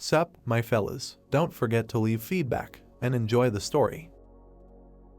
Sup, my fellas, don't forget to leave feedback, and enjoy the story.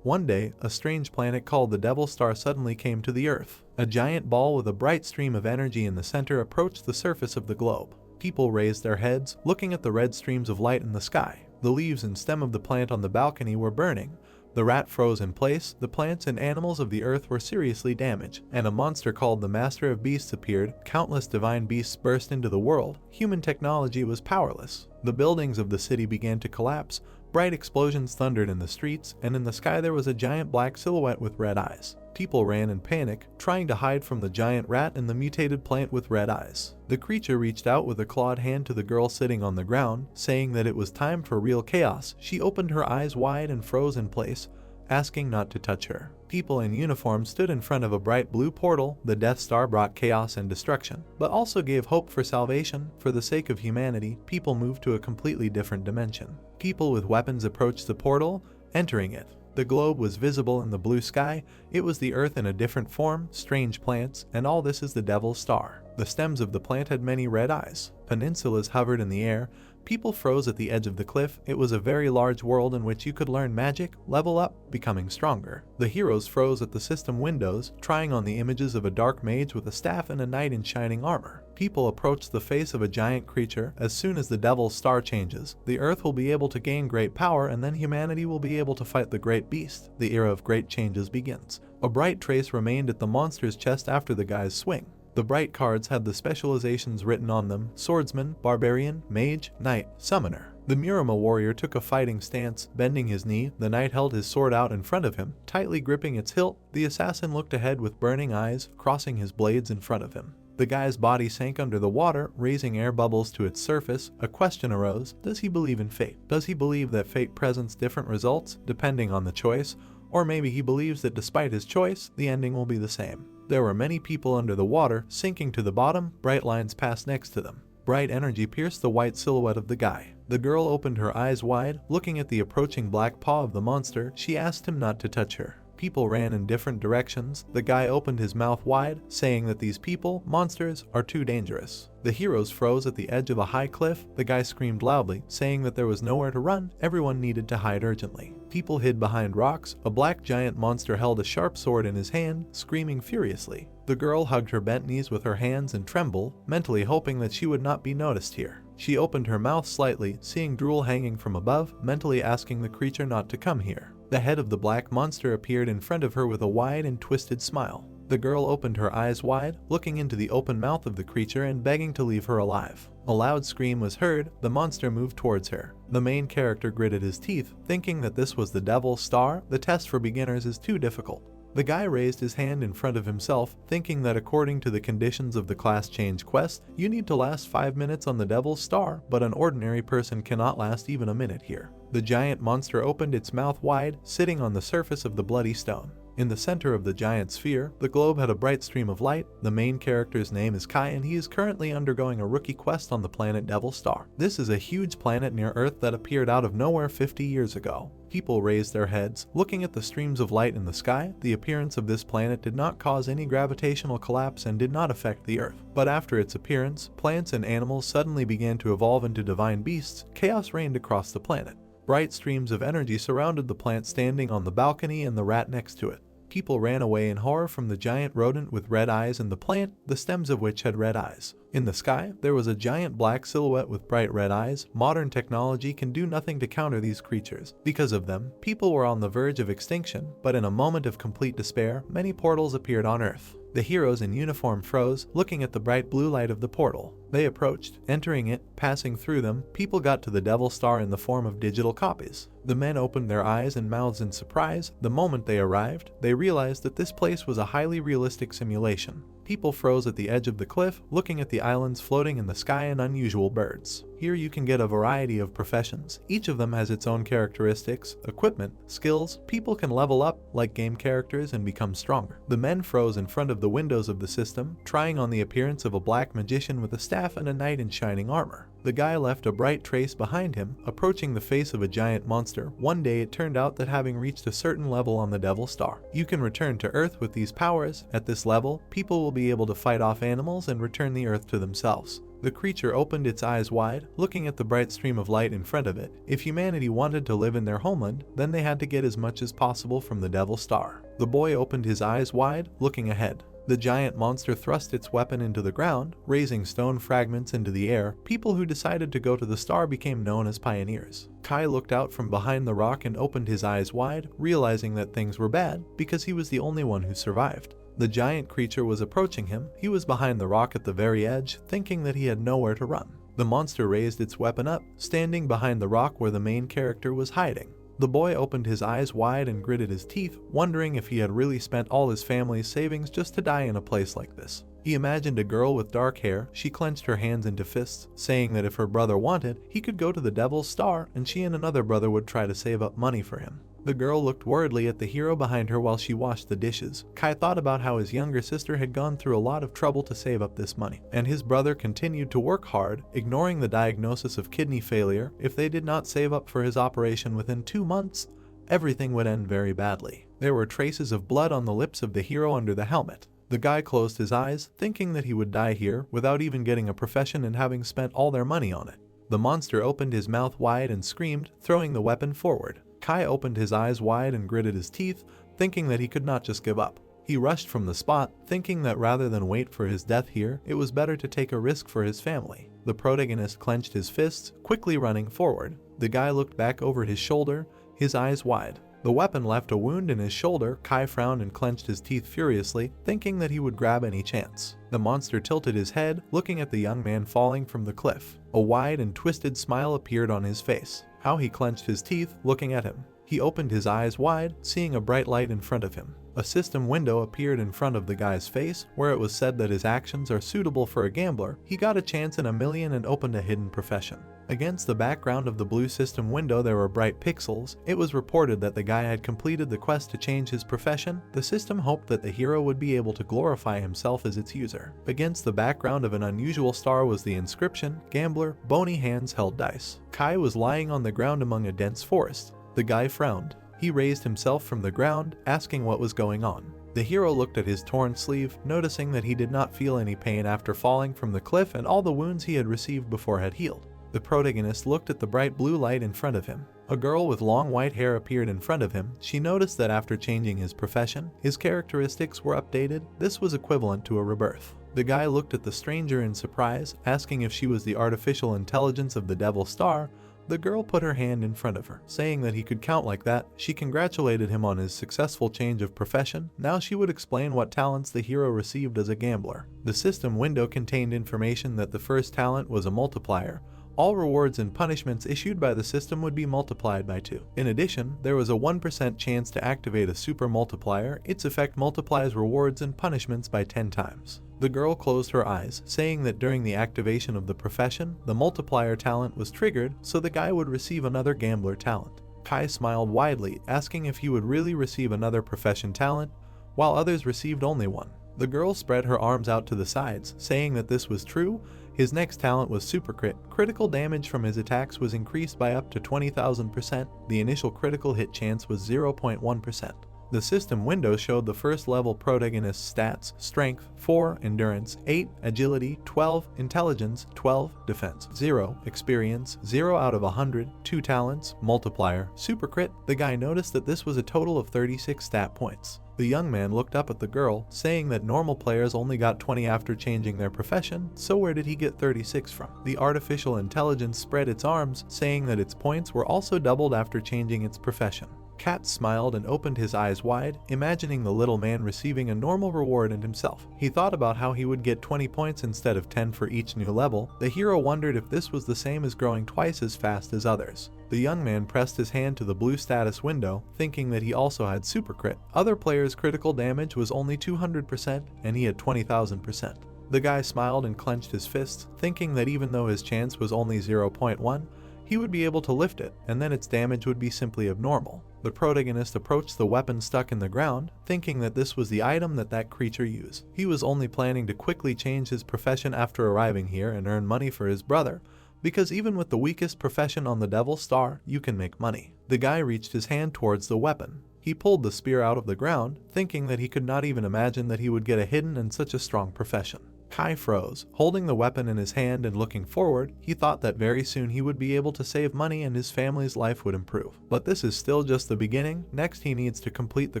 One day, a strange planet called the Devil Star suddenly came to the Earth. A giant ball with a bright stream of energy in the center approached the surface of the globe. People raised their heads, looking at the red streams of light in the sky. The leaves and stem of the plant on the balcony were burning. The rat froze in place, the plants and animals of the earth were seriously damaged, and a monster called the Master of Beasts appeared. Countless divine beasts burst into the world. Human technology was powerless. The buildings of the city began to collapse. Bright explosions thundered in the streets, and in the sky there was a giant black silhouette with red eyes. People ran in panic, trying to hide from the giant rat and the mutated plant with red eyes. The creature reached out with a clawed hand to the girl sitting on the ground, saying that it was time for real chaos. She opened her eyes wide and froze in place, asking not to touch her. People in uniform stood in front of a bright blue portal. The Death Star brought chaos and destruction, but also gave hope for salvation. For the sake of humanity, people moved to a completely different dimension. People with weapons approached the portal, entering it. The globe was visible in the blue sky. It was the Earth in a different form, strange plants, and all this is the Devil's Star. The stems of the plant had many red eyes. Peninsulas hovered in the air. People froze at the edge of the cliff. It was a very large world in which you could learn magic, level up, becoming stronger. The heroes froze at the system windows, trying on the images of a dark mage with a staff and a knight in shining armor. People approached the face of a giant creature. As soon as the Devil's Star changes, the Earth will be able to gain great power, and then humanity will be able to fight the great beast. The era of great changes begins. A bright trace remained at the monster's chest after the guy's swing. The bright cards had the specializations written on them: swordsman, barbarian, mage, knight, summoner. The Murama warrior took a fighting stance, bending his knee. The knight held his sword out in front of him, tightly gripping its hilt. The assassin looked ahead with burning eyes, crossing his blades in front of him. The guy's body sank under the water, raising air bubbles to its surface. A question arose: does he believe in fate? Does he believe that fate presents different results, depending on the choice? Or maybe he believes that despite his choice, the ending will be the same. There were many people under the water, sinking to the bottom. Bright lines passed next to them. Bright energy pierced the white silhouette of the guy. The girl opened her eyes wide, looking at the approaching black paw of the monster. She asked him not to touch her. People ran in different directions. The guy opened his mouth wide, saying that these people, monsters, are too dangerous. The heroes froze at the edge of a high cliff. The guy screamed loudly, saying that there was nowhere to run. Everyone needed to hide urgently. People hid behind rocks. A black giant monster held a sharp sword in his hand, screaming furiously. The girl hugged her bent knees with her hands and trembled, mentally hoping that she would not be noticed here. She opened her mouth slightly, seeing drool hanging from above, mentally asking the creature not to come here. The head of the black monster appeared in front of her with a wide and twisted smile. The girl opened her eyes wide, looking into the open mouth of the creature and begging to leave her alive. A loud scream was heard. The monster moved towards her. The main character gritted his teeth, thinking that this was the Devil's Star. The test for beginners is too difficult. The guy raised his hand in front of himself, thinking that according to the conditions of the class change quest, you need to last 5 minutes on the Devil's Star, but an ordinary person cannot last even a minute here. The giant monster opened its mouth wide, sitting on the surface of the bloody stone. In the center of the giant sphere, the globe had a bright stream of light. The main character's name is Kai, and he is currently undergoing a rookie quest on the planet Devil's Star. This is a huge planet near Earth that appeared out of nowhere 50 years ago. People raised their heads, looking at the streams of light in the sky. The appearance of this planet did not cause any gravitational collapse and did not affect the Earth. But after its appearance, plants and animals suddenly began to evolve into divine beasts. Chaos reigned across the planet. Bright streams of energy surrounded the plant standing on the balcony and the rat next to it. People ran away in horror from the giant rodent with red eyes and the plant, the stems of which had red eyes. In the sky, there was a giant black silhouette with bright red eyes. Modern technology can do nothing to counter these creatures. Because of them, people were on the verge of extinction, but in a moment of complete despair, many portals appeared on Earth. The heroes in uniform froze, looking at the bright blue light of the portal. They approached, entering it, passing through them. People got to the Devil's Star in the form of digital copies. The men opened their eyes and mouths in surprise. The moment they arrived, they realized that this place was a highly realistic simulation. People froze at the edge of the cliff, looking at the islands floating in the sky and unusual birds. Here you can get a variety of professions. Each of them has its own characteristics, equipment, skills. People can level up, like game characters, and become stronger. The men froze in front of the windows of the system, trying on the appearance of a black magician with a staff and a knight in shining armor. The guy left a bright trace behind him, approaching the face of a giant monster. One day it turned out that having reached a certain level on the Devil's Star, you can return to Earth with these powers. At this level, people will be able to fight off animals and return the Earth to themselves. The creature opened its eyes wide, looking at the bright stream of light in front of it. If humanity wanted to live in their homeland, then they had to get as much as possible from the Devil Star. The boy opened his eyes wide, looking ahead. The giant monster thrust its weapon into the ground, raising stone fragments into the air. People who decided to go to the star became known as pioneers. Kai looked out from behind the rock and opened his eyes wide, realizing that things were bad because he was the only one who survived. The giant creature was approaching him. He was behind the rock at the very edge, thinking that he had nowhere to run. The monster raised its weapon up, standing behind the rock where the main character was hiding. The boy opened his eyes wide and gritted his teeth, wondering if he had really spent all his family's savings just to die in a place like this. He imagined a girl with dark hair. She clenched her hands into fists, saying that if her brother wanted, he could go to the Devil's Star and she and another brother would try to save up money for him. The girl looked worriedly at the hero behind her while she washed the dishes. Kai thought about how his younger sister had gone through a lot of trouble to save up this money, and his brother continued to work hard, ignoring the diagnosis of kidney failure. If they did not save up for his operation within 2 months, everything would end very badly. There were traces of blood on the lips of the hero under the helmet. The guy closed his eyes, thinking that he would die here without even getting a profession and having spent all their money on it. The monster opened his mouth wide and screamed, throwing the weapon forward. Kai opened his eyes wide and gritted his teeth, thinking that he could not just give up. He rushed from the spot, thinking that rather than wait for his death here, it was better to take a risk for his family. The protagonist clenched his fists, quickly running forward. The guy looked back over his shoulder, his eyes wide. The weapon left a wound in his shoulder. Kai frowned and clenched his teeth furiously, thinking that he would grab any chance. The monster tilted his head, looking at the young man falling from the cliff. A wide and twisted smile appeared on his face. How he clenched his teeth, looking at him. He opened his eyes wide, seeing a bright light in front of him. A system window appeared in front of the guy's face, where it was said that his actions are suitable for a gambler. He got a chance in a million and opened a hidden profession. Against the background of the blue system window there were bright pixels. It was reported that the guy had completed the quest to change his profession. The system hoped that the hero would be able to glorify himself as its user. Against the background of an unusual star was the inscription, "Gambler, bony hands held dice." Kai was lying on the ground among a dense forest. The guy frowned. He raised himself from the ground, asking what was going on. The hero looked at his torn sleeve, noticing that he did not feel any pain after falling from the cliff and all the wounds he had received before had healed. The protagonist looked at the bright blue light in front of him. A girl with long white hair appeared in front of him. She noticed that after changing his profession, his characteristics were updated. This was equivalent to a rebirth. The guy looked at the stranger in surprise, asking if she was the artificial intelligence of the Devil Star. The girl put her hand in front of her, saying that he could count like that. She congratulated him on his successful change of profession. Now she would explain what talents the hero received as a gambler. The system window contained information that the first talent was a multiplier. All rewards and punishments issued by the system would be multiplied by 2. In addition, there was a 1% chance to activate a super multiplier. Its effect multiplies rewards and punishments by 10 times. The girl closed her eyes, saying that during the activation of the profession, the multiplier talent was triggered, so the guy would receive another gambler talent. Kai smiled widely, asking if he would really receive another profession talent, while others received only one. The girl spread her arms out to the sides, saying that this was true. His next talent was Super Crit. Critical damage from his attacks was increased by up to 20,000%. The initial critical hit chance was 0.1%. The system window showed the first level protagonist's stats: Strength 4, Endurance 8, Agility 12, Intelligence 12, Defense 0, Experience 0 out of 100, 2 talents, Multiplier, Super Crit. The guy noticed that this was a total of 36 stat points. The young man looked up at the girl, saying that normal players only got 20 after changing their profession, so where did he get 36 from? The artificial intelligence spread its arms, saying that its points were also doubled after changing its profession. Cat smiled and opened his eyes wide, imagining the little man receiving a normal reward and himself. He thought about how he would get 20 points instead of 10 for each new level. The hero wondered if this was the same as growing twice as fast as others. The young man pressed his hand to the blue status window, thinking that he also had Super Crit. Other players' critical damage was only 200% and he had 20,000%. The guy smiled and clenched his fists, thinking that even though his chance was only 0.1, he would be able to lift it, and then its damage would be simply abnormal. The protagonist approached the weapon stuck in the ground, thinking that this was the item that creature used. He was only planning to quickly change his profession after arriving here and earn money for his brother, because even with the weakest profession on the Devil Star, you can make money. The guy reached his hand towards the weapon. He pulled the spear out of the ground, thinking that he could not even imagine that he would get a hidden and such a strong profession. Kai froze, holding the weapon in his hand and looking forward. He thought that very soon he would be able to save money and his family's life would improve. But this is still just the beginning. Next he needs to complete the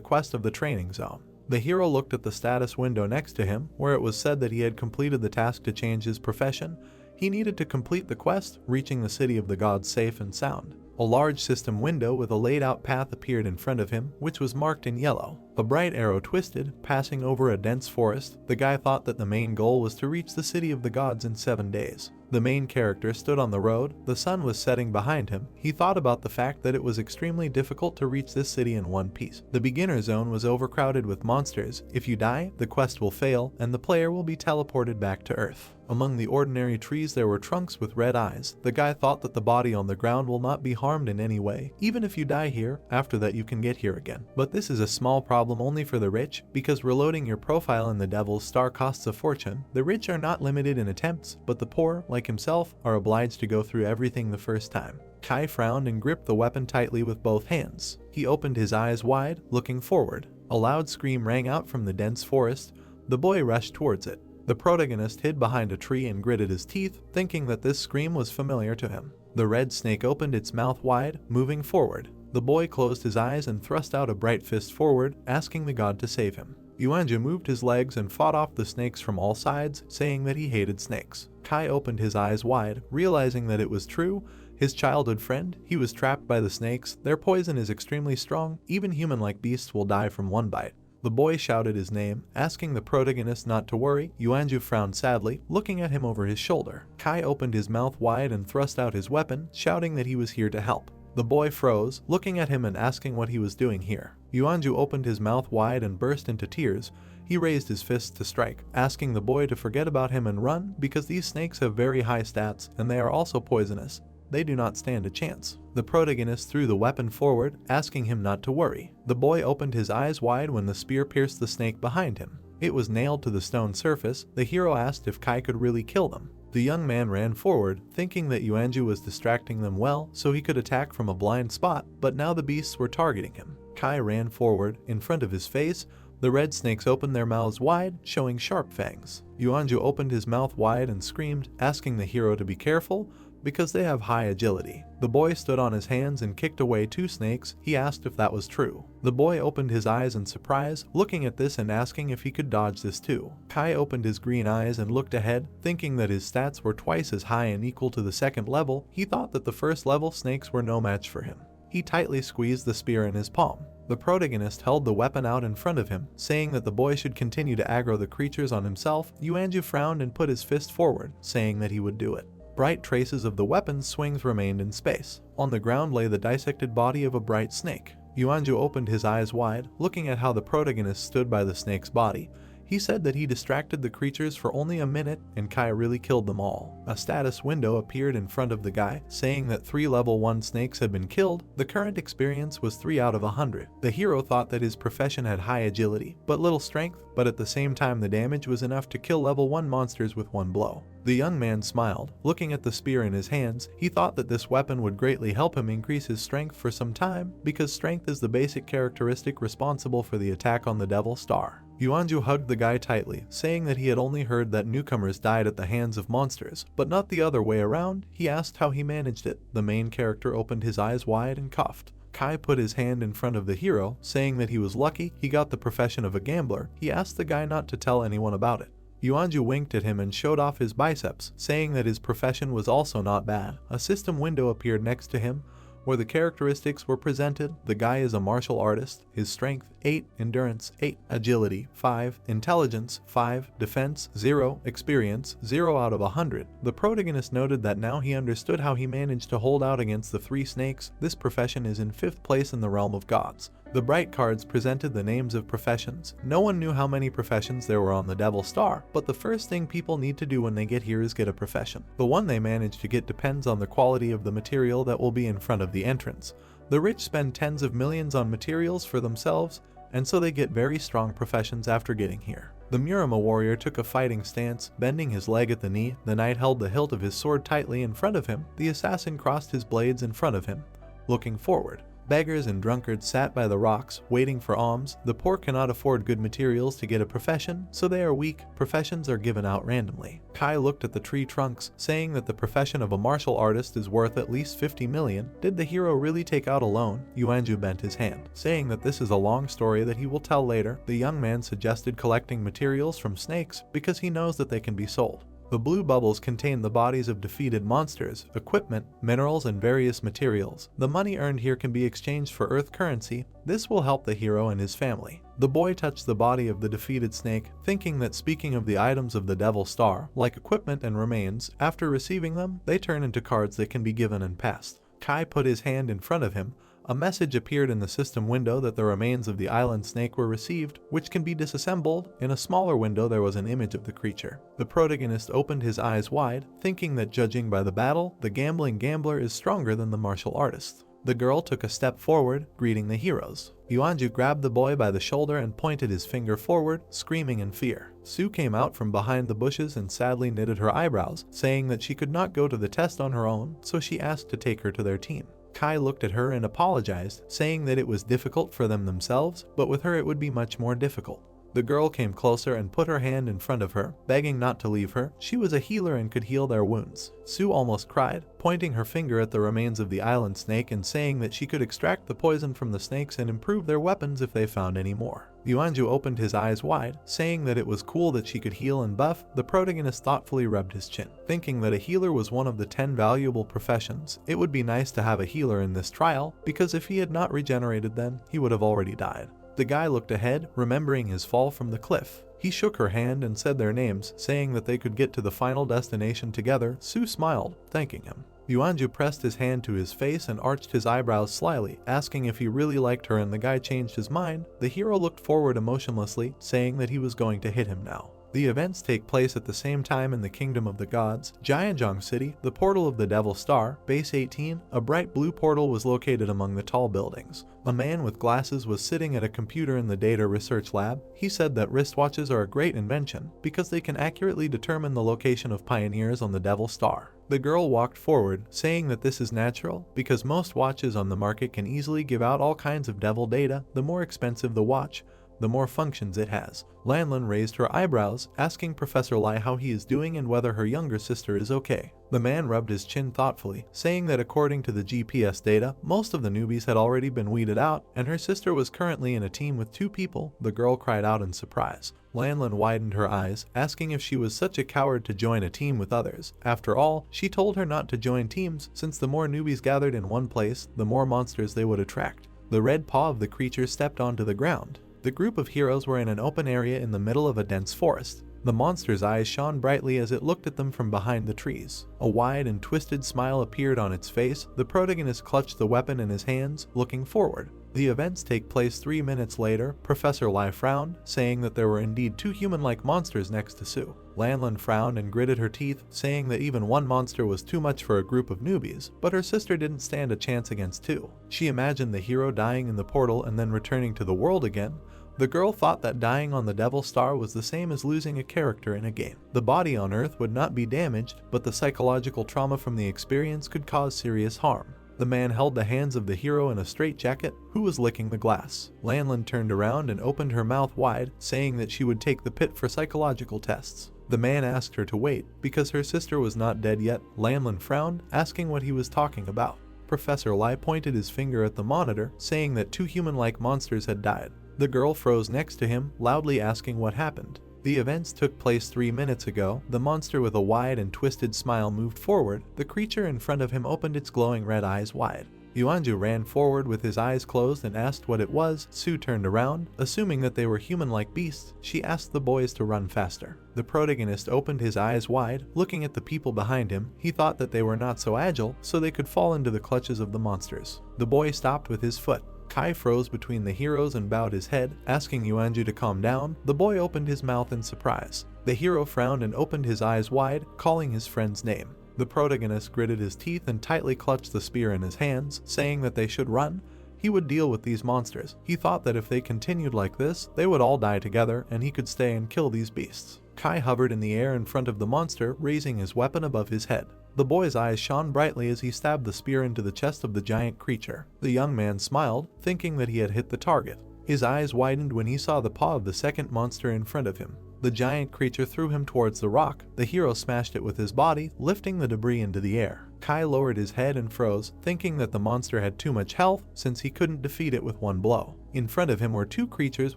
quest of the training zone. The hero looked at the status window next to him, where it was said that he had completed the task to change his profession. He needed to complete the quest, reaching the city of the gods safe and sound. A large system window with a laid-out path appeared in front of him, which was marked in yellow. A bright arrow twisted, passing over a dense forest. The guy thought that the main goal was to reach the city of the gods in 7 days. The main character stood on the road. The sun was setting behind him. He thought about the fact that it was extremely difficult to reach this city in one piece. The beginner zone was overcrowded with monsters. If you die, the quest will fail, and the player will be teleported back to Earth. Among the ordinary trees there were trunks with red eyes. The guy thought that the body on the ground will not be harmed in any way. Even if you die here, after that you can get here again. But this is a small problem only for the rich, because reloading your profile in the Devil's Star costs a fortune. The rich are not limited in attempts, but the poor, like himself, are obliged to go through everything the first time. Kai frowned and gripped the weapon tightly with both hands. He opened his eyes wide, looking forward. A loud scream rang out from the dense forest. The boy rushed towards it. The protagonist hid behind a tree and gritted his teeth, thinking that this scream was familiar to him. The red snake opened its mouth wide, moving forward. The boy closed his eyes and thrust out a bright fist forward, asking the god to save him. Yuanju moved his legs and fought off the snakes from all sides, saying that he hated snakes. Kai opened his eyes wide, realizing that it was true. His childhood friend, he was trapped by the snakes. Their poison is extremely strong. Even human-like beasts will die from one bite. The boy shouted his name, asking the protagonist not to worry. Yuanju frowned sadly, looking at him over his shoulder. Kai opened his mouth wide and thrust out his weapon, shouting that he was here to help. The boy froze, looking at him and asking what he was doing here. Yuanju opened his mouth wide and burst into tears. He raised his fist to strike, asking the boy to forget about him and run, because these snakes have very high stats and they are also poisonous. They do not stand a chance. The protagonist threw the weapon forward, asking him not to worry. The boy opened his eyes wide when the spear pierced the snake behind him. It was nailed to the stone surface. The hero asked if Kai could really kill them. The young man ran forward, thinking that Yuanju was distracting them well so he could attack from a blind spot, but now the beasts were targeting him. Kai ran forward. In front of his face, the red snakes opened their mouths wide, showing sharp fangs. Yuanju opened his mouth wide and screamed, asking the hero to be careful, because they have high agility. The boy stood on his hands and kicked away 2 snakes. He asked if that was true. The boy opened his eyes in surprise, looking at this and asking if he could dodge this too. Kai opened his green eyes and looked ahead, thinking that his stats were twice as high and equal to the second level. He thought that the first level snakes were no match for him. He tightly squeezed the spear in his palm. The protagonist held the weapon out in front of him, saying that the boy should continue to aggro the creatures on himself. Yuanju frowned and put his fist forward, saying that he would do it. Bright traces of the weapon's swings remained in space. On the ground lay the dissected body of a bright snake. Yuanju opened his eyes wide, looking at how the protagonist stood by the snake's body. He said that he distracted the creatures for only a minute and Kai really killed them all. A status window appeared in front of the guy, saying that 3 level 1 snakes had been killed. The current experience was 3 out of 100. The hero thought that his profession had high agility, but little strength, but at the same time the damage was enough to kill level 1 monsters with 1 blow. The young man smiled, looking at the spear in his hands. He thought that this weapon would greatly help him increase his strength for some time, because strength is the basic characteristic responsible for the attack on the Devil's Star. Yuanju hugged the guy tightly, saying that he had only heard that newcomers died at the hands of monsters, but not the other way around. He asked how he managed it. The main character opened his eyes wide and coughed. Kai put his hand in front of the hero, saying that he was lucky he got the profession of a gambler. He asked the guy not to tell anyone about it. Yuanju winked at him and showed off his biceps, saying that his profession was also not bad. A system window appeared next to him, where the characteristics were presented. The guy is a martial artist. His strength 8, endurance 8, agility 5, intelligence 5, defense 0, experience 0 out of 100. The protagonist noted that now he understood how he managed to hold out against the 3 snakes. This profession is in 5th place in the realm of gods. The bright cards presented the names of professions. No one knew how many professions there were on the Devil's Star, but the first thing people need to do when they get here is get a profession. The one they manage to get depends on the quality of the material that will be in front of the entrance. The rich spend tens of millions on materials for themselves, and so they get very strong professions after getting here. The Murama warrior took a fighting stance, bending his leg at the knee. The knight held the hilt of his sword tightly in front of him. The assassin crossed his blades in front of him, looking forward. Beggars and drunkards sat by the rocks, waiting for alms. The poor cannot afford good materials to get a profession, so they are weak. Professions are given out randomly. Kai looked at the tree trunks, saying that the profession of a martial artist is worth at least 50 million. Did the hero really take out a loan? Yuanju bent his hand, saying that this is a long story that he will tell later. The young man suggested collecting materials from snakes because he knows that they can be sold. The blue bubbles contain the bodies of defeated monsters, equipment, minerals, and various materials. The money earned here can be exchanged for Earth currency. This will help the hero and his family. The boy touched the body of the defeated snake, thinking that speaking of the items of the Devil Star, like equipment and remains, after receiving them, they turn into cards that can be given and passed. Kai put his hand in front of him. A message appeared in the system window that the remains of the island snake were received, which can be disassembled. In a smaller window there was an image of the creature. The protagonist opened his eyes wide, thinking that judging by the battle, the gambling gambler is stronger than the martial artist. The girl took a step forward, greeting the heroes. Yuanju grabbed the boy by the shoulder and pointed his finger forward, screaming in fear. Sue came out from behind the bushes and sadly knitted her eyebrows, saying that she could not go to the test on her own, so she asked to take her to their team. Kai looked at her and apologized, saying that it was difficult for them themselves, but with her it would be much more difficult. The girl came closer and put her hand in front of her, begging not to leave her. She was a healer and could heal their wounds. Sue almost cried, pointing her finger at the remains of the island snake and saying that she could extract the poison from the snakes and improve their weapons if they found any more. Yuanju opened his eyes wide, saying that it was cool that she could heal and buff. The protagonist thoughtfully rubbed his chin, thinking that a healer was one of the 10 valuable professions. It would be nice to have a healer in this trial, because if he had not regenerated then, he would have already died. The guy looked ahead, remembering his fall from the cliff. He shook her hand and said their names, saying that they could get to the final destination together. Sue smiled, thanking him. Yuanju pressed his hand to his face and arched his eyebrows slyly, asking if he really liked her, and the guy changed his mind. The hero looked forward emotionlessly, saying that he was going to hit him now. The events take place at the same time in the Kingdom of the Gods, Jianzhong City, the portal of the Devil Star, Base 18. A bright blue portal was located among the tall buildings. A man with glasses was sitting at a computer in the data research lab. He said that wristwatches are a great invention because they can accurately determine the location of pioneers on the Devil Star. The girl walked forward, saying that this is natural because most watches on the market can easily give out all kinds of devil data. The more expensive the watch, the more functions it has. Lanlin raised her eyebrows, asking Professor Lai how he is doing and whether her younger sister is okay. The man rubbed his chin thoughtfully, saying that according to the GPS data, most of the newbies had already been weeded out, and her sister was currently in a team with 2 people. The girl cried out in surprise. Lanlin widened her eyes, asking if she was such a coward to join a team with others. After all, she told her not to join teams, since the more newbies gathered in one place, the more monsters they would attract. The red paw of the creature stepped onto the ground. The group of heroes were in an open area in the middle of a dense forest. The monster's eyes shone brightly as it looked at them from behind the trees. A wide and twisted smile appeared on its face. The protagonist clutched the weapon in his hands, looking forward. The events take place 3 minutes later. Professor Lai frowned, saying that there were indeed 2 human-like monsters next to Sue. Lanlin frowned and gritted her teeth, saying that even 1 monster was too much for a group of newbies, but her sister didn't stand a chance against 2. She imagined the hero dying in the portal and then returning to the world again. The girl thought that dying on the Devil Star was the same as losing a character in a game. The body on Earth would not be damaged, but the psychological trauma from the experience could cause serious harm. The man held the hands of the hero in a straitjacket, who was licking the glass. Lanlin turned around and opened her mouth wide, saying that she would take the pit for psychological tests. The man asked her to wait, because her sister was not dead yet. Lanlin frowned, asking what he was talking about. Professor Lai pointed his finger at the monitor, saying that 2 human-like monsters had died. The girl froze next to him, loudly asking what happened. The events took place 3 minutes ago. The monster with a wide and twisted smile moved forward. The creature in front of him opened its glowing red eyes wide. Yuanju ran forward with his eyes closed and asked what it was. Sue turned around. Assuming that they were human-like beasts, she asked the boys to run faster. The protagonist opened his eyes wide, looking at the people behind him. He thought that they were not so agile, so they could fall into the clutches of the monsters. The boy stopped with his foot. Kai froze between the heroes and bowed his head, asking Yuanju to calm down. The boy opened his mouth in surprise. The hero frowned and opened his eyes wide, calling his friend's name. The protagonist gritted his teeth and tightly clutched the spear in his hands, saying that they should run. He would deal with these monsters. He thought that if they continued like this, they would all die together, and he could stay and kill these beasts. Kai hovered in the air in front of the monster, raising his weapon above his head. The boy's eyes shone brightly as he stabbed the spear into the chest of the giant creature. The young man smiled, thinking that he had hit the target. His eyes widened when he saw the paw of the second monster in front of him. The giant creature threw him towards the rock. The hero smashed it with his body, lifting the debris into the air. Kai lowered his head and froze, thinking that the monster had too much health since he couldn't defeat it with one blow. In front of him were two creatures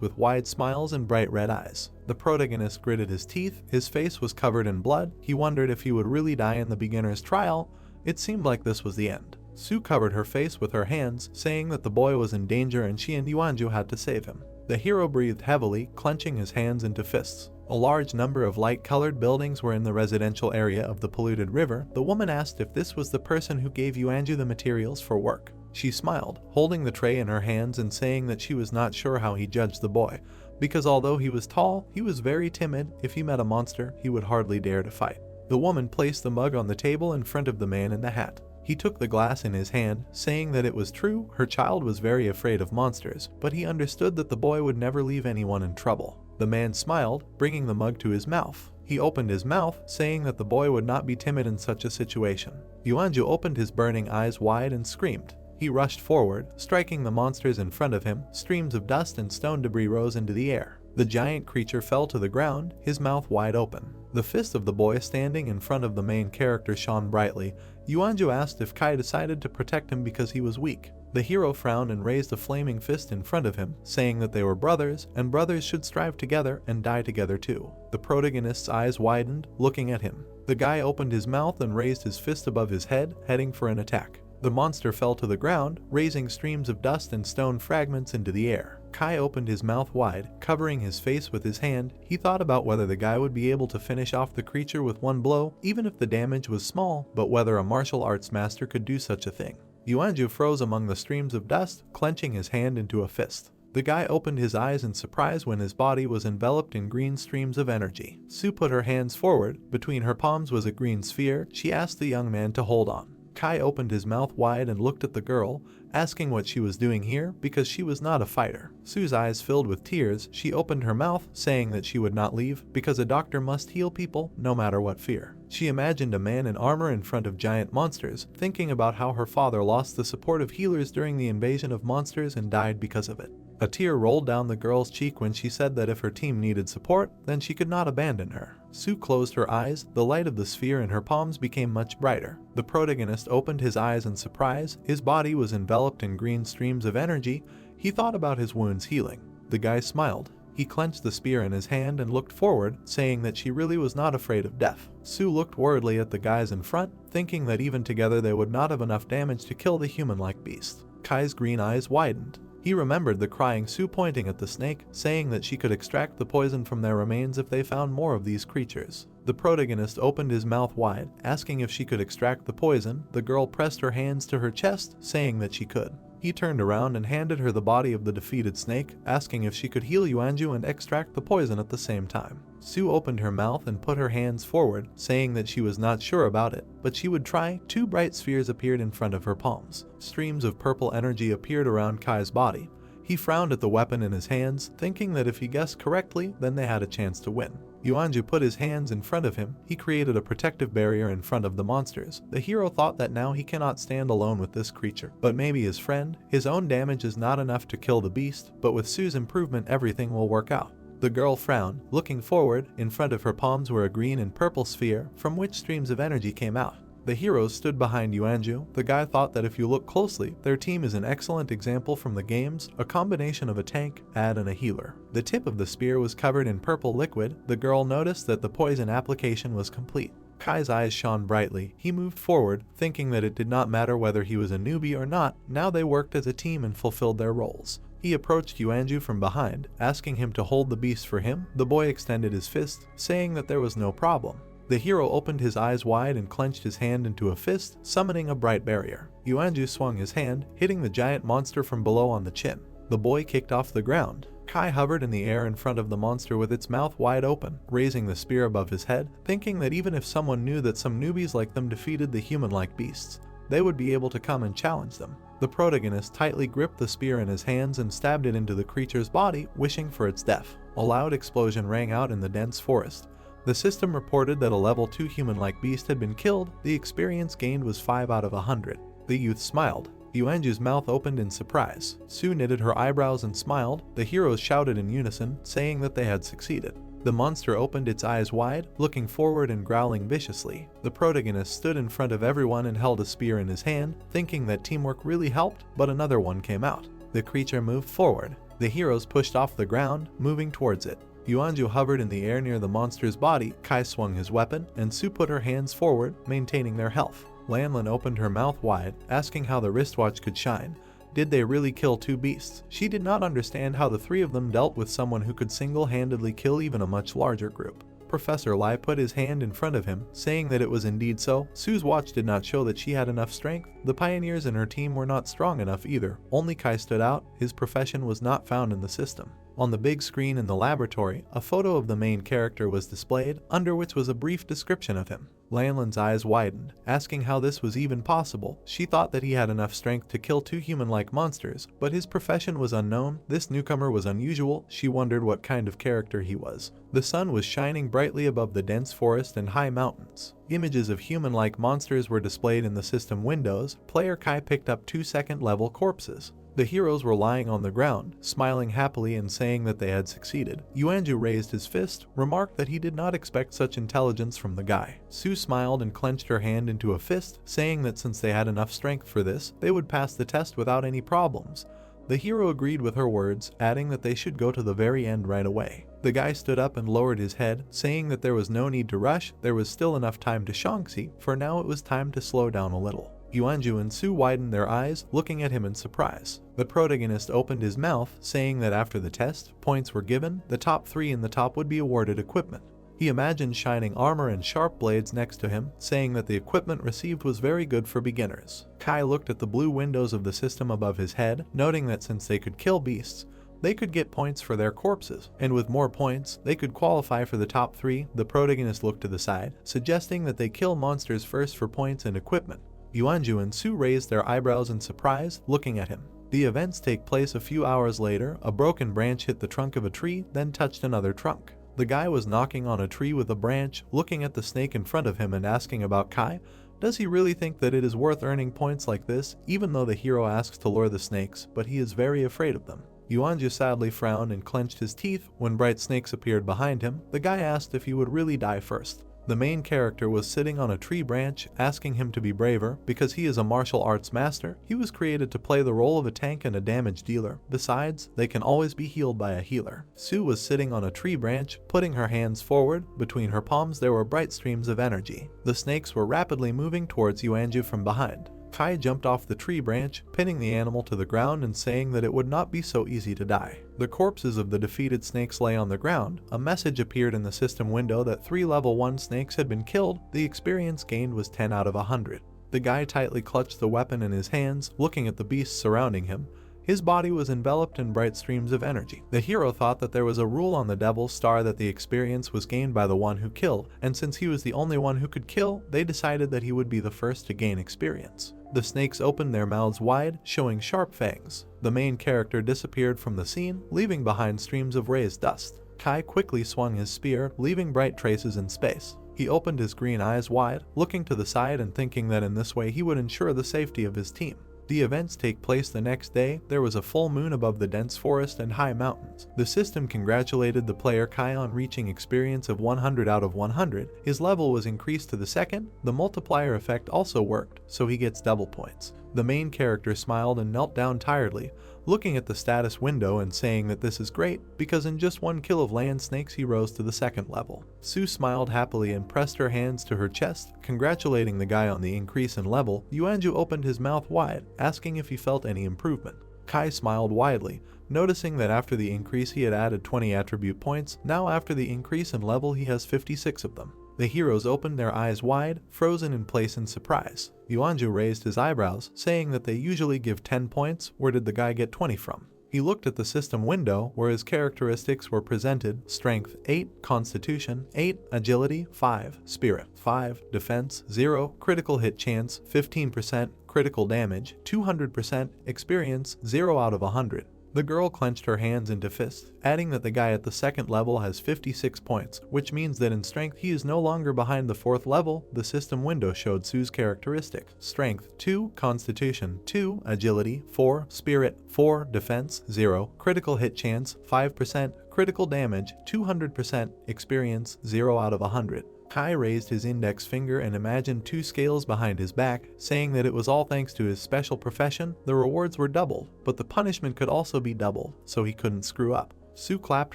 with wide smiles and bright red eyes. The protagonist gritted his teeth. His face was covered in blood. He wondered if he would really die in the beginner's trial. It seemed like this was the end. Sue covered her face with her hands, saying that the boy was in danger and she and Yuanju had to save him. The hero breathed heavily, clenching his hands into fists. A large number of light-colored buildings were in the residential area of the polluted river. The woman asked if this was the person who gave Yuanju the materials for work. She smiled, holding the tray in her hands and saying that she was not sure how he judged the boy, because although he was tall, he was very timid. If he met a monster, he would hardly dare to fight. The woman placed the mug on the table in front of the man in the hat. He took the glass in his hand, saying that it was true, her child was very afraid of monsters, but he understood that the boy would never leave anyone in trouble. The man smiled, bringing the mug to his mouth. He opened his mouth, saying that the boy would not be timid in such a situation. Yuanju opened his burning eyes wide and screamed. He rushed forward, striking the monsters in front of him. Streams of dust and stone debris rose into the air. The giant creature fell to the ground, his mouth wide open. The fist of the boy standing in front of the main character shone brightly. Yuanju asked if Kai decided to protect him because he was weak. The hero frowned and raised a flaming fist in front of him, saying that they were brothers, and brothers should strive together and die together too. The protagonist's eyes widened, looking at him. The guy opened his mouth and raised his fist above his head, heading for an attack. The monster fell to the ground, raising streams of dust and stone fragments into the air. Kai opened his mouth wide, covering his face with his hand. He thought about whether the guy would be able to finish off the creature with one blow, even if the damage was small, but whether a martial arts master could do such a thing. Yuanju froze among the streams of dust, clenching his hand into a fist. The guy opened his eyes in surprise when his body was enveloped in green streams of energy. Sue put her hands forward. Between her palms was a green sphere. She asked the young man to hold on. Kai opened his mouth wide and looked at the girl, asking what she was doing here because she was not a fighter. Sue's eyes filled with tears. She opened her mouth, saying that she would not leave because a doctor must heal people no matter what fear. She imagined a man in armor in front of giant monsters, thinking about how her father lost the support of healers during the invasion of monsters and died because of it. A tear rolled down the girl's cheek when she said that if her team needed support, then she could not abandon her. Sue closed her eyes. The light of the sphere in her palms became much brighter. The protagonist opened his eyes in surprise. His body was enveloped in green streams of energy. He thought about his wounds healing. The guy smiled. He clenched the spear in his hand and looked forward, saying that she really was not afraid of death. Sue looked worriedly at the guys in front, thinking that even together they would not have enough damage to kill the human-like beast. Kai's green eyes widened. He remembered the crying Sue pointing at the snake, saying that she could extract the poison from their remains if they found more of these creatures. The protagonist opened his mouth wide, asking if she could extract the poison. The girl pressed her hands to her chest, saying that she could. He turned around and handed her the body of the defeated snake, asking if she could heal Yuanju and extract the poison at the same time. Sue opened her mouth and put her hands forward, saying that she was not sure about it, but she would try. Two bright spheres appeared in front of her palms. Streams of purple energy appeared around Kai's body. He frowned at the weapon in his hands, thinking that if he guessed correctly, then they had a chance to win. Yuanju put his hands in front of him. He created a protective barrier in front of the monsters. The hero thought that now he cannot stand alone with this creature, but maybe his friend. His own damage is not enough to kill the beast, but with Sue's improvement everything will work out. The girl frowned, looking forward. In front of her palms were a green and purple sphere, from which streams of energy came out. The heroes stood behind Yuanju. The guy thought that if you look closely, their team is an excellent example from the games, a combination of a tank, ad, and a healer. The tip of the spear was covered in purple liquid. The girl noticed that the poison application was complete. Kai's eyes shone brightly. He moved forward, thinking that it did not matter whether he was a newbie or not. Now they worked as a team and fulfilled their roles. He approached Yuanju from behind, asking him to hold the beast for him. The boy extended his fist, saying that there was no problem. The hero opened his eyes wide and clenched his hand into a fist, summoning a bright barrier. Yuanju swung his hand, hitting the giant monster from below on the chin. The boy kicked off the ground. Kai hovered in the air in front of the monster with its mouth wide open, raising the spear above his head, thinking that even if someone knew that some newbies like them defeated the human-like beasts, they would be able to come and challenge them. The protagonist tightly gripped the spear in his hands and stabbed it into the creature's body, wishing for its death. A loud explosion rang out in the dense forest. The system reported that a level 2 human-like beast had been killed. The experience gained was 5 out of 100. The youth smiled. Yuanju's mouth opened in surprise. Su knitted her eyebrows and smiled. The heroes shouted in unison, saying that they had succeeded. The monster opened its eyes wide, looking forward and growling viciously. The protagonist stood in front of everyone and held a spear in his hand, thinking that teamwork really helped, but another one came out. The creature moved forward. The heroes pushed off the ground, moving towards it. Yuanju hovered in the air near the monster's body. Kai swung his weapon, and Su put her hands forward, maintaining their health. Lanlin opened her mouth wide, asking how the wristwatch could shine. Did they really kill 2 beasts? She did not understand how the 3 of them dealt with someone who could single-handedly kill even a much larger group. Professor Lai put his hand in front of him, saying that it was indeed so. Su's watch did not show that she had enough strength. The pioneers in her team were not strong enough either. Only Kai stood out. His profession was not found in the system. On the big screen in the laboratory, a photo of the main character was displayed, under which was a brief description of him. Lanlin's eyes widened, asking how this was even possible. She thought that he had enough strength to kill 2 human-like monsters, but his profession was unknown. This newcomer was unusual. She wondered what kind of character he was. The sun was shining brightly above the dense forest and high mountains. Images of human-like monsters were displayed in the system windows. Player Kai picked up 2 second-level corpses. The heroes were lying on the ground, smiling happily and saying that they had succeeded. Yuanju raised his fist, remarked that he did not expect such intelligence from the guy. Su smiled and clenched her hand into a fist, saying that since they had enough strength for this, they would pass the test without any problems. The hero agreed with her words, adding that they should go to the very end right away. The guy stood up and lowered his head, saying that there was no need to rush. There was still enough time to Shaanxi. For now it was time to slow down a little. Yuanju and Su widened their eyes, looking at him in surprise. The protagonist opened his mouth, saying that after the test, points were given. The top 3 in the top would be awarded equipment. He imagined shining armor and sharp blades next to him, saying that the equipment received was very good for beginners. Kai looked at the blue windows of the system above his head, noting that since they could kill beasts, they could get points for their corpses, and with more points, they could qualify for the top 3. The protagonist looked to the side, suggesting that they kill monsters first for points and equipment. Yuanju and Su raised their eyebrows in surprise, looking at him. The events take place a few hours later. A broken branch hit the trunk of a tree, then touched another trunk. The guy was knocking on a tree with a branch, looking at the snake in front of him and asking about Kai. Does he really think that it is worth earning points like this, even though the hero asks to lure the snakes, but he is very afraid of them? Yuanju sadly frowned and clenched his teeth. When bright snakes appeared behind him, the guy asked if he would really die first. The main character was sitting on a tree branch, asking him to be braver because he is a martial arts master. He was created to play the role of a tank and a damage dealer. Besides, they can always be healed by a healer. Su was sitting on a tree branch, putting her hands forward. Between her palms there were bright streams of energy. The snakes were rapidly moving towards Yuanju from behind. Kai jumped off the tree branch, pinning the animal to the ground and saying that it would not be so easy to die. The corpses of the defeated snakes lay on the ground. A message appeared in the system window that 3 level 1 snakes had been killed. The experience gained was 10 out of 100. The guy tightly clutched the weapon in his hands, looking at the beasts surrounding him. His body was enveloped in bright streams of energy. The hero thought that there was a rule on the Devil's Star that the experience was gained by the one who killed, and since he was the only one who could kill, they decided that he would be the first to gain experience. The snakes opened their mouths wide, showing sharp fangs. The main character disappeared from the scene, leaving behind streams of raised dust. Kai quickly swung his spear, leaving bright traces in space. He opened his green eyes wide, looking to the side and thinking that in this way he would ensure the safety of his team. The events take place the next day. There was a full moon above the dense forest and high mountains. The system congratulated the player Kai on reaching experience of 100 out of 100. His level was increased to the second. The multiplier effect also worked, so he gets double points. The main character smiled and knelt down tiredly, looking at the status window and saying that this is great because in just 1 kill of land snakes he rose to the 2nd level. Su smiled happily and pressed her hands to her chest, congratulating the guy on the increase in level. Yuanju opened his mouth wide, asking if he felt any improvement. Kai smiled widely, noticing that after the increase he had added 20 attribute points. Now after the increase in level he has 56 of them. The heroes opened their eyes wide, frozen in place in surprise. Yuanju raised his eyebrows, saying that they usually give 10 points. Where did the guy get 20 from? He looked at the system window where his characteristics were presented: Strength 8, Constitution 8, Agility 5, Spirit 5, Defense 0, Critical Hit Chance 15%, Critical Damage 200%, Experience 0 out of 100. The girl clenched her hands into fists, adding that the guy at the second level has 56 points, which means that in strength he is no longer behind the fourth level. The system window showed Sue's characteristic: strength 2, constitution 2, agility 4, spirit 4, defense 0, critical hit chance 5%, critical damage 200%, experience 0 out of 100. Kai raised his index finger and imagined 2 scales behind his back, saying that it was all thanks to his special profession. The rewards were doubled, but the punishment could also be doubled, so he couldn't screw up. Sue clapped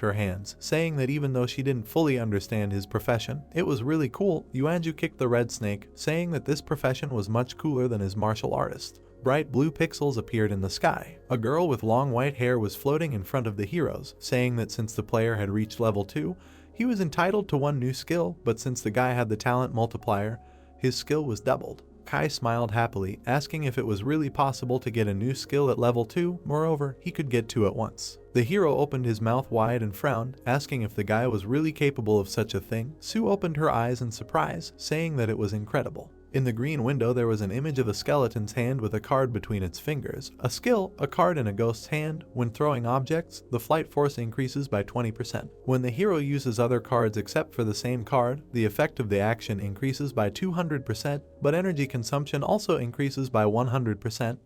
her hands, saying that even though she didn't fully understand his profession, it was really cool. Yuanju kicked the red snake, saying that this profession was much cooler than his martial artist. Bright blue pixels appeared in the sky. A girl with long white hair was floating in front of the heroes, saying that since the player had reached level 2, he was entitled to 1 new skill, but since the guy had the talent multiplier, his skill was doubled. Kai smiled happily, asking if it was really possible to get a new skill at level 2, moreover, he could get 2 at once. The hero opened his mouth wide and frowned, asking if the guy was really capable of such a thing. Sue opened her eyes in surprise, saying that it was incredible. In the green window there was an image of a skeleton's hand with a card between its fingers. A skill, a card in a ghost's hand. When throwing objects, the flight force increases by 20%. When the hero uses other cards except for the same card, the effect of the action increases by 200%, but energy consumption also increases by 100%,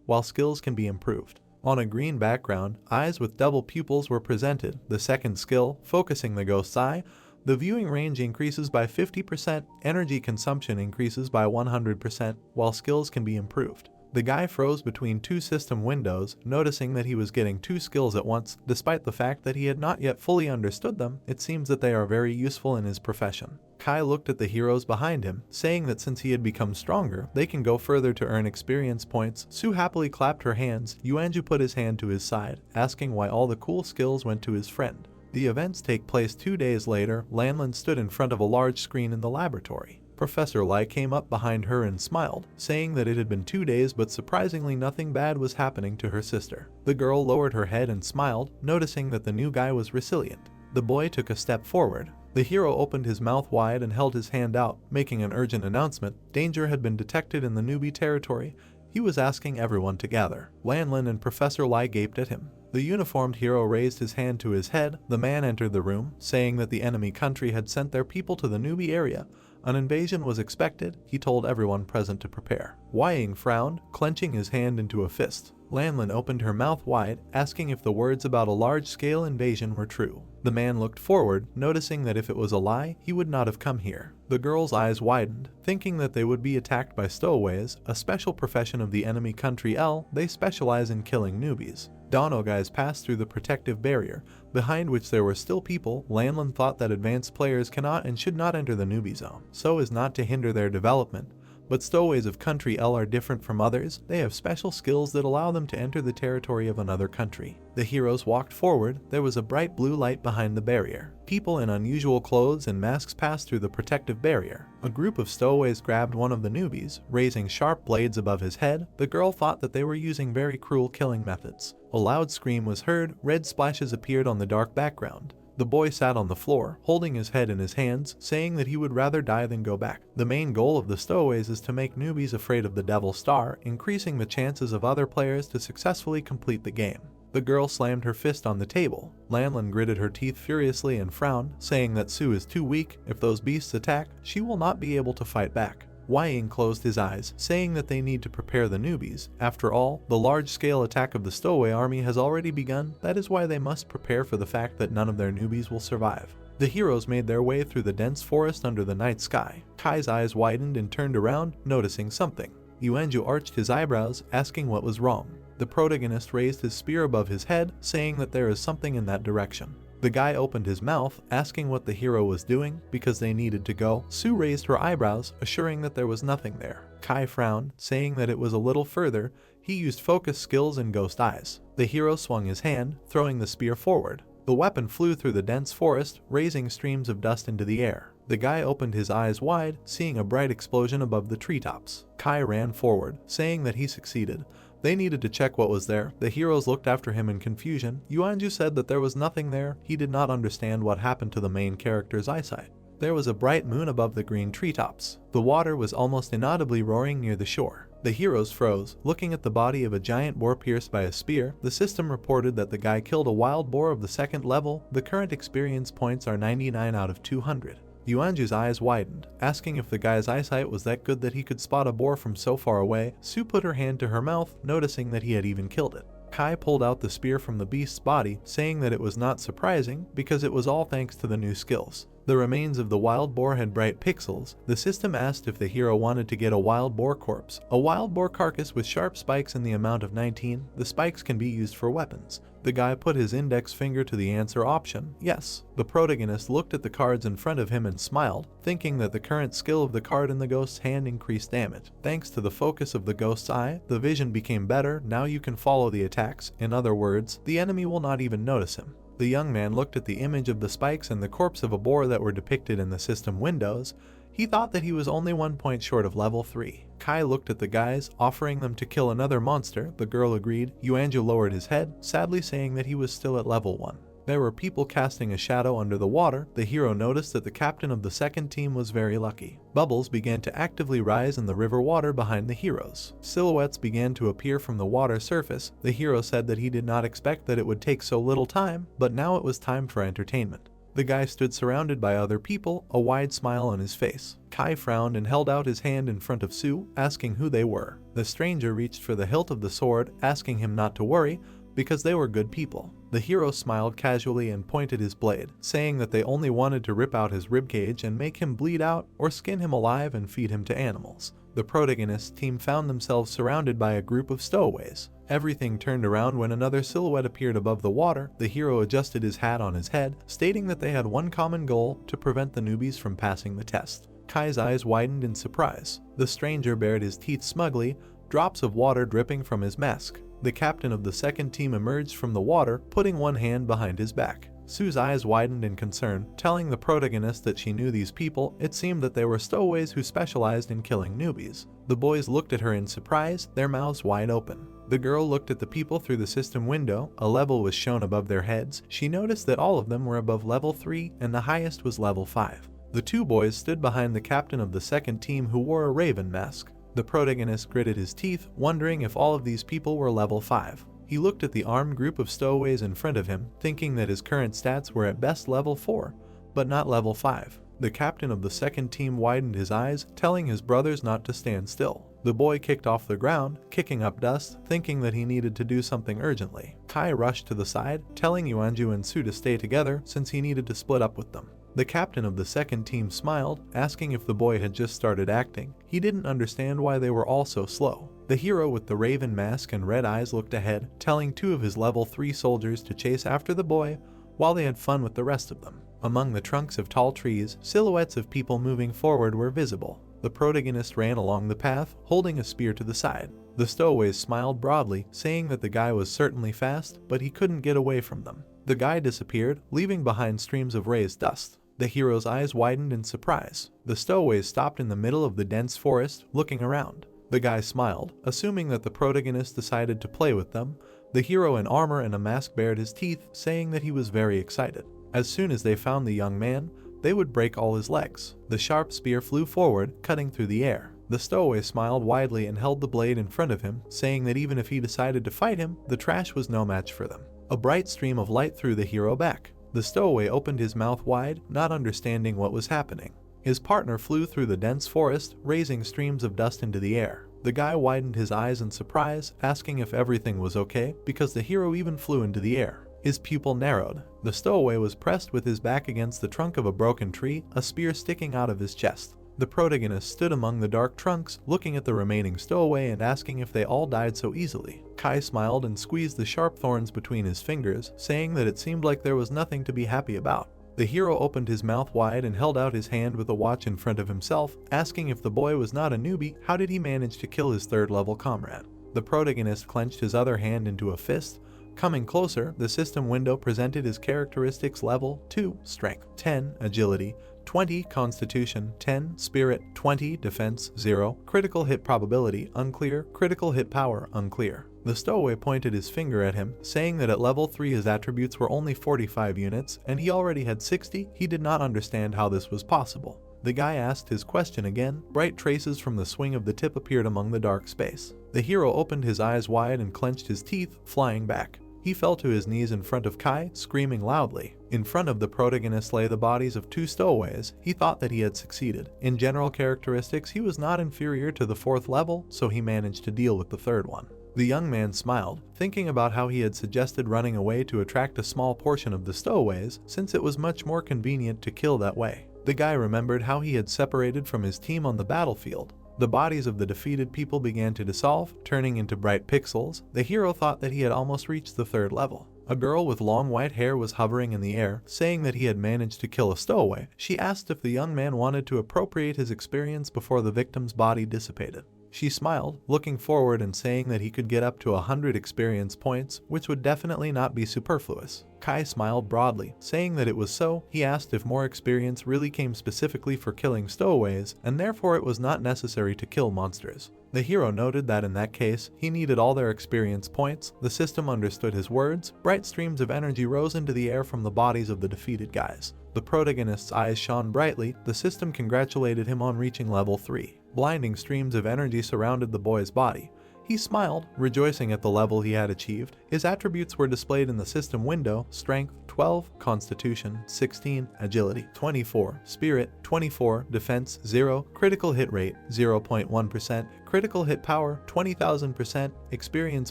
while skills can be improved. On a green background, eyes with double pupils were presented. The second skill, focusing the ghost's eye, the viewing range increases by 50%, energy consumption increases by 100%, while skills can be improved. The guy froze between 2 system windows, noticing that he was getting 2 skills at once. Despite the fact that he had not yet fully understood them, it seems that they are very useful in his profession. Kai looked at the heroes behind him, saying that since he had become stronger, they can go further to earn experience points. Sue happily clapped her hands. Yuanju put his hand to his side, asking why all the cool skills went to his friend. The events take place 2 days later. Lanlin stood in front of a large screen in the laboratory. Professor Lai came up behind her and smiled, saying that it had been 2 days but surprisingly nothing bad was happening to her sister. The girl lowered her head and smiled, noticing that the new guy was resilient. The boy took a step forward. The hero opened his mouth wide and held his hand out, making an urgent announcement. Danger had been detected in the Newbie territory. He was asking everyone to gather. Lanlin and Professor Lai gaped at him. The uniformed hero raised his hand to his head. The man entered the room, saying that the enemy country had sent their people to the Newbie area. An invasion was expected. He told everyone present to prepare. Ying frowned, clenching his hand into a fist. Lanlin opened her mouth wide, asking if the words about a large-scale invasion were true. The man looked forward, noticing that if it was a lie, he would not have come here. The girl's eyes widened, thinking that they would be attacked by stowaways, a special profession of the enemy country L. They specialize in killing newbies. Dono guys passed through the protective barrier, behind which there were still people. Lanlin thought that advanced players cannot and should not enter the newbie zone, so as not to hinder their development. But stowaways of country L are different from others. They have special skills that allow them to enter the territory of another country. The heroes walked forward. There was a bright blue light behind the barrier. People in unusual clothes and masks passed through the protective barrier. A group of stowaways grabbed one of the newbies, raising sharp blades above his head. The girl thought that they were using very cruel killing methods. A loud scream was heard. Red splashes appeared on the dark background. The boy sat on the floor, holding his head in his hands, saying that he would rather die than go back. The main goal of the stowaways is to make newbies afraid of the Devil Star, increasing the chances of other players to successfully complete the game. The girl slammed her fist on the table. Lanlin gritted her teeth furiously and frowned, saying that Sue is too weak. If those beasts attack, she will not be able to fight back. Ying closed his eyes, saying that they need to prepare the newbies. After all, the large-scale attack of the stowaway army has already begun. That is why they must prepare for the fact that none of their newbies will survive. The heroes made their way through the dense forest under the night sky. Kai's eyes widened and turned around, noticing something. Yuanju arched his eyebrows, asking what was wrong. The protagonist raised his spear above his head, saying that there is something in that direction. The guy opened his mouth, asking what the hero was doing, because they needed to go. Sue raised her eyebrows, assuring that there was nothing there. Kai frowned, saying that it was a little further. He used focus skills and ghost eyes. The hero swung his hand, throwing the spear forward. The weapon flew through the dense forest, raising streams of dust into the air. The guy opened his eyes wide, seeing a bright explosion above the treetops. Kai ran forward, saying that he succeeded. They needed to check what was there. The heroes looked after him in confusion. Yuanju said that there was nothing there. He did not understand what happened to the main character's eyesight. There was a bright moon above the green treetops. The water was almost inaudibly roaring near the shore. The heroes froze, looking at the body of a giant boar pierced by a spear. The system reported that the guy killed a wild boar of the 2nd level. The current experience points are 99 out of 200. Yuanju's eyes widened, asking if the guy's eyesight was that good that he could spot a boar from so far away. Su put her hand to her mouth, noticing that he had even killed it. Kai pulled out the spear from the beast's body, saying that it was not surprising because it was all thanks to the new skills. The remains of the wild boar had bright pixels. The system asked if the hero wanted to get a wild boar corpse. A wild boar carcass with sharp spikes in the amount of 19. The spikes can be used for weapons. The guy put his index finger to the answer option, yes. The protagonist looked at the cards in front of him and smiled, thinking that the current skill of the card in the ghost's hand increased damage. Thanks to the focus of the ghost's eye, the vision became better. Now you can follow the attacks. In other words, the enemy will not even notice him. The young man looked at the image of the spikes and the corpse of a boar that were depicted in the system windows. He thought that he was only 1 point short of level 3. Kai looked at the guys, offering them to kill another monster. The girl agreed. Yuanju lowered his head, sadly saying that he was still at level 1. There were people casting a shadow under the water. The hero noticed that the captain of the 2nd team was very lucky. Bubbles began to actively rise in the river water behind the heroes. Silhouettes began to appear from the water surface. The hero said that he did not expect that it would take so little time, but now it was time for entertainment. The guy stood surrounded by other people, a wide smile on his face. Kai frowned and held out his hand in front of Su, asking who they were. The stranger reached for the hilt of the sword, asking him not to worry, because they were good people. The hero smiled casually and pointed his blade, saying that they only wanted to rip out his ribcage and make him bleed out, or skin him alive and feed him to animals. The protagonist team found themselves surrounded by a group of stowaways. Everything turned around when another silhouette appeared above the water. The hero adjusted his hat on his head, stating that they had one common goal: to prevent the newbies from passing the test. Kai's eyes widened in surprise. The stranger bared his teeth smugly, drops of water dripping from his mask. The captain of the 2nd team emerged from the water, putting one hand behind his back. Su's eyes widened in concern, telling the protagonist that she knew these people. It seemed that they were stowaways who specialized in killing newbies. The boys looked at her in surprise, their mouths wide open. The girl looked at the people through the system window. A level was shown above their heads. She noticed that all of them were above level 3 and the highest was level 5. The 2 boys stood behind the captain of the 2nd team who wore a raven mask. The protagonist gritted his teeth, wondering if all of these people were level 5. He looked at the armed group of stowaways in front of him, thinking that his current stats were at best level 4, but not level 5. The captain of the 2nd team widened his eyes, telling his brothers not to stand still. The boy kicked off the ground, kicking up dust, thinking that he needed to do something urgently. Kai rushed to the side, telling Yuanju and Su to stay together since he needed to split up with them. The captain of the 2nd team smiled, asking if the boy had just started acting. He didn't understand why they were all so slow. The hero with the raven mask and red eyes looked ahead, telling 2 of his level 3 soldiers to chase after the boy while they had fun with the rest of them. Among the trunks of tall trees, silhouettes of people moving forward were visible. The protagonist ran along the path, holding a spear to the side. The stowaways smiled broadly, saying that the guy was certainly fast, but he couldn't get away from them. The guy disappeared, leaving behind streams of raised dust. The hero's eyes widened in surprise. The stowaways stopped in the middle of the dense forest, looking around. The guy smiled, assuming that the protagonist decided to play with them. The hero in armor and a mask bared his teeth, saying that he was very excited. As soon as they found the young man, they would break all his legs. The sharp spear flew forward, cutting through the air. The stowaway smiled widely and held the blade in front of him, saying that even if he decided to fight him, the trash was no match for them. A bright stream of light threw the hero back. The stowaway opened his mouth wide, not understanding what was happening. His partner flew through the dense forest, raising streams of dust into the air. The guy widened his eyes in surprise, asking if everything was okay, because the hero even flew into the air. His pupil narrowed. The stowaway was pressed with his back against the trunk of a broken tree, a spear sticking out of his chest. The protagonist stood among the dark trunks, looking at the remaining stowaway and asking if they all died so easily. Kai smiled and squeezed the sharp thorns between his fingers, saying that it seemed like there was nothing to be happy about. The hero opened his mouth wide and held out his hand with a watch in front of himself, asking if the boy was not a newbie. How did he manage to kill his 3rd level comrade? The protagonist clenched his other hand into a fist. Coming closer, the system window presented his characteristics: level 2, strength 10, agility 20, constitution 10, spirit 20, defense 0, critical hit probability unclear, critical hit power unclear. The stowaway pointed his finger at him, saying that at level 3 his attributes were only 45 units, and he already had 60. He did not understand how this was possible. The guy asked his question again. Bright traces from the swing of the tip appeared among the dark space. The hero opened his eyes wide and clenched his teeth, flying back. He fell to his knees in front of Kai, screaming loudly. In front of the protagonist lay the bodies of 2 stowaways. He thought that he had succeeded. In general characteristics, he was not inferior to the 4th level, so he managed to deal with the 3rd one. The young man smiled, thinking about how he had suggested running away to attract a small portion of the stowaways, since it was much more convenient to kill that way. The guy remembered how he had separated from his team on the battlefield. The bodies of the defeated people began to dissolve, turning into bright pixels. The hero thought that he had almost reached the 3rd level. A girl with long white hair was hovering in the air, saying that he had managed to kill a stowaway. She asked if the young man wanted to appropriate his experience before the victim's body dissipated. She smiled, looking forward and saying that he could get up to 100 experience points, which would definitely not be superfluous. Kai smiled broadly, saying that it was so. He asked if more experience really came specifically for killing stowaways, and therefore it was not necessary to kill monsters. The hero noted that in that case, he needed all their experience points. The system understood his words. Bright streams of energy rose into the air from the bodies of the defeated guys. The protagonist's eyes shone brightly. The system congratulated him on reaching level 3. Blinding streams of energy surrounded the boy's body. He smiled, rejoicing at the level he had achieved. His attributes were displayed in the system window: Strength 12, Constitution 16, Agility 24, Spirit 24, Defense 0, Critical Hit Rate 0.1%, Critical Hit Power 20,000%, Experience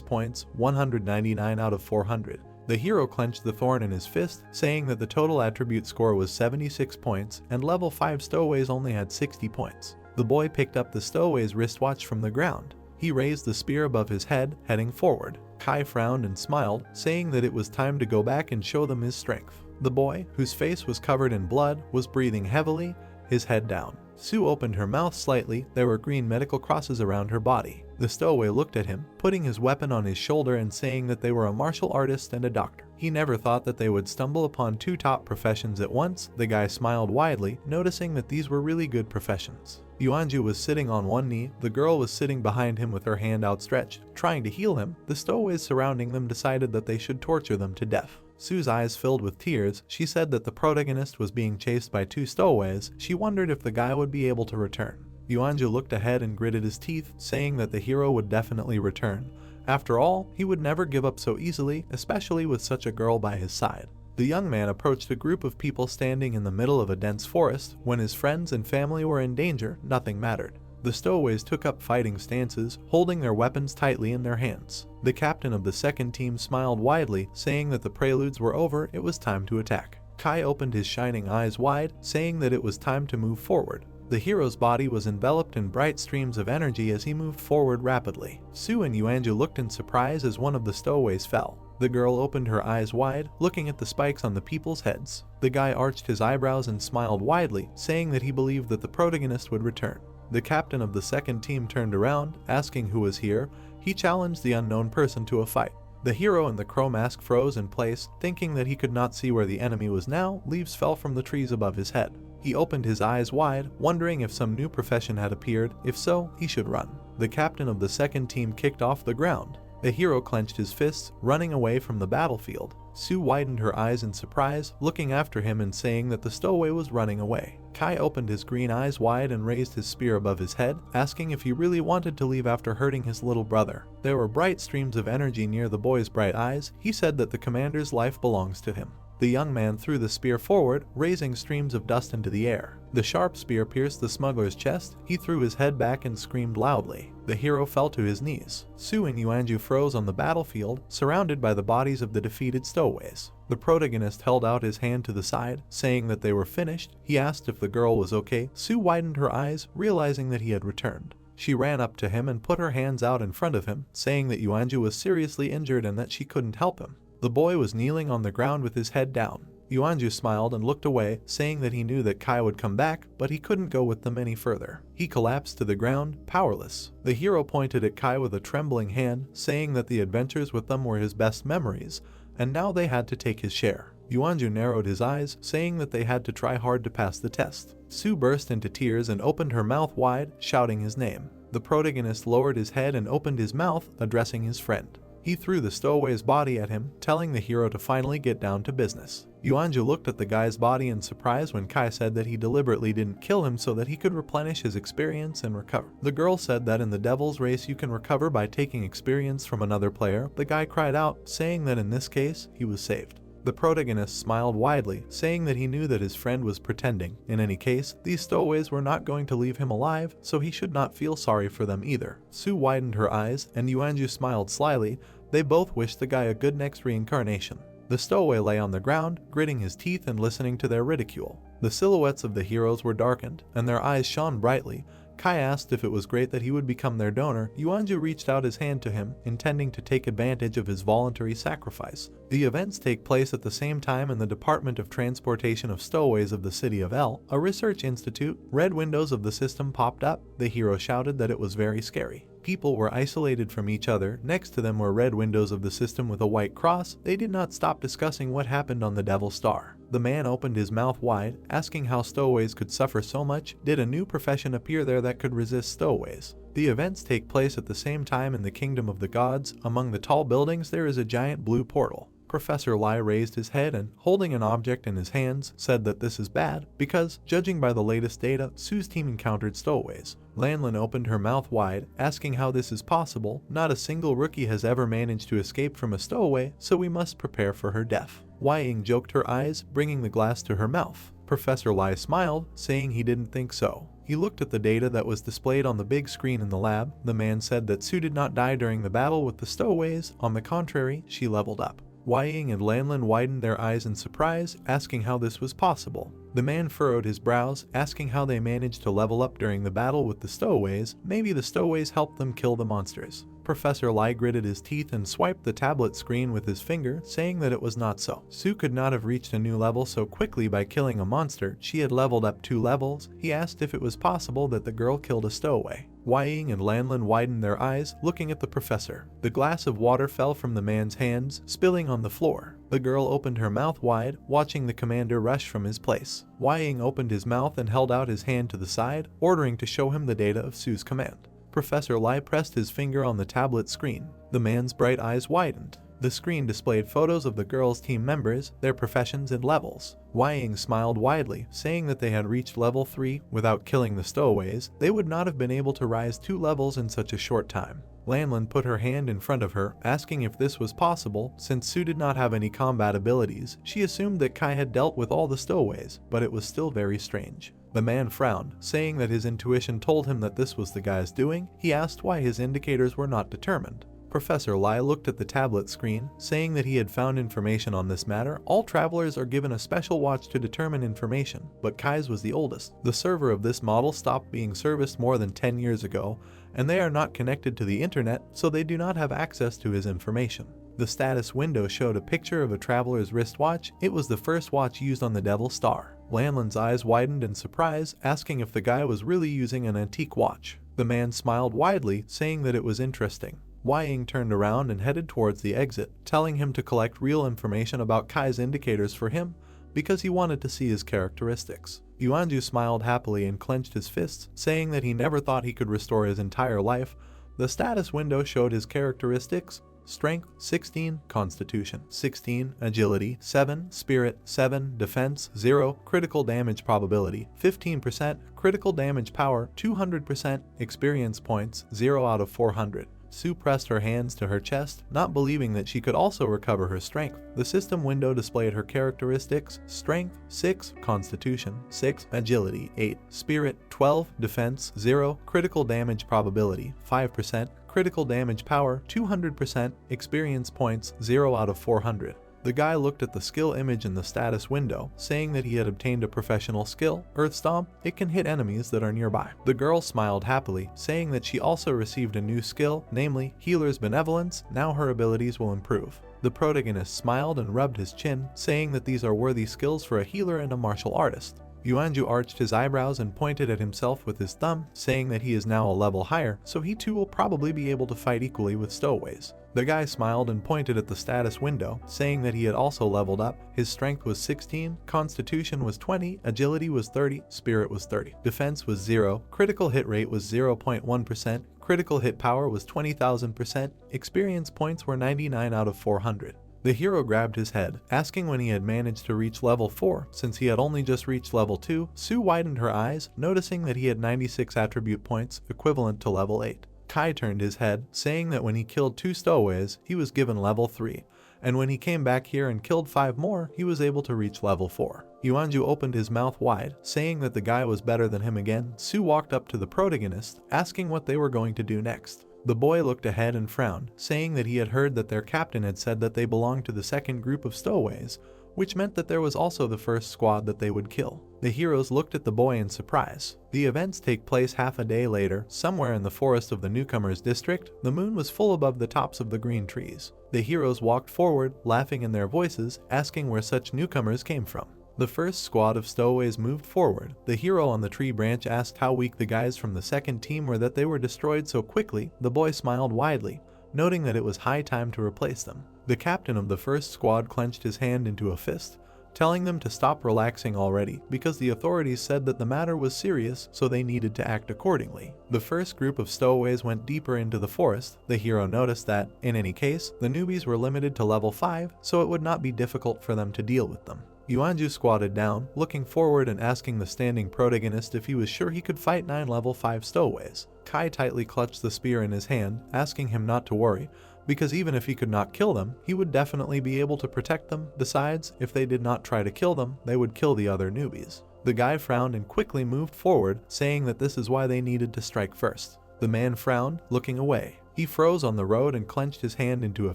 Points 199 out of 400. The hero clenched the thorn in his fist, saying that the total attribute score was 76 points, and level 5 stowaways only had 60 points. The boy picked up the stowaway's wristwatch from the ground. He raised the spear above his head, heading forward. Kai frowned and smiled, saying that it was time to go back and show them his strength. The boy, whose face was covered in blood, was breathing heavily, his head down. Sue opened her mouth slightly. There were green medical crosses around her body. The stowaway looked at him, putting his weapon on his shoulder and saying that they were a martial artist and a doctor. He never thought that they would stumble upon 2 top professions at once. The guy smiled widely, noticing that these were really good professions. Yuanju was sitting on one knee. The girl was sitting behind him with her hand outstretched, trying to heal him. The stowaways surrounding them decided that they should torture them to death. Sue's eyes filled with tears. She said that the protagonist was being chased by 2 stowaways. She wondered if the guy would be able to return. Yuanju looked ahead and gritted his teeth, saying that the hero would definitely return. After all, he would never give up so easily, especially with such a girl by his side. The young man approached a group of people standing in the middle of a dense forest. When his friends and family were in danger, nothing mattered. The stowaways took up fighting stances, holding their weapons tightly in their hands. The captain of the second team smiled widely, saying that the preludes were over. It was time to attack. Kai opened his shining eyes wide, saying that it was time to move forward. The hero's body was enveloped in bright streams of energy as he moved forward rapidly. Sue and Yuanju looked in surprise as one of the stowaways fell. The girl opened her eyes wide, looking at the spikes on the people's heads. The guy arched his eyebrows and smiled widely, saying that he believed that the protagonist would return. The captain of the second team turned around, asking who was here. He challenged the unknown person to a fight. The hero in the crow mask froze in place, thinking that he could not see where the enemy was now. Leaves fell from the trees above his head. He opened his eyes wide, wondering if some new profession had appeared. If so, he should run. The captain of the second team kicked off the ground. The hero clenched his fists, running away from the battlefield. Sue widened her eyes in surprise, looking after him and saying that the stowaway was running away. Kai opened his green eyes wide and raised his spear above his head, asking if he really wanted to leave after hurting his little brother. There were bright streams of energy near the boy's bright eyes. He said that the commander's life belongs to him. The young man threw the spear forward, raising streams of dust into the air. The sharp spear pierced the smuggler's chest. He threw his head back and screamed loudly. The hero fell to his knees. Sue and Yuanju froze on the battlefield, surrounded by the bodies of the defeated stowaways. The protagonist held out his hand to the side, saying that they were finished. He asked if the girl was okay. Sue widened her eyes, realizing that he had returned. She ran up to him and put her hands out in front of him, saying that Yuanju was seriously injured and that she couldn't help him. The boy was kneeling on the ground with his head down. Yuanju smiled and looked away, saying that he knew that Kai would come back, but he couldn't go with them any further. He collapsed to the ground, powerless. The hero pointed at Kai with a trembling hand, saying that the adventures with them were his best memories, and now they had to take his share. Yuanju narrowed his eyes, saying that they had to try hard to pass the test. Sue burst into tears and opened her mouth wide, shouting his name. The protagonist lowered his head and opened his mouth, addressing his friend. He threw the stowaway's body at him, telling the hero to finally get down to business. Yuanju looked at the guy's body in surprise when Kai said that he deliberately didn't kill him so that he could replenish his experience and recover. The girl said that in the devil's race you can recover by taking experience from another player. The guy cried out, saying that in this case, he was saved. The protagonist smiled widely, saying that he knew that his friend was pretending. In any case, these stowaways were not going to leave him alive, so he should not feel sorry for them either. Sue widened her eyes, and Yuanju smiled slyly. They both wished the guy a good next reincarnation. The stowaway lay on the ground, gritting his teeth and listening to their ridicule. The silhouettes of the heroes were darkened, and their eyes shone brightly. Kai asked if it was great that he would become their donor. Yuanju reached out his hand to him, intending to take advantage of his voluntary sacrifice. The events take place at the same time in the Department of Transportation of Stowaways of the city of L, a research institute. Red windows of the system popped up. The hero shouted that it was very scary. People were isolated from each other. Next to them were red windows of the system with a white cross. They did not stop discussing what happened on the Devil Star. The man opened his mouth wide, asking how stowaways could suffer so much. Did a new profession appear there that could resist stowaways? The events take place at the same time in the Kingdom of the Gods. Among the tall buildings there is a giant blue portal. Professor Lai raised his head and, holding an object in his hands, said that this is bad because, judging by the latest data, Sue's team encountered stowaways. Lanlin opened her mouth wide, asking how this is possible. Not a single rookie has ever managed to escape from a stowaway, so we must prepare for her death. Wei Ying joked her eyes, bringing the glass to her mouth. Professor Lai smiled, saying he didn't think so. He looked at the data that was displayed on the big screen in the lab. The man said that Sue did not die during the battle with the stowaways. On the contrary, she leveled up. Wei Ying and Lanlin widened their eyes in surprise, asking how this was possible. The man furrowed his brows, asking how they managed to level up during the battle with the stowaways. Maybe the stowaways helped them kill the monsters. Professor Lai gritted his teeth and swiped the tablet screen with his finger, saying that it was not so. Sue could not have reached a new level so quickly by killing a monster. She had leveled up 2 levels. He asked if it was possible that the girl killed a stowaway. Wei Ying and Lanlin widened their eyes, looking at the professor. The glass of water fell from the man's hands, spilling on the floor. The girl opened her mouth wide, watching the commander rush from his place. Wei Ying opened his mouth and held out his hand to the side, ordering to show him the data of Sue's command. Professor Lai pressed his finger on the tablet screen. The man's bright eyes widened. The screen displayed photos of the girls' team members, their professions and levels. Wei Ying smiled widely, saying that they had reached level 3 without killing the stowaways. They would not have been able to rise 2 levels in such a short time. Lanlin put her hand in front of her, asking if this was possible. Since Sue did not have any combat abilities, she assumed that Kai had dealt with all the stowaways, but it was still very strange. The man frowned, saying that his intuition told him that this was the guy's doing. He asked why his indicators were not determined. Professor Lai looked at the tablet screen, saying that he had found information on this matter. All travelers are given a special watch to determine information, but Kai's was the oldest. The server of this model stopped being serviced more than 10 years ago, and they are not connected to the internet, so they do not have access to his information. The status window showed a picture of a traveler's wristwatch. It was the first watch used on the Devil Star. Lanlin's eyes widened in surprise, asking if the guy was really using an antique watch. The man smiled widely, saying that it was interesting. Wei Ying turned around and headed towards the exit, telling him to collect real information about Kai's indicators for him because he wanted to see his characteristics. Yuanju smiled happily and clenched his fists, saying that he never thought he could restore his entire life. The status window showed his characteristics: Strength 16, Constitution 16, Agility 7, Spirit 7, Defense 0, Critical Damage Probability 15%, Critical Damage Power 200%, Experience Points 0 out of 400. Sue pressed her hands to her chest, not believing that she could also recover her strength. The system window displayed her characteristics: Strength 6, Constitution 6, Agility 8, Spirit 12, Defense 0, Critical Damage Probability 5%, Critical Damage Power 200%, Experience Points 0 out of 400. The guy looked at the skill image in the status window, saying that he had obtained a professional skill, Earth Stomp. It can hit enemies that are nearby. The girl smiled happily, saying that she also received a new skill, namely Healer's Benevolence. Now her abilities will improve. The protagonist smiled and rubbed his chin, saying that these are worthy skills for a healer and a martial artist. Yuanju arched his eyebrows and pointed at himself with his thumb, saying that he is now a level higher, so he too will probably be able to fight equally with stowaways. The guy smiled and pointed at the status window, saying that he had also leveled up. His strength was 16, constitution was 20, agility was 30, spirit was 30, defense was 0, critical hit rate was 0.1%, critical hit power was 20,000%, experience points were 99 out of 400. The hero grabbed his head, asking when he had managed to reach level 4, since he had only just reached level 2. Sue widened her eyes, noticing that he had 96 attribute points, equivalent to level 8. Kai turned his head, saying that when he killed 2 stowaways, he was given level 3, and when he came back here and killed 5 more, he was able to reach level 4. Yuanju opened his mouth wide, saying that the guy was better than him again. Sue walked up to the protagonist, asking what they were going to do next. The boy looked ahead and frowned, saying that he had heard that their captain had said that they belonged to the second group of stowaways, which meant that there was also the first squad that they would kill. The heroes looked at the boy in surprise. The events take place half a day later, somewhere in the forest of the newcomers' district. The moon was full above the tops of the green trees. The heroes walked forward, laughing in their voices, asking where such newcomers came from. The first squad of stowaways moved forward. The hero on the tree branch asked how weak the guys from the second team were that they were destroyed so quickly. The boy smiled widely, noting that it was high time to replace them. The captain of the first squad clenched his hand into a fist, telling them to stop relaxing already, because the authorities said that the matter was serious, so they needed to act accordingly. The first group of stowaways went deeper into the forest. The hero noticed that, in any case, the newbies were limited to level 5, so it would not be difficult for them to deal with them. Yuanju squatted down, looking forward and asking the standing protagonist if he was sure he could fight 9 level 5 stowaways. Kai tightly clutched the spear in his hand, asking him not to worry, because even if he could not kill them, he would definitely be able to protect them. Besides, if they did not try to kill them, they would kill the other newbies. The guy frowned and quickly moved forward, saying that this is why they needed to strike first. The man frowned, looking away. He froze on the road and clenched his hand into a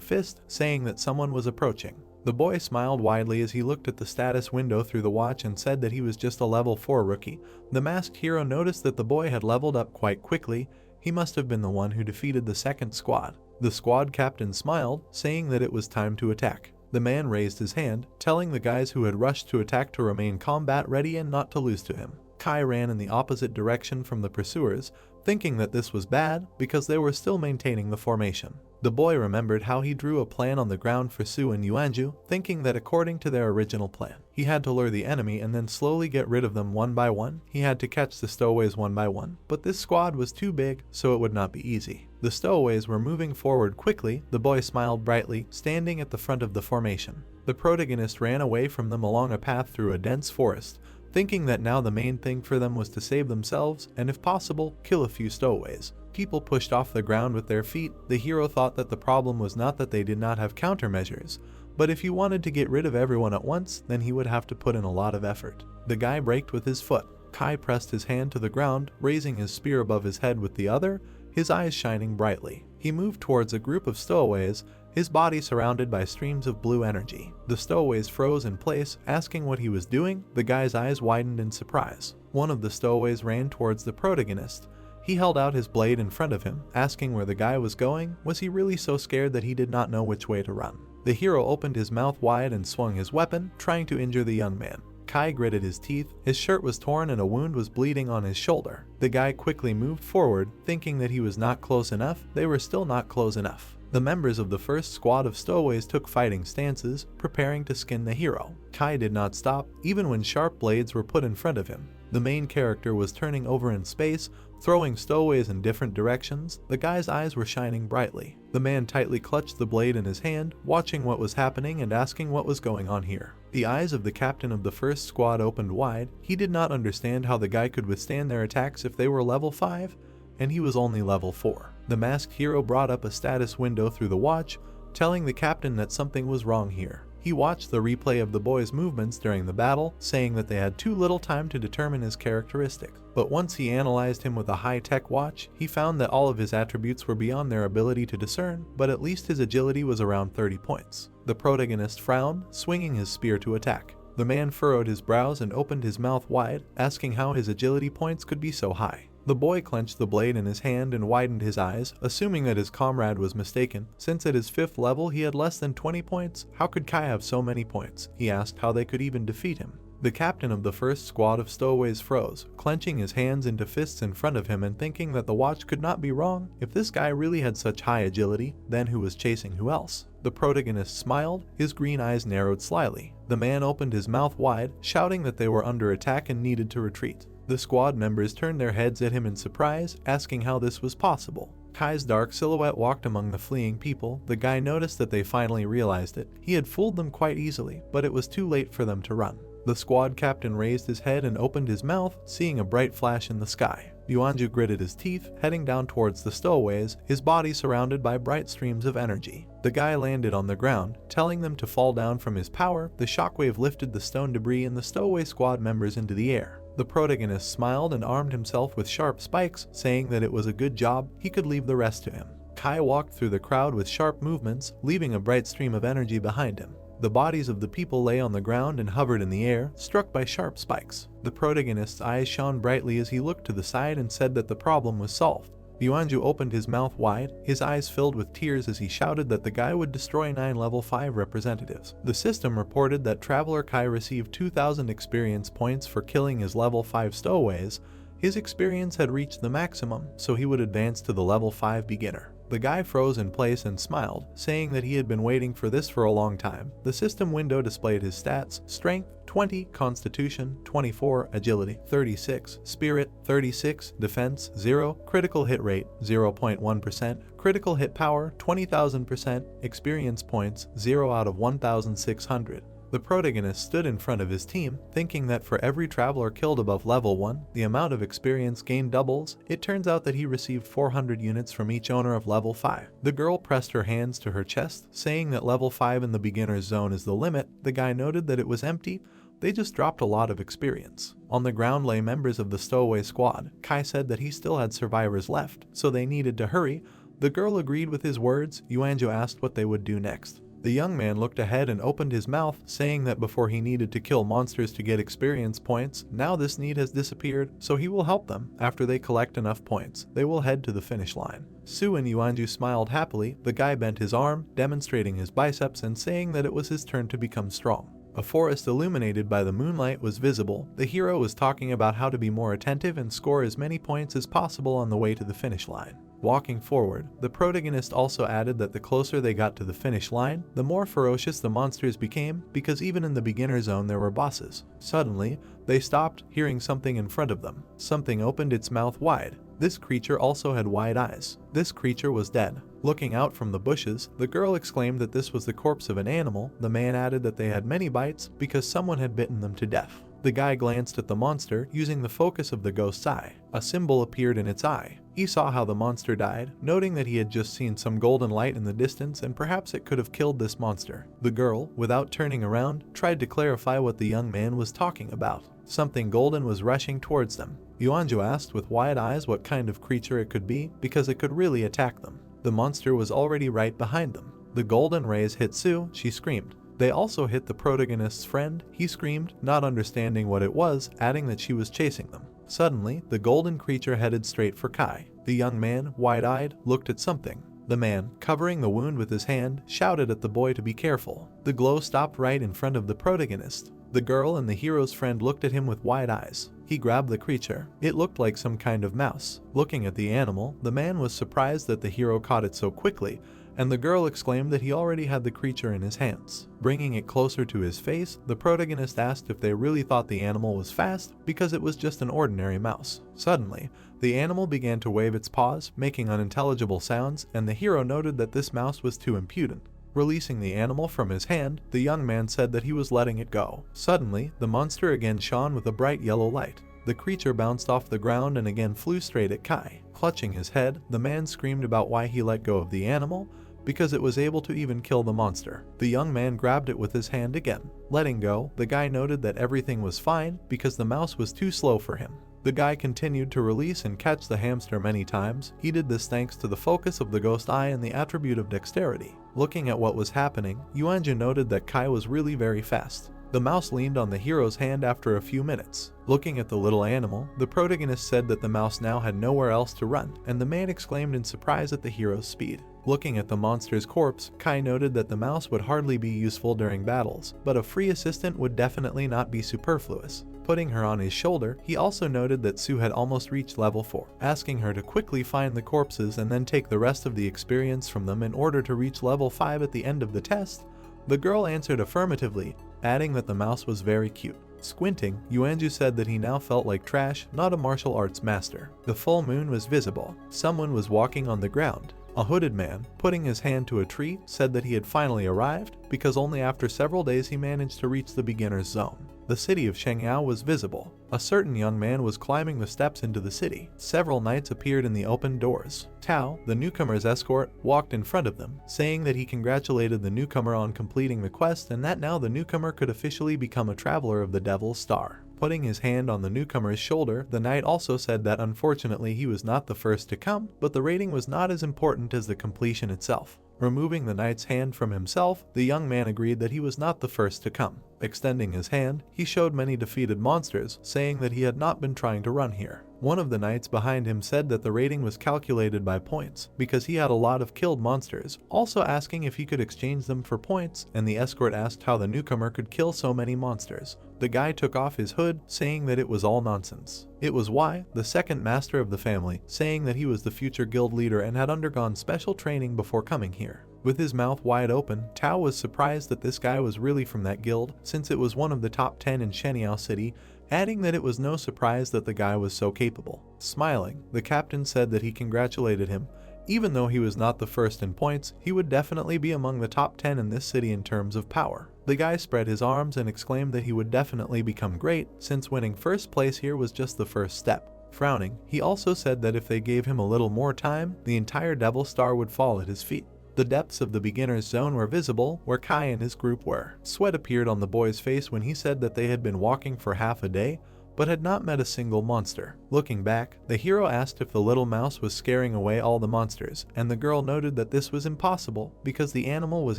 fist, saying that someone was approaching. The boy smiled widely as he looked at the status window through the watch and said that he was just a level 4 rookie. The masked hero noticed that the boy had leveled up quite quickly. He must have been the one who defeated the second squad. The squad captain smiled, saying that it was time to attack. The man raised his hand, telling the guys who had rushed to attack to remain combat ready and not to lose to him. Kai ran in the opposite direction from the pursuers, thinking that this was bad because they were still maintaining the formation. The boy remembered how he drew a plan on the ground for Sue and Yuanju, thinking that according to their original plan, he had to lure the enemy and then slowly get rid of them one by one. He had to catch the stowaways one by one, but this squad was too big, so it would not be easy. The stowaways were moving forward quickly. The boy smiled brightly, standing at the front of the formation. The protagonist ran away from them along a path through a dense forest, thinking that now the main thing for them was to save themselves and, if possible, kill a few stowaways. People pushed off the ground with their feet. The hero thought that the problem was not that they did not have countermeasures, but if he wanted to get rid of everyone at once, then he would have to put in a lot of effort. The guy braked with his foot. Kai pressed his hand to the ground, raising his spear above his head with the other, his eyes shining brightly. He moved towards a group of stowaways, his body surrounded by streams of blue energy. The stowaways froze in place, asking what he was doing. The guy's eyes widened in surprise. One of the stowaways ran towards the protagonist. He held out his blade in front of him, asking where the guy was going. Was he really so scared that he did not know which way to run? The hero opened his mouth wide and swung his weapon, trying to injure the young man. Kai gritted his teeth. His shirt was torn and a wound was bleeding on his shoulder. The guy quickly moved forward, thinking that he was not close enough. They were still not close enough. The members of the first squad of stowaways took fighting stances, preparing to skin the hero. Kai did not stop, even when sharp blades were put in front of him. The main character was turning over in space, throwing stowaways in different directions. The guy's eyes were shining brightly. The man tightly clutched the blade in his hand, watching what was happening and asking what was going on here. The eyes of the captain of the first squad opened wide. He did not understand how the guy could withstand their attacks if they were level 5, and he was only level 4. The masked hero brought up a status window through the watch, telling the captain that something was wrong here. He watched the replay of the boy's movements during the battle, saying that they had too little time to determine his characteristics. But once he analyzed him with a high-tech watch, he found that all of his attributes were beyond their ability to discern, but at least his agility was around 30 points. The protagonist frowned, swinging his spear to attack. The man furrowed his brows and opened his mouth wide, asking how his agility points could be so high. The boy clenched the blade in his hand and widened his eyes, assuming that his comrade was mistaken. Since at his 5th level he had less than 20 points, how could Kai have so many points? He asked how they could even defeat him. The captain of the first squad of stowaways froze, clenching his hands into fists in front of him and thinking that the watch could not be wrong. If this guy really had such high agility, then who was chasing who else? The protagonist smiled, his green eyes narrowed slyly. The man opened his mouth wide, shouting that they were under attack and needed to retreat. The squad members turned their heads at him in surprise, asking how this was possible. Kai's dark silhouette walked among the fleeing people. The guy noticed that they finally realized it. He had fooled them quite easily, but it was too late for them to run. The squad captain raised his head and opened his mouth, seeing a bright flash in the sky. Yuanju gritted his teeth, heading down towards the stowaways, his body surrounded by bright streams of energy. The guy landed on the ground, telling them to fall down from his power. The shockwave lifted the stone debris and the stowaway squad members into the air. The protagonist smiled and armed himself with sharp spikes, saying that it was a good job, he could leave the rest to him. Kai walked through the crowd with sharp movements, leaving a bright stream of energy behind him. The bodies of the people lay on the ground and hovered in the air, struck by sharp spikes. The protagonist's eyes shone brightly as he looked to the side and said that the problem was solved. Yuanju opened his mouth wide, his eyes filled with tears as he shouted that the guy would destroy 9 level 5 representatives. The system reported that Traveler Kai received 2,000 experience points for killing his level 5 stowaways. His experience had reached the maximum, so he would advance to the level 5 beginner. The guy froze in place and smiled, saying that he had been waiting for this for a long time. The system window displayed his stats: Strength 20, Constitution 24, Agility 36, Spirit 36, Defense 0, Critical Hit Rate 0.1%, Critical Hit Power 20,000%, Experience Points 0 out of 1,600. The protagonist stood in front of his team, thinking that for every traveler killed above level 1, the amount of experience gained doubles. It turns out that he received 400 units from each owner of level 5. The girl pressed her hands to her chest, saying that level 5 in the beginner's zone is the limit. The guy noted that it was empty. They just dropped a lot of experience. On the ground lay members of the stowaway squad. Kai said that he still had survivors left, so they needed to hurry. The girl agreed with his words. Yuanju asked what they would do next. The young man looked ahead and opened his mouth, saying that before he needed to kill monsters to get experience points, now this need has disappeared, so he will help them. After they collect enough points, they will head to the finish line. Su and Yuanju smiled happily. The guy bent his arm, demonstrating his biceps and saying that it was his turn to become strong. A forest illuminated by the moonlight was visible. The hero was talking about how to be more attentive and score as many points as possible on the way to the finish line. Walking forward, the protagonist also added that the closer they got to the finish line, the more ferocious the monsters became, because even in the beginner zone there were bosses. Suddenly, they stopped, hearing something in front of them. Something opened its mouth wide. This creature also had wide eyes. This creature was dead. Looking out from the bushes, the girl exclaimed that this was the corpse of an animal. The man added that they had many bites because someone had bitten them to death. The guy glanced at the monster, using the focus of the ghost's eye. A symbol appeared in its eye. He saw how the monster died, noting that he had just seen some golden light in the distance and perhaps it could have killed this monster. The girl, without turning around, tried to clarify what the young man was talking about. Something golden was rushing towards them. Yuanju asked with wide eyes what kind of creature it could be, because it could really attack them. The monster was already right behind them. The golden rays hit Su. She screamed. They also hit the protagonist's friend. He screamed, not understanding what it was, adding that she was chasing them. Suddenly, the golden creature headed straight for Kai. The young man, wide-eyed, looked at something. The man, covering the wound with his hand, shouted at the boy to be careful. The glow stopped right in front of the protagonist. The girl and the hero's friend looked at him with wide eyes. He grabbed the creature. It looked like some kind of mouse. Looking at the animal, the man was surprised that the hero caught it so quickly, and the girl exclaimed that he already had the creature in his hands. Bringing it closer to his face, the protagonist asked if they really thought the animal was fast, because it was just an ordinary mouse. Suddenly, the animal began to wave its paws, making unintelligible sounds, and the hero noted that this mouse was too impudent. Releasing the animal from his hand, the young man said that he was letting it go. Suddenly, the monster again shone with a bright yellow light. The creature bounced off the ground and again flew straight at Kai. Clutching his head, the man screamed about why he let go of the animal, because it was able to even kill the monster. The young man grabbed it with his hand again. Letting go, the guy noted that everything was fine because the mouse was too slow for him. The guy continued to release and catch the hamster many times. He did this thanks to the focus of the ghost eye and the attribute of dexterity. Looking at what was happening, Yuanju noted that Kai was really very fast. The mouse leaned on the hero's hand after a few minutes. Looking at the little animal, the protagonist said that the mouse now had nowhere else to run, and the man exclaimed in surprise at the hero's speed. Looking at the monster's corpse, Kai noted that the mouse would hardly be useful during battles, but a free assistant would definitely not be superfluous. Putting her on his shoulder, he also noted that Sue had almost reached level 4, asking her to quickly find the corpses and then take the rest of the experience from them in order to reach level 5 at the end of the test. The girl answered affirmatively, adding that the mouse was very cute. Squinting, Yuanju said that he now felt like trash, not a martial arts master. The full moon was visible. Someone was walking on the ground. A hooded man, putting his hand to a tree, said that he had finally arrived, because only after several days he managed to reach the beginner's zone. The city of Shengyao was visible. A certain young man was climbing the steps into the city. Several knights appeared in the open doors. Tao, the newcomer's escort, walked in front of them, saying that he congratulated the newcomer on completing the quest and that now the newcomer could officially become a traveler of the Devil's Star. Putting his hand on the newcomer's shoulder, the knight also said that unfortunately he was not the first to come, but the rating was not as important as the completion itself. Removing the knight's hand from himself, the young man agreed that he was not the first to come. Extending his hand, he showed many defeated monsters, saying that he had not been trying to run here. One of the knights behind him said that the rating was calculated by points, because he had a lot of killed monsters, also asking if he could exchange them for points, and the escort asked how the newcomer could kill so many monsters. The guy took off his hood, saying that it was all nonsense. It was Y, the second master of the family, saying that he was the future guild leader and had undergone special training before coming here. With his mouth wide open, Tao was surprised that this guy was really from that guild, since it was one of the top 10 in Shengyao City, adding that it was no surprise that the guy was so capable. Smiling, the captain said that he congratulated him. Even though he was not the first in points, he would definitely be among the top 10 in this city in terms of power. The guy spread his arms and exclaimed that he would definitely become great, since winning first place here was just the first step. Frowning, he also said that if they gave him a little more time, the entire Devil Star would fall at his feet. The depths of the beginner's zone were visible, where Kai and his group were. Sweat appeared on the boy's face when he said that they had been walking for half a day, but had not met a single monster. Looking back, the hero asked if the little mouse was scaring away all the monsters, and the girl noted that this was impossible because the animal was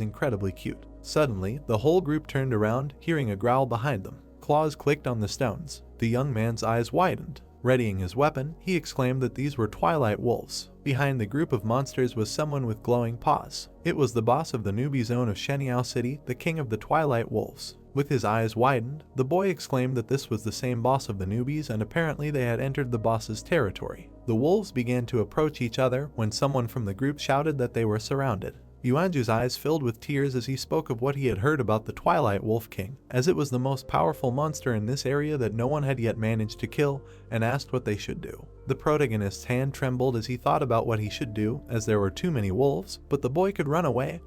incredibly cute. Suddenly, the whole group turned around, hearing a growl behind them. Claws clicked on the stones. The young man's eyes widened. Readying his weapon, he exclaimed that these were Twilight Wolves. Behind the group of monsters was someone with glowing paws. It was the boss of the Newbie zone of Shengyao City, the king of the Twilight Wolves. With his eyes widened, the boy exclaimed that this was the same boss of the newbies and apparently they had entered the boss's territory. The wolves began to approach each other when someone from the group shouted that they were surrounded. Yuanju's eyes filled with tears as he spoke of what he had heard about the Twilight Wolf King, as it was the most powerful monster in this area that no one had yet managed to kill, and asked what they should do. The protagonist's hand trembled as he thought about what he should do, as there were too many wolves, but the boy could run away.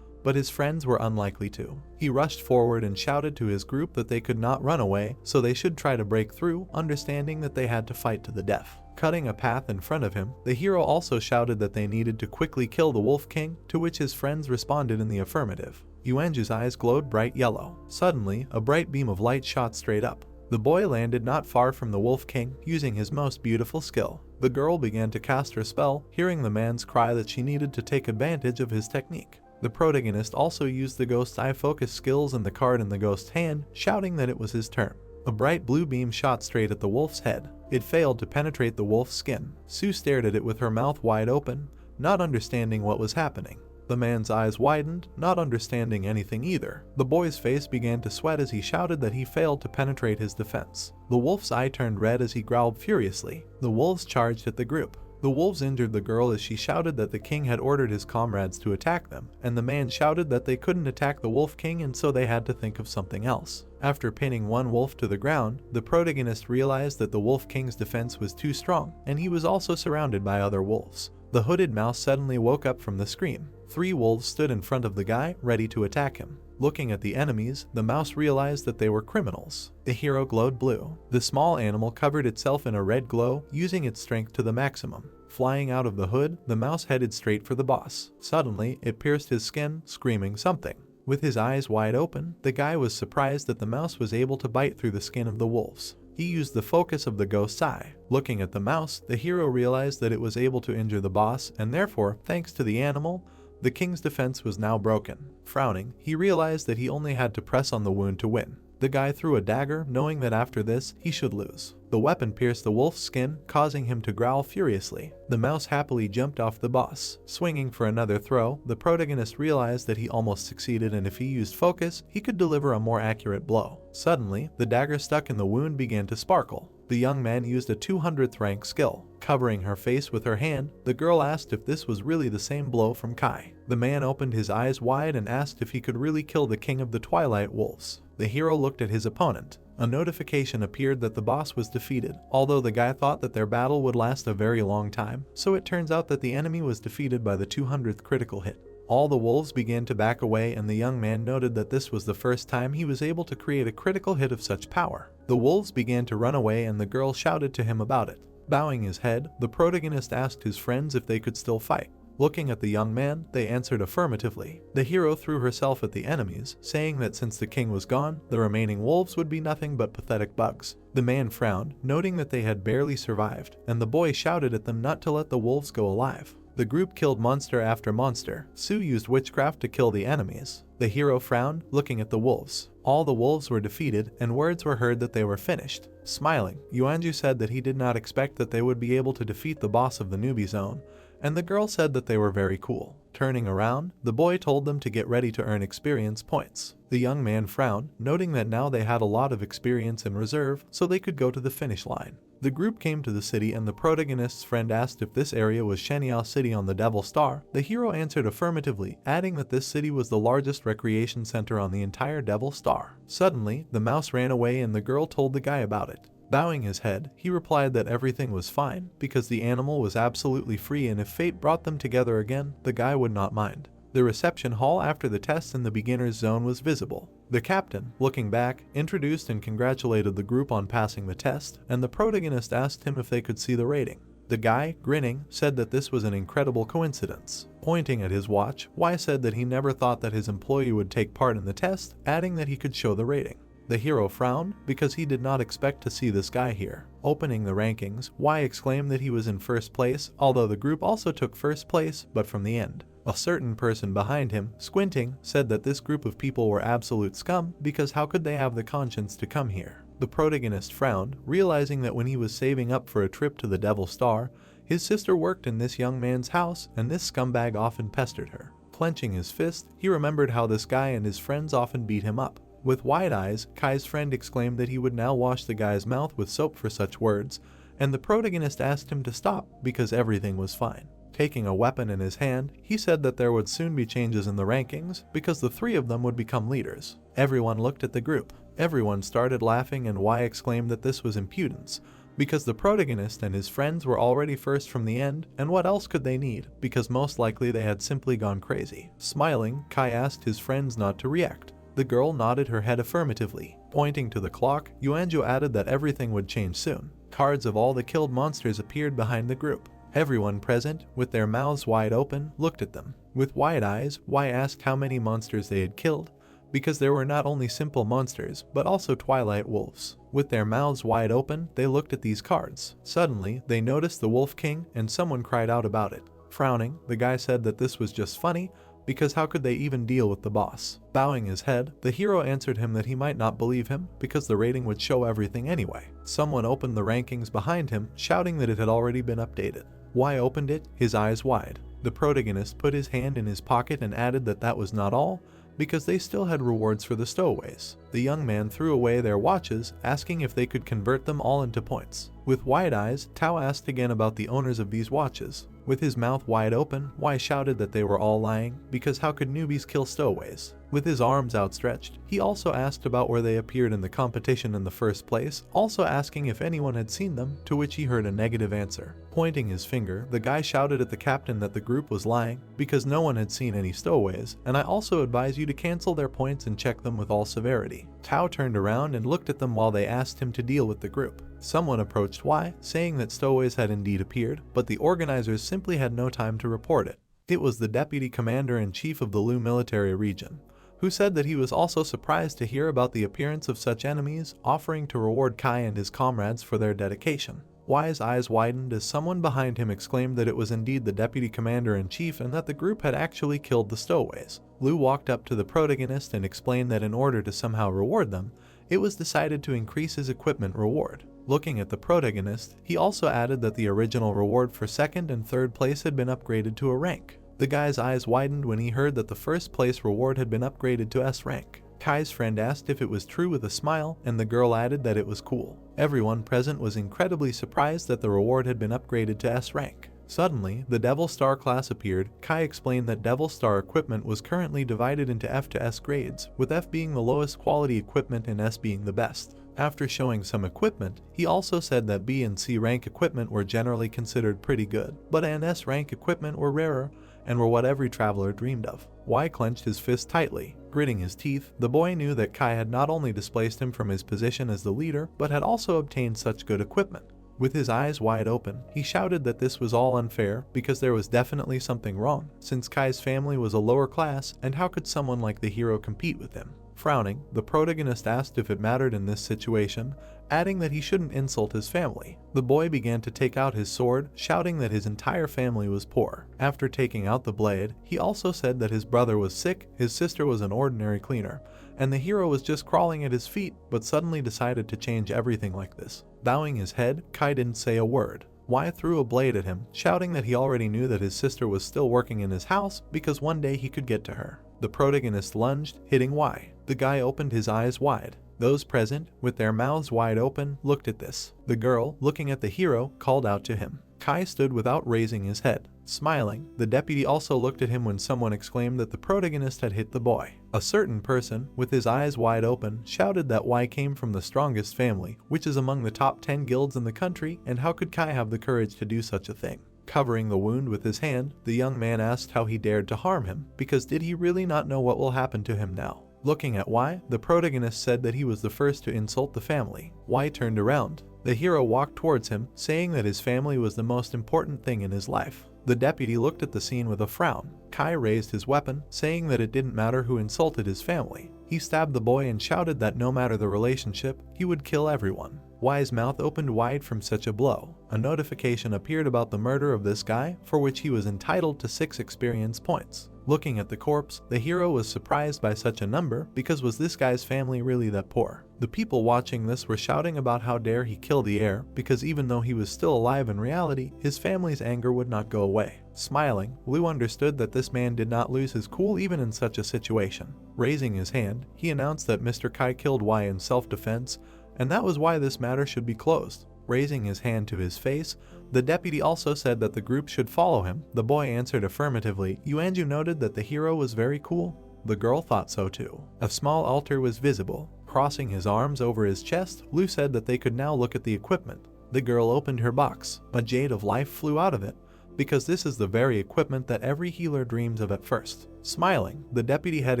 But his friends were unlikely to. He rushed forward and shouted to his group that they could not run away, so they should try to break through, understanding that they had to fight to the death. Cutting a path in front of him, the hero also shouted that they needed to quickly kill the Wolf King, to which his friends responded in the affirmative. Yuanju's eyes glowed bright yellow. Suddenly, a bright beam of light shot straight up. The boy landed not far from the Wolf King, using his most beautiful skill. The girl began to cast her spell, hearing the man's cry that she needed to take advantage of his technique. The protagonist also used the Ghost's Eye Focus skills and the card in the ghost's hand, shouting that it was his turn. A bright blue beam shot straight at the wolf's head. It failed to penetrate the wolf's skin. Sue stared at it with her mouth wide open, not understanding what was happening. The man's eyes widened, not understanding anything either. The boy's face began to sweat as he shouted that he failed to penetrate his defense. The wolf's eye turned red as he growled furiously. The wolves charged at the group. The wolves injured the girl as she shouted that the king had ordered his comrades to attack them, and the man shouted that they couldn't attack the Wolf King and so they had to think of something else. After pinning one wolf to the ground, the protagonist realized that the Wolf King's defense was too strong, and he was also surrounded by other wolves. The hooded mouse suddenly woke up from the scream. 3 wolves stood in front of the guy, ready to attack him. Looking at the enemies, the mouse realized that they were criminals. The hero glowed blue. The small animal covered itself in a red glow, using its strength to the maximum. Flying out of the hood, the mouse headed straight for the boss. Suddenly, it pierced his skin, screaming something. With his eyes wide open, the guy was surprised that the mouse was able to bite through the skin of the wolves. He used the focus of the ghost's eye. Looking at the mouse, the hero realized that it was able to injure the boss, and therefore, thanks to the animal, the king's defense was now broken. Frowning, he realized that he only had to press on the wound to win. The guy threw a dagger, knowing that after this, he should lose. The weapon pierced the wolf's skin, causing him to growl furiously. The mouse happily jumped off the boss. Swinging for another throw, the protagonist realized that he almost succeeded, and if he used focus, he could deliver a more accurate blow. Suddenly, the dagger stuck in the wound began to sparkle. The young man used a 200th rank skill. Covering her face with her hand, the girl asked if this was really the same blow from Kai. The man opened his eyes wide and asked if he could really kill the king of the Twilight Wolves. The hero looked at his opponent. A notification appeared that the boss was defeated, although the guy thought that their battle would last a very long time, so it turns out that the enemy was defeated by the 200th critical hit. All the wolves began to back away, and the young man noted that this was the first time he was able to create a critical hit of such power. The wolves began to run away, and the girl shouted to him about it. Bowing his head, the protagonist asked his friends if they could still fight. Looking at the young man, they answered affirmatively. The hero threw herself at the enemies, saying that since the king was gone, the remaining wolves would be nothing but pathetic bugs. The man frowned, noting that they had barely survived, and the boy shouted at them not to let the wolves go alive. The group killed monster after monster. Sue used witchcraft to kill the enemies. The hero frowned, looking at the wolves. All the wolves were defeated, and words were heard that they were finished. Smiling, Yuanju said that he did not expect that they would be able to defeat the boss of the Newbie zone, and the girl said that they were very cool. Turning around, the boy told them to get ready to earn experience points. The young man frowned, noting that now they had a lot of experience in reserve, so they could go to the finish line. The group came to the city, and the protagonist's friend asked if this area was Shenyao City on the Devil Star. The hero answered affirmatively, adding that this city was the largest recreation center on the entire Devil Star. Suddenly, the mouse ran away, and the girl told the guy about it. Bowing his head, he replied that everything was fine, because the animal was absolutely free, and if fate brought them together again, the guy would not mind. The reception hall after the test in the beginner's zone was visible. The captain, looking back, introduced and congratulated the group on passing the test, and the protagonist asked him if they could see the rating. The guy, grinning, said that this was an incredible coincidence. Pointing at his watch, Y said that he never thought that his employee would take part in the test, adding that he could show the rating. The hero frowned, because he did not expect to see this guy here. Opening the rankings, Y exclaimed that he was in first place, although the group also took first place, but from the end. A certain person behind him, squinting, said that this group of people were absolute scum, because how could they have the conscience to come here? The protagonist frowned, realizing that when he was saving up for a trip to the Devil Star, his sister worked in this young man's house, and this scumbag often pestered her. Clenching his fist, he remembered how this guy and his friends often beat him up. With wide eyes, Kai's friend exclaimed that he would now wash the guy's mouth with soap for such words, and the protagonist asked him to stop because everything was fine. Taking a weapon in his hand, he said that there would soon be changes in the rankings because the three of them would become leaders. Everyone looked at the group. Everyone started laughing, and Y exclaimed that this was impudence because the protagonist and his friends were already first from the end, and what else could they need, because most likely they had simply gone crazy. Smiling, Kai asked his friends not to react. The girl nodded her head affirmatively. Pointing to the clock, Yuanju added that everything would change soon. Cards of all the killed monsters appeared behind the group. Everyone present, with their mouths wide open, looked at them. With wide eyes, Y asked how many monsters they had killed, because there were not only simple monsters, but also Twilight Wolves. With their mouths wide open, they looked at these cards. Suddenly, they noticed the Wolf King, and someone cried out about it. Frowning, the guy said that this was just funny, because how could they even deal with the boss? Bowing his head, the hero answered him that he might not believe him, because the rating would show everything anyway. Someone opened the rankings behind him, shouting that it had already been updated. Y opened it, his eyes wide. The protagonist put his hand in his pocket and added that that was not all, because they still had rewards for the stowaways. The young man threw away their watches, asking if they could convert them all into points. With wide eyes, Tao asked again about the owners of these watches. With his mouth wide open, Y shouted that they were all lying, because how could newbies kill stowaways? With his arms outstretched, he also asked about where they appeared in the competition in the first place, also asking if anyone had seen them, to which he heard a negative answer. Pointing his finger, the guy shouted at the captain that the group was lying, because no one had seen any stowaways, and I also advise you to cancel their points and check them with all severity. Tao turned around and looked at them while they asked him to deal with the group. Someone approached Y, saying that stowaways had indeed appeared, but the organizers simply had no time to report it. It was the deputy commander-in-chief of the Lu military region, who said that he was also surprised to hear about the appearance of such enemies, offering to reward Kai and his comrades for their dedication. Y's eyes widened as someone behind him exclaimed that it was indeed the deputy commander-in-chief and that the group had actually killed the stowaways. Lu walked up to the protagonist and explained that in order to somehow reward them, it was decided to increase his equipment reward. Looking at the protagonist, he also added that the original reward for second and third place had been upgraded to a rank. The guy's eyes widened when he heard that the first place reward had been upgraded to S rank. Kai's friend asked if it was true with a smile, and the girl added that it was cool. Everyone present was incredibly surprised that the reward had been upgraded to S rank. Suddenly, the Devil Star class appeared. Kai explained that Devil Star equipment was currently divided into F to S grades, with F being the lowest quality equipment and S being the best. After showing some equipment, he also said that B and C rank equipment were generally considered pretty good, but A and S rank equipment were rarer and were what every traveler dreamed of. Y clenched his fist tightly. Gritting his teeth, the boy knew that Kai had not only displaced him from his position as the leader, but had also obtained such good equipment. With his eyes wide open, he shouted that this was all unfair because there was definitely something wrong, since Kai's family was a lower class, and how could someone like the hero compete with him? Frowning, the protagonist asked if it mattered in this situation, adding that he shouldn't insult his family. The boy began to take out his sword, shouting that his entire family was poor. After taking out the blade, he also said that his brother was sick, his sister was an ordinary cleaner, and the hero was just crawling at his feet, but suddenly decided to change everything like this. Bowing his head, Kai didn't say a word. Y threw a blade at him, shouting that he already knew that his sister was still working in his house because one day he could get to her. The protagonist lunged, hitting Y. The guy opened his eyes wide. Those present, with their mouths wide open, looked at this. The girl, looking at the hero, called out to him. Kai stood without raising his head. Smiling, the deputy also looked at him when someone exclaimed that the protagonist had hit the boy. A certain person, with his eyes wide open, shouted that Y came from the strongest family, which is among the top 10 guilds in the country, and how could Kai have the courage to do such a thing? Covering the wound with his hand, the young man asked how he dared to harm him, because did he really not know what will happen to him now? Looking at Y, the protagonist said that he was the first to insult the family. Y turned around. The hero walked towards him, saying that his family was the most important thing in his life. The deputy looked at the scene with a frown. Kai raised his weapon, saying that it didn't matter who insulted his family. He stabbed the boy and shouted that no matter the relationship, he would kill everyone. Y's mouth opened wide from such a blow. A notification appeared about the murder of this guy, for which he was entitled to 6 experience points. Looking at the corpse, the hero was surprised by such a number because was this guy's family really that poor? The people watching this were shouting about how dare he kill the heir because even though he was still alive in reality, his family's anger would not go away. Smiling, Liu understood that this man did not lose his cool even in such a situation. Raising his hand, he announced that Mr. Kai killed Y in self-defense, and that was why this matter should be closed. Raising his hand to his face, the deputy also said that the group should follow him. The boy answered affirmatively. Yuanju noted that the hero was very cool. The girl thought so too. A small altar was visible. Crossing his arms over his chest, Liu said that they could now look at the equipment. The girl opened her box. A jade of life flew out of it, because this is the very equipment that every healer dreams of at first. Smiling, the deputy had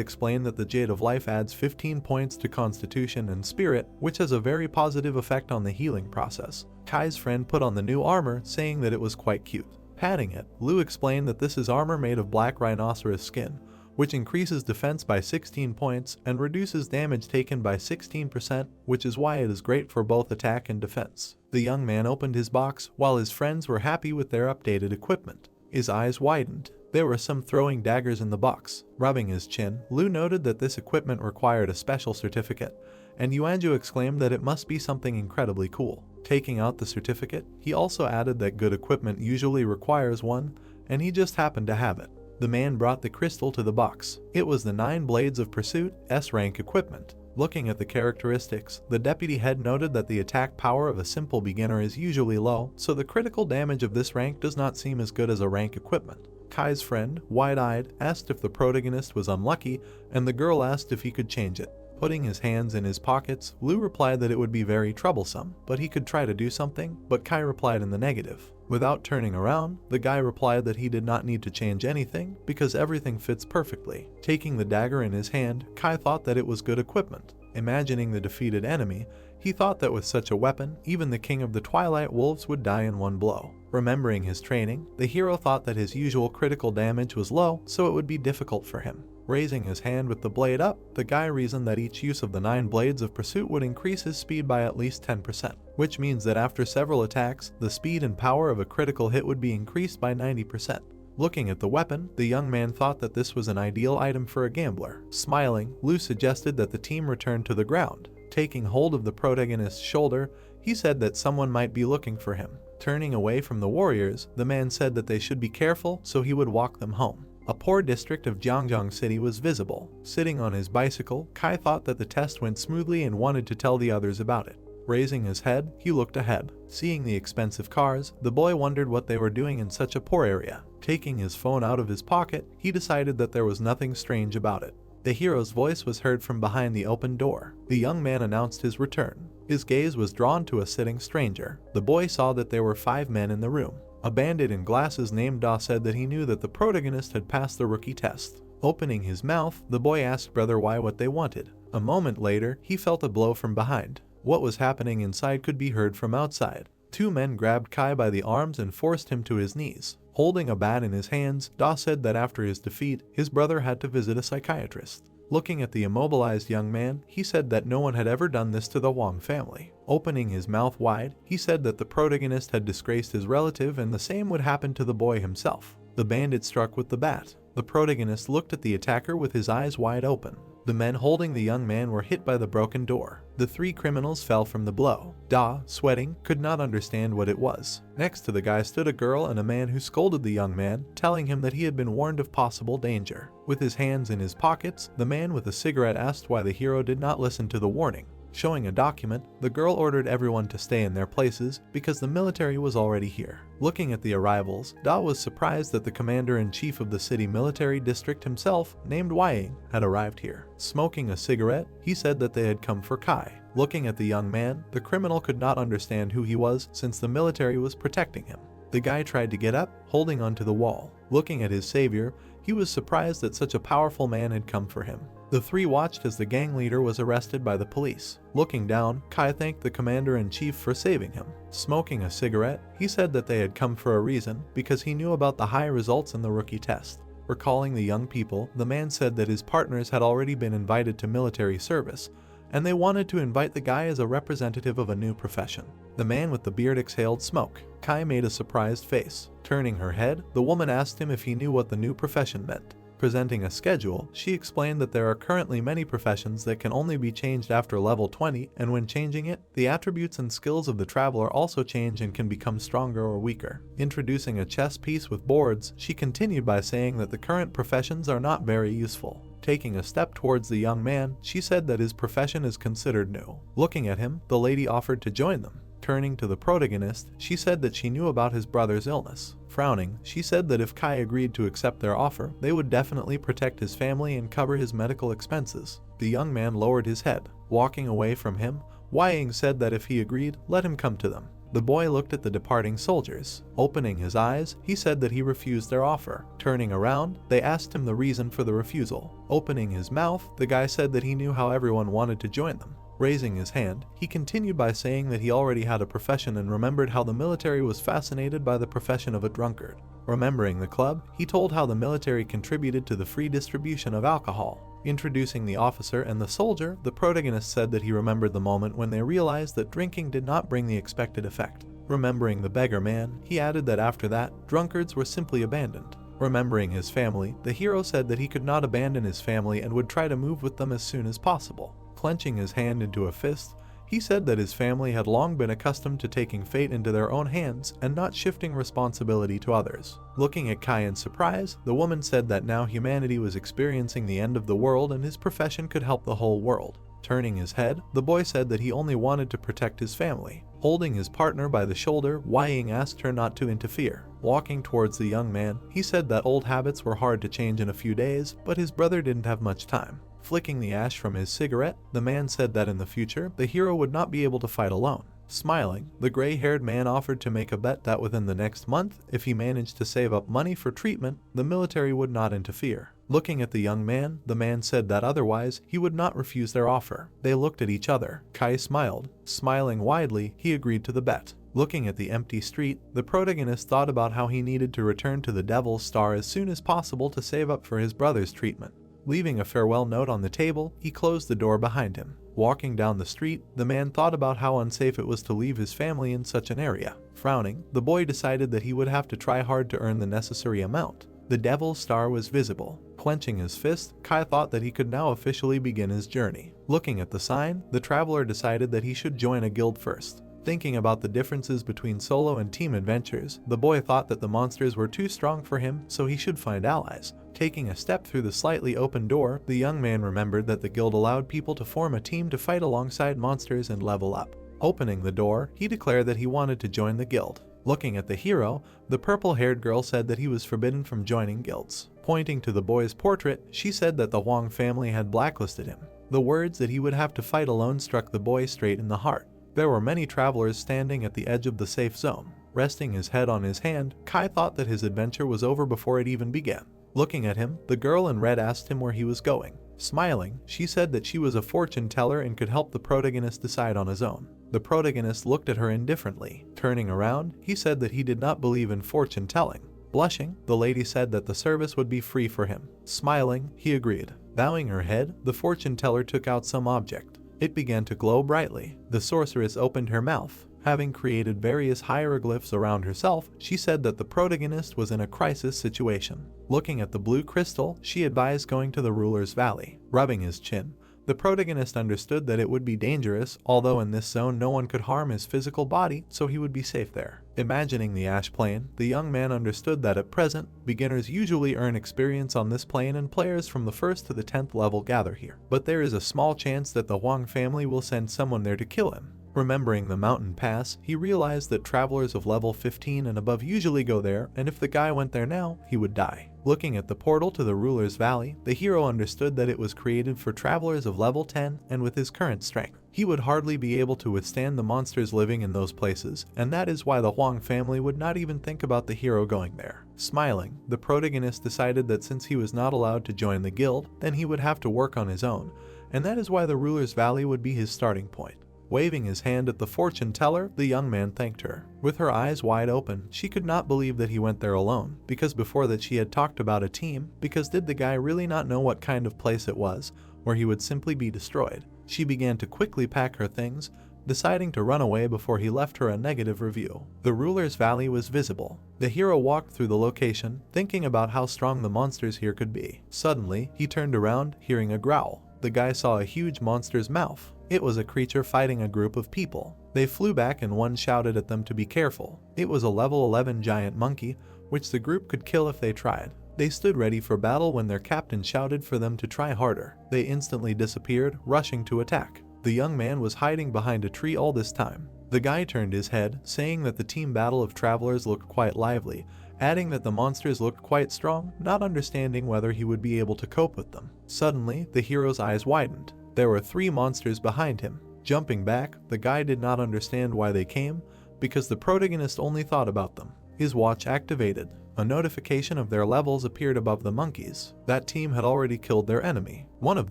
explained that the Jade of Life adds 15 points to Constitution and Spirit, which has a very positive effect on the healing process. Kai's friend put on the new armor, saying that it was quite cute. Patting it, Liu explained that this is armor made of black rhinoceros skin, which increases defense by 16 points and reduces damage taken by 16%, which is why it is great for both attack and defense. The young man opened his box, while his friends were happy with their updated equipment. His eyes widened. There were some throwing daggers in the box. Rubbing his chin, Liu noted that this equipment required a special certificate, and Yuanju exclaimed that it must be something incredibly cool. Taking out the certificate, he also added that good equipment usually requires one, and he just happened to have it. The man brought the crystal to the box. It was the 9 Blades of Pursuit S-rank equipment. Looking at the characteristics, the deputy head noted that the attack power of a simple beginner is usually low, so the critical damage of this rank does not seem as good as a rank equipment. Kai's friend, wide-eyed, asked if the protagonist was unlucky, and the girl asked if he could change it. Putting his hands in his pockets, Liu replied that it would be very troublesome, but he could try to do something, but Kai replied in the negative. Without turning around, the guy replied that he did not need to change anything because everything fits perfectly. Taking the dagger in his hand, Kai thought that it was good equipment. Imagining the defeated enemy, he thought that with such a weapon, even the king of the Twilight Wolves would die in one blow. Remembering his training, the hero thought that his usual critical damage was low, so it would be difficult for him. Raising his hand with the blade up, the guy reasoned that each use of the 9 Blades of Pursuit would increase his speed by at least 10%, which means that after several attacks, the speed and power of a critical hit would be increased by 90%. Looking at the weapon, the young man thought that this was an ideal item for a gambler. Smiling, Liu suggested that the team return to the ground. Taking hold of the protagonist's shoulder, he said that someone might be looking for him. Turning away from the warriors, the man said that they should be careful, so he would walk them home. A poor district of Jiangjiang City was visible. Sitting on his bicycle, Kai thought that the test went smoothly and wanted to tell the others about it. Raising his head, he looked ahead. Seeing the expensive cars, the boy wondered what they were doing in such a poor area. Taking his phone out of his pocket, he decided that there was nothing strange about it. The hero's voice was heard from behind the open door. The young man announced his return. His gaze was drawn to a sitting stranger. The boy saw that there were 5 men in the room. A bandit in glasses named Da said that he knew that the protagonist had passed the rookie test. Opening his mouth, the boy asked brother why what they wanted. A moment later, he felt a blow from behind. What was happening inside could be heard from outside. 2 men grabbed Kai by the arms and forced him to his knees. Holding a bat in his hands, Da said that after his defeat, his brother had to visit a psychiatrist. Looking at the immobilized young man, he said that no one had ever done this to the Wang family. Opening his mouth wide, he said that the protagonist had disgraced his relative and the same would happen to the boy himself. The bandit struck with the bat. The protagonist looked at the attacker with his eyes wide open. The men holding the young man were hit by the broken door. The 3 criminals fell from the blow. Da, sweating, could not understand what it was. Next to the guy stood a girl and a man who scolded the young man, telling him that he had been warned of possible danger. With his hands in his pockets, the man with a cigarette asked why the hero did not listen to the warning. Showing a document, the girl ordered everyone to stay in their places because the military was already here. Looking at the arrivals, Da was surprised that the commander-in-chief of the city military district himself, named Ying, had arrived here. Smoking a cigarette, he said that they had come for Kai. Looking at the young man, the criminal could not understand who he was since the military was protecting him. The guy tried to get up, holding onto the wall. Looking at his savior, he was surprised that such a powerful man had come for him. The 3 watched as the gang leader was arrested by the police. Looking down, Kai thanked the commander-in-chief for saving him. Smoking a cigarette, he said that they had come for a reason because he knew about the high results in the rookie test. Recalling the young people, the man said that his partners had already been invited to military service, and they wanted to invite the guy as a representative of a new profession. The man with the beard exhaled smoke. Kai made a surprised face. Turning her head, the woman asked him if he knew what the new profession meant. Presenting a schedule, she explained that there are currently many professions that can only be changed after level 20, and when changing it, the attributes and skills of the traveler also change and can become stronger or weaker. Introducing a chess piece with boards, she continued by saying that the current professions are not very useful. Taking a step towards the young man, she said that his profession is considered new. Looking at him, the lady offered to join them. Turning to the protagonist, she said that she knew about his brother's illness. Frowning, she said that if Kai agreed to accept their offer, they would definitely protect his family and cover his medical expenses. The young man lowered his head. Walking away from him, Ying said that if he agreed, let him come to them. The boy looked at the departing soldiers. Opening his eyes, he said that he refused their offer. Turning around, they asked him the reason for the refusal. Opening his mouth, the guy said that he knew how everyone wanted to join them. Raising his hand, he continued by saying that he already had a profession and remembered how the military was fascinated by the profession of a drunkard. Remembering the club, he told how the military contributed to the free distribution of alcohol. Introducing the officer and the soldier, the protagonist said that he remembered the moment when they realized that drinking did not bring the expected effect. Remembering the beggar man, he added that after that, drunkards were simply abandoned. Remembering his family, the hero said that he could not abandon his family and would try to move with them as soon as possible. Clenching his hand into a fist, he said that his family had long been accustomed to taking fate into their own hands and not shifting responsibility to others. Looking at Kai in surprise, the woman said that now humanity was experiencing the end of the world and his profession could help the whole world. Turning his head, the boy said that he only wanted to protect his family. Holding his partner by the shoulder, Ying asked her not to interfere. Walking towards the young man, he said that old habits were hard to change in a few days, but his brother didn't have much time. Flicking the ash from his cigarette, the man said that in the future, the hero would not be able to fight alone. Smiling, the gray-haired man offered to make a bet that within the next month, if he managed to save up money for treatment, the military would not interfere. Looking at the young man, the man said that otherwise, he would not refuse their offer. They looked at each other. Kai smiled. Smiling widely, he agreed to the bet. Looking at the empty street, the protagonist thought about how he needed to return to the Devil's Star as soon as possible to save up for his brother's treatment. Leaving a farewell note on the table, he closed the door behind him. Walking down the street, the man thought about how unsafe it was to leave his family in such an area. Frowning, the boy decided that he would have to try hard to earn the necessary amount. The Devil's Star was visible. Clenching his fist, Kai thought that he could now officially begin his journey. Looking at the sign, the traveler decided that he should join a guild first. Thinking about the differences between solo and team adventures, the boy thought that the monsters were too strong for him, so he should find allies. Taking a step through the slightly open door, the young man remembered that the guild allowed people to form a team to fight alongside monsters and level up. Opening the door, he declared that he wanted to join the guild. Looking at the hero, the purple-haired girl said that he was forbidden from joining guilds. Pointing to the boy's portrait, she said that the Huang family had blacklisted him. The words that he would have to fight alone struck the boy straight in the heart. There were many travelers standing at the edge of the safe zone. Resting his head on his hand, Kai thought that his adventure was over before it even began. Looking at him, the girl in red asked him where he was going. Smiling, she said that she was a fortune teller and could help the protagonist decide on his own. The protagonist looked at her indifferently. Turning around, he said that he did not believe in fortune telling. Blushing, the lady said that the service would be free for him. Smiling, he agreed. Bowing her head, the fortune teller took out some object. It began to glow brightly. The sorceress opened her mouth. Having created various hieroglyphs around herself, she said that the protagonist was in a crisis situation. Looking at the blue crystal, she advised going to the ruler's valley. Rubbing his chin, the protagonist understood that it would be dangerous, although in this zone no one could harm his physical body, so he would be safe there. Imagining the ash plane, the young man understood that at present, beginners usually earn experience on this plane and players from the 1st to the 10th level gather here. But there is a small chance that the Huang family will send someone there to kill him. Remembering the mountain pass, he realized that travelers of level 15 and above usually go there, and if the guy went there now, he would die. Looking at the portal to the ruler's valley, the hero understood that it was created for travelers of level 10, and with his current strength, he would hardly be able to withstand the monsters living in those places, and that is why the Huang family would not even think about the hero going there. Smiling, the protagonist decided that since he was not allowed to join the guild, then he would have to work on his own, and that is why the ruler's valley would be his starting point. Waving his hand at the fortune teller, the young man thanked her. With her eyes wide open, she could not believe that he went there alone, because before that she had talked about a team, because did the guy really not know what kind of place it was, where he would simply be destroyed? She began to quickly pack her things, deciding to run away before he left her a negative review. The ruler's valley was visible. The hero walked through the location, thinking about how strong the monsters here could be. Suddenly, he turned around, hearing a growl. The guy saw a huge monster's mouth. It was a creature fighting a group of people. They flew back and one shouted at them to be careful. It was a level 11 giant monkey, which the group could kill if they tried. They stood ready for battle when their captain shouted for them to try harder. They instantly disappeared, rushing to attack. The young man was hiding behind a tree all this time. The guy turned his head, saying that the team battle of travelers looked quite lively, adding that the monsters looked quite strong, not understanding whether he would be able to cope with them. Suddenly, the hero's eyes widened. There were 3 monsters behind him. Jumping back, the guy did not understand why they came, because the protagonist only thought about them. His watch activated. A notification of their levels appeared above the monkeys. That team had already killed their enemy. One of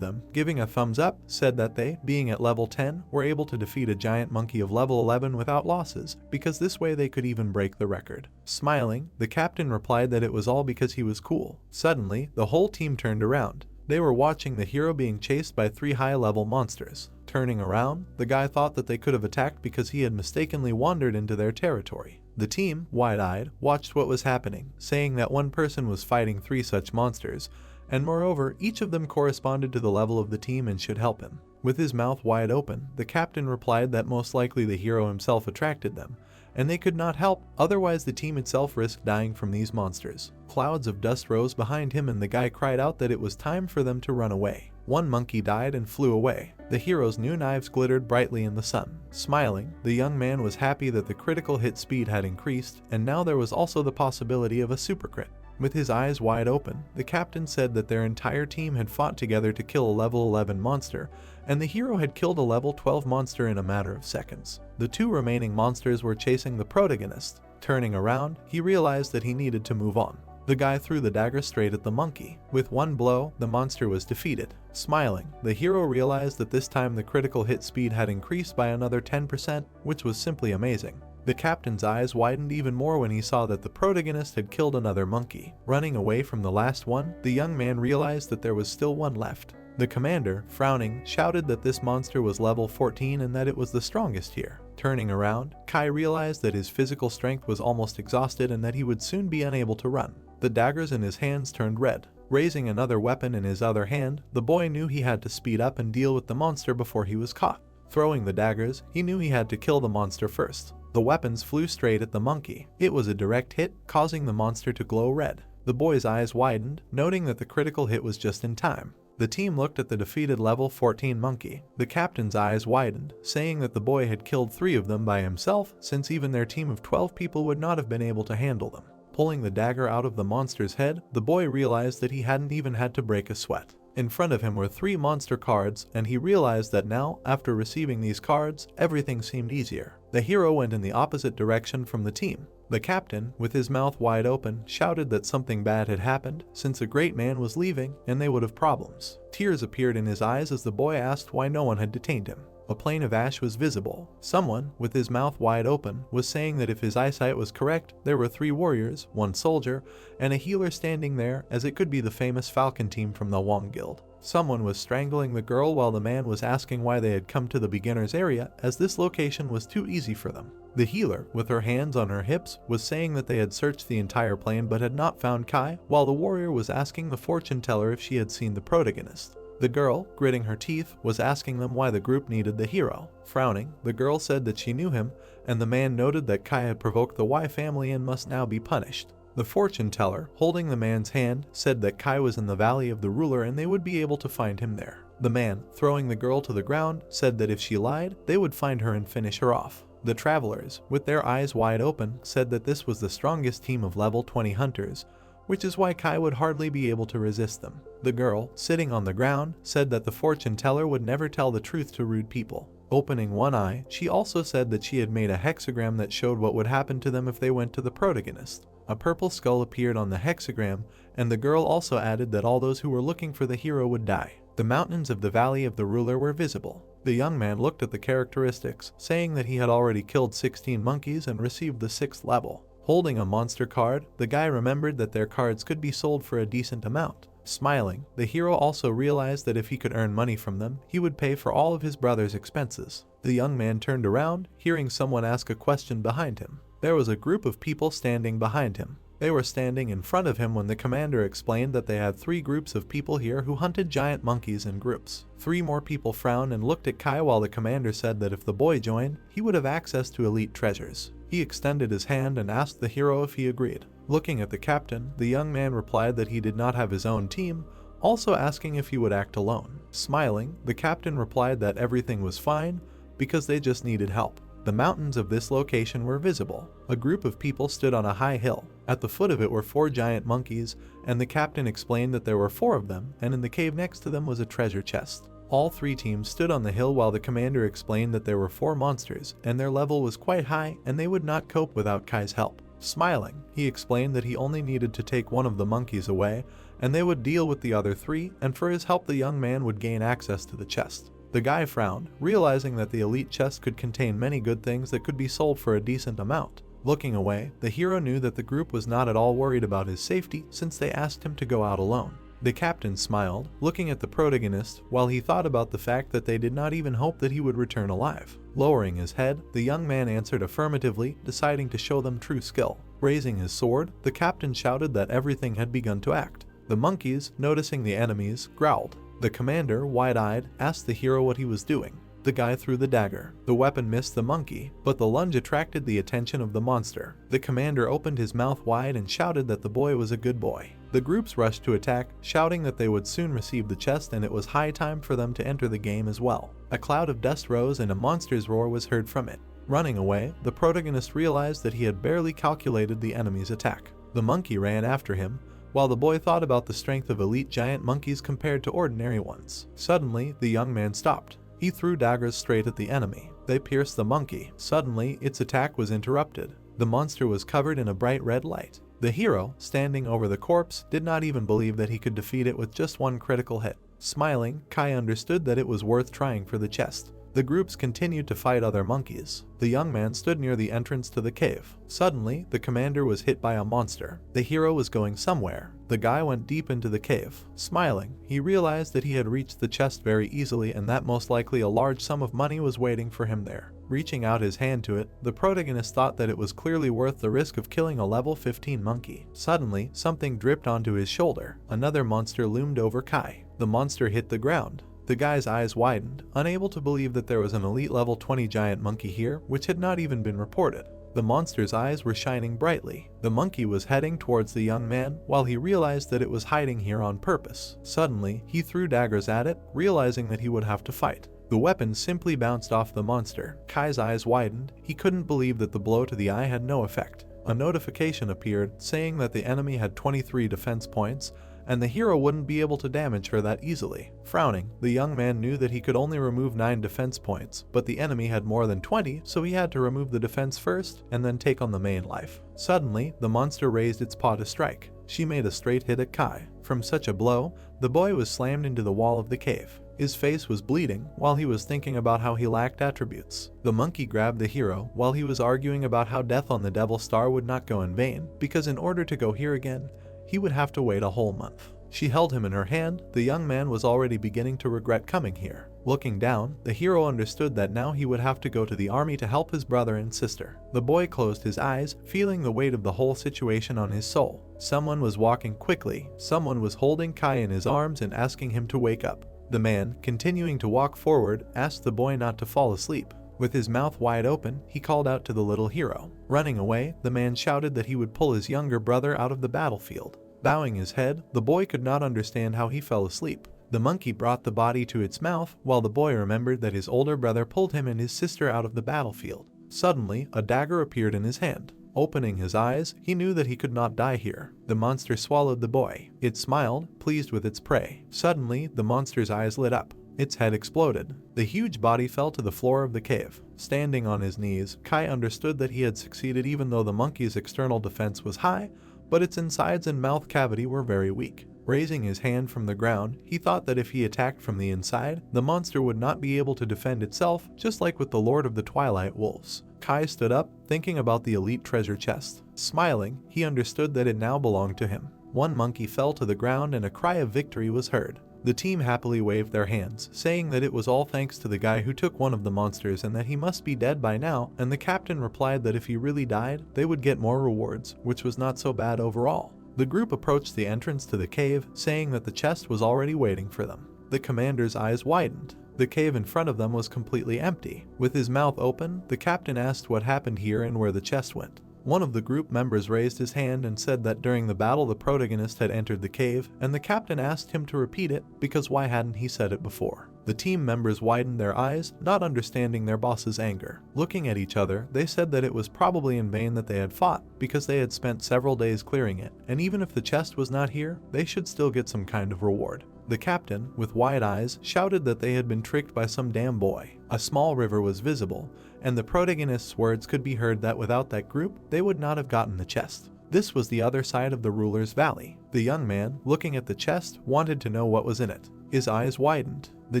them, giving a thumbs up, said that they, being at level 10, were able to defeat a giant monkey of level 11 without losses, because this way they could even break the record. Smiling, the captain replied that it was all because he was cool. Suddenly, the whole team turned around. They were watching the hero being chased by 3 high-level monsters. Turning around, the guy thought that they could have attacked because he had mistakenly wandered into their territory. The team, wide-eyed, watched what was happening, saying that one person was fighting 3 such monsters, and moreover, each of them corresponded to the level of the team and should help him. With his mouth wide open, the captain replied that most likely the hero himself attracted them, and they could not help, otherwise the team itself risked dying from these monsters. Clouds of dust rose behind him and the guy cried out that it was time for them to run away. One monkey died and flew away. The hero's new knives glittered brightly in the sun. Smiling, the young man was happy that the critical hit speed had increased, and now there was also the possibility of a super crit. With his eyes wide open, the captain said that their entire team had fought together to kill a level 11 monster, and the hero had killed a level 12 monster in a matter of seconds. The 2 remaining monsters were chasing the protagonist. Turning around, he realized that he needed to move on. The guy threw the dagger straight at the monkey. With one blow, the monster was defeated. Smiling, the hero realized that this time the critical hit speed had increased by another 10%, which was simply amazing. The captain's eyes widened even more when he saw that the protagonist had killed another monkey. Running away from the last one, the young man realized that there was still one left. The commander, frowning, shouted that this monster was level 14 and that it was the strongest here. Turning around, Kai realized that his physical strength was almost exhausted and that he would soon be unable to run. The daggers in his hands turned red. Raising another weapon in his other hand, the boy knew he had to speed up and deal with the monster before he was caught. Throwing the daggers, he knew he had to kill the monster first. The weapons flew straight at the monkey. It was a direct hit, causing the monster to glow red. The boy's eyes widened, noting that the critical hit was just in time. The team looked at the defeated level 14 monkey. The captain's eyes widened, saying that the boy had killed 3 of them by himself, since even their team of 12 people would not have been able to handle them. Pulling the dagger out of the monster's head, the boy realized that he hadn't even had to break a sweat. In front of him were 3 monster cards, and he realized that now, after receiving these cards, everything seemed easier. The hero went in the opposite direction from the team. The captain, with his mouth wide open, shouted that something bad had happened, since a great man was leaving and they would have problems. Tears appeared in his eyes as the boy asked why no one had detained him. A plane of ash was visible. Someone, with his mouth wide open, was saying that if his eyesight was correct, there were 3 warriors, 1 soldier, and a healer standing there, as it could be the famous Falcon team from the Wong Guild. Someone was strangling the girl while the man was asking why they had come to the beginner's area, as this location was too easy for them. The healer, with her hands on her hips, was saying that they had searched the entire plane but had not found Kai, while the warrior was asking the fortune teller if she had seen the protagonist. The girl, gritting her teeth, was asking them why the group needed the hero. Frowning, the girl said that she knew him, and the man noted that Kai had provoked the Y family and must now be punished. The fortune teller, holding the man's hand, said that Kai was in the Valley of the Ruler and they would be able to find him there. The man, throwing the girl to the ground, said that if she lied, they would find her and finish her off. The travelers, with their eyes wide open, said that this was the strongest team of level 20 hunters, which is why Kai would hardly be able to resist them. The girl, sitting on the ground, said that the fortune teller would never tell the truth to rude people. Opening one eye, she also said that she had made a hexagram that showed what would happen to them if they went to the protagonist. A purple skull appeared on the hexagram, and the girl also added that all those who were looking for the hero would die. The mountains of the Valley of the Ruler were visible. The young man looked at the characteristics, saying that he had already killed 16 monkeys and received the 6th level. Holding a monster card, the guy remembered that their cards could be sold for a decent amount. Smiling, the hero also realized that if he could earn money from them, he would pay for all of his brother's expenses. The young man turned around, hearing someone ask a question behind him. There was a group of people standing behind him. They were standing in front of him when the commander explained that they had 3 groups of people here who hunted giant monkeys in groups. 3 more people frowned and looked at Kai while the commander said that if the boy joined, he would have access to elite treasures. He extended his hand and asked the hero if he agreed. Looking at the captain, the young man replied that he did not have his own team, also asking if he would act alone. Smiling, the captain replied that everything was fine because they just needed help. The mountains of this location were visible. A group of people stood on a high hill. At the foot of it were 4 giant monkeys, and the captain explained that there were 4 of them, and in the cave next to them was a treasure chest. All 3 teams stood on the hill while the commander explained that there were 4 monsters, and their level was quite high and they would not cope without Kai's help. Smiling, he explained that he only needed to take one of the monkeys away, and they would deal with the other 3, and for his help the young man would gain access to the chest. The guy frowned, realizing that the elite chest could contain many good things that could be sold for a decent amount. Looking away, the hero knew that the group was not at all worried about his safety since they asked him to go out alone. The captain smiled, looking at the protagonist, while he thought about the fact that they did not even hope that he would return alive. Lowering his head, the young man answered affirmatively, deciding to show them true skill. Raising his sword, the captain shouted that everything had begun to act. The monkeys, noticing the enemies, growled. The commander, wide-eyed, asked the hero what he was doing. The guy threw the dagger. The weapon missed the monkey, but the lunge attracted the attention of the monster. The commander opened his mouth wide and shouted that the boy was a good boy. The groups rushed to attack, shouting that they would soon receive the chest and it was high time for them to enter the game as well. A cloud of dust rose and a monster's roar was heard from it. Running away, the protagonist realized that he had barely calculated the enemy's attack. The monkey ran after him, while the boy thought about the strength of elite giant monkeys compared to ordinary ones. Suddenly, the young man stopped. He threw daggers straight at the enemy. They pierced the monkey. Suddenly, its attack was interrupted. The monster was covered in a bright red light. The hero, standing over the corpse, did not even believe that he could defeat it with just one critical hit. Smiling, Kai understood that it was worth trying for the chest. The groups continued to fight other monkeys. The young man stood near the entrance to the cave. Suddenly, the commander was hit by a monster. The hero was going somewhere. The guy went deep into the cave. Smiling, he realized that he had reached the chest very easily and that most likely a large sum of money was waiting for him there. Reaching out his hand to it, the protagonist thought that it was clearly worth the risk of killing a level 15 monkey. Suddenly, something dripped onto his shoulder. Another monster loomed over Kai. The monster hit the ground. The guy's eyes widened, unable to believe that there was an elite level 20 giant monkey here, which had not even been reported. The monster's eyes were shining brightly. The monkey was heading towards the young man, while he realized that it was hiding here on purpose. Suddenly, he threw daggers at it, realizing that he would have to fight. The weapon simply bounced off the monster. Kai's eyes widened. He couldn't believe that the blow to the eye had no effect. A notification appeared saying that the enemy had 23 defense points, and the hero wouldn't be able to damage her that easily. Frowning, the young man knew that he could only remove 9 defense points, but the enemy had more than 20, so he had to remove the defense first and then take on the main life. Suddenly, the monster raised its paw to strike. She made a straight hit at Kai. From such a blow, the boy was slammed into the wall of the cave. His face was bleeding while he was thinking about how he lacked attributes. The monkey grabbed the hero while he was arguing about how death on the Devil Star would not go in vain, because in order to go here again, he would have to wait a whole month. She held him in her hand. The young man was already beginning to regret coming here. Looking down, the hero understood that now he would have to go to the army to help his brother and sister. The boy closed his eyes, feeling the weight of the whole situation on his soul. Someone was walking quickly. Someone was holding Kai in his arms and asking him to wake up. The man, continuing to walk forward, asked the boy not to fall asleep. With his mouth wide open, he called out to the little hero. Running away, the man shouted that he would pull his younger brother out of the battlefield. Bowing his head, the boy could not understand how he fell asleep. The monkey brought the body to its mouth, while the boy remembered that his older brother pulled him and his sister out of the battlefield. Suddenly, a dagger appeared in his hand. Opening his eyes, he knew that he could not die here. The monster swallowed the boy. It smiled, pleased with its prey. Suddenly, the monster's eyes lit up. Its head exploded. The huge body fell to the floor of the cave. Standing on his knees, Kai understood that he had succeeded even though the monkey's external defense was high, but its insides and mouth cavity were very weak. Raising his hand from the ground, he thought that if he attacked from the inside, the monster would not be able to defend itself, just like with the Lord of the Twilight Wolves. Kai stood up, thinking about the elite treasure chest. Smiling, he understood that it now belonged to him. One monkey fell to the ground and a cry of victory was heard. The team happily waved their hands, saying that it was all thanks to the guy who took one of the monsters and that he must be dead by now, and the captain replied that if he really died, they would get more rewards, which was not so bad overall. The group approached the entrance to the cave, saying that the chest was already waiting for them. The commander's eyes widened. The cave in front of them was completely empty. With his mouth open, the captain asked what happened here and where the chest went. One of the group members raised his hand and said that during the battle the protagonist had entered the cave, and the captain asked him to repeat it because why hadn't he said it before? The team members widened their eyes, not understanding their boss's anger. Looking at each other, they said that it was probably in vain that they had fought, because they had spent several days clearing it, and even if the chest was not here, they should still get some kind of reward. The captain, with wide eyes, shouted that they had been tricked by some damn boy. A small river was visible, and the protagonist's words could be heard that without that group, they would not have gotten the chest. This was the other side of the ruler's valley. The young man, looking at the chest, wanted to know what was in it. His eyes widened. The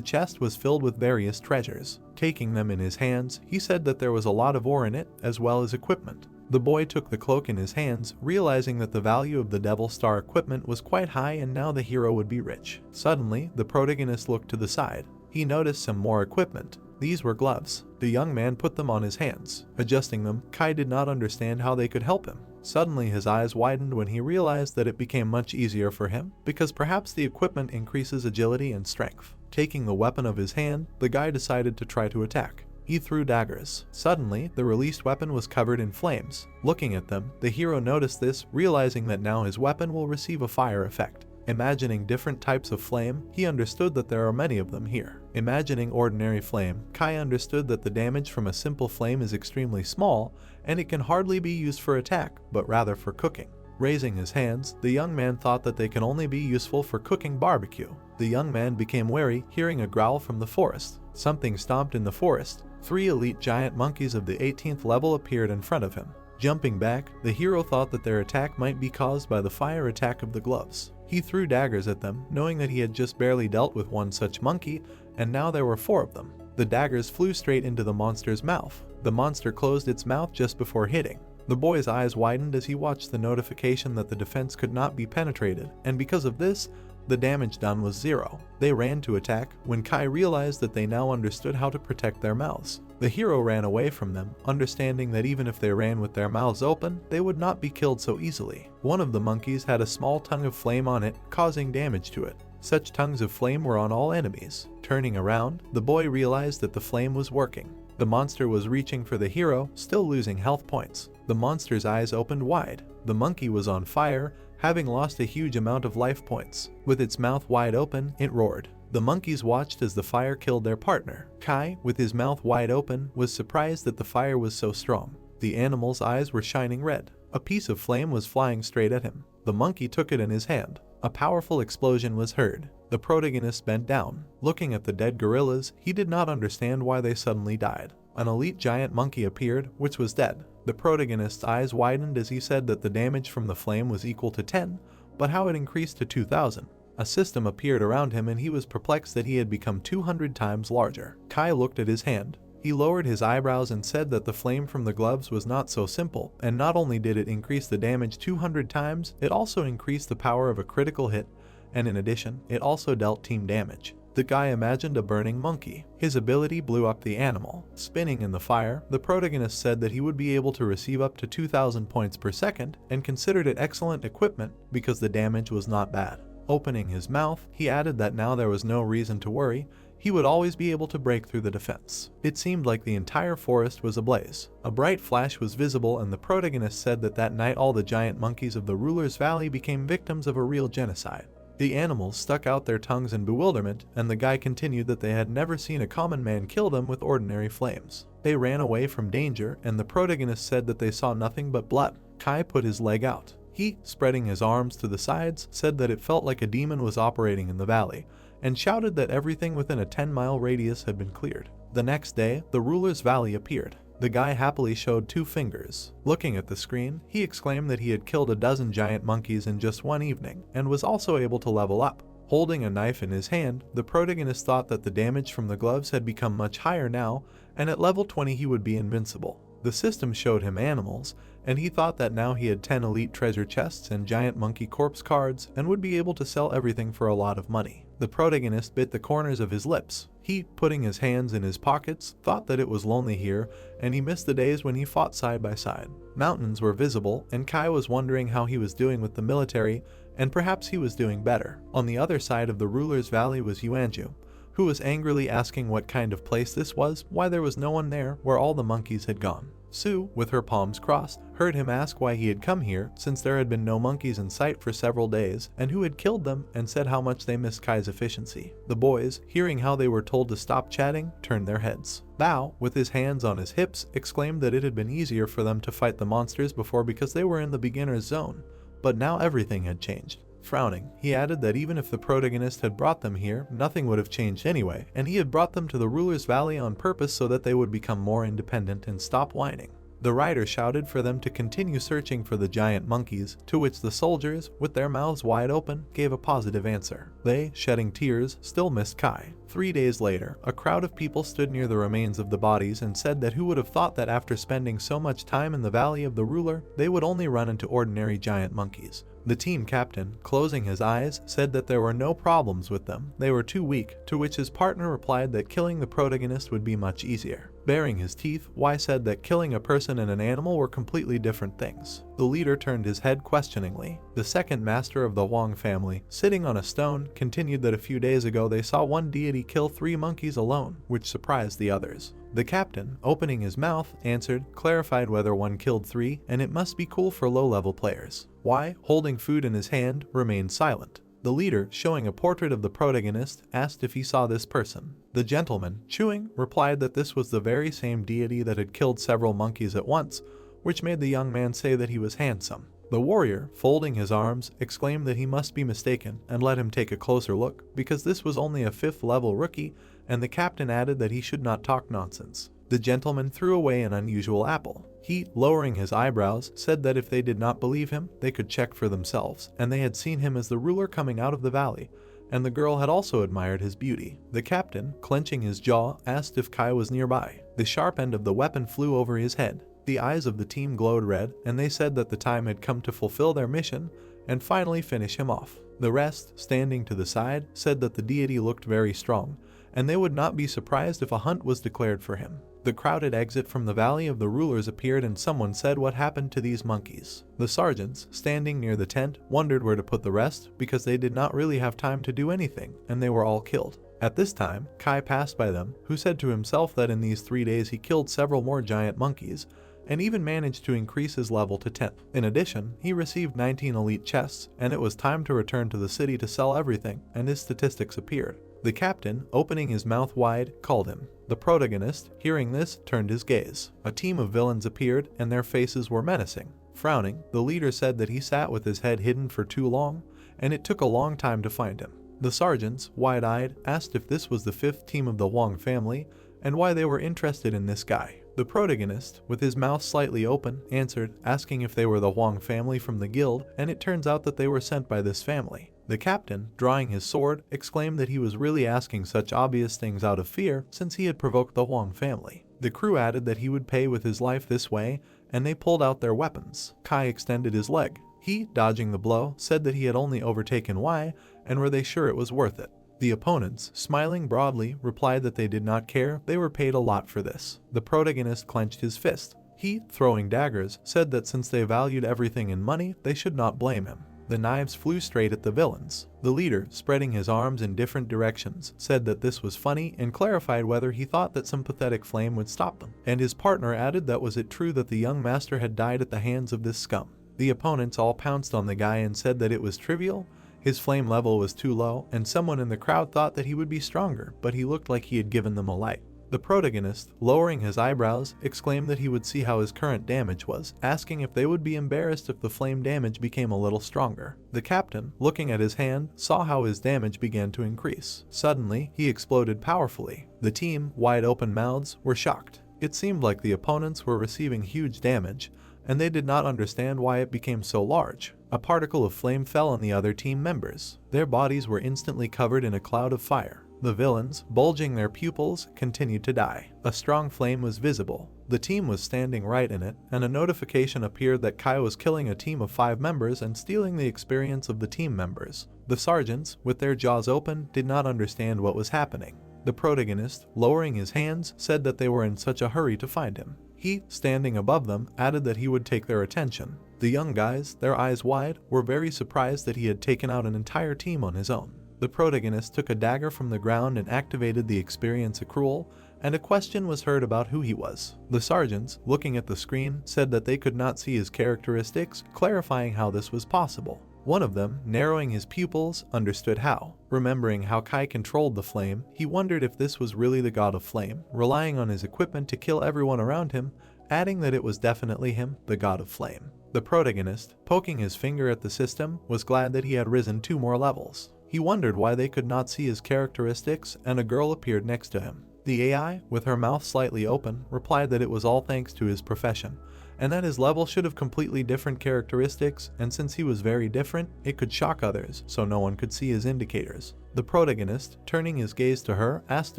chest was filled with various treasures. Taking them in his hands, he said that there was a lot of ore in it, as well as equipment. The boy took the cloak in his hands, realizing that the value of the Devil Star equipment was quite high and now the hero would be rich. Suddenly, the protagonist looked to the side. He noticed some more equipment. These were gloves. The young man put them on his hands. Adjusting them, Kai did not understand how they could help him. Suddenly his eyes widened when he realized that it became much easier for him, because perhaps the equipment increases agility and strength. Taking the weapon of his hand, the guy decided to try to attack. He threw daggers. Suddenly, the released weapon was covered in flames. Looking at them, the hero noticed this, realizing that now his weapon will receive a fire effect. Imagining different types of flame, he understood that there are many of them here. Imagining ordinary flame, Kai understood that the damage from a simple flame is extremely small, and it can hardly be used for attack, but rather for cooking. Raising his hands, the young man thought that they can only be useful for cooking barbecue. The young man became wary, hearing a growl from the forest. Something stomped in the forest. 3 elite giant monkeys of the 18th level appeared in front of him. Jumping back, the hero thought that their attack might be caused by the fire attack of the gloves. He threw daggers at them, knowing that he had just barely dealt with one such monkey, and now there were 4 of them. The daggers flew straight into the monster's mouth. The monster closed its mouth just before hitting. The boy's eyes widened as he watched the notification that the defense could not be penetrated, and because of this, The damage done was 0. They ran to attack when Kai realized that they now understood how to protect their mouths. The hero ran away from them, understanding that even if they ran with their mouths open, they would not be killed so easily. One of the monkeys had a small tongue of flame on it, causing damage to it. Such tongues of flame were on all enemies. Turning around, the boy realized that the flame was working. The monster was reaching for the hero, still losing health points. The monster's eyes opened wide. The monkey was on fire, having lost a huge amount of life points. With its mouth wide open, it roared. The monkeys watched as the fire killed their partner. Kai, with his mouth wide open, was surprised that the fire was so strong. The animal's eyes were shining red. A piece of flame was flying straight at him. The monkey took it in his hand. A powerful explosion was heard. The protagonist bent down. Looking at the dead gorillas, he did not understand why they suddenly died. An elite giant monkey appeared, which was dead. The protagonist's eyes widened as he said that the damage from the flame was equal to 10, but how it increased to 2,000. A system appeared around him and he was perplexed that he had become 200 times larger. Kai looked at his hand. He lowered his eyebrows and said that the flame from the gloves was not so simple, and not only did it increase the damage 200 times, it also increased the power of a critical hit, and in addition, it also dealt team damage. The guy imagined a burning monkey. His ability blew up the animal. Spinning in the fire, the protagonist said that he would be able to receive up to 2,000 points per second and considered it excellent equipment because the damage was not bad. Opening his mouth, he added that now there was no reason to worry, he would always be able to break through the defense. It seemed like the entire forest was ablaze. A bright flash was visible and the protagonist said that that night all the giant monkeys of the ruler's valley became victims of a real genocide. The animals stuck out their tongues in bewilderment, and the guy continued that they had never seen a common man kill them with ordinary flames. They ran away from danger, and the protagonist said that they saw nothing but blood. Kai put his leg out. He, spreading his arms to the sides, said that it felt like a demon was operating in the valley, and shouted that everything within a 10-mile radius had been cleared. The next day, the ruler's valley appeared. The guy happily showed 2 fingers. Looking at the screen, he exclaimed that he had killed a dozen giant monkeys in just one evening, and was also able to level up. Holding a knife in his hand, the protagonist thought that the damage from the gloves had become much higher now, and at level 20 he would be invincible. The system showed him animals, and he thought that now he had 10 elite treasure chests and giant monkey corpse cards, and would be able to sell everything for a lot of money. The protagonist bit the corners of his lips. He, putting his hands in his pockets, thought that it was lonely here, and he missed the days when he fought side by side. Mountains were visible, and Kai was wondering how he was doing with the military, and perhaps he was doing better. On the other side of the ruler's valley was Yuanju, who was angrily asking what kind of place this was, why there was no one there where all the monkeys had gone. Sue, with her palms crossed, heard him ask why he had come here since there had been no monkeys in sight for several days and who had killed them, and said how much they missed Kai's efficiency. The boys, hearing how they were told to stop chatting, turned their heads. Bao, with his hands on his hips, exclaimed that it had been easier for them to fight the monsters before because they were in the beginner's zone, but now everything had changed. Frowning, he added that even if the protagonist had brought them here, nothing would have changed anyway, and he had brought them to the ruler's valley on purpose so that they would become more independent and stop whining. The rider shouted for them to continue searching for the giant monkeys, to which the soldiers, with their mouths wide open, gave a positive answer. They, shedding tears, still missed Kai. 3 days later, a crowd of people stood near the remains of the bodies and said that who would have thought that after spending so much time in the valley of the ruler, they would only run into ordinary giant monkeys. The team captain, closing his eyes, said that there were no problems with them, they were too weak, to which his partner replied that killing the protagonist would be much easier. Baring his teeth, Y said that killing a person and an animal were completely different things. The leader turned his head questioningly. The second master of the Wang family, sitting on a stone, continued that a few days ago they saw one deity kill 3 monkeys alone, which surprised the others. The captain, opening his mouth, answered, clarified whether one killed 3, and it must be cool for low-level players. Y, holding food in his hand, remained silent. The leader, showing a portrait of the protagonist, asked if he saw this person. The gentleman, chewing, replied that this was the very same deity that had killed several monkeys at once, which made the young man say that he was handsome. The warrior, folding his arms, exclaimed that he must be mistaken and let him take a closer look, because this was only a 5th level rookie, and the captain added that he should not talk nonsense. The gentleman threw away an unusual apple. He, lowering his eyebrows, said that if they did not believe him, they could check for themselves, and they had seen him as the ruler coming out of the valley, and the girl had also admired his beauty. The captain, clenching his jaw, asked if Kai was nearby. The sharp end of the weapon flew over his head. The eyes of the team glowed red, and they said that the time had come to fulfill their mission and finally finish him off. The rest, standing to the side, said that the deity looked very strong, and they would not be surprised if a hunt was declared for him. The crowded exit from the Valley of the Rulers appeared and someone said what happened to these monkeys. The sergeants, standing near the tent, wondered where to put the rest because they did not really have time to do anything, and they were all killed. At this time, Kai passed by them, who said to himself that in these 3 days he killed several more giant monkeys, and even managed to increase his level to 10. In addition, he received 19 elite chests, and it was time to return to the city to sell everything, and his statistics appeared. The captain, opening his mouth wide, called him. The protagonist, hearing this, turned his gaze. A team of villains appeared, and their faces were menacing. Frowning, the leader said that he sat with his head hidden for too long, and it took a long time to find him. The sergeants, wide-eyed, asked if this was the 5th team of the Wong family, and why they were interested in this guy. The protagonist, with his mouth slightly open, answered, asking if they were the Wong family from the guild, and it turns out that they were sent by this family. The captain, drawing his sword, exclaimed that he was really asking such obvious things out of fear since he had provoked the Wong family. The crew added that he would pay with his life this way, and they pulled out their weapons. Kai extended his leg. He, dodging the blow, said that he had only overtaken Y, and were they sure it was worth it. The opponents, smiling broadly, replied that they did not care, they were paid a lot for this. The protagonist clenched his fist. He, throwing daggers, said that since they valued everything in money, they should not blame him. The knives flew straight at the villains. The leader, spreading his arms in different directions, said that this was funny and clarified whether he thought that some pathetic flame would stop them. And his partner added that was it true that the young master had died at the hands of this scum. The opponents all pounced on the guy and said that it was trivial, his flame level was too low, and someone in the crowd thought that he would be stronger, but he looked like he had given them a light. The protagonist, lowering his eyebrows, exclaimed that he would see how his current damage was, asking if they would be embarrassed if the flame damage became a little stronger. The captain, looking at his hand, saw how his damage began to increase. Suddenly, he exploded powerfully. The team, wide open mouths, were shocked. It seemed like the opponents were receiving huge damage, and they did not understand why it became so large. A particle of flame fell on the other team members. Their bodies were instantly covered in a cloud of fire. The villains, bulging their pupils, continued to die. A strong flame was visible. The team was standing right in it, and a notification appeared that Kai was killing a team of 5 members and stealing the experience of the team members. The sergeants, with their jaws open, did not understand what was happening. The protagonist, lowering his hands, said that they were in such a hurry to find him. He, standing above them, added that he would take their attention. The young guys, their eyes wide, were very surprised that he had taken out an entire team on his own. The protagonist took a dagger from the ground and activated the experience accrual, and a question was heard about who he was. The sergeants, looking at the screen, said that they could not see his characteristics, clarifying how this was possible. One of them, narrowing his pupils, understood how. Remembering how Kai controlled the flame, he wondered if this was really the god of flame, relying on his equipment to kill everyone around him, adding that it was definitely him, the god of flame. The protagonist, poking his finger at the system, was glad that he had risen 2 more levels. He wondered why they could not see his characteristics, and a girl appeared next to him. The AI, with her mouth slightly open, replied that it was all thanks to his profession, and that his level should have completely different characteristics, and since he was very different, it could shock others, so no one could see his indicators. The protagonist, turning his gaze to her, asked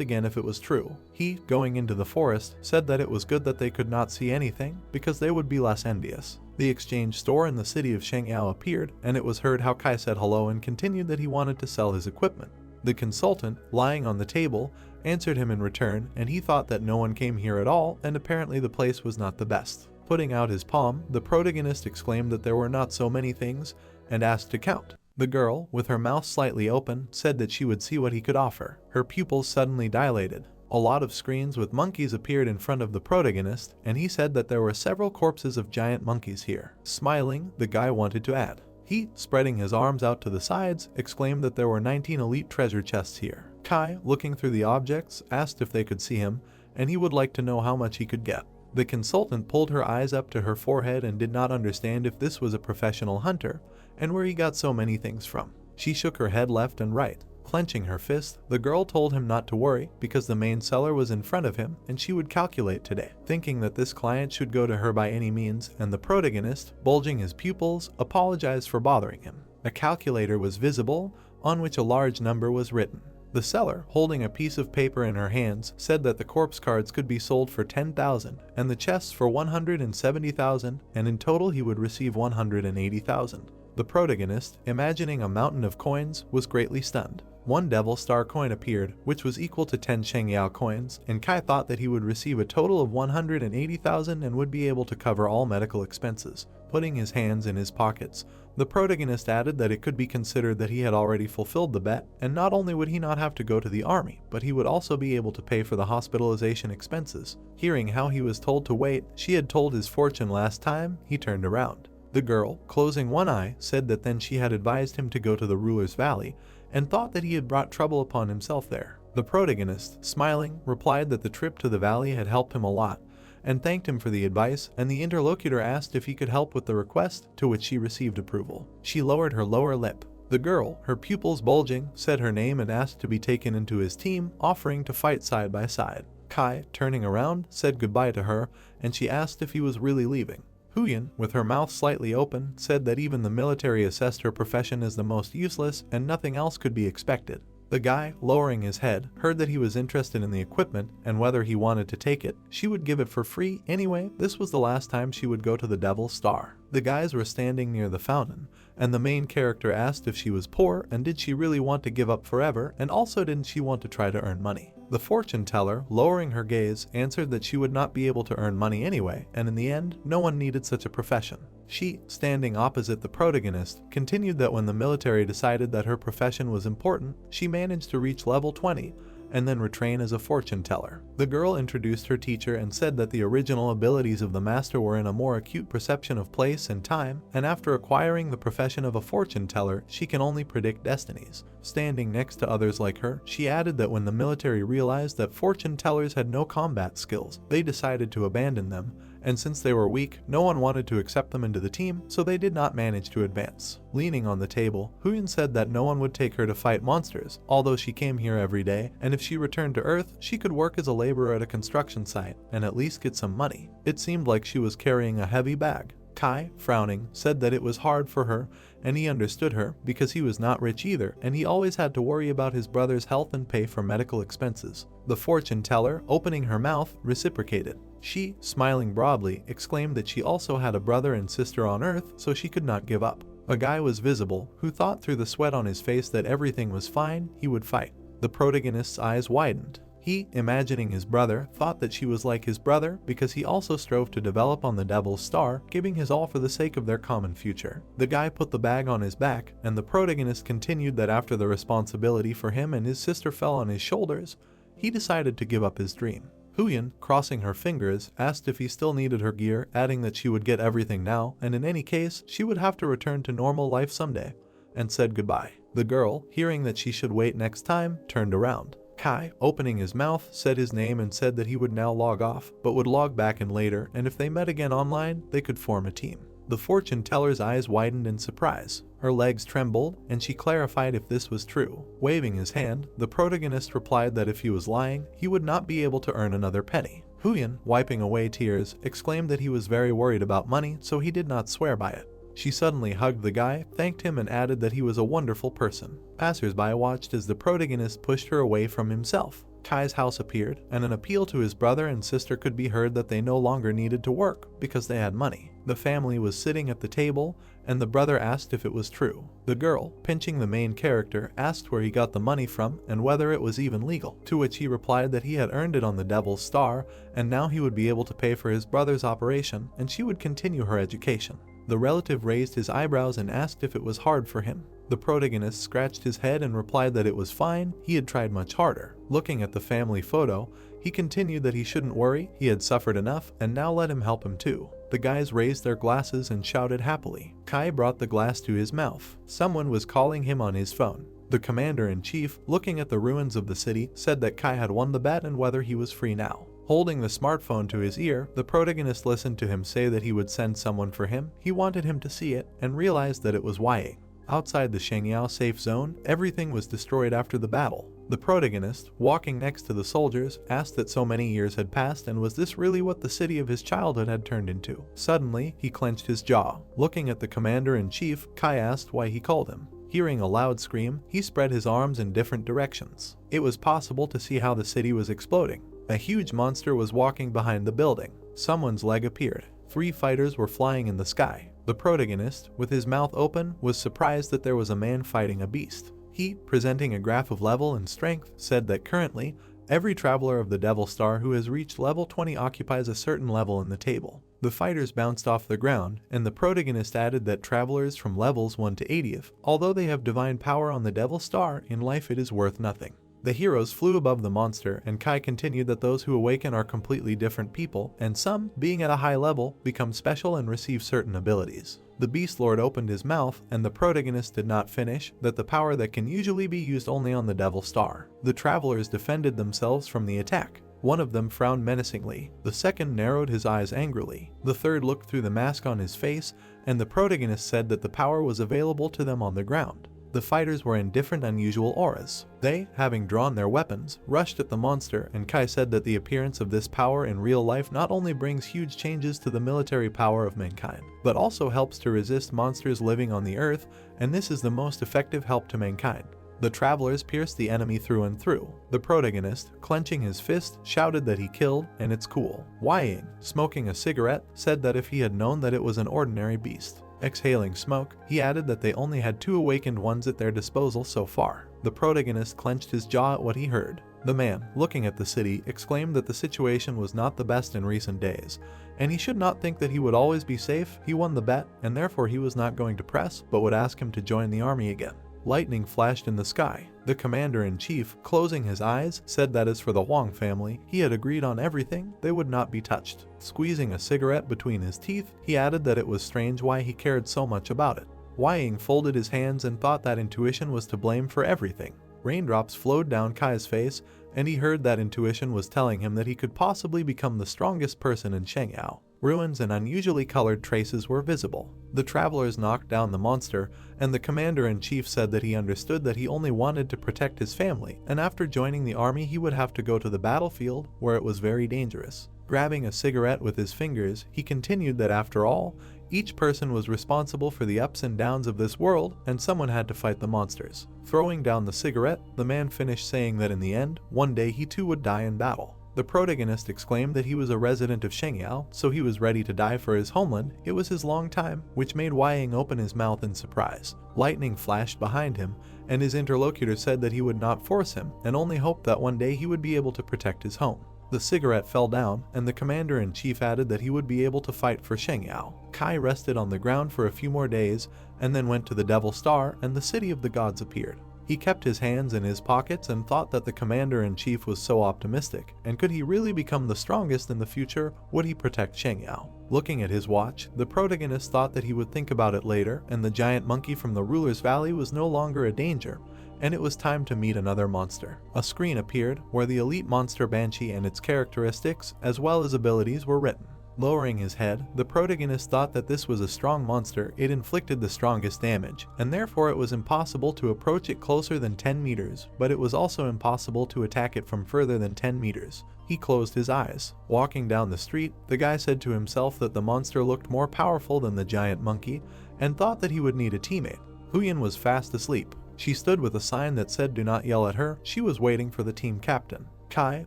again if it was true. He, going into the forest, said that it was good that they could not see anything, because they would be less envious. The exchange store in the city of Shengyao appeared, and it was heard how Kai said hello and continued that he wanted to sell his equipment. The consultant, lying on the table, answered him in return, and he thought that no one came here at all, and apparently the place was not the best. Putting out his palm, the protagonist exclaimed that there were not so many things, and asked to count. The girl, with her mouth slightly open, said that she would see what he could offer. Her pupils suddenly dilated. A lot of screens with monkeys appeared in front of the protagonist, and he said that there were several corpses of giant monkeys here. Smiling, the guy wanted to add. He, spreading his arms out to the sides, exclaimed that there were 19 elite treasure chests here. Kai, looking through the objects, asked if they could see him, and he would like to know how much he could get. The consultant pulled her eyes up to her forehead and did not understand if this was a professional hunter, and where he got so many things from. She shook her head left and right. Clenching her fist, the girl told him not to worry because the main seller was in front of him and she would calculate today, thinking that this client should go to her by any means, and the protagonist, bulging his pupils, apologized for bothering him. A calculator was visible, on which a large number was written. The seller, holding a piece of paper in her hands, said that the corpse cards could be sold for 10,000 and the chests for 170,000, and in total he would receive 180,000. The protagonist, imagining a mountain of coins, was greatly stunned. One Devil Star coin appeared, which was equal to 10 Shengyao coins, and Kai thought that he would receive a total of 180,000 and would be able to cover all medical expenses. Putting his hands in his pockets, the protagonist added that it could be considered that he had already fulfilled the bet, and not only would he not have to go to the army, but he would also be able to pay for the hospitalization expenses. Hearing how he was told to wait, she had told his fortune last time, he turned around. The girl, closing one eye, said that then she had advised him to go to the ruler's valley, and thought that he had brought trouble upon himself there. The protagonist, smiling, replied that the trip to the valley had helped him a lot, and thanked him for the advice, and the interlocutor asked if he could help with the request, to which she received approval. She lowered her lower lip. The girl, her pupils bulging, said her name and asked to be taken into his team, offering to fight side by side. Kai, turning around, said goodbye to her, and she asked if he was really leaving. Huyen, with her mouth slightly open, said that even the military assessed her profession as the most useless and nothing else could be expected. The guy, lowering his head, heard that he was interested in the equipment and whether he wanted to take it, she would give it for free anyway. This was the last time she would go to the Devil's Star. The guys were standing near the fountain, and the main character asked if she was poor and did she really want to give up forever, and also didn't she want to try to earn money. The fortune teller, lowering her gaze, answered that she would not be able to earn money anyway, and in the end, no one needed such a profession. She, standing opposite the protagonist, continued that when the military decided that her profession was important, she managed to reach level 20, and then retrain as a fortune teller. The girl introduced her teacher and said that the original abilities of the master were in a more acute perception of place and time, and after acquiring the profession of a fortune teller, she can only predict destinies. Standing next to others like her, she added that when the military realized that fortune tellers had no combat skills, they decided to abandon them, and since they were weak, no one wanted to accept them into the team, so they did not manage to advance. Leaning on the table, Huyen said that no one would take her to fight monsters, although she came here every day, and if she returned to Earth, she could work as a laborer at a construction site, and at least get some money. It seemed like she was carrying a heavy bag. Kai, frowning, said that it was hard for her, and he understood her, because he was not rich either, and he always had to worry about his brother's health and pay for medical expenses. The fortune teller, opening her mouth, reciprocated. She, smiling broadly, exclaimed that she also had a brother and sister on Earth, so she could not give up. A guy was visible, who thought through the sweat on his face that everything was fine, he would fight. The protagonist's eyes widened. He, imagining his brother, thought that she was like his brother because he also strove to develop on the Devil's Star, giving his all for the sake of their common future. The guy put the bag on his back, and the protagonist continued that after the responsibility for him and his sister fell on his shoulders, he decided to give up his dream. Huyen, crossing her fingers, asked if he still needed her gear, adding that she would get everything now, and in any case, she would have to return to normal life someday, and said goodbye. The girl, hearing that she should wait next time, turned around. Kai, opening his mouth, said his name and said that he would now log off, but would log back in later, and if they met again online, they could form a team. The fortune teller's eyes widened in surprise. Her legs trembled, and she clarified if this was true. Waving his hand, the protagonist replied that if he was lying, he would not be able to earn another penny. Huyen, wiping away tears, exclaimed that he was very worried about money, so he did not swear by it. She suddenly hugged the guy, thanked him and added that he was a wonderful person. Passers-by watched as the protagonist pushed her away from himself. Kai's house appeared, and an appeal to his brother and sister could be heard that they no longer needed to work because they had money. The family was sitting at the table, and the brother asked if it was true. The girl, pinching the main character, asked where he got the money from and whether it was even legal, to which he replied that he had earned it on the Devil's Star, and now he would be able to pay for his brother's operation, and she would continue her education. The relative raised his eyebrows and asked if it was hard for him. The protagonist scratched his head and replied that it was fine, he had tried much harder. Looking at the family photo, he continued that he shouldn't worry, he had suffered enough, and now let him help him too. The guys raised their glasses and shouted happily. Kai brought the glass to his mouth. Someone was calling him on his phone. The commander-in-chief, looking at the ruins of the city, said that Kai had won the bet and whether he was free now. Holding the smartphone to his ear, the protagonist listened to him say that he would send someone for him. He wanted him to see it, and realized that it was Ying. Outside the Shengyao safe zone, everything was destroyed after the battle. The protagonist, walking next to the soldiers, asked that so many years had passed and was this really what the city of his childhood had turned into. Suddenly, he clenched his jaw. Looking at the commander-in-chief, Kai asked why he called him. Hearing a loud scream, he spread his arms in different directions. It was possible to see how the city was exploding. A huge monster was walking behind the building. Someone's leg appeared. 3 fighters were flying in the sky. The protagonist, with his mouth open, was surprised that there was a man fighting a beast. He, presenting a graph of level and strength, said that currently, every traveler of the Devil Star who has reached level 20 occupies a certain level in the table. The fighters bounced off the ground, and the protagonist added that travelers from levels 1 to 80th, although they have divine power on the Devil Star, in life it is worth nothing. The heroes flew above the monster, and Kai continued that those who awaken are completely different people, and some, being at a high level, become special and receive certain abilities. The Beast Lord opened his mouth, and the protagonist did not finish, that the power that can usually be used only on the Devil Star. The travelers defended themselves from the attack. One of them frowned menacingly, the second narrowed his eyes angrily, the third looked through the mask on his face, and the protagonist said that the power was available to them on the ground. The fighters were in different unusual auras. They, having drawn their weapons, rushed at the monster, and Kai said that the appearance of this power in real life not only brings huge changes to the military power of mankind, but also helps to resist monsters living on the earth, and this is the most effective help to mankind. The travelers pierced the enemy through and through. The protagonist, clenching his fist, shouted that he killed, and it's cool. Ying, smoking a cigarette, said that if he had known that it was an ordinary beast. Exhaling smoke, he added that they only had 2 awakened ones at their disposal so far. The protagonist clenched his jaw at what he heard. The man, looking at the city, exclaimed that the situation was not the best in recent days, and he should not think that he would always be safe. He won the bet, and therefore he was not going to press, but would ask him to join the army again. Lightning flashed in the sky. The commander-in-chief, closing his eyes, said that as for the Huang family, he had agreed on everything, they would not be touched. Squeezing a cigarette between his teeth, he added that it was strange why he cared so much about it. Ying folded his hands and thought that intuition was to blame for everything. Raindrops flowed down Kai's face, and he heard that intuition was telling him that he could possibly become the strongest person in Shengyao. Ruins and unusually colored traces were visible. The travelers knocked down the monster, and the commander-in-chief said that he understood that he only wanted to protect his family, and after joining the army he would have to go to the battlefield, where it was very dangerous. Grabbing a cigarette with his fingers, he continued that after all, each person was responsible for the ups and downs of this world, and someone had to fight the monsters. Throwing down the cigarette, the man finished saying that in the end, one day he too would die in battle. The protagonist exclaimed that he was a resident of Shengyao, so he was ready to die for his homeland. It was his long time, which made Ying open his mouth in surprise. Lightning flashed behind him, and his interlocutor said that he would not force him, and only hoped that one day he would be able to protect his home. The cigarette fell down, and the commander-in-chief added that he would be able to fight for Shengyao. Kai rested on the ground for a few more days, and then went to the Devil Star, and the city of the gods appeared. He kept his hands in his pockets and thought that the commander-in-chief was so optimistic, and could he really become the strongest in the future, would he protect Shengyao? Looking at his watch, the protagonist thought that he would think about it later, and the giant monkey from the ruler's valley was no longer a danger, and it was time to meet another monster. A screen appeared, where the elite monster Banshee and its characteristics, as well as abilities, were written. Lowering his head, the protagonist thought that this was a strong monster. It inflicted the strongest damage, and therefore it was impossible to approach it closer than 10 meters, but it was also impossible to attack it from further than 10 meters. He closed his eyes. Walking down the street, the guy said to himself that the monster looked more powerful than the giant monkey, and thought that he would need a teammate. Huyan was fast asleep. She stood with a sign that said "Do not yell at her." She was waiting for the team captain. Kai,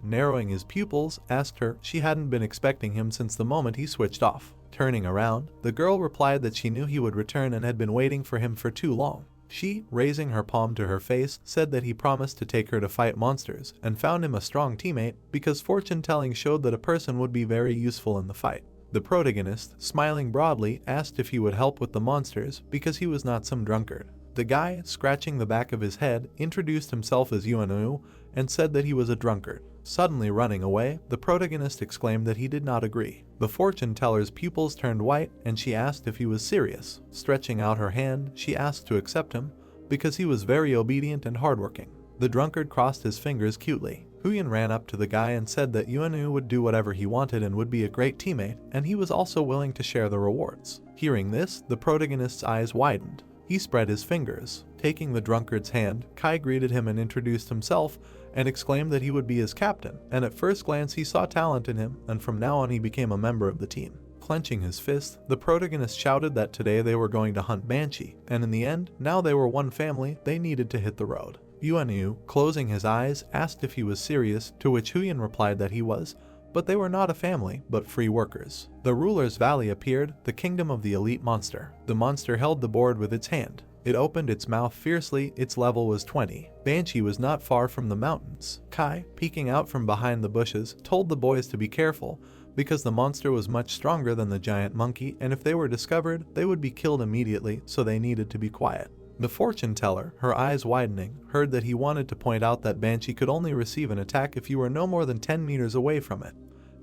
narrowing his pupils, asked her. She hadn't been expecting him since the moment he switched off. Turning around, the girl replied that she knew he would return and had been waiting for him for too long. She, raising her palm to her face, said that he promised to take her to fight monsters, and found him a strong teammate, because fortune-telling showed that a person would be very useful in the fight. The protagonist, smiling broadly, asked if he would help with the monsters, because he was not some drunkard. The guy, scratching the back of his head, introduced himself as Yuanu, and said that he was a drunkard. Suddenly running away, the protagonist exclaimed that he did not agree. The fortune-teller's pupils turned white, and she asked if he was serious. Stretching out her hand, she asked to accept him, because he was very obedient and hardworking. The drunkard crossed his fingers cutely. Huyan ran up to the guy and said that Yuanu would do whatever he wanted and would be a great teammate, and he was also willing to share the rewards. Hearing this, the protagonist's eyes widened. He spread his fingers. Taking the drunkard's hand, Kai greeted him and introduced himself, and exclaimed that he would be his captain, and at first glance he saw talent in him, and from now on he became a member of the team. Clenching his fist, the protagonist shouted that today they were going to hunt Banshee, and in the end, now they were one family, they needed to hit the road. Yuanyu, closing his eyes, asked if he was serious, to which Huyan replied that he was, But they were not a family, but free workers. The ruler's valley appeared, the kingdom of the elite monster. The monster held the board with its hand. It opened its mouth fiercely, its level was 20. Banshee was not far from the mountains. Kai, peeking out from behind the bushes, told the boys to be careful, because the monster was much stronger than the giant monkey, and if they were discovered, they would be killed immediately, so they needed to be quiet. The fortune teller, her eyes widening, heard that he wanted to point out that Banshee could only receive an attack if you were no more than 10 meters away from it,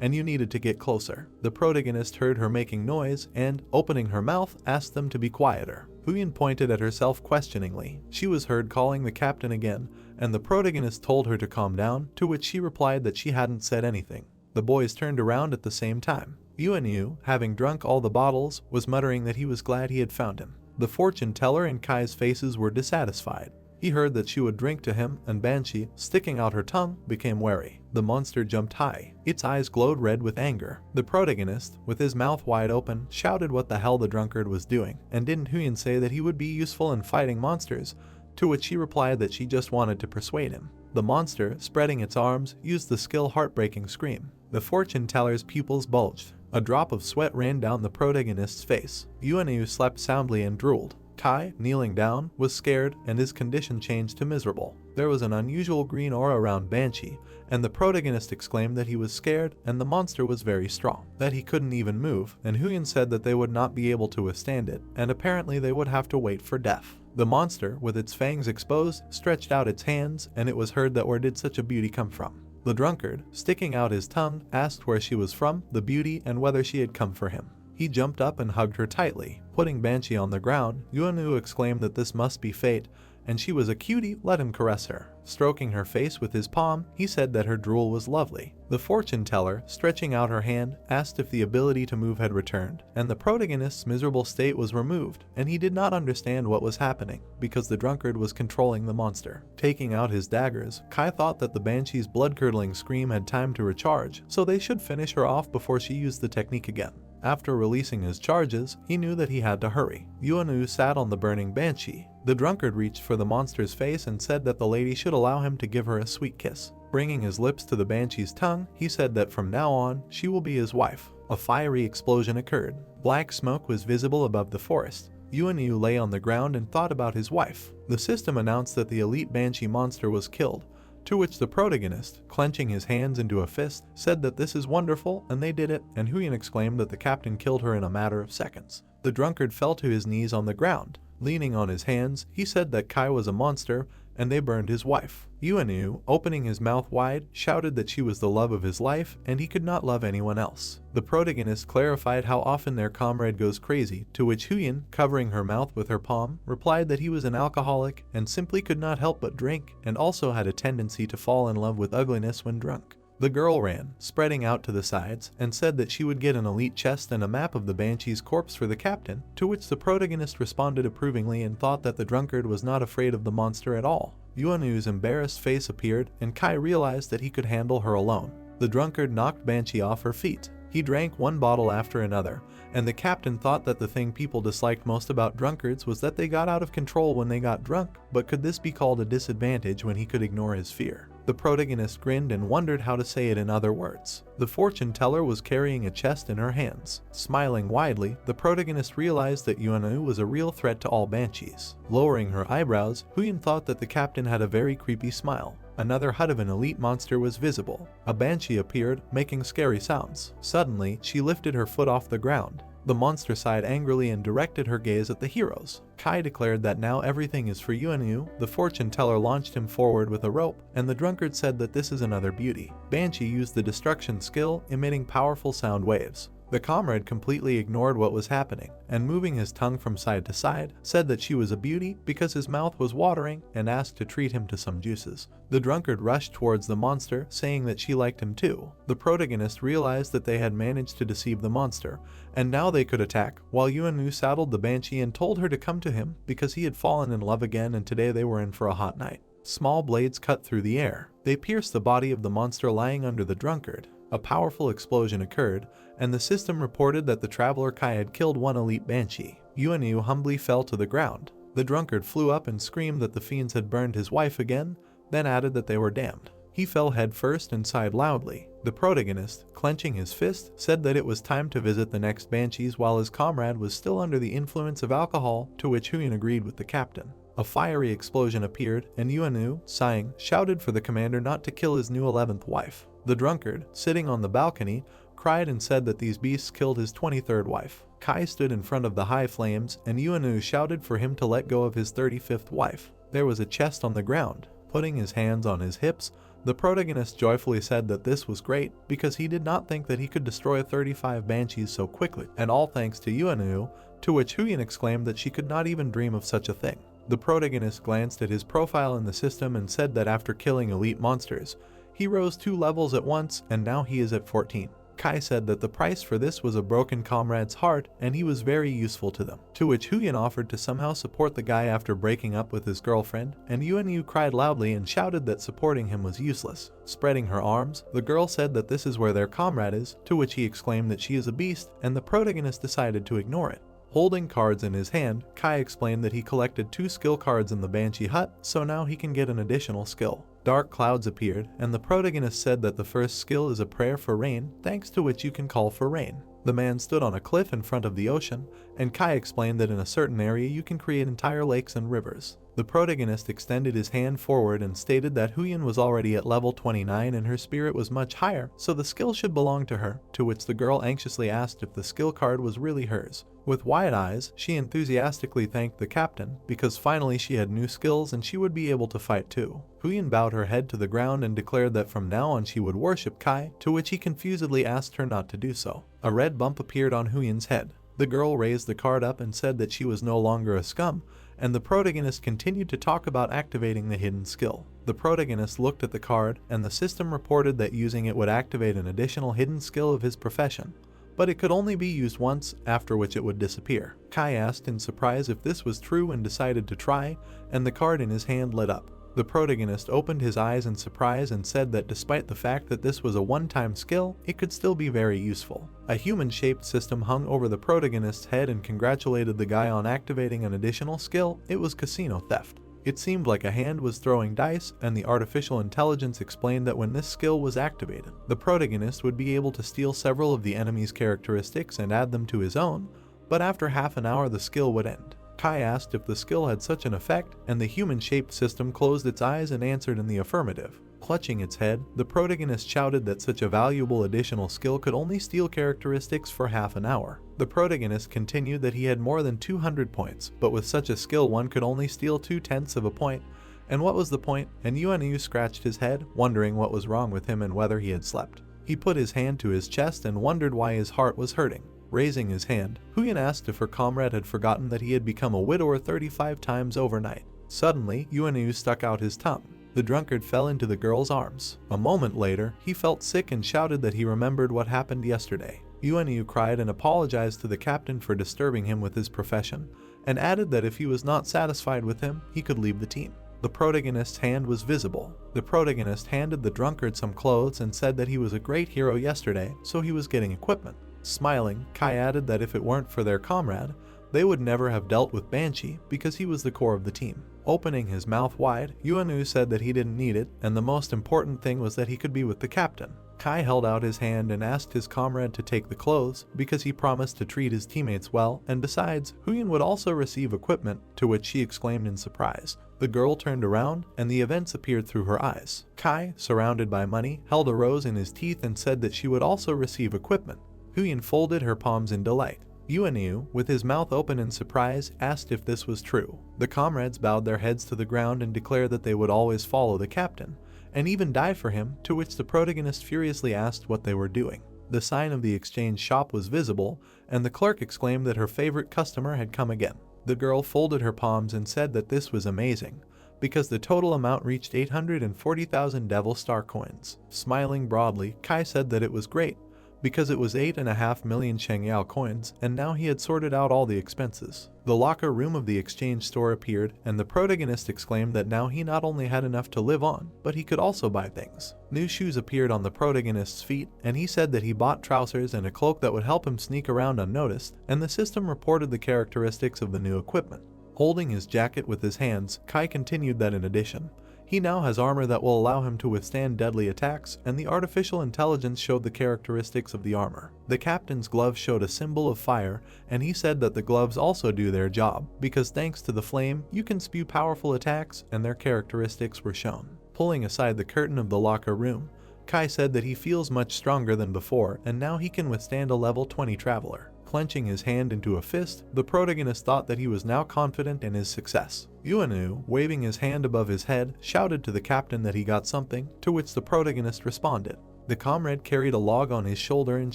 and you needed to get closer. The protagonist heard her making noise and, opening her mouth, asked them to be quieter. Huyen pointed at herself questioningly. She was heard calling the captain again, and the protagonist told her to calm down, to which she replied that she hadn't said anything. The boys turned around at the same time. Yuan, having drunk all the bottles, was muttering that he was glad he had found him. The fortune teller and Kai's faces were dissatisfied. He heard that she would drink to him, and Banshee, sticking out her tongue, became wary. The monster jumped high. Its eyes glowed red with anger. The protagonist, with his mouth wide open, shouted what the hell the drunkard was doing, and didn't Huyen say that he would be useful in fighting monsters, to which she replied that she just wanted to persuade him. The monster, spreading its arms, used the skill heartbreaking scream. The fortune teller's pupils bulged. A drop of sweat ran down the protagonist's face. Yuan slept soundly and drooled. Kai, kneeling down, was scared, and his condition changed to miserable. There was an unusual green aura around Banshee, and the protagonist exclaimed that he was scared and the monster was very strong, that he couldn't even move, and Huyen said that they would not be able to withstand it, and apparently they would have to wait for death. The monster, with its fangs exposed, stretched out its hands, and it was heard that where did such a beauty come from? The drunkard, sticking out his tongue, asked where she was from, the beauty, and whether she had come for him. He jumped up and hugged her tightly. Putting Banshee on the ground, Yuan exclaimed that this must be fate, and she was a cutie, let him caress her. Stroking her face with his palm, he said that her drool was lovely. The fortune teller, stretching out her hand, asked if the ability to move had returned, and the protagonist's miserable state was removed, and he did not understand what was happening, because the drunkard was controlling the monster. Taking out his daggers, Kai thought that the Banshee's blood-curdling scream had time to recharge, so they should finish her off before she used the technique again. After releasing his charges, he knew that he had to hurry. Yuan sat on the burning Banshee. The drunkard reached for the monster's face and said that the lady should allow him to give her a sweet kiss. Bringing his lips to the Banshee's tongue, he said that from now on, she will be his wife. A fiery explosion occurred. Black smoke was visible above the forest. Yuan lay on the ground and thought about his wife. The system announced that the elite Banshee monster was killed, to which the protagonist, clenching his hands into a fist, said that this is wonderful, and they did it, and Huyen exclaimed that the captain killed her in a matter of seconds. The drunkard fell to his knees on the ground. Leaning on his hands, he said that Kai was a monster, and they burned his wife. Yuan, opening his mouth wide, shouted that she was the love of his life, and he could not love anyone else. The protagonist clarified how often their comrade goes crazy, to which Huyen, covering her mouth with her palm, replied that he was an alcoholic and simply could not help but drink, and also had a tendency to fall in love with ugliness when drunk. The girl ran, spreading out to the sides, and said that she would get an elite chest and a map of the Banshee's corpse for the captain, to which the protagonist responded approvingly and thought that the drunkard was not afraid of the monster at all. Yuan's embarrassed face appeared, and Kai realized that he could handle her alone. The drunkard knocked Banshee off her feet. He drank one bottle after another, and the captain thought that the thing people disliked most about drunkards was that they got out of control when they got drunk, but could this be called a disadvantage when he could ignore his fear? The protagonist grinned and wondered how to say it in other words. The fortune teller was carrying a chest in her hands. Smiling widely, the protagonist realized that Yuan was a real threat to all Banshees. Lowering her eyebrows, Huyen thought that the captain had a very creepy smile. Another hut of an elite monster was visible. A Banshee appeared, making scary sounds. Suddenly, she lifted her foot off the ground. The monster sighed angrily and directed her gaze at the heroes. Kai declared that now everything is for Yuan. The fortune teller launched him forward with a rope, and the drunkard said that this is another beauty. Banshee used the destruction skill, emitting powerful sound waves. The comrade completely ignored what was happening, and moving his tongue from side to side, said that she was a beauty because his mouth was watering, and asked to treat him to some juices. The drunkard rushed towards the monster, saying that she liked him too. The protagonist realized that they had managed to deceive the monster, and now they could attack, while Yuan saddled the Banshee and told her to come to him because he had fallen in love again and today they were in for a hot night. Small blades cut through the air. They pierced the body of the monster lying under the drunkard. A powerful explosion occurred, and the system reported that the traveler Kai had killed one elite Banshee. Yuan humbly fell to the ground. The drunkard flew up and screamed that the fiends had burned his wife again, then added that they were damned. He fell headfirst and sighed loudly. The protagonist, clenching his fist, said that it was time to visit the next banshees while his comrade was still under the influence of alcohol, to which Huyin agreed with the captain. A fiery explosion appeared, and Yuanu, sighing, shouted for the commander not to kill his new 11th wife. The drunkard, sitting on the balcony, cried and said that these beasts killed his 23rd wife. Kai stood in front of the high flames, and Yuanu shouted for him to let go of his 35th wife. There was a chest on the ground. Putting his hands on his hips, the protagonist joyfully said that this was great because he did not think that he could destroy 35 banshees so quickly, and all thanks to Yuanu, to which Huyin exclaimed that she could not even dream of such a thing. The protagonist glanced at his profile in the system and said that after killing elite monsters, he rose 2 levels at once and now he is at 14. Kai said that the price for this was a broken comrade's heart and he was very useful to them, to which Huyin offered to somehow support the guy after breaking up with his girlfriend, and Yuanu cried loudly and shouted that supporting him was useless. Spreading her arms, the girl said that this is where their comrade is, to which he exclaimed that she is a beast, and the protagonist decided to ignore it. Holding cards in his hand, Kai explained that he collected 2 skill cards in the Banshee hut, so now he can get an additional skill. Dark clouds appeared, and the protagonist said that the first skill is a prayer for rain, thanks to which you can call for rain. The man stood on a cliff in front of the ocean, and Kai explained that in a certain area you can create entire lakes and rivers. The protagonist extended his hand forward and stated that Huyin was already at level 29 and her spirit was much higher, so the skill should belong to her, to which the girl anxiously asked if the skill card was really hers. With wide eyes, she enthusiastically thanked the captain, because finally she had new skills and she would be able to fight too. Huyin bowed her head to the ground and declared that from now on she would worship Kai, to which he confusedly asked her not to do so. A red bump appeared on Huyin's head. The girl raised the card up and said that she was no longer a scum, and the protagonist continued to talk about activating the hidden skill. The protagonist looked at the card, and the system reported that using it would activate an additional hidden skill of his profession, but it could only be used once, after which it would disappear. Kai asked in surprise if this was true and decided to try, and the card in his hand lit up. The protagonist opened his eyes in surprise and said that despite the fact that this was a one-time skill, it could still be very useful. A human-shaped system hung over the protagonist's head and congratulated the guy on activating an additional skill. It was casino theft. It seemed like a hand was throwing dice, and the artificial intelligence explained that when this skill was activated, the protagonist would be able to steal several of the enemy's characteristics and add them to his own, but after half an hour the skill would end. Kai asked if the skill had such an effect, and the human-shaped system closed its eyes and answered in the affirmative. Clutching its head, the protagonist shouted that such a valuable additional skill could only steal characteristics for half an hour. The protagonist continued that he had more than 200 points, but with such a skill one could only steal 2/10 of a point, and what was the point? And Yuanu scratched his head, wondering what was wrong with him and whether he had slept. He put his hand to his chest and wondered why his heart was hurting. Raising his hand, Huyin asked if her comrade had forgotten that he had become a widower 35 times overnight. Suddenly, Yuanu stuck out his tongue. The drunkard fell into the girl's arms. A moment later, he felt sick and shouted that he remembered what happened yesterday. Yuanu cried and apologized to the captain for disturbing him with his profession, and added that if he was not satisfied with him, he could leave the team. The protagonist's hand was visible. The protagonist handed the drunkard some clothes and said that he was a great hero yesterday, so he was getting equipment. Smiling, Kai added that if it weren't for their comrade, they would never have dealt with Banshee because he was the core of the team. Opening his mouth wide, Yuanu said that he didn't need it, and the most important thing was that he could be with the captain. Kai held out his hand and asked his comrade to take the clothes because he promised to treat his teammates well, and besides, Huyin would also receive equipment, to which she exclaimed in surprise. The girl turned around, and the events appeared through her eyes. Kai, surrounded by money, held a rose in his teeth and said that she would also receive equipment. Huyin folded her palms in delight. Yuanu, with his mouth open in surprise, asked if this was true. The comrades bowed their heads to the ground and declared that they would always follow the captain, and even die for him, to which the protagonist furiously asked what they were doing. The sign of the exchange shop was visible, and the clerk exclaimed that her favorite customer had come again. The girl folded her palms and said that this was amazing, because the total amount reached 840,000 Devil Star coins. Smiling broadly, Kai said that it was great, because it was 8.5 million Shengyao coins, and now he had sorted out all the expenses. The locker room of the exchange store appeared, and the protagonist exclaimed that now he not only had enough to live on, but he could also buy things. New shoes appeared on the protagonist's feet, and he said that he bought trousers and a cloak that would help him sneak around unnoticed, and the system reported the characteristics of the new equipment. Holding his jacket with his hands, Kai continued that in addition, He now has armor that will allow him to withstand deadly attacks, and the artificial intelligence showed the characteristics of the armor. The captain's gloves showed a symbol of fire, and he said that the gloves also do their job, because thanks to the flame, you can spew powerful attacks, and their characteristics were shown. Pulling aside the curtain of the locker room, Kai said that he feels much stronger than before, and now he can withstand a level 20 traveler. Clenching his hand into a fist, the protagonist thought that he was now confident in his success. Yuanu, waving his hand above his head, shouted to the captain that he got something, to which the protagonist responded. The comrade carried a log on his shoulder and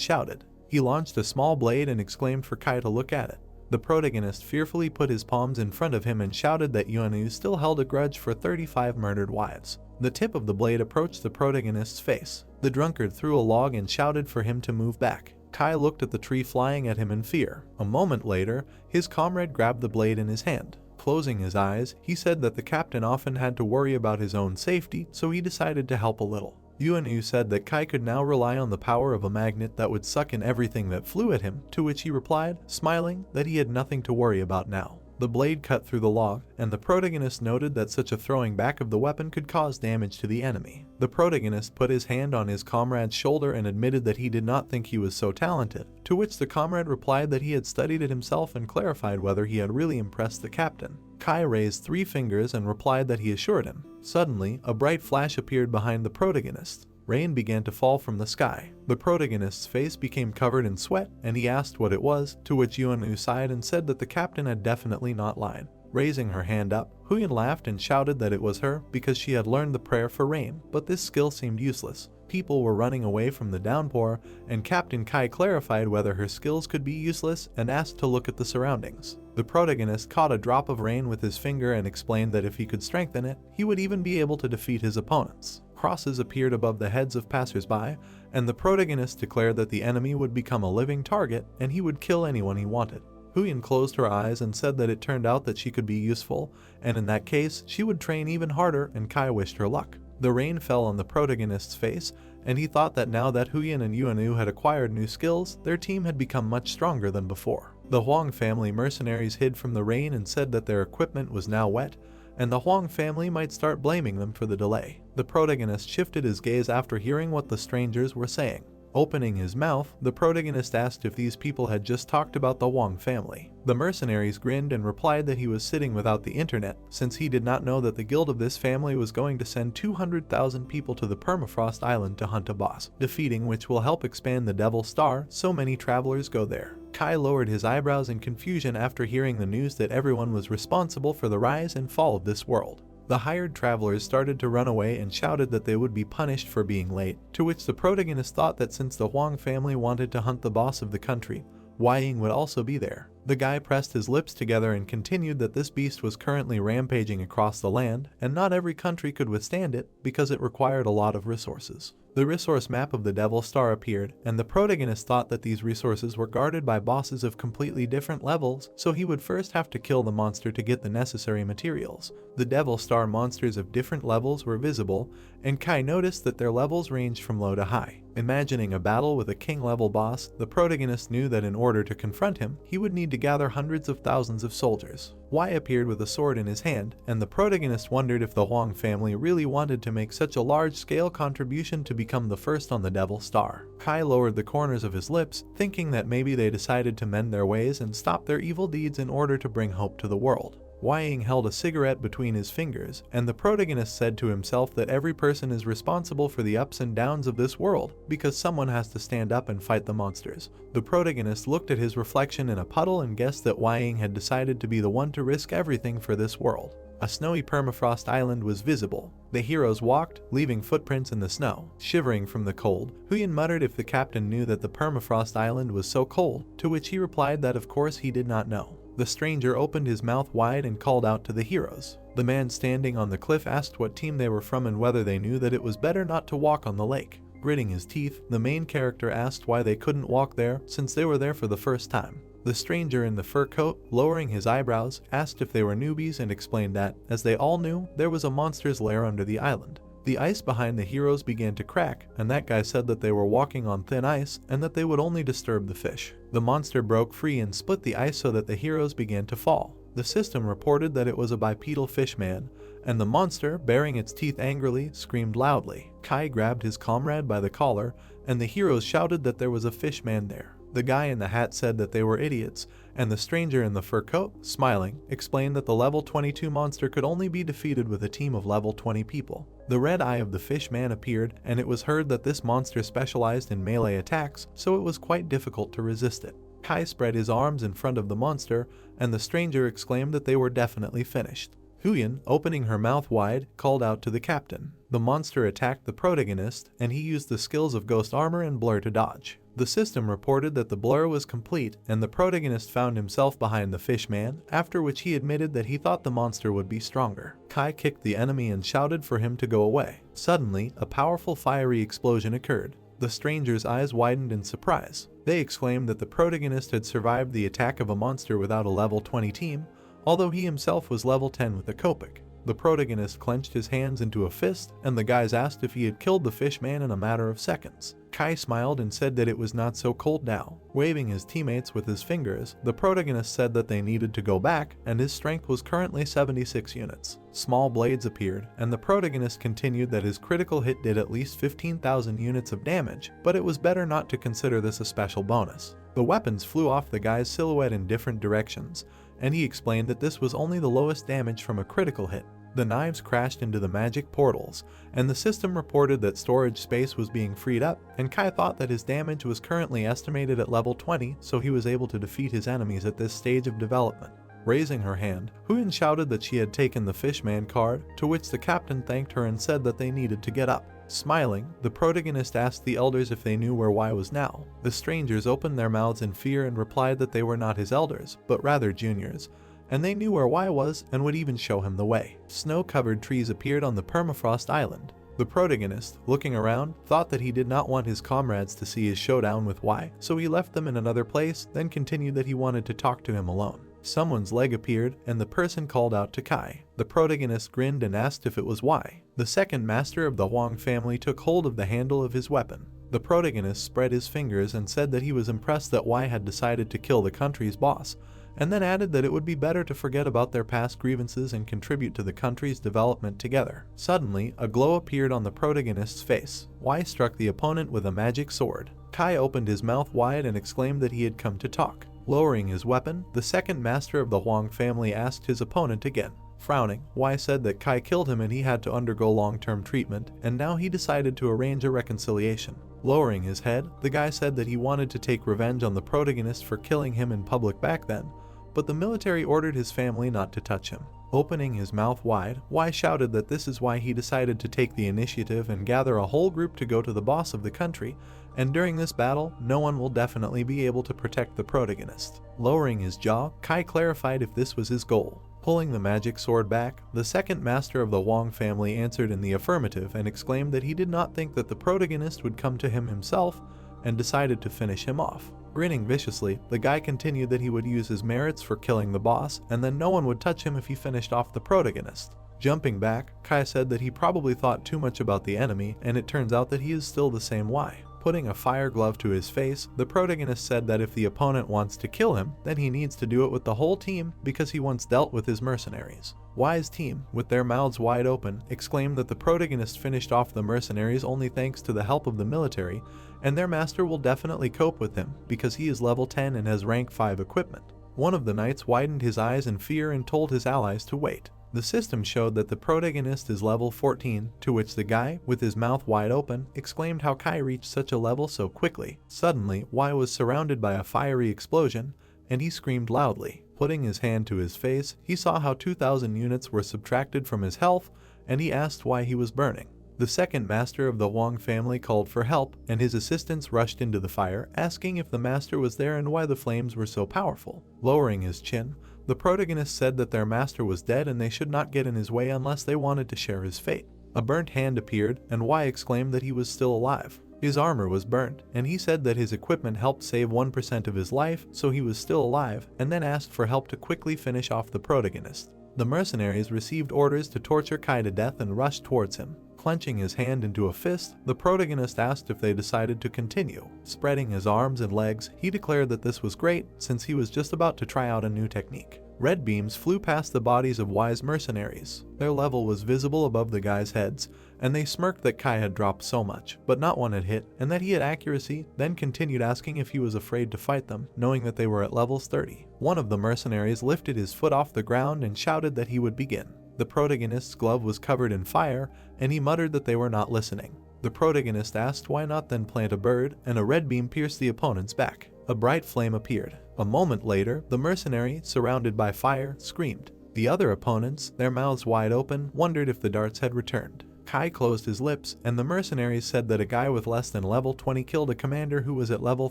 shouted. He launched a small blade and exclaimed for Kai to look at it. The protagonist fearfully put his palms in front of him and shouted that Yuanu still held a grudge for 35 murdered wives. The tip of the blade approached the protagonist's face. The drunkard threw a log and shouted for him to move back. Kai looked at the tree flying at him in fear. A moment later, his comrade grabbed the blade in his hand. Closing his eyes, he said that the captain often had to worry about his own safety, so he decided to help a little. Yuanu said that Kai could now rely on the power of a magnet that would suck in everything that flew at him, to which he replied, smiling, that he had nothing to worry about now. The blade cut through the log, and the protagonist noted that such a throwing back of the weapon could cause damage to the enemy. The protagonist put his hand on his comrade's shoulder and admitted that he did not think he was so talented, to which the comrade replied that he had studied it himself and clarified whether he had really impressed the captain. Kai raised 3 fingers and replied that he assured him. Suddenly, a bright flash appeared behind the protagonist. Rain began to fall from the sky. The protagonist's face became covered in sweat, and he asked what it was, to which Yuanu sighed and said that the captain had definitely not lied. Raising her hand up, Huyen laughed and shouted that it was her because she had learned the prayer for rain, but this skill seemed useless. People were running away from the downpour, and Captain Kai clarified whether her skills could be useless and asked to look at the surroundings. The protagonist caught a drop of rain with his finger and explained that if he could strengthen it, he would even be able to defeat his opponents. Crosses appeared above the heads of passers-by, and the protagonist declared that the enemy would become a living target and he would kill anyone he wanted. Huyen closed her eyes and said that it turned out that she could be useful, and in that case, she would train even harder, and Kai wished her luck. The rain fell on the protagonist's face, and he thought that now that Huyen and Yuanu had acquired new skills, their team had become much stronger than before. The Huang family mercenaries hid from the rain and said that their equipment was now wet, and the Huang family might start blaming them for the delay. The protagonist shifted his gaze after hearing what the strangers were saying. Opening his mouth, the protagonist asked if these people had just talked about the Huang family. The mercenaries grinned and replied that he was sitting without the internet, since he did not know that the guild of this family was going to send 200,000 people to the Permafrost Island to hunt a boss, defeating which will help expand the Devil Star, so many travelers go there. Kai lowered his eyebrows in confusion after hearing the news that everyone was responsible for the rise and fall of this world. The hired travelers started to run away and shouted that they would be punished for being late, to which the protagonist thought that since the Huang family wanted to hunt the boss of the country, Ying would also be there. The guy pressed his lips together and continued that this beast was currently rampaging across the land, and not every country could withstand it because it required a lot of resources. The resource map of the Devil Star appeared, and the protagonist thought that these resources were guarded by bosses of completely different levels, so he would first have to kill the monster to get the necessary materials. The Devil Star monsters of different levels were visible, and Kai noticed that their levels ranged from low to high. Imagining a battle with a king-level boss, the protagonist knew that in order to confront him, he would need to gather hundreds of thousands of soldiers. Y appeared with a sword in his hand, and the protagonist wondered if the Huang family really wanted to make such a large-scale contribution to become the first on the Devil Star. Kai lowered the corners of his lips, thinking that maybe they decided to mend their ways and stop their evil deeds in order to bring hope to the world. Ying held a cigarette between his fingers, and the protagonist said to himself that every person is responsible for the ups and downs of this world, because someone has to stand up and fight the monsters. The protagonist looked at his reflection in a puddle and guessed that Ying had decided to be the one to risk everything for this world. A snowy permafrost island was visible. The heroes walked, leaving footprints in the snow. Shivering from the cold, Huyen muttered if the captain knew that the permafrost island was so cold, to which he replied that of course he did not know. The stranger opened his mouth wide and called out to the heroes. The man standing on the cliff asked what team they were from and whether they knew that it was better not to walk on the lake. Gritting his teeth, the main character asked why they couldn't walk there since they were there for the first time. The stranger in the fur coat, lowering his eyebrows, asked if they were newbies and explained that, as they all knew, there was a monster's lair under the island. The ice behind the heroes began to crack, and that guy said that they were walking on thin ice and that they would only disturb the fish. The monster broke free and split the ice so that the heroes began to fall. The system reported that it was a bipedal fish man, and the monster, baring its teeth angrily, screamed loudly. Kai grabbed his comrade by the collar, and the heroes shouted that there was a fish man there. The guy in the hat said that they were idiots, and the stranger in the fur coat, smiling, explained that the level 22 monster could only be defeated with a team of level 20 people. The red eye of the fish man appeared, and it was heard that this monster specialized in melee attacks, so it was quite difficult to resist it. Kai spread his arms in front of the monster, and the stranger exclaimed that they were definitely finished. Huyen, opening her mouth wide, called out to the captain. The monster attacked the protagonist, and he used the skills of Ghost Armor and Blur to dodge. The system reported that the blur was complete, and the protagonist found himself behind the fish man, after which he admitted that he thought the monster would be stronger. Kai kicked the enemy and shouted for him to go away. Suddenly, a powerful fiery explosion occurred. The stranger's eyes widened in surprise. They exclaimed that the protagonist had survived the attack of a monster without a level 20 team, although he himself was level 10 with a Copic. The protagonist clenched his hands into a fist, and the guys asked if he had killed the fish man in a matter of seconds. Kai smiled and said that it was not so cold now. Waving his teammates with his fingers, the protagonist said that they needed to go back, and his strength was currently 76 units. Small blades appeared, and the protagonist continued that his critical hit did at least 15,000 units of damage, but it was better not to consider this a special bonus. The weapons flew off the guy's silhouette in different directions, and he explained that this was only the lowest damage from a critical hit. The knives crashed into the magic portals, and the system reported that storage space was being freed up, and Kai thought that his damage was currently estimated at level 20, so he was able to defeat his enemies at this stage of development. Raising her hand, Huyen shouted that she had taken the fishman card, to which the captain thanked her and said that they needed to get up. Smiling, the protagonist asked the elders if they knew where Y was now. The strangers opened their mouths in fear and replied that they were not his elders, but rather juniors, and they knew where Y was and would even show him the way. Snow-covered trees appeared on the permafrost island. The protagonist, looking around, thought that he did not want his comrades to see his showdown with Y, so he left them in another place, then continued that he wanted to talk to him alone. Someone's leg appeared, and the person called out to Kai. The protagonist grinned and asked if it was Y. The second master of the Huang family took hold of the handle of his weapon. The protagonist spread his fingers and said that he was impressed that Y had decided to kill the country's boss, and then added that it would be better to forget about their past grievances and contribute to the country's development together. Suddenly, a glow appeared on the protagonist's face. Y struck the opponent with a magic sword. Kai opened his mouth wide and exclaimed that he had come to talk. Lowering his weapon, the second master of the Huang family asked his opponent again. Frowning, Y said that Kai killed him and he had to undergo long-term treatment, and now he decided to arrange a reconciliation. Lowering his head, the guy said that he wanted to take revenge on the protagonist for killing him in public back then, but the military ordered his family not to touch him. Opening his mouth wide, Y shouted that this is why he decided to take the initiative and gather a whole group to go to the boss of the country, and during this battle, no one will definitely be able to protect the protagonist. Lowering his jaw, Kai clarified if this was his goal. Pulling the magic sword back, the second master of the Huang family answered in the affirmative and exclaimed that he did not think that the protagonist would come to him himself, and decided to finish him off. Grinning viciously, the guy continued that he would use his merits for killing the boss, and then no one would touch him if he finished off the protagonist. Jumping back, Kai said that he probably thought too much about the enemy, and it turns out that he is still the same Y. Putting a fire glove to his face, the protagonist said that if the opponent wants to kill him, then he needs to do it with the whole team because he once dealt with his mercenaries. Y's team, with their mouths wide open, exclaimed that the protagonist finished off the mercenaries only thanks to the help of the military, and their master will definitely cope with him because he is level 10 and has rank 5 equipment. One of the knights widened his eyes in fear and told his allies to wait. The system showed that the protagonist is level 14, to which the guy, with his mouth wide open, exclaimed how Kai reached such a level so quickly. Suddenly, Y was surrounded by a fiery explosion, and he screamed loudly. Putting his hand to his face, he saw how 2,000 units were subtracted from his health, and he asked why he was burning. The second master of the Huang family called for help, and his assistants rushed into the fire, asking if the master was there and why the flames were so powerful. Lowering his chin, the protagonist said that their master was dead and they should not get in his way unless they wanted to share his fate. A burnt hand appeared, and Y exclaimed that he was still alive. His armor was burnt, and he said that his equipment helped save 1% of his life, so he was still alive, and then asked for help to quickly finish off the protagonist. The mercenaries received orders to torture Kai to death and rushed towards him. Clenching his hand into a fist, the protagonist asked if they decided to continue. Spreading his arms and legs, he declared that this was great since he was just about to try out a new technique. Red beams flew past the bodies of wise mercenaries. Their level was visible above the guys' heads, and they smirked that Kai had dropped so much, but not one had hit, and that he had accuracy, then continued asking if he was afraid to fight them, knowing that they were at levels 30. One of the mercenaries lifted his foot off the ground and shouted that he would begin. The protagonist's glove was covered in fire, and he muttered that they were not listening. The protagonist asked why not then plant a bird, and a red beam pierced the opponent's back. A bright flame appeared. A moment later, the mercenary, surrounded by fire, screamed. The other opponents, their mouths wide open, wondered if the darts had returned. Kai closed his lips, and the mercenaries said that a guy with less than level 20 killed a commander who was at level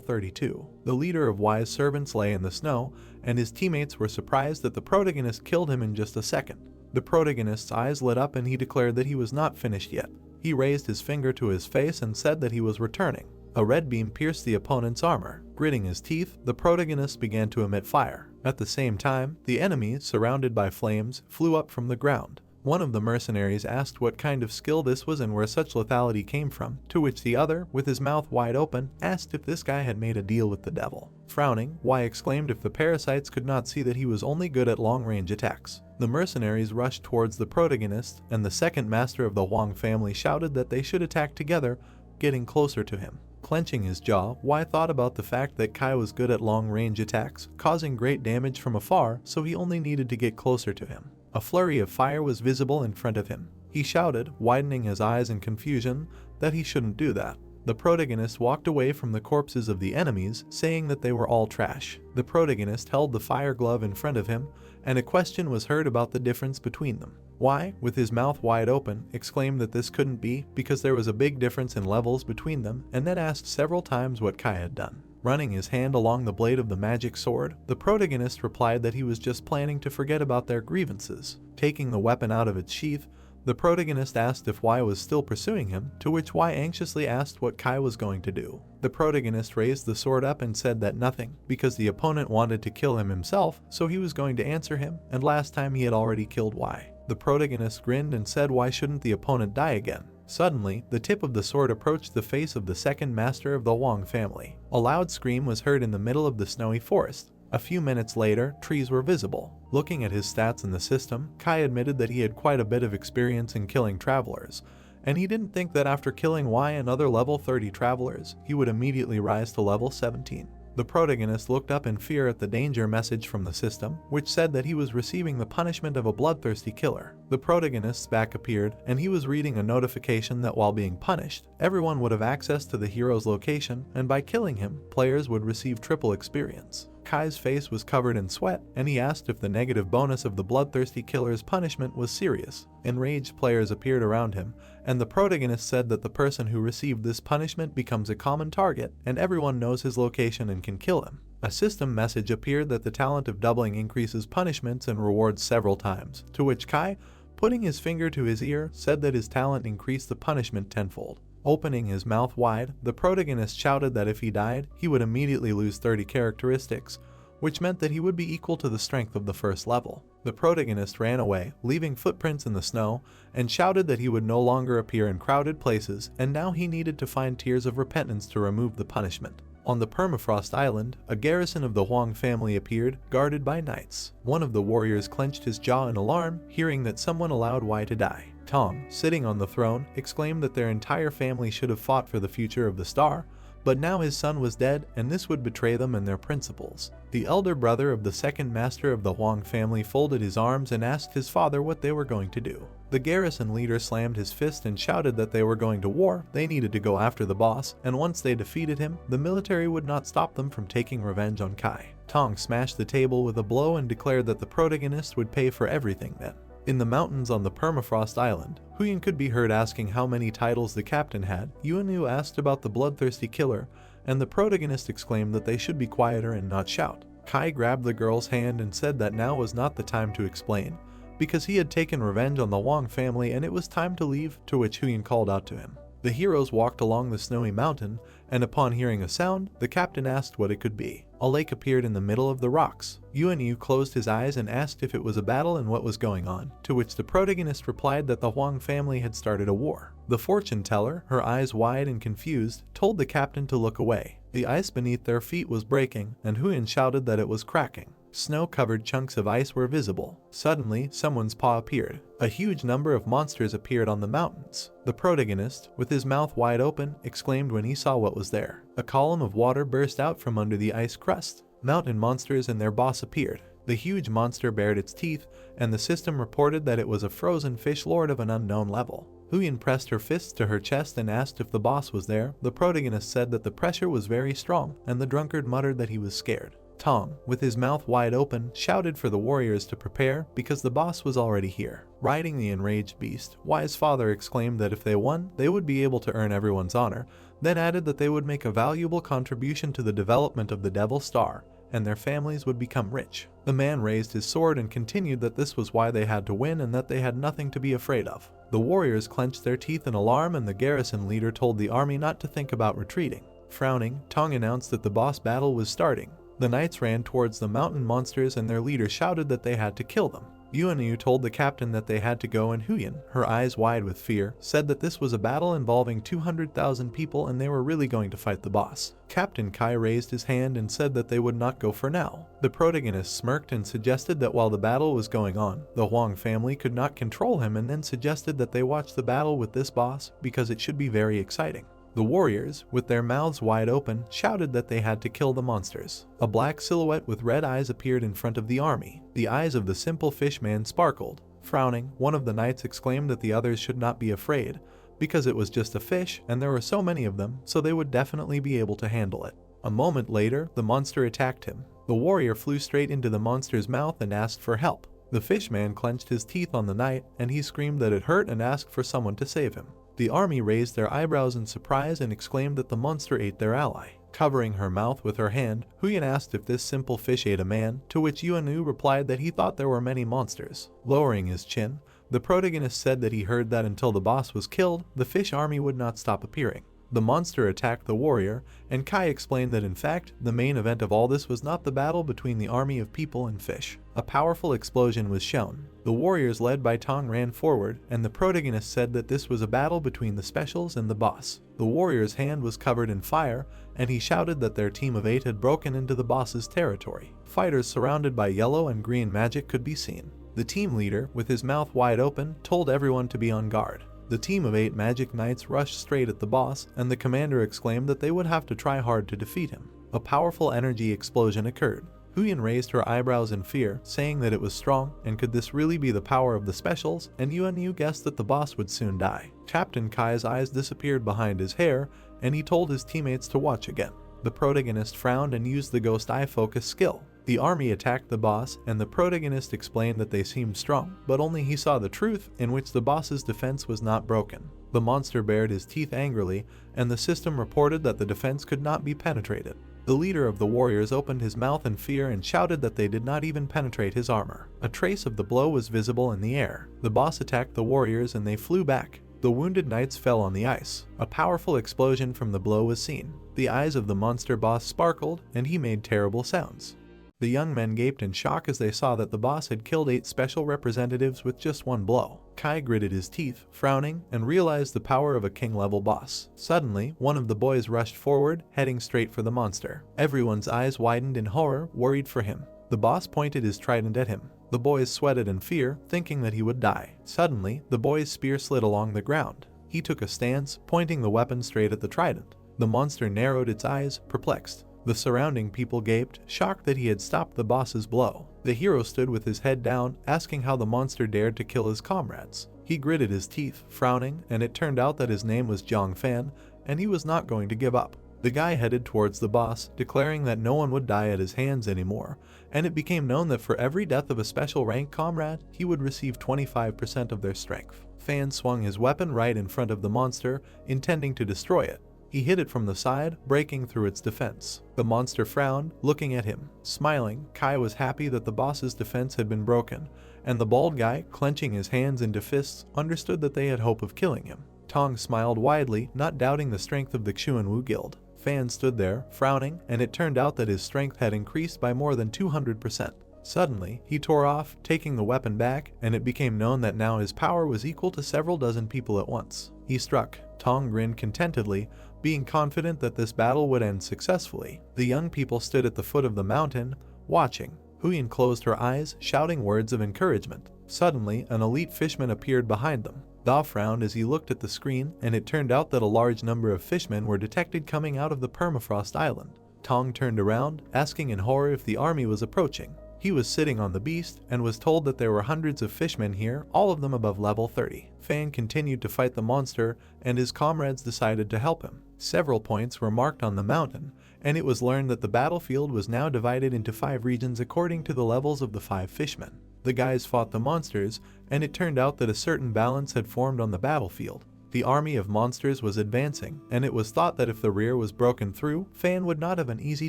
32. The leader of Wise servants lay in the snow, and his teammates were surprised that the protagonist killed him in just a second. The protagonist's eyes lit up and he declared that he was not finished yet. He raised his finger to his face and said that he was returning. A red beam pierced the opponent's armor. Gritting his teeth, the protagonist began to emit fire. At the same time, the enemy, surrounded by flames, flew up from the ground. One of the mercenaries asked what kind of skill this was and where such lethality came from, to which the other, with his mouth wide open, asked if this guy had made a deal with the devil. Frowning, Y exclaimed if the parasites could not see that he was only good at long-range attacks. The mercenaries rushed towards the protagonist, and the second master of the Huang family shouted that they should attack together, getting closer to him. Clenching his jaw, Y thought about the fact that Kai was good at long-range attacks, causing great damage from afar, so he only needed to get closer to him. A flurry of fire was visible in front of him. He shouted, widening his eyes in confusion, that he shouldn't do that. The protagonist walked away from the corpses of the enemies, saying that they were all trash. The protagonist held the fire glove in front of him, and a question was heard about the difference between them. Y, with his mouth wide open, exclaimed that this couldn't be because there was a big difference in levels between them, and then asked several times what Kai had done. Running his hand along the blade of the magic sword, the protagonist replied that he was just planning to forget about their grievances. Taking the weapon out of its sheath, the protagonist asked if Y was still pursuing him, to which Y anxiously asked what Kai was going to do. The protagonist raised the sword up and said that nothing, because the opponent wanted to kill him himself, so he was going to answer him, and last time he had already killed Y. The protagonist grinned and said why shouldn't the opponent die again. Suddenly, the tip of the sword approached the face of the second master of the Huang family. A loud scream was heard in the middle of the snowy forest. A few minutes later, trees were visible. Looking at his stats in the system, Kai admitted that he had quite a bit of experience in killing travelers, and he didn't think that after killing Y and other level 30 travelers, he would immediately rise to level 17. The protagonist looked up in fear at the danger message from the system, which said that he was receiving the punishment of a bloodthirsty killer. The protagonist's back appeared, and he was reading a notification that while being punished, everyone would have access to the hero's location, and by killing him, players would receive triple experience. Kai's face was covered in sweat, and he asked if the negative bonus of the bloodthirsty killer's punishment was serious. Enraged players appeared around him, and the protagonist said that the person who received this punishment becomes a common target, and everyone knows his location and can kill him. A system message appeared that the talent of doubling increases punishments and rewards several times, to which Kai, putting his finger to his ear, said that his talent increased the punishment tenfold. Opening his mouth wide, the protagonist shouted that if he died, he would immediately lose 30 characteristics, which meant that he would be equal to the strength of the first level. The protagonist ran away, leaving footprints in the snow, and shouted that he would no longer appear in crowded places, and now he needed to find tears of repentance to remove the punishment. On the Permafrost Island, a garrison of the Huang family appeared, guarded by knights. One of the warriors clenched his jaw in alarm, hearing that someone allowed Y to die. Tong, sitting on the throne, exclaimed that their entire family should have fought for the future of the star, but now his son was dead, and this would betray them and their principles. The elder brother of the second master of the Huang family folded his arms and asked his father what they were going to do. The garrison leader slammed his fist and shouted that they were going to war, they needed to go after the boss, and once they defeated him, the military would not stop them from taking revenge on Kai. Tong smashed the table with a blow and declared that the protagonist would pay for everything then. In the mountains on the Permafrost Island, Huyen could be heard asking how many titles the captain had. Yuanyu asked about the bloodthirsty killer, and the protagonist exclaimed that they should be quieter and not shout. Kai grabbed the girl's hand and said that now was not the time to explain, because he had taken revenge on the Wang family and it was time to leave, to which Huyen called out to him. The heroes walked along the snowy mountain, and upon hearing a sound, the captain asked what it could be. A lake appeared in the middle of the rocks. Yuanyu closed his eyes and asked if it was a battle and what was going on, to which the protagonist replied that the Huang family had started a war. The fortune teller, her eyes wide and confused, told the captain to look away. The ice beneath their feet was breaking, and Huyen shouted that it was cracking. Snow-covered chunks of ice were visible. Suddenly, someone's paw appeared. A huge number of monsters appeared on the mountains. The protagonist, with his mouth wide open, exclaimed when he saw what was there. A column of water burst out from under the ice crust. Mountain monsters and their boss appeared. The huge monster bared its teeth, and the system reported that it was a frozen fish lord of an unknown level. Huyen pressed her fists to her chest and asked if the boss was there. The protagonist said that the pressure was very strong, and the drunkard muttered that he was scared. Tong, with his mouth wide open, shouted for the warriors to prepare because the boss was already here. Riding the enraged beast, Y's father exclaimed that if they won, they would be able to earn everyone's honor, then added that they would make a valuable contribution to the development of the Devil Star, and their families would become rich. The man raised his sword and continued that this was why they had to win and that they had nothing to be afraid of. The warriors clenched their teeth in alarm, and the garrison leader told the army not to think about retreating. Frowning, Tong announced that the boss battle was starting. The knights ran towards the mountain monsters and their leader shouted that they had to kill them. Yuanyu told the captain that they had to go, and Huyen, her eyes wide with fear, said that this was a battle involving 200,000 people and they were really going to fight the boss. Captain Kai raised his hand and said that they would not go for now. The protagonist smirked and suggested that while the battle was going on, the Huang family could not control him, and then suggested that they watch the battle with this boss because it should be very exciting. The warriors, with their mouths wide open, shouted that they had to kill the monsters. A black silhouette with red eyes appeared in front of the army. The eyes of the simple fish man sparkled. Frowning, one of the knights exclaimed that the others should not be afraid, because it was just a fish and there were so many of them, so they would definitely be able to handle it. A moment later, the monster attacked him. The warrior flew straight into the monster's mouth and asked for help. The fish man clenched his teeth on the knight, and he screamed that it hurt and asked for someone to save him. The army raised their eyebrows in surprise and exclaimed that the monster ate their ally. Covering her mouth with her hand, Huyen asked if this simple fish ate a man, to which Yuanyu replied that he thought there were many monsters. Lowering his chin, the protagonist said that he heard that until the boss was killed, the fish army would not stop appearing. The monster attacked the warrior, and Kai explained that in fact, the main event of all this was not the battle between the army of people and fish. A powerful explosion was shown. The warriors led by Tong ran forward, and the protagonist said that this was a battle between the specials and the boss. The warrior's hand was covered in fire, and he shouted that their team of 8 had broken into the boss's territory. Fighters surrounded by yellow and green magic could be seen. The team leader, with his mouth wide open, told everyone to be on guard. The team of 8 magic knights rushed straight at the boss, and the commander exclaimed that they would have to try hard to defeat him. A powerful energy explosion occurred. Huyen raised her eyebrows in fear, saying that it was strong, and could this really be the power of the specials, and Yuanyu guessed that the boss would soon die. Captain Kai's eyes disappeared behind his hair, and he told his teammates to watch again. The protagonist frowned and used the ghost eye focus skill. The army attacked the boss, and the protagonist explained that they seemed strong, but only he saw the truth, in which the boss's defense was not broken. The monster bared his teeth angrily, and the system reported that the defense could not be penetrated. The leader of the warriors opened his mouth in fear and shouted that they did not even penetrate his armor. A trace of the blow was visible in the air. The boss attacked the warriors and they flew back. The wounded knights fell on the ice. A powerful explosion from the blow was seen. The eyes of the monster boss sparkled, and he made terrible sounds. The young men gaped in shock as they saw that the boss had killed 8 special representatives with just one blow. Kai gritted his teeth, frowning, and realized the power of a king-level boss. Suddenly, one of the boys rushed forward, heading straight for the monster. Everyone's eyes widened in horror, worried for him. The boss pointed his trident at him. The boys sweated in fear, thinking that he would die. Suddenly, the boy's spear slid along the ground. He took a stance, pointing the weapon straight at the trident. The monster narrowed its eyes, perplexed. The surrounding people gaped, shocked that he had stopped the boss's blow. The hero stood with his head down, asking how the monster dared to kill his comrades. He gritted his teeth, frowning, and it turned out that his name was Zhang Fan, and he was not going to give up. The guy headed towards the boss, declaring that no one would die at his hands anymore, and it became known that for every death of a special rank comrade, he would receive 25% of their strength. Fan swung his weapon right in front of the monster, intending to destroy it. He hit it from the side, breaking through its defense. The monster frowned, looking at him. Smiling, Kai was happy that the boss's defense had been broken, and the bald guy, clenching his hands into fists, understood that they had hope of killing him. Tong smiled widely, not doubting the strength of the Xuanwu Guild. Fan stood there, frowning, and it turned out that his strength had increased by more than 200%. Suddenly, he tore off, taking the weapon back, and it became known that now his power was equal to several dozen people at once. He struck. Tong grinned contentedly, being confident that this battle would end successfully. The young people stood at the foot of the mountain, watching. Huyen closed her eyes, shouting words of encouragement. Suddenly, an elite fishman appeared behind them. Da frowned as he looked at the screen, and it turned out that a large number of fishmen were detected coming out of the permafrost island. Tong turned around, asking in horror if the army was approaching. He was sitting on the beast and was told that there were hundreds of fishmen here, all of them above level 30. Fan continued to fight the monster, and his comrades decided to help him. Several points were marked on the mountain, and it was learned that the battlefield was now divided into 5 regions according to the levels of the 5 fishmen. The guys fought the monsters, and it turned out that a certain balance had formed on the battlefield. The army of monsters was advancing, and it was thought that if the rear was broken through, Fan would not have an easy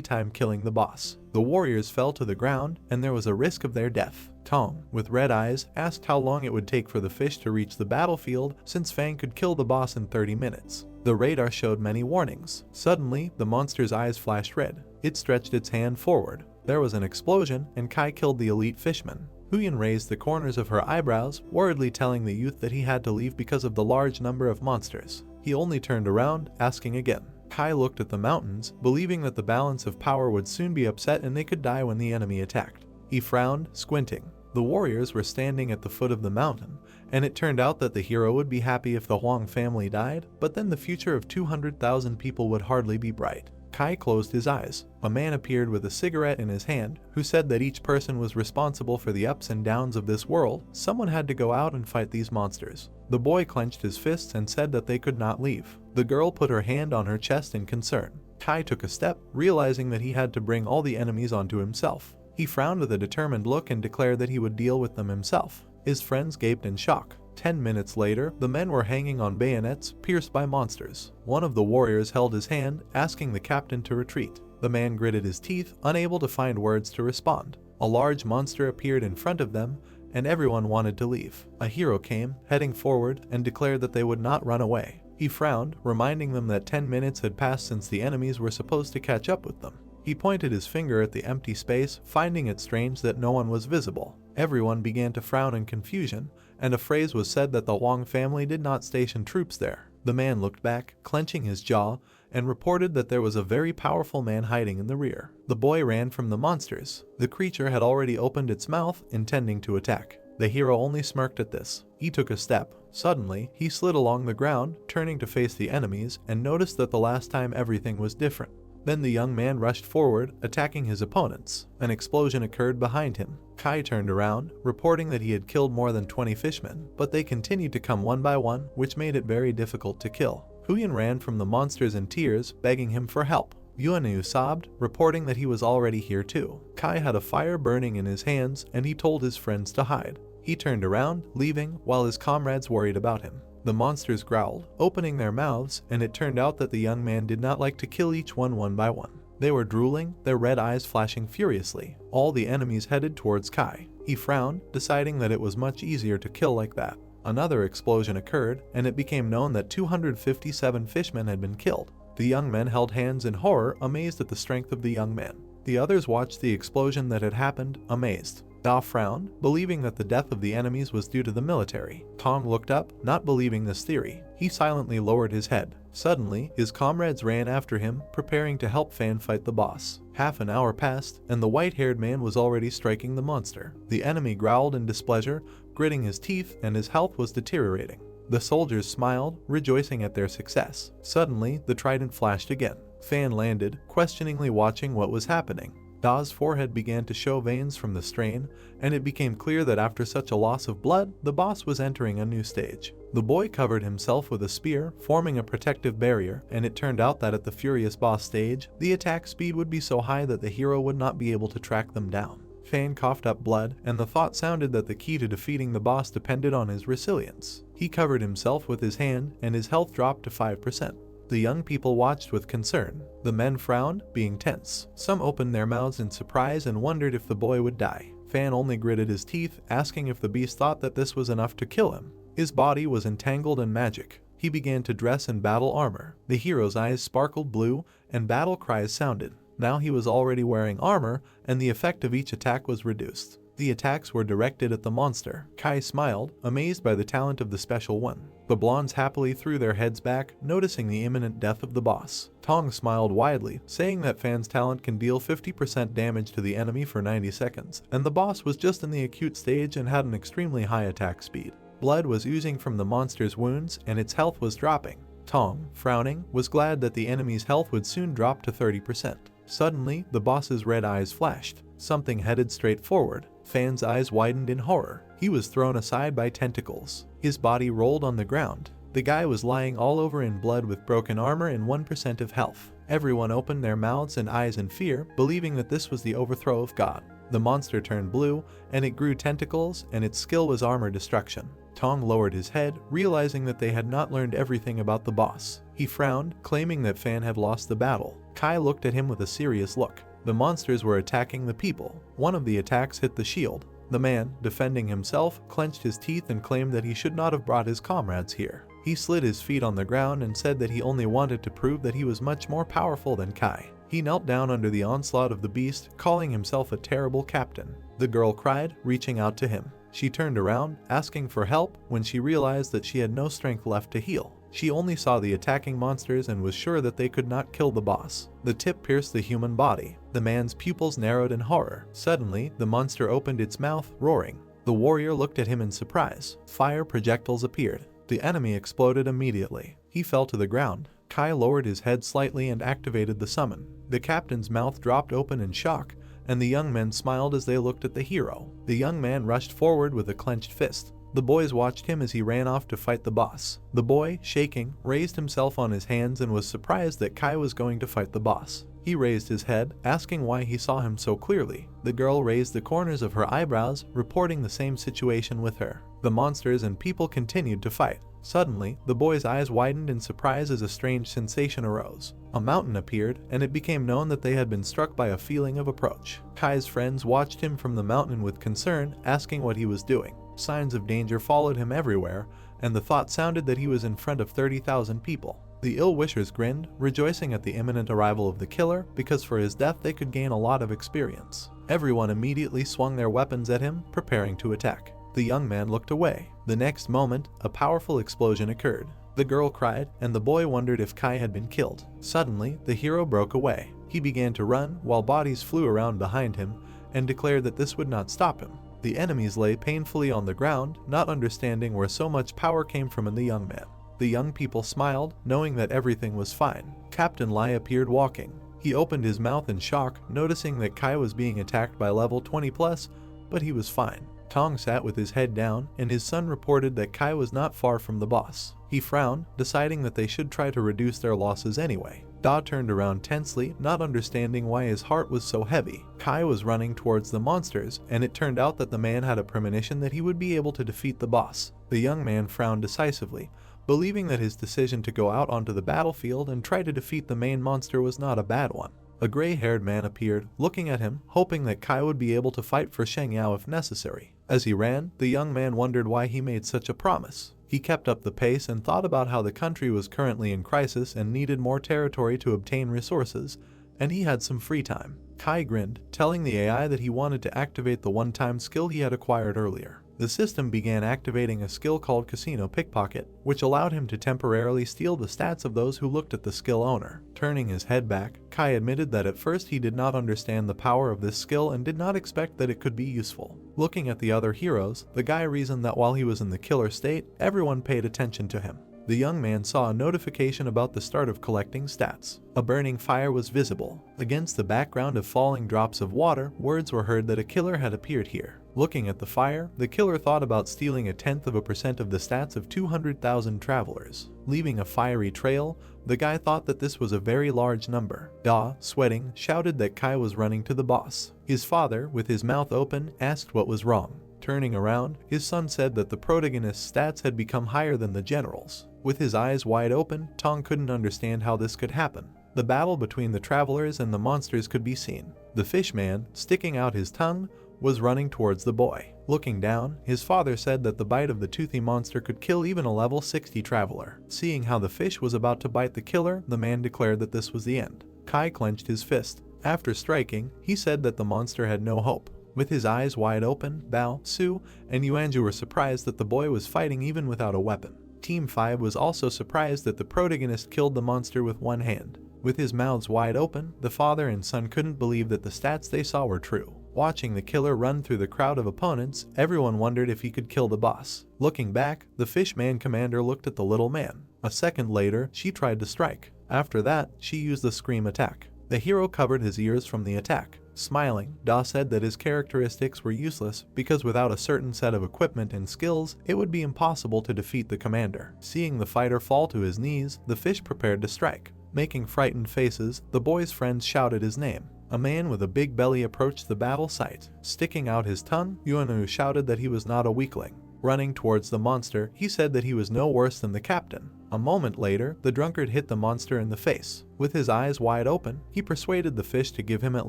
time killing the boss. The warriors fell to the ground, and there was a risk of their death. Tong, with red eyes, asked how long it would take for the fish to reach the battlefield, since Fan could kill the boss in 30 minutes. The radar showed many warnings. Suddenly, the monster's eyes flashed red. It stretched its hand forward. There was an explosion, and Kai killed the elite fishman. Huyen raised the corners of her eyebrows, worriedly telling the youth that he had to leave because of the large number of monsters. He only turned around, asking again. Kai looked at the mountains, believing that the balance of power would soon be upset and they could die when the enemy attacked. He frowned, squinting. The warriors were standing at the foot of the mountain, and it turned out that the hero would be happy if the Huang family died, but then the future of 200,000 people would hardly be bright. Kai closed his eyes. A man appeared with a cigarette in his hand, who said that each person was responsible for the ups and downs of this world. Someone had to go out and fight these monsters. The boy clenched his fists and said that they could not leave. The girl put her hand on her chest in concern. Kai took a step, realizing that he had to bring all the enemies onto himself. He frowned with a determined look and declared that he would deal with them himself. His friends gaped in shock. 10 minutes later, the men were hanging on bayonets, pierced by monsters. One of the warriors held his hand, asking the captain to retreat. The man gritted his teeth, unable to find words to respond. A large monster appeared in front of them, and everyone wanted to leave. A hero came, heading forward, and declared that they would not run away. He frowned, reminding them that 10 minutes had passed since the enemies were supposed to catch up with them. He pointed his finger at the empty space, finding it strange that no one was visible. Everyone began to frown in confusion, and a phrase was said that the Huang family did not station troops there. The man looked back, clenching his jaw, and reported that there was a very powerful man hiding in the rear. The boy ran from the monsters. The creature had already opened its mouth, intending to attack. The hero only smirked at this. He took a step. Suddenly, he slid along the ground, turning to face the enemies, and noticed that the last time everything was different. Then the young man rushed forward, attacking his opponents. An explosion occurred behind him. Kai turned around, reporting that he had killed more than 20 fishmen, but they continued to come one by one, which made it very difficult to kill. Huyen ran from the monsters in tears, begging him for help. Yuanyu sobbed, reporting that he was already here too. Kai had a fire burning in his hands, and he told his friends to hide. He turned around, leaving, while his comrades worried about him. The monsters growled, opening their mouths, and it turned out that the young man did not like to kill each one by one. They were drooling, their red eyes flashing furiously. All the enemies headed towards Kai. He frowned, deciding that it was much easier to kill like that. Another explosion occurred, and it became known that 257 fishmen had been killed. The young men held hands in horror, amazed at the strength of the young man. The others watched the explosion that had happened, amazed. Da frowned, believing that the death of the enemies was due to the military. Tong looked up, not believing this theory. He silently lowered his head. Suddenly, his comrades ran after him, preparing to help Fan fight the boss. Half an hour passed, and the white-haired man was already striking the monster. The enemy growled in displeasure, gritting his teeth, and his health was deteriorating. The soldiers smiled, rejoicing at their success. Suddenly, the trident flashed again. Fan landed, questioningly watching what was happening. Da's forehead began to show veins from the strain, and it became clear that after such a loss of blood, the boss was entering a new stage. The boy covered himself with a spear, forming a protective barrier, and it turned out that at the furious boss stage, the attack speed would be so high that the hero would not be able to track them down. Fan coughed up blood, and the thought sounded that the key to defeating the boss depended on his resilience. He covered himself with his hand, and his health dropped to 5%. The young people watched with concern. The men frowned, being tense. Some opened their mouths in surprise and wondered if the boy would die. Fan only gritted his teeth, asking if the beast thought that this was enough to kill him. His body was entangled in magic. He began to dress in battle armor. The hero's eyes sparkled blue, and battle cries sounded. Now he was already wearing armor, and the effect of each attack was reduced. The attacks were directed at the monster. Kai smiled, amazed by the talent of the special one. The blondes happily threw their heads back, noticing the imminent death of the boss. Tong smiled widely, saying that Fan's talent can deal 50% damage to the enemy for 90 seconds, and the boss was just in the acute stage and had an extremely high attack speed. Blood was oozing from the monster's wounds, and its health was dropping. Tong, frowning, was glad that the enemy's health would soon drop to 30%. Suddenly, the boss's red eyes flashed. Something headed straight forward. Fan's eyes widened in horror. He was thrown aside by tentacles. His body rolled on the ground. The guy was lying all over in blood with broken armor and 1% of health. Everyone opened their mouths and eyes in fear, believing that this was the overthrow of God. The monster turned blue, and it grew tentacles, and its skill was armor destruction. Tong lowered his head, realizing that they had not learned everything about the boss. He frowned, claiming that Fan had lost the battle. Kai looked at him with a serious look. The monsters were attacking the people. One of the attacks hit the shield. The man, defending himself, clenched his teeth and claimed that he should not have brought his comrades here. He slid his feet on the ground and said that he only wanted to prove that he was much more powerful than Kai. He knelt down under the onslaught of the beast, calling himself a terrible captain. The girl cried, reaching out to him. She turned around, asking for help, when she realized that she had no strength left to heal. She only saw the attacking monsters and was sure that they could not kill the boss. The tip pierced the human body. The man's pupils narrowed in horror. Suddenly, the monster opened its mouth, roaring. The warrior looked at him in surprise. Fire projectiles appeared. The enemy exploded immediately. He fell to the ground. Kai lowered his head slightly and activated the summon. The captain's mouth dropped open in shock, and the young men smiled as they looked at the hero. The young man rushed forward with a clenched fist. The boys watched him as he ran off to fight the boss. The boy, shaking, raised himself on his hands and was surprised that Kai was going to fight the boss. He raised his head, asking why he saw him so clearly. The girl raised the corners of her eyebrows, reporting the same situation with her. The monsters and people continued to fight. Suddenly, the boy's eyes widened in surprise as a strange sensation arose. A mountain appeared, and it became known that they had been struck by a feeling of approach. Kai's friends watched him from the mountain with concern, asking what he was doing. Signs of danger followed him everywhere, and the thought sounded that he was in front of 30,000 people. The ill-wishers grinned, rejoicing at the imminent arrival of the killer, because for his death they could gain a lot of experience. Everyone immediately swung their weapons at him, preparing to attack. The young man looked away. The next moment, a powerful explosion occurred. The girl cried, and the boy wondered if Kai had been killed. Suddenly, the hero broke away. He began to run, while bodies flew around behind him, and declared that this would not stop him. The enemies lay painfully on the ground, not understanding where so much power came from in the young man. The young people smiled, knowing that everything was fine. Captain Lai appeared walking. He opened his mouth in shock, noticing that Kai was being attacked by level 20+, but he was fine. Tong sat with his head down, and his son reported that Kai was not far from the boss. He frowned, deciding that they should try to reduce their losses anyway. Da turned around tensely, not understanding why his heart was so heavy. Kai was running towards the monsters, and it turned out that the man had a premonition that he would be able to defeat the boss. The young man frowned decisively, believing that his decision to go out onto the battlefield and try to defeat the main monster was not a bad one. A gray-haired man appeared, looking at him, hoping that Kai would be able to fight for Sheng Yao if necessary. As he ran, the young man wondered why he made such a promise. He kept up the pace and thought about how the country was currently in crisis and needed more territory to obtain resources, and he had some free time. Kai grinned, telling the AI that he wanted to activate the one-time skill he had acquired earlier. The system began activating a skill called Casino Pickpocket, which allowed him to temporarily steal the stats of those who looked at the skill owner. Turning his head back, Kai admitted that at first he did not understand the power of this skill and did not expect that it could be useful. Looking at the other heroes, the guy reasoned that while he was in the killer state, everyone paid attention to him. The young man saw a notification about the start of collecting stats. A burning fire was visible. Against the background of falling drops of water, words were heard that a killer had appeared here. Looking at the fire, the killer thought about stealing 0.1% of the stats of 200,000 travelers. Leaving a fiery trail, the guy thought that this was a very large number. Da, sweating, shouted that Kai was running to the boss. His father, with his mouth open, asked what was wrong. Turning around, his son said that the protagonist's stats had become higher than the general's. With his eyes wide open, Tong couldn't understand how this could happen. The battle between the travelers and the monsters could be seen. The fishman, sticking out his tongue, was running towards the boy. Looking down, his father said that the bite of the toothy monster could kill even a level 60 traveler. Seeing how the fish was about to bite the killer, the man declared that this was the end. Kai clenched his fist. After striking, he said that the monster had no hope. With his eyes wide open, Bao, Su, and Yuanju were surprised that the boy was fighting even without a weapon. Team 5 was also surprised that the protagonist killed the monster with one hand. With his mouths wide open, the father and son couldn't believe that the stats they saw were true. Watching the killer run through the crowd of opponents, everyone wondered if he could kill the boss. Looking back, the Fishman commander looked at the little man. A second later, she tried to strike. After that, she used the scream attack. The hero covered his ears from the attack. Smiling, Da said that his characteristics were useless because without a certain set of equipment and skills, it would be impossible to defeat the commander. Seeing the fighter fall to his knees, the fish prepared to strike. Making frightened faces, the boy's friends shouted his name. A man with a big belly approached the battle site. Sticking out his tongue, Yuanu shouted that he was not a weakling. Running towards the monster, he said that he was no worse than the captain. A moment later, the drunkard hit the monster in the face. With his eyes wide open, he persuaded the fish to give him at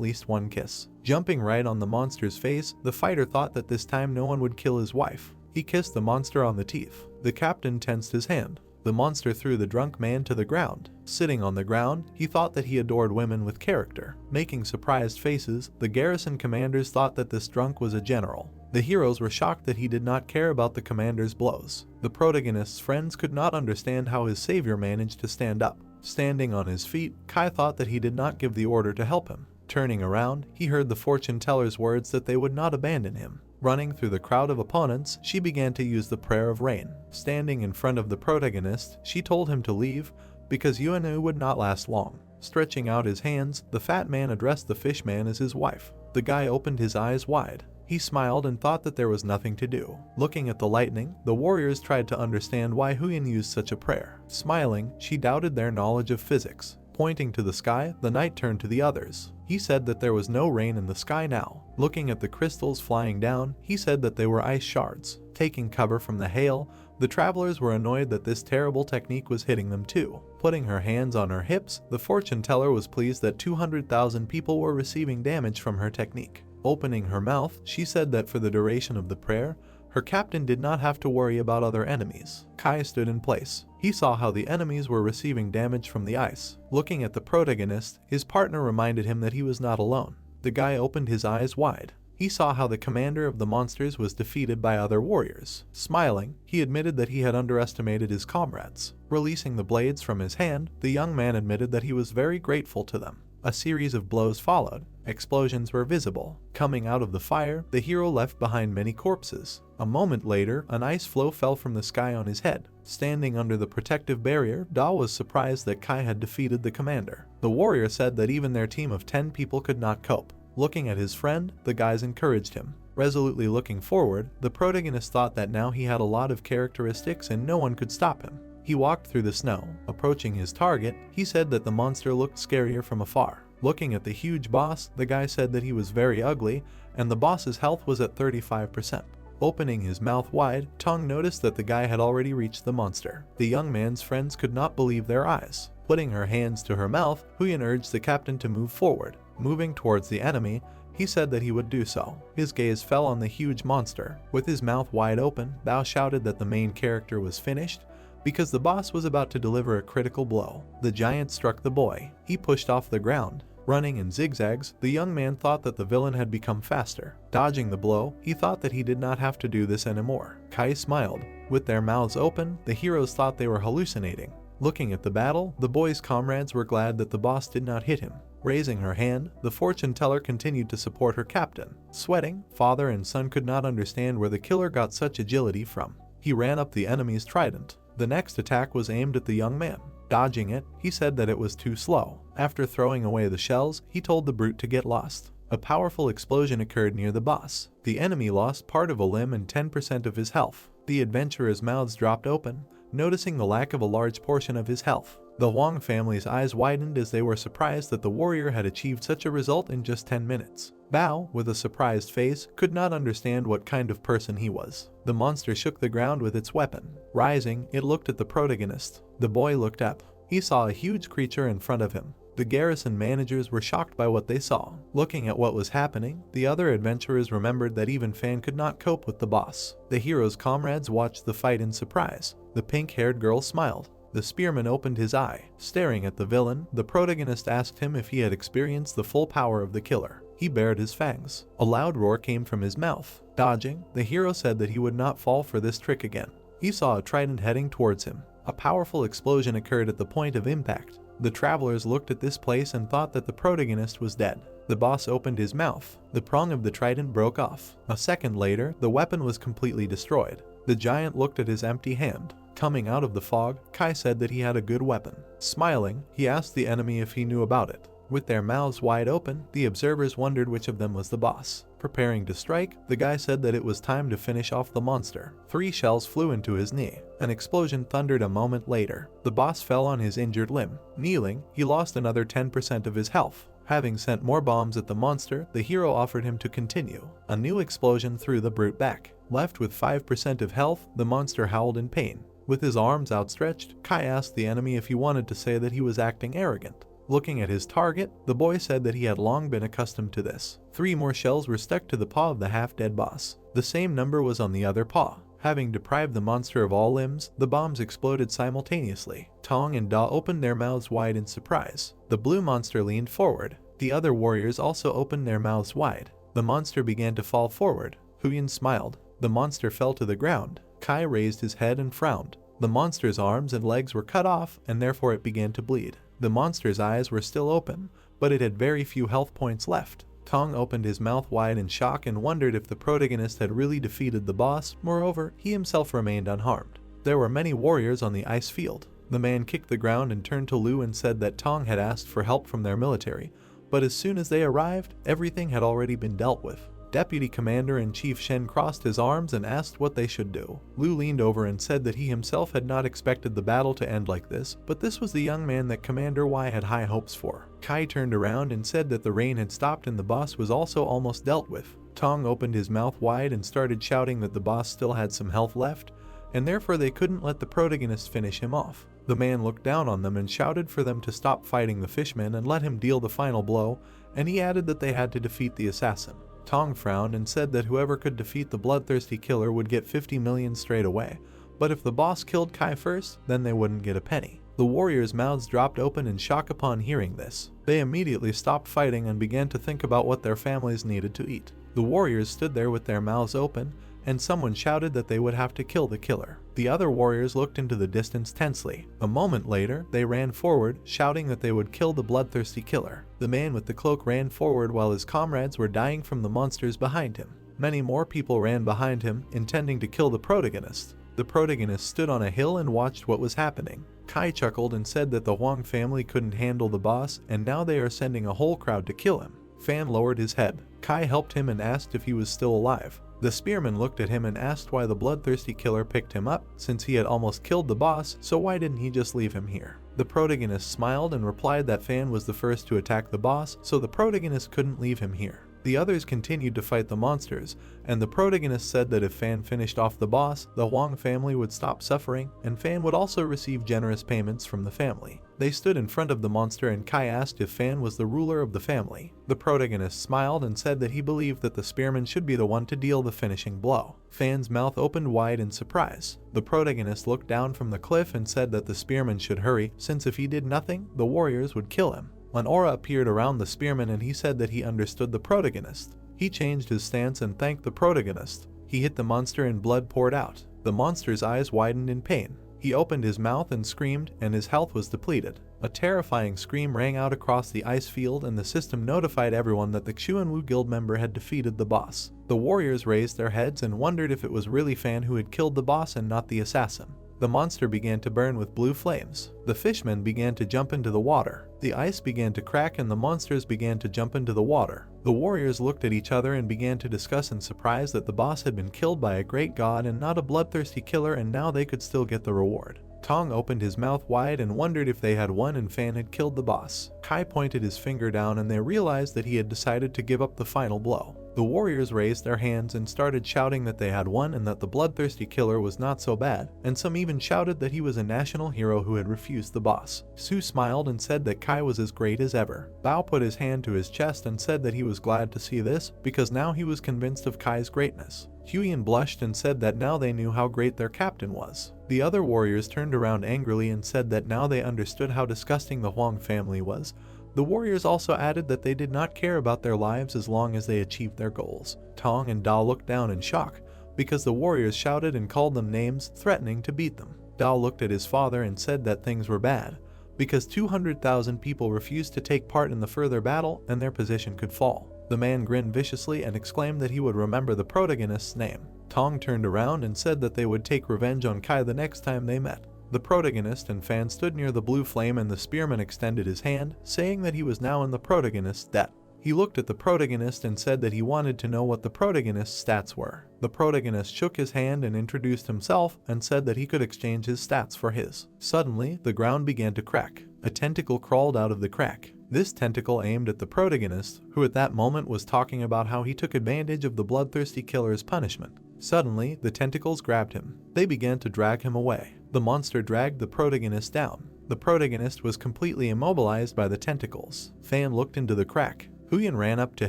least one kiss. Jumping right on the monster's face, the fighter thought that this time no one would kill his wife. He kissed the monster on the teeth. The captain tensed his hand. The monster threw the drunk man to the ground. Sitting on the ground, he thought that he adored women with character. Making surprised faces, the garrison commanders thought that this drunk was a general. The heroes were shocked that he did not care about the commander's blows. The protagonist's friends could not understand how his savior managed to stand up. Standing on his feet, Kai thought that he did not give the order to help him. Turning around, he heard the fortune teller's words that they would not abandon him. Running through the crowd of opponents, she began to use the prayer of rain. Standing in front of the protagonist, she told him to leave because Yuanu would not last long. Stretching out his hands, the fat man addressed the fishman as his wife. The guy opened his eyes wide. He smiled and thought that there was nothing to do. Looking at the lightning, the warriors tried to understand why Huyan used such a prayer. Smiling, she doubted their knowledge of physics. Pointing to the sky, the knight turned to the others. He said that there was no rain in the sky now. Looking at the crystals flying down, he said that they were ice shards. Taking cover from the hail, the travelers were annoyed that this terrible technique was hitting them too. Putting her hands on her hips, the fortune teller was pleased that 200,000 people were receiving damage from her technique. Opening her mouth, she said that for the duration of the prayer, her captain did not have to worry about other enemies. Kai stood in place. He saw how the enemies were receiving damage from the ice. Looking at the protagonist, his partner reminded him that he was not alone. The guy opened his eyes wide. He saw how the commander of the monsters was defeated by other warriors. Smiling, he admitted that he had underestimated his comrades. Releasing the blades from his hand, the young man admitted that he was very grateful to them. A series of blows followed. Explosions were visible. Coming out of the fire, the hero left behind many corpses. A moment later, an ice floe fell from the sky on his head. Standing under the protective barrier, Da was surprised that Kai had defeated the commander. The warrior said that even their team of 10 people could not cope. Looking at his friend, the guys encouraged him. Resolutely looking forward, the protagonist thought that now he had a lot of characteristics and no one could stop him. He walked through the snow. Approaching his target, he said that the monster looked scarier from afar. Looking at the huge boss, the guy said that he was very ugly and the boss's health was at 35%. Opening his mouth wide, Tong noticed that the guy had already reached the monster. The young man's friends could not believe their eyes. Putting her hands to her mouth, Huyan urged the captain to move forward. Moving towards the enemy, he said that he would do so. His gaze fell on the huge monster. With his mouth wide open, Bao shouted that the main character was finished because the boss was about to deliver a critical blow. The giant struck the boy. He pushed off the ground. Running in zigzags, the young man thought that the villain had become faster. Dodging the blow, he thought that he did not have to do this anymore. Kai smiled. With their mouths open, the heroes thought they were hallucinating. Looking at the battle, the boy's comrades were glad that the boss did not hit him. Raising her hand, the fortune teller continued to support her captain. Sweating, father and son could not understand where the killer got such agility from. He ran up the enemy's trident. The next attack was aimed at the young man. Dodging it, he said that it was too slow. After throwing away the shells, he told the brute to get lost. A powerful explosion occurred near the boss. The enemy lost part of a limb and 10% of his health. The adventurer's mouths dropped open, noticing the lack of a large portion of his health. The Huang family's eyes widened as they were surprised that the warrior had achieved such a result in just 10 minutes. Bao, with a surprised face, could not understand what kind of person he was. The monster shook the ground with its weapon. Rising, it looked at the protagonist. The boy looked up. He saw a huge creature in front of him. The garrison managers were shocked by what they saw. Looking at what was happening, the other adventurers remembered that even Fan could not cope with the boss. The hero's comrades watched the fight in surprise. The pink-haired girl smiled. The spearman opened his eye. Staring at the villain, the protagonist asked him if he had experienced the full power of the killer. he bared his fangs. A loud roar came from his mouth. Dodging, the hero said that he would not fall for this trick again. He saw a trident heading towards him. A powerful explosion occurred at the point of impact. The travelers looked at this place and thought that the protagonist was dead. The boss opened his mouth. The prong of the trident broke off. A second later, the weapon was completely destroyed. The giant looked at his empty hand. Coming out of the fog, Kai said that he had a good weapon. Smiling, he asked the enemy if he knew about it. With their mouths wide open, the observers wondered which of them was the boss. Preparing to strike, the guy said that it was time to finish off the monster. 3 shells flew into his knee. An explosion thundered a moment later. The boss fell on his injured limb. Kneeling, he lost another 10% of his health. Having sent more bombs at the monster, the hero offered him to continue. A new explosion threw the brute back. Left with 5% of health, the monster howled in pain. With his arms outstretched, Kai asked the enemy if he wanted to say that he was acting arrogant. Looking at his target, the boy said that he had long been accustomed to this. 3 more shells were stuck to the paw of the half-dead boss. The same number was on the other paw. Having deprived the monster of all limbs, the bombs exploded simultaneously. Tong and Da opened their mouths wide in surprise. The blue monster leaned forward. The other warriors also opened their mouths wide. The monster began to fall forward. Huyin smiled. The monster fell to the ground. Kai raised his head and frowned. The monster's arms and legs were cut off, and therefore it began to bleed. The monster's eyes were still open, but it had very few health points left. Tong opened his mouth wide in shock and wondered if the protagonist had really defeated the boss. Moreover, he himself remained unharmed. There were many warriors on the ice field. The man kicked the ground and turned to Lu and said that Tong had asked for help from their military, but as soon as they arrived, everything had already been dealt with. Deputy Commander-in-Chief Shen crossed his arms and asked what they should do. Lu leaned over and said that he himself had not expected the battle to end like this, but this was the young man that Commander Y had high hopes for. Kai turned around and said that the rain had stopped and the boss was also almost dealt with. Tong opened his mouth wide and started shouting that the boss still had some health left, and therefore they couldn't let the protagonist finish him off. The man looked down on them and shouted for them to stop fighting the fishmen and let him deal the final blow, and he added that they had to defeat the assassin. Tong frowned and said that whoever could defeat the bloodthirsty killer would get 50 million straight away, but if the boss killed Kai first, then they wouldn't get a penny. The warriors' mouths dropped open in shock upon hearing this. They immediately stopped fighting and began to think about what their families needed to eat. The warriors stood there with their mouths open, and someone shouted that they would have to kill the killer. The other warriors looked into the distance tensely. A moment later, they ran forward, shouting that they would kill the bloodthirsty killer. The man with the cloak ran forward while his comrades were dying from the monsters behind him. Many more people ran behind him, intending to kill the protagonist. The protagonist stood on a hill and watched what was happening. Kai chuckled and said that the Huang family couldn't handle the boss, and now they are sending a whole crowd to kill him. Fan lowered his head. Kai helped him and asked if he was still alive. The spearman looked at him and asked why the bloodthirsty killer picked him up, since he had almost killed the boss, so why didn't he just leave him here? The protagonist smiled and replied that Fan was the first to attack the boss, so the protagonist couldn't leave him here. The others continued to fight the monsters, and the protagonist said that if Fan finished off the boss, the Huang family would stop suffering, and Fan would also receive generous payments from the family. They stood in front of the monster and Kai asked if Fan was the ruler of the family. The protagonist smiled and said that he believed that the spearman should be the one to deal the finishing blow. Fan's mouth opened wide in surprise. The protagonist looked down from the cliff and said that the spearman should hurry, since if he did nothing, the warriors would kill him. An aura appeared around the spearman and he said that he understood the protagonist. He changed his stance and thanked the protagonist. He hit the monster and blood poured out. The monster's eyes widened in pain. He opened his mouth and screamed, and his health was depleted. A terrifying scream rang out across the ice field and the system notified everyone that the Xuanwu guild member had defeated the boss. The warriors raised their heads and wondered if it was really Fan who had killed the boss and not the assassin. The monster began to burn with blue flames. The fishmen began to jump into the water. The ice began to crack and the monsters began to jump into the water. The warriors looked at each other and began to discuss in surprise that the boss had been killed by a great god and not a bloodthirsty killer, and now they could still get the reward. Tong opened his mouth wide and wondered if they had won and Fan had killed the boss. Kai pointed his finger down and they realized that he had decided to give up the final blow. The warriors raised their hands and started shouting that they had won and that the bloodthirsty killer was not so bad, and some even shouted that he was a national hero who had refused the boss. Su smiled and said that Kai was as great as ever. Bao put his hand to his chest and said that he was glad to see this, because now he was convinced of Kai's greatness. Huiyan blushed and said that now they knew how great their captain was. The other warriors turned around angrily and said that now they understood how disgusting the Huang family was, The warriors also added that they did not care about their lives as long as they achieved their goals. Tong and Dao looked down in shock because the warriors shouted and called them names, threatening to beat them. Dao looked at his father and said that things were bad because 200,000 people refused to take part in the further battle and their position could fall. The man grinned viciously and exclaimed that he would remember the protagonist's name. Tong turned around and said that they would take revenge on Kai the next time they met. The protagonist and Fan stood near the blue flame and the spearman extended his hand, saying that he was now in the protagonist's debt. He looked at the protagonist and said that he wanted to know what the protagonist's stats were. The protagonist shook his hand and introduced himself and said that he could exchange his stats for his. Suddenly, the ground began to crack. A tentacle crawled out of the crack. This tentacle aimed at the protagonist, who at that moment was talking about how he took advantage of the bloodthirsty killer's punishment. Suddenly, the tentacles grabbed him. They began to drag him away. The monster dragged the protagonist down. The protagonist was completely immobilized by the tentacles. Fan looked into the crack. Huyen ran up to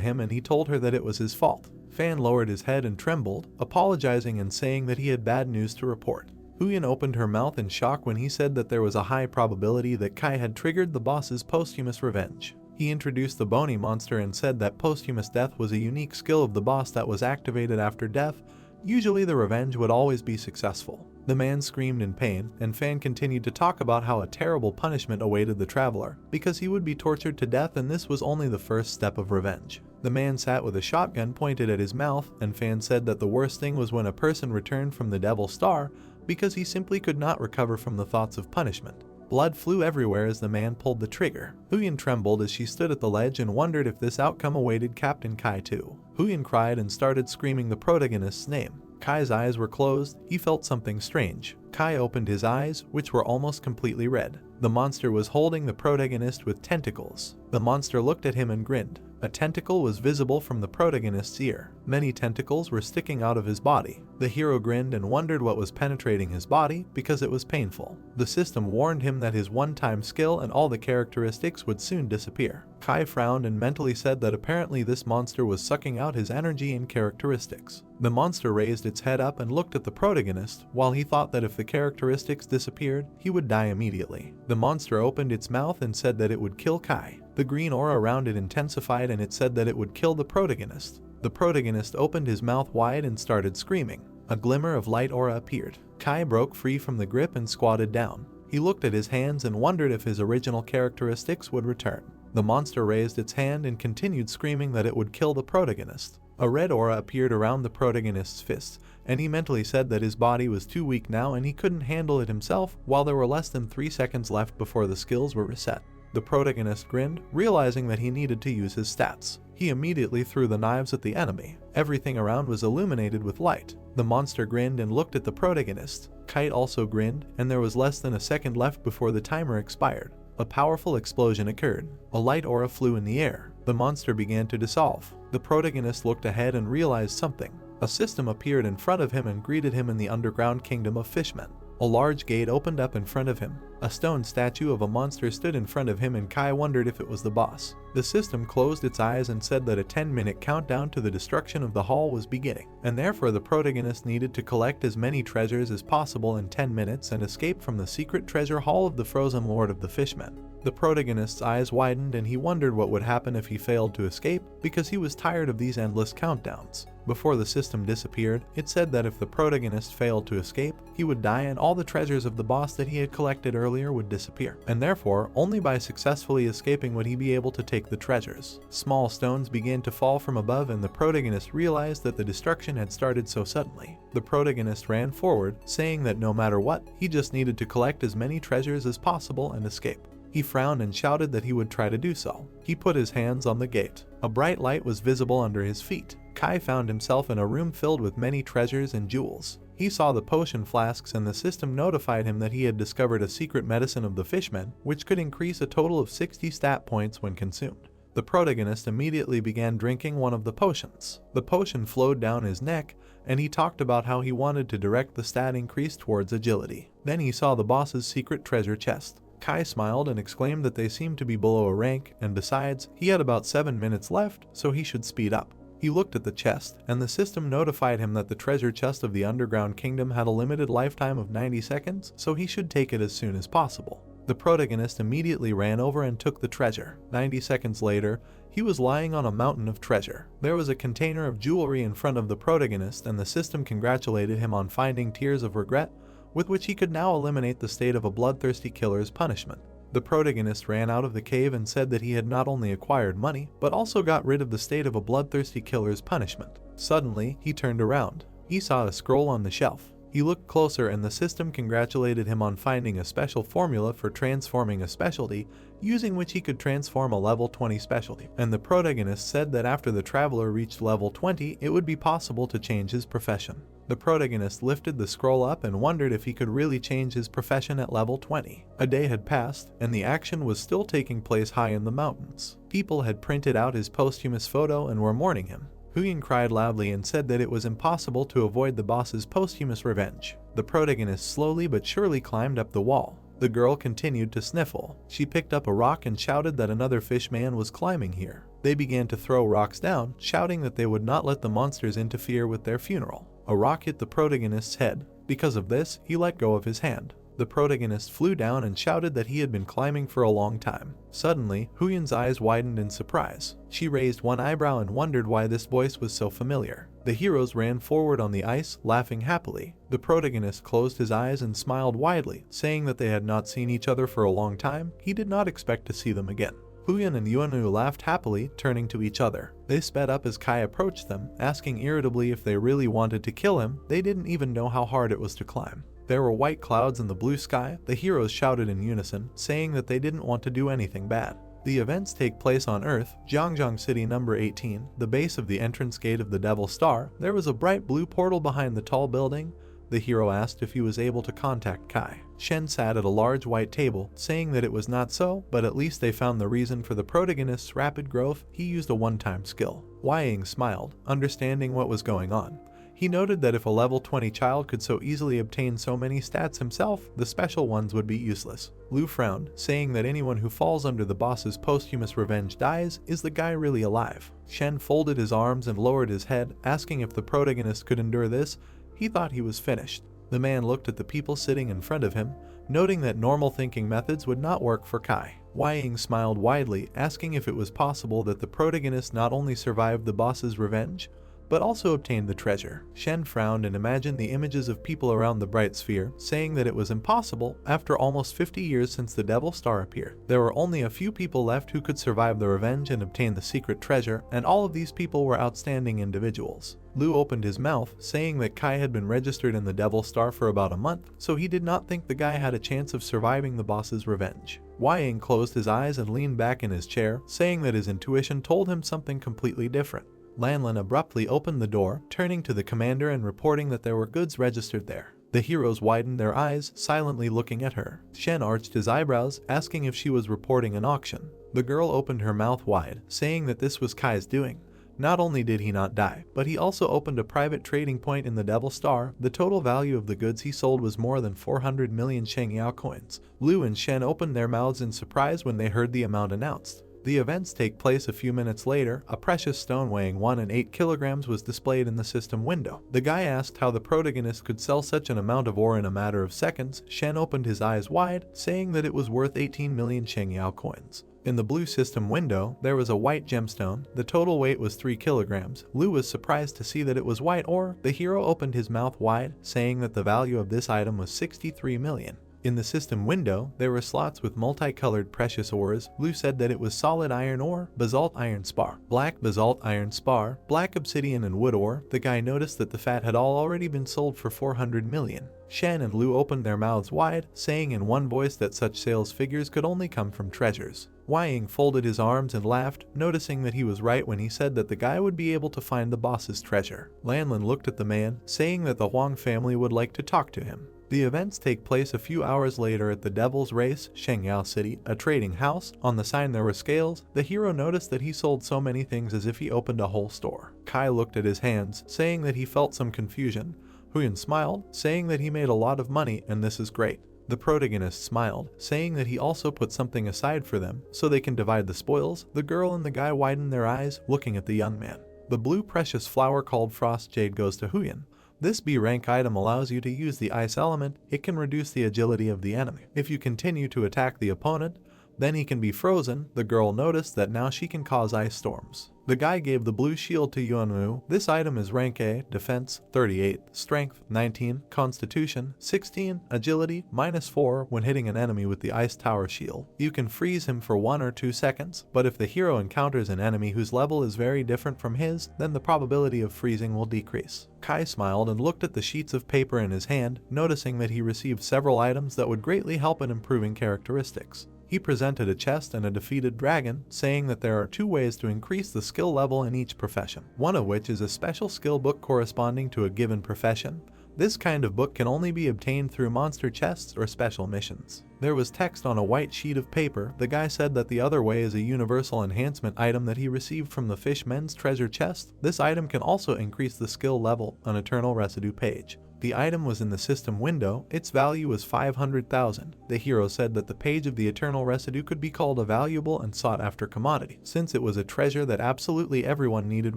him and he told her that it was his fault. Fan lowered his head and trembled, apologizing and saying that he had bad news to report. Huyen opened her mouth in shock when he said that there was a high probability that Kai had triggered the boss's posthumous revenge. He introduced the bony monster and said that posthumous death was a unique skill of the boss that was activated after death. Usually the revenge would always be successful. The man screamed in pain, and Fan continued to talk about how a terrible punishment awaited the traveler, because he would be tortured to death and this was only the first step of revenge. The man sat with a shotgun pointed at his mouth, and Fan said that the worst thing was when a person returned from the Devil Star, because he simply could not recover from the thoughts of punishment. Blood flew everywhere as the man pulled the trigger. Huyen trembled as she stood at the ledge and wondered if this outcome awaited Captain Kai too. Huyen cried and started screaming the protagonist's name. Kai's eyes were closed. He felt something strange. Kai opened his eyes, which were almost completely red. The monster was holding the protagonist with tentacles. The monster looked at him and grinned. A tentacle was visible from the protagonist's ear. Many tentacles were sticking out of his body. The hero grinned and wondered what was penetrating his body because it was painful. The system warned him that his one-time skill and all the characteristics would soon disappear. Kai frowned and mentally said that apparently this monster was sucking out his energy and characteristics. The monster raised its head up and looked at the protagonist, while he thought that if the characteristics disappeared, he would die immediately. The monster opened its mouth and said that it would kill Kai. The green aura around it intensified and it said that it would kill the protagonist. The protagonist opened his mouth wide and started screaming. A glimmer of light aura appeared. Kai broke free from the grip and squatted down. He looked at his hands and wondered if his original characteristics would return. The monster raised its hand and continued screaming that it would kill the protagonist. A red aura appeared around the protagonist's fists, and he mentally said that his body was too weak now and he couldn't handle it himself, while there were less than 3 seconds left before the skills were reset. The protagonist grinned, realizing that he needed to use his stats. He immediately threw the knives at the enemy. Everything around was illuminated with light. The monster grinned and looked at the protagonist. Kite also grinned, and there was less than a second left before the timer expired. A powerful explosion occurred. A light aura flew in the air. The monster began to dissolve. The protagonist looked ahead and realized something. A system appeared in front of him and greeted him in the underground kingdom of fishmen. A large gate opened up in front of him. A stone statue of a monster stood in front of him and Kai wondered if it was the boss. The system closed its eyes and said that a 10-minute countdown to the destruction of the hall was beginning, and therefore the protagonist needed to collect as many treasures as possible in 10 minutes and escape from the secret treasure hall of the frozen lord of the fishmen. The protagonist's eyes widened and he wondered what would happen if he failed to escape, because he was tired of these endless countdowns. Before the system disappeared, it said that if the protagonist failed to escape, he would die and all the treasures of the boss that he had collected earlier would disappear, and therefore only by successfully escaping would he be able to take the treasures. Small stones began to fall from above and the protagonist realized that the destruction had started so suddenly. The protagonist ran forward, saying that no matter what, he just needed to collect as many treasures as possible and escape. He frowned and shouted that he would try to do so. He put his hands on the gate. A bright light was visible under his feet. Kai found himself in a room filled with many treasures and jewels. He saw the potion flasks and the system notified him that he had discovered a secret medicine of the fishmen, which could increase a total of 60 stat points when consumed. The protagonist immediately began drinking one of the potions. The potion flowed down his neck, and he talked about how he wanted to direct the stat increase towards agility. Then he saw the boss's secret treasure chest. Kai smiled and exclaimed that they seemed to be below a rank, and besides, he had about 7 minutes left, so he should speed up. He looked at the chest, and the system notified him that the treasure chest of the underground kingdom had a limited lifetime of 90 seconds, so he should take it as soon as possible. The protagonist immediately ran over and took the treasure. 90 seconds later, he was lying on a mountain of treasure. There was a container of jewelry in front of the protagonist, and the system congratulated him on finding tears of regret, with which he could now eliminate the state of a bloodthirsty killer's punishment. The protagonist ran out of the cave and said that he had not only acquired money, but also got rid of the state of a bloodthirsty killer's punishment. Suddenly, he turned around. He saw a scroll on the shelf. He looked closer and the system congratulated him on finding a special formula for transforming a specialty, using which he could transform a level 20 specialty. And the protagonist said that after the traveler reached level 20, it would be possible to change his profession. The protagonist lifted the scroll up and wondered if he could really change his profession at level 20. A day had passed, and the action was still taking place high in the mountains. People had printed out his posthumous photo and were mourning him. Huyen cried loudly and said that it was impossible to avoid the boss's posthumous revenge. The protagonist slowly but surely climbed up the wall. The girl continued to sniffle. She picked up a rock and shouted that another fish man was climbing here. They began to throw rocks down, shouting that they would not let the monsters interfere with their funeral. A rock hit the protagonist's head. Because of this, he let go of his hand. The protagonist flew down and shouted that he had been climbing for a long time. Suddenly, Huyen's eyes widened in surprise. She raised one eyebrow and wondered why this voice was so familiar. The heroes ran forward on the ice, laughing happily. The protagonist closed his eyes and smiled widely, saying that they had not seen each other for a long time. He did not expect to see them again. Huyen and Yuanu laughed happily, turning to each other. They sped up as Kai approached them, asking irritably if they really wanted to kill him. They didn't even know how hard it was to climb. There were white clouds in the blue sky. The heroes shouted in unison, saying that they didn't want to do anything bad. The events take place on Earth, Jiangjiang City number 18, the base of the entrance gate of the Devil Star. There was a bright blue portal behind the tall building. The hero asked if he was able to contact Kai. Shen sat at a large white table, saying that it was not so, but at least they found the reason for the protagonist's rapid growth. He used a one-time skill. Wang smiled, understanding what was going on. He noted that if a level 20 child could so easily obtain so many stats himself, the special ones would be useless. Lu frowned, saying that anyone who falls under the boss's posthumous revenge dies. Is the guy really alive? Shen folded his arms and lowered his head, asking if the protagonist could endure this. He thought he was finished. The man looked at the people sitting in front of him, noting that normal thinking methods would not work for Kai. Wang smiled widely, asking if it was possible that the protagonist not only survived the boss's revenge, but also obtained the treasure. Shen frowned and imagined the images of people around the bright sphere, saying that it was impossible. After almost 50 years since the Devil Star appeared, there were only a few people left who could survive the revenge and obtain the secret treasure, and all of these people were outstanding individuals. Lu opened his mouth, saying that Kai had been registered in the Devil Star for about a month, so he did not think the guy had a chance of surviving the boss's revenge. Wang closed his eyes and leaned back in his chair, saying that his intuition told him something completely different. Lanlin abruptly opened the door, turning to the commander and reporting that there were goods registered there. The heroes widened their eyes, silently looking at her. Shen arched his eyebrows, asking if she was reporting an auction. The girl opened her mouth wide, saying that this was Kai's doing. Not only did he not die, but he also opened a private trading point in the Devil Star. The total value of the goods he sold was more than 400 million Shengyao coins. Lu and Shen opened their mouths in surprise when they heard the amount announced. The events take place a few minutes later. A precious stone weighing 1.8 kilograms was displayed in the system window. The guy asked how the protagonist could sell such an amount of ore in a matter of seconds. Shen opened his eyes wide, saying that it was worth 18 million Shengyao coins. In the blue system window, there was a white gemstone. The total weight was 3 kilograms. Lu was surprised to see that it was white ore. The hero opened his mouth wide, saying that the value of this item was 63 million. In the system window, there were slots with multicolored precious ores. Lu said that it was solid iron ore, basalt iron spar, black basalt iron spar, black obsidian and wood ore. The guy noticed that the fat had all already been sold for 400 million. Shen and Lu opened their mouths wide, saying in one voice that such sales figures could only come from treasures. Wang folded his arms and laughed, noticing that he was right when he said that the guy would be able to find the boss's treasure. Lanlin looked at the man, saying that the Huang family would like to talk to him. The events take place a few hours later at the Devil's Race, Shengyao City, a trading house. On the sign there were scales. The hero noticed that he sold so many things as if he opened a whole store. Kai looked at his hands, saying that he felt some confusion. Huyen smiled, saying that he made a lot of money and this is great. The protagonist smiled, saying that he also put something aside for them, so they can divide the spoils. The girl and the guy widened their eyes, looking at the young man. The blue precious flower called Frost Jade goes to Huyen. This B rank item allows you to use the ice element. It can reduce the agility of the enemy. If you continue to attack the opponent, then he can be frozen. The girl noticed that now she can cause ice storms. The guy gave the blue shield to Yuanwu. This item is rank A, defense 38, strength 19, constitution 16, agility -4 when hitting an enemy with the ice tower shield. You can freeze him for 1 or 2 seconds, but if the hero encounters an enemy whose level is very different from his, then the probability of freezing will decrease. Kai smiled and looked at the sheets of paper in his hand, noticing that he received several items that would greatly help in improving characteristics. He presented a chest and a defeated dragon, saying that there are 2 ways to increase the skill level in each profession, one of which is a special skill book corresponding to a given profession. This kind of book can only be obtained through monster chests or special missions. There was text on a white sheet of paper. The guy said that the other way is a universal enhancement item that he received from the Fishman's treasure chest. This item can also increase the skill level, an eternal residue page. The item was in the system window. Its value was 500,000. The hero said that the page of the eternal residue could be called a valuable and sought after commodity, since it was a treasure that absolutely everyone needed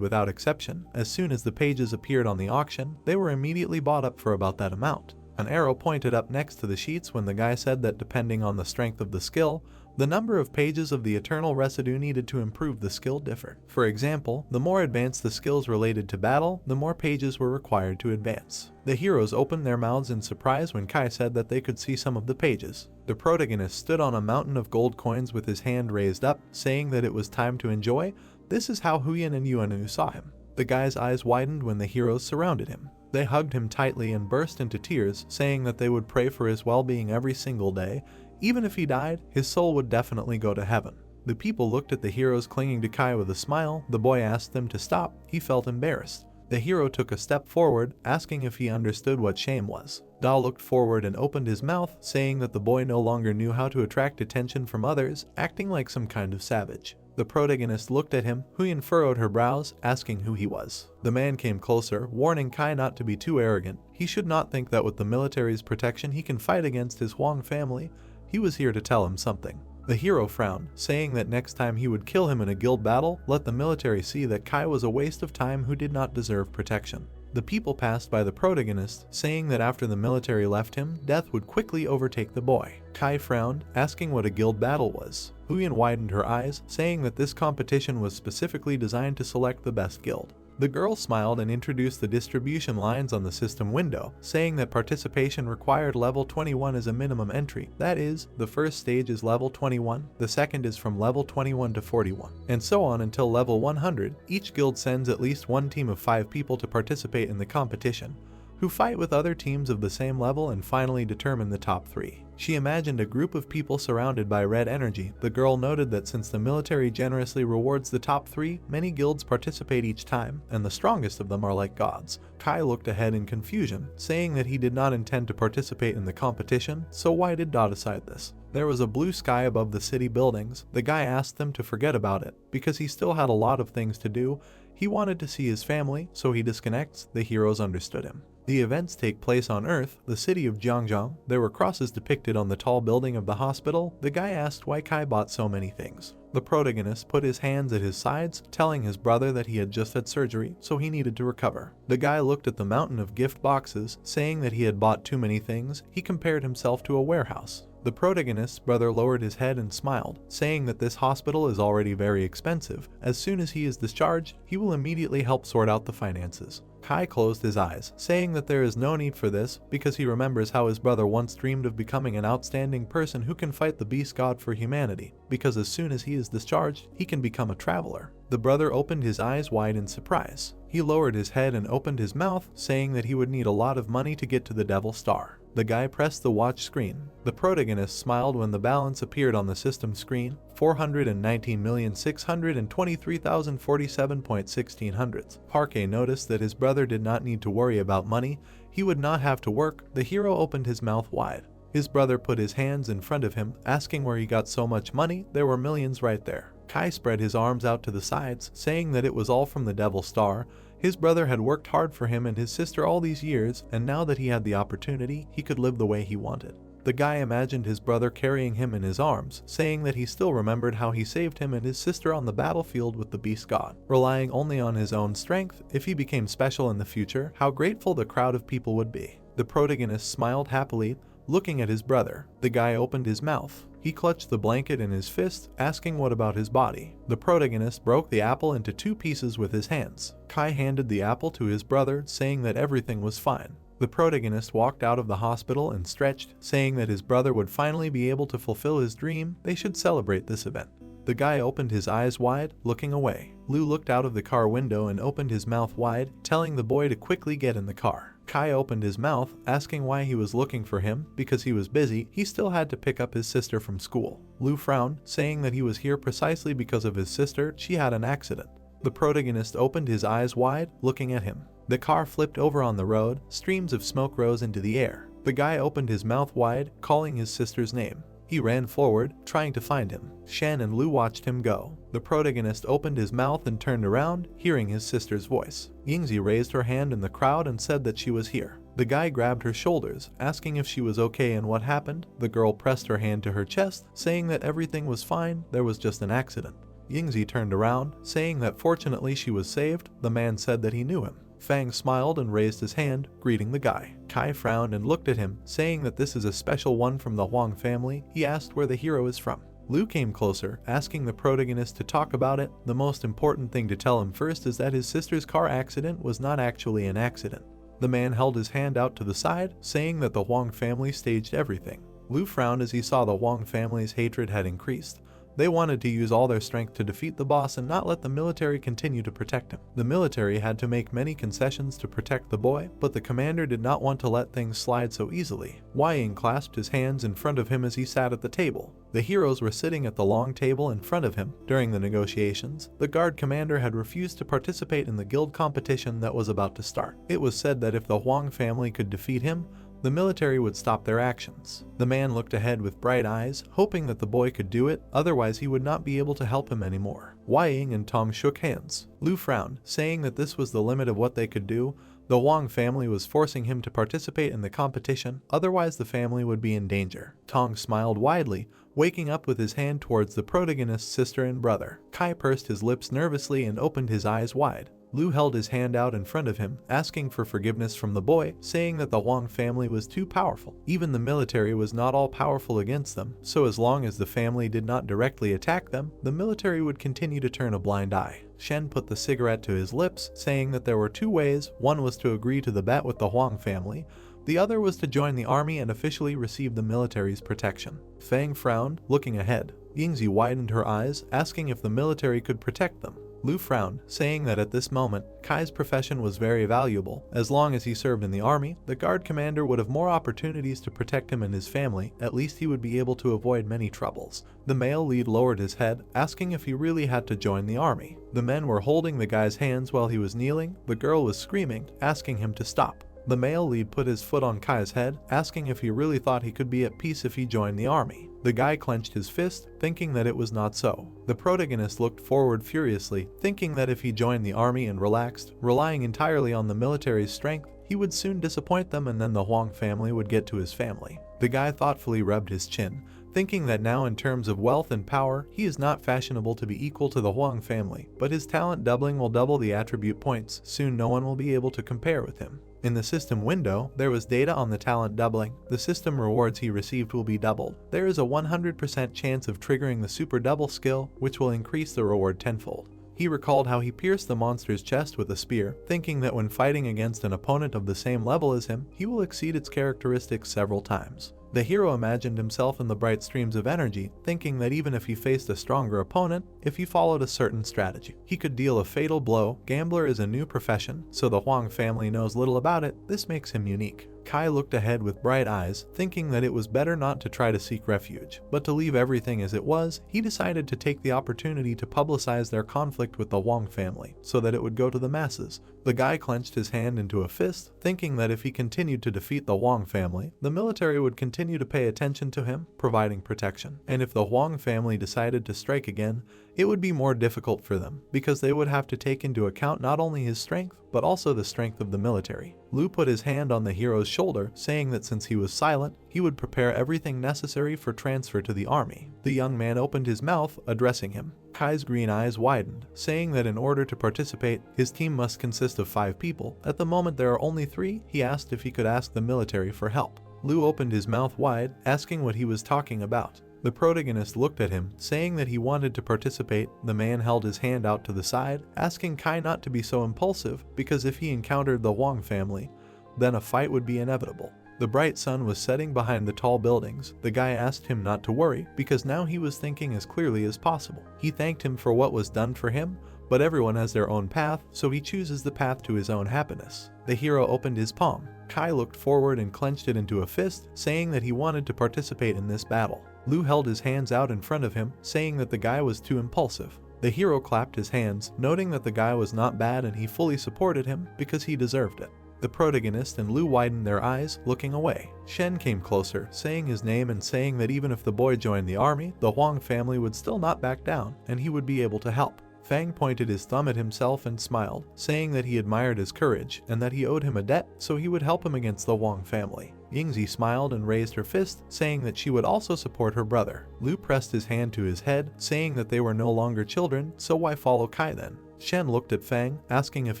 without exception. As soon as the pages appeared on the auction, they were immediately bought up for about that amount. An arrow pointed up next to the sheets when the guy said that depending on the strength of the skill, the number of pages of the eternal residue needed to improve the skill differed. For example, the more advanced the skills related to battle, the more pages were required to advance. The heroes opened their mouths in surprise when Kai said that they could see some of the pages. The protagonist stood on a mountain of gold coins with his hand raised up, saying that it was time to enjoy. This is how Huyan and Yuanu saw him. The guy's eyes widened when the heroes surrounded him. They hugged him tightly and burst into tears, saying that they would pray for his well-being every single day. Even if he died, his soul would definitely go to heaven. The people looked at the heroes clinging to Kai with a smile. The boy asked them to stop. He felt embarrassed. The hero took a step forward, asking if he understood what shame was. Da looked forward and opened his mouth, saying that the boy no longer knew how to attract attention from others, acting like some kind of savage. The protagonist looked at him. Huyan furrowed her brows, asking who he was. The man came closer, warning Kai not to be too arrogant. He should not think that with the military's protection he can fight against his Huang family. He was here to tell him something. The hero frowned, saying that next time he would kill him in a guild battle. Let the military see that Kai was a waste of time who did not deserve protection. The people passed by the protagonist, saying that after the military left him, death would quickly overtake the boy. Kai frowned, asking what a guild battle was. Huyan widened her eyes, saying that this competition was specifically designed to select the best guild. The girl smiled and introduced the distribution lines on the system window, saying that participation required level 21 as a minimum entry. That is, the first stage is level 21, the second is from level 21 to 41, and so on until level 100. Each guild sends at least 1 team of 5 people to participate in the competition, who fight with other teams of the same level and finally determine the top 3. She imagined a group of people surrounded by red energy. The girl noted that since the military generously rewards the top 3, many guilds participate each time, and the strongest of them are like gods. Kai looked ahead in confusion, saying that he did not intend to participate in the competition, so why did Da decide this? There was a blue sky above the city buildings. The guy asked them to forget about it, because he still had a lot of things to do. He wanted to see his family, so he disconnects. The heroes understood him. The events take place on Earth, the city of Jiangjiang. There were crosses depicted on the tall building of the hospital. The guy asked why Kai bought so many things. The protagonist put his hands at his sides, telling his brother that he had just had surgery, so he needed to recover. The guy looked at the mountain of gift boxes, saying that he had bought too many things. He compared himself to a warehouse. The protagonist's brother lowered his head and smiled, saying that this hospital is already very expensive. As soon as he is discharged, he will immediately help sort out the finances. Kai closed his eyes, saying that there is no need for this because he remembers how his brother once dreamed of becoming an outstanding person who can fight the beast god for humanity, because as soon as he is discharged, he can become a traveler. The brother opened his eyes wide in surprise. He lowered his head and opened his mouth, saying that he would need a lot of money to get to the Devil Star. The guy pressed the watch screen. The protagonist smiled when the balance appeared on the system screen, 419,623,047.16. Parquet noticed that his brother did not need to worry about money. He would not have to work. The hero opened his mouth wide. His brother put his hands in front of him, asking where he got so much money. There were millions right there. Kai spread his arms out to the sides, saying that it was all from the Devil Star. His brother had worked hard for him and his sister all these years, and now that he had the opportunity, he could live the way he wanted. The guy imagined his brother carrying him in his arms, saying that he still remembered how he saved him and his sister on the battlefield with the beast god. Relying only on his own strength, if he became special in the future, how grateful the crowd of people would be. The protagonist smiled happily, looking at his brother. The guy opened his mouth. He clutched the blanket in his fist, asking what about his body. The protagonist broke the apple into 2 pieces with his hands. Kai handed the apple to his brother, saying that everything was fine. The protagonist walked out of the hospital and stretched, saying that his brother would finally be able to fulfill his dream. They should celebrate this event. The guy opened his eyes wide, looking away. Lu looked out of the car window and opened his mouth wide, telling the boy to quickly get in the car. Kai opened his mouth, asking why he was looking for him. Because he was busy, he still had to pick up his sister from school. Lu frowned, saying that he was here precisely because of his sister. She had an accident. The protagonist opened his eyes wide, looking at him. The car flipped over on the road. Streams of smoke rose into the air. The guy opened his mouth wide, calling his sister's name. He ran forward, trying to find him. Shen and Lu watched him go. The protagonist opened his mouth and turned around, hearing his sister's voice. Yingzi raised her hand in the crowd and said that she was here. The guy grabbed her shoulders, asking if she was okay and what happened. The girl pressed her hand to her chest, saying that everything was fine, there was just an accident. Yingzi turned around, saying that fortunately she was saved. The man said that he knew him. Fang smiled and raised his hand, greeting the guy. Kai frowned and looked at him, saying that this is a special one from the Huang family. He asked where the hero is from. Lu came closer, asking the protagonist to talk about it. The most important thing to tell him first is that his sister's car accident was not actually an accident. The man held his hand out to the side, saying that the Huang family staged everything. Lu frowned as he saw the Huang family's hatred had increased. They wanted to use all their strength to defeat the boss and not let the military continue to protect him. The military had to make many concessions to protect the boy, but the commander did not want to let things slide so easily. Ying clasped his hands in front of him as he sat at the table. The heroes were sitting at the long table in front of him. During the negotiations, the guard commander had refused to participate in the guild competition that was about to start. It was said that if the Huang family could defeat him, the military would stop their actions. The man looked ahead with bright eyes, hoping that the boy could do it, otherwise he would not be able to help him anymore. Ying and Tong shook hands. Lu frowned, saying that this was the limit of what they could do. The Huang family was forcing him to participate in the competition, otherwise the family would be in danger. Tong smiled widely, waking up with his hand towards the protagonist's sister and brother. Kai pursed his lips nervously and opened his eyes wide. Lu held his hand out in front of him, asking for forgiveness from the boy, saying that the Huang family was too powerful. Even the military was not all powerful against them, so as long as the family did not directly attack them, the military would continue to turn a blind eye. Shen put the cigarette to his lips, saying that there were 2 ways. One was to agree to the bet with the Huang family. The other was to join the army and officially receive the military's protection. Fang frowned, looking ahead. Yingzi widened her eyes, asking if the military could protect them. Lu frowned, saying that at this moment, Kai's profession was very valuable. As long as he served in the army, the guard commander would have more opportunities to protect him and his family. At least he would be able to avoid many troubles. The male lead lowered his head, asking if he really had to join the army. The men were holding the guy's hands while he was kneeling. The girl was screaming, asking him to stop. The male lead put his foot on Kai's head, asking if he really thought he could be at peace if he joined the army. The guy clenched his fist, thinking that it was not so. The protagonist looked forward furiously, thinking that if he joined the army and relaxed, relying entirely on the military's strength, he would soon disappoint them and then the Huang family would get to his family. The guy thoughtfully rubbed his chin, thinking that now in terms of wealth and power, he is not fashionable to be equal to the Huang family, but his talent doubling will double the attribute points. Soon no one will be able to compare with him. In the system window, there was data on the talent doubling. The system rewards he received will be doubled. There is a 100% chance of triggering the super double skill, which will increase the reward tenfold. He recalled how he pierced the monster's chest with a spear, thinking that when fighting against an opponent of the same level as him, he will exceed its characteristics several times. The hero imagined himself in the bright streams of energy, thinking that even if he faced a stronger opponent, if he followed a certain strategy, he could deal a fatal blow. Gambler is a new profession, so the Huang family knows little about it. This makes him unique. Kai looked ahead with bright eyes, thinking that it was better not to try to seek refuge, but to leave everything as it was. He decided to take the opportunity to publicize their conflict with the Huang family, so that it would go to the masses. The guy clenched his hand into a fist, thinking that if he continued to defeat the Huang family, the military would continue continue to pay attention to him, providing protection. And if the Huang family decided to strike again, it would be more difficult for them, because they would have to take into account not only his strength, but also the strength of the military. Lu put his hand on the hero's shoulder, saying that since he was silent, he would prepare everything necessary for transfer to the army. The young man opened his mouth, addressing him. Kai's green eyes widened, saying that in order to participate, his team must consist of 5 people. At the moment there are only 3, he asked if he could ask the military for help. Lu opened his mouth wide, asking what he was talking about. The protagonist looked at him, saying that he wanted to participate. The man held his hand out to the side, asking Kai not to be so impulsive, because if he encountered the Huang family, then a fight would be inevitable. The bright sun was setting behind the tall buildings. The guy asked him not to worry, because now he was thinking as clearly as possible. He thanked him for what was done for him, but everyone has their own path, so he chooses the path to his own happiness. The hero opened his palm. Kai looked forward and clenched it into a fist, saying that he wanted to participate in this battle. Lu held his hands out in front of him, saying that the guy was too impulsive. The hero clapped his hands, noting that the guy was not bad and he fully supported him because he deserved it. The protagonist and Lu widened their eyes, looking away. Shen came closer, saying his name and saying that even if the boy joined the army, the Huang family would still not back down, and he would be able to help. Fang pointed his thumb at himself and smiled, saying that he admired his courage and that he owed him a debt, so he would help him against the Huang family. Yingzi smiled and raised her fist, saying that she would also support her brother. Lu pressed his hand to his head, saying that they were no longer children, so why follow Kai then? Shen looked at Fang, asking if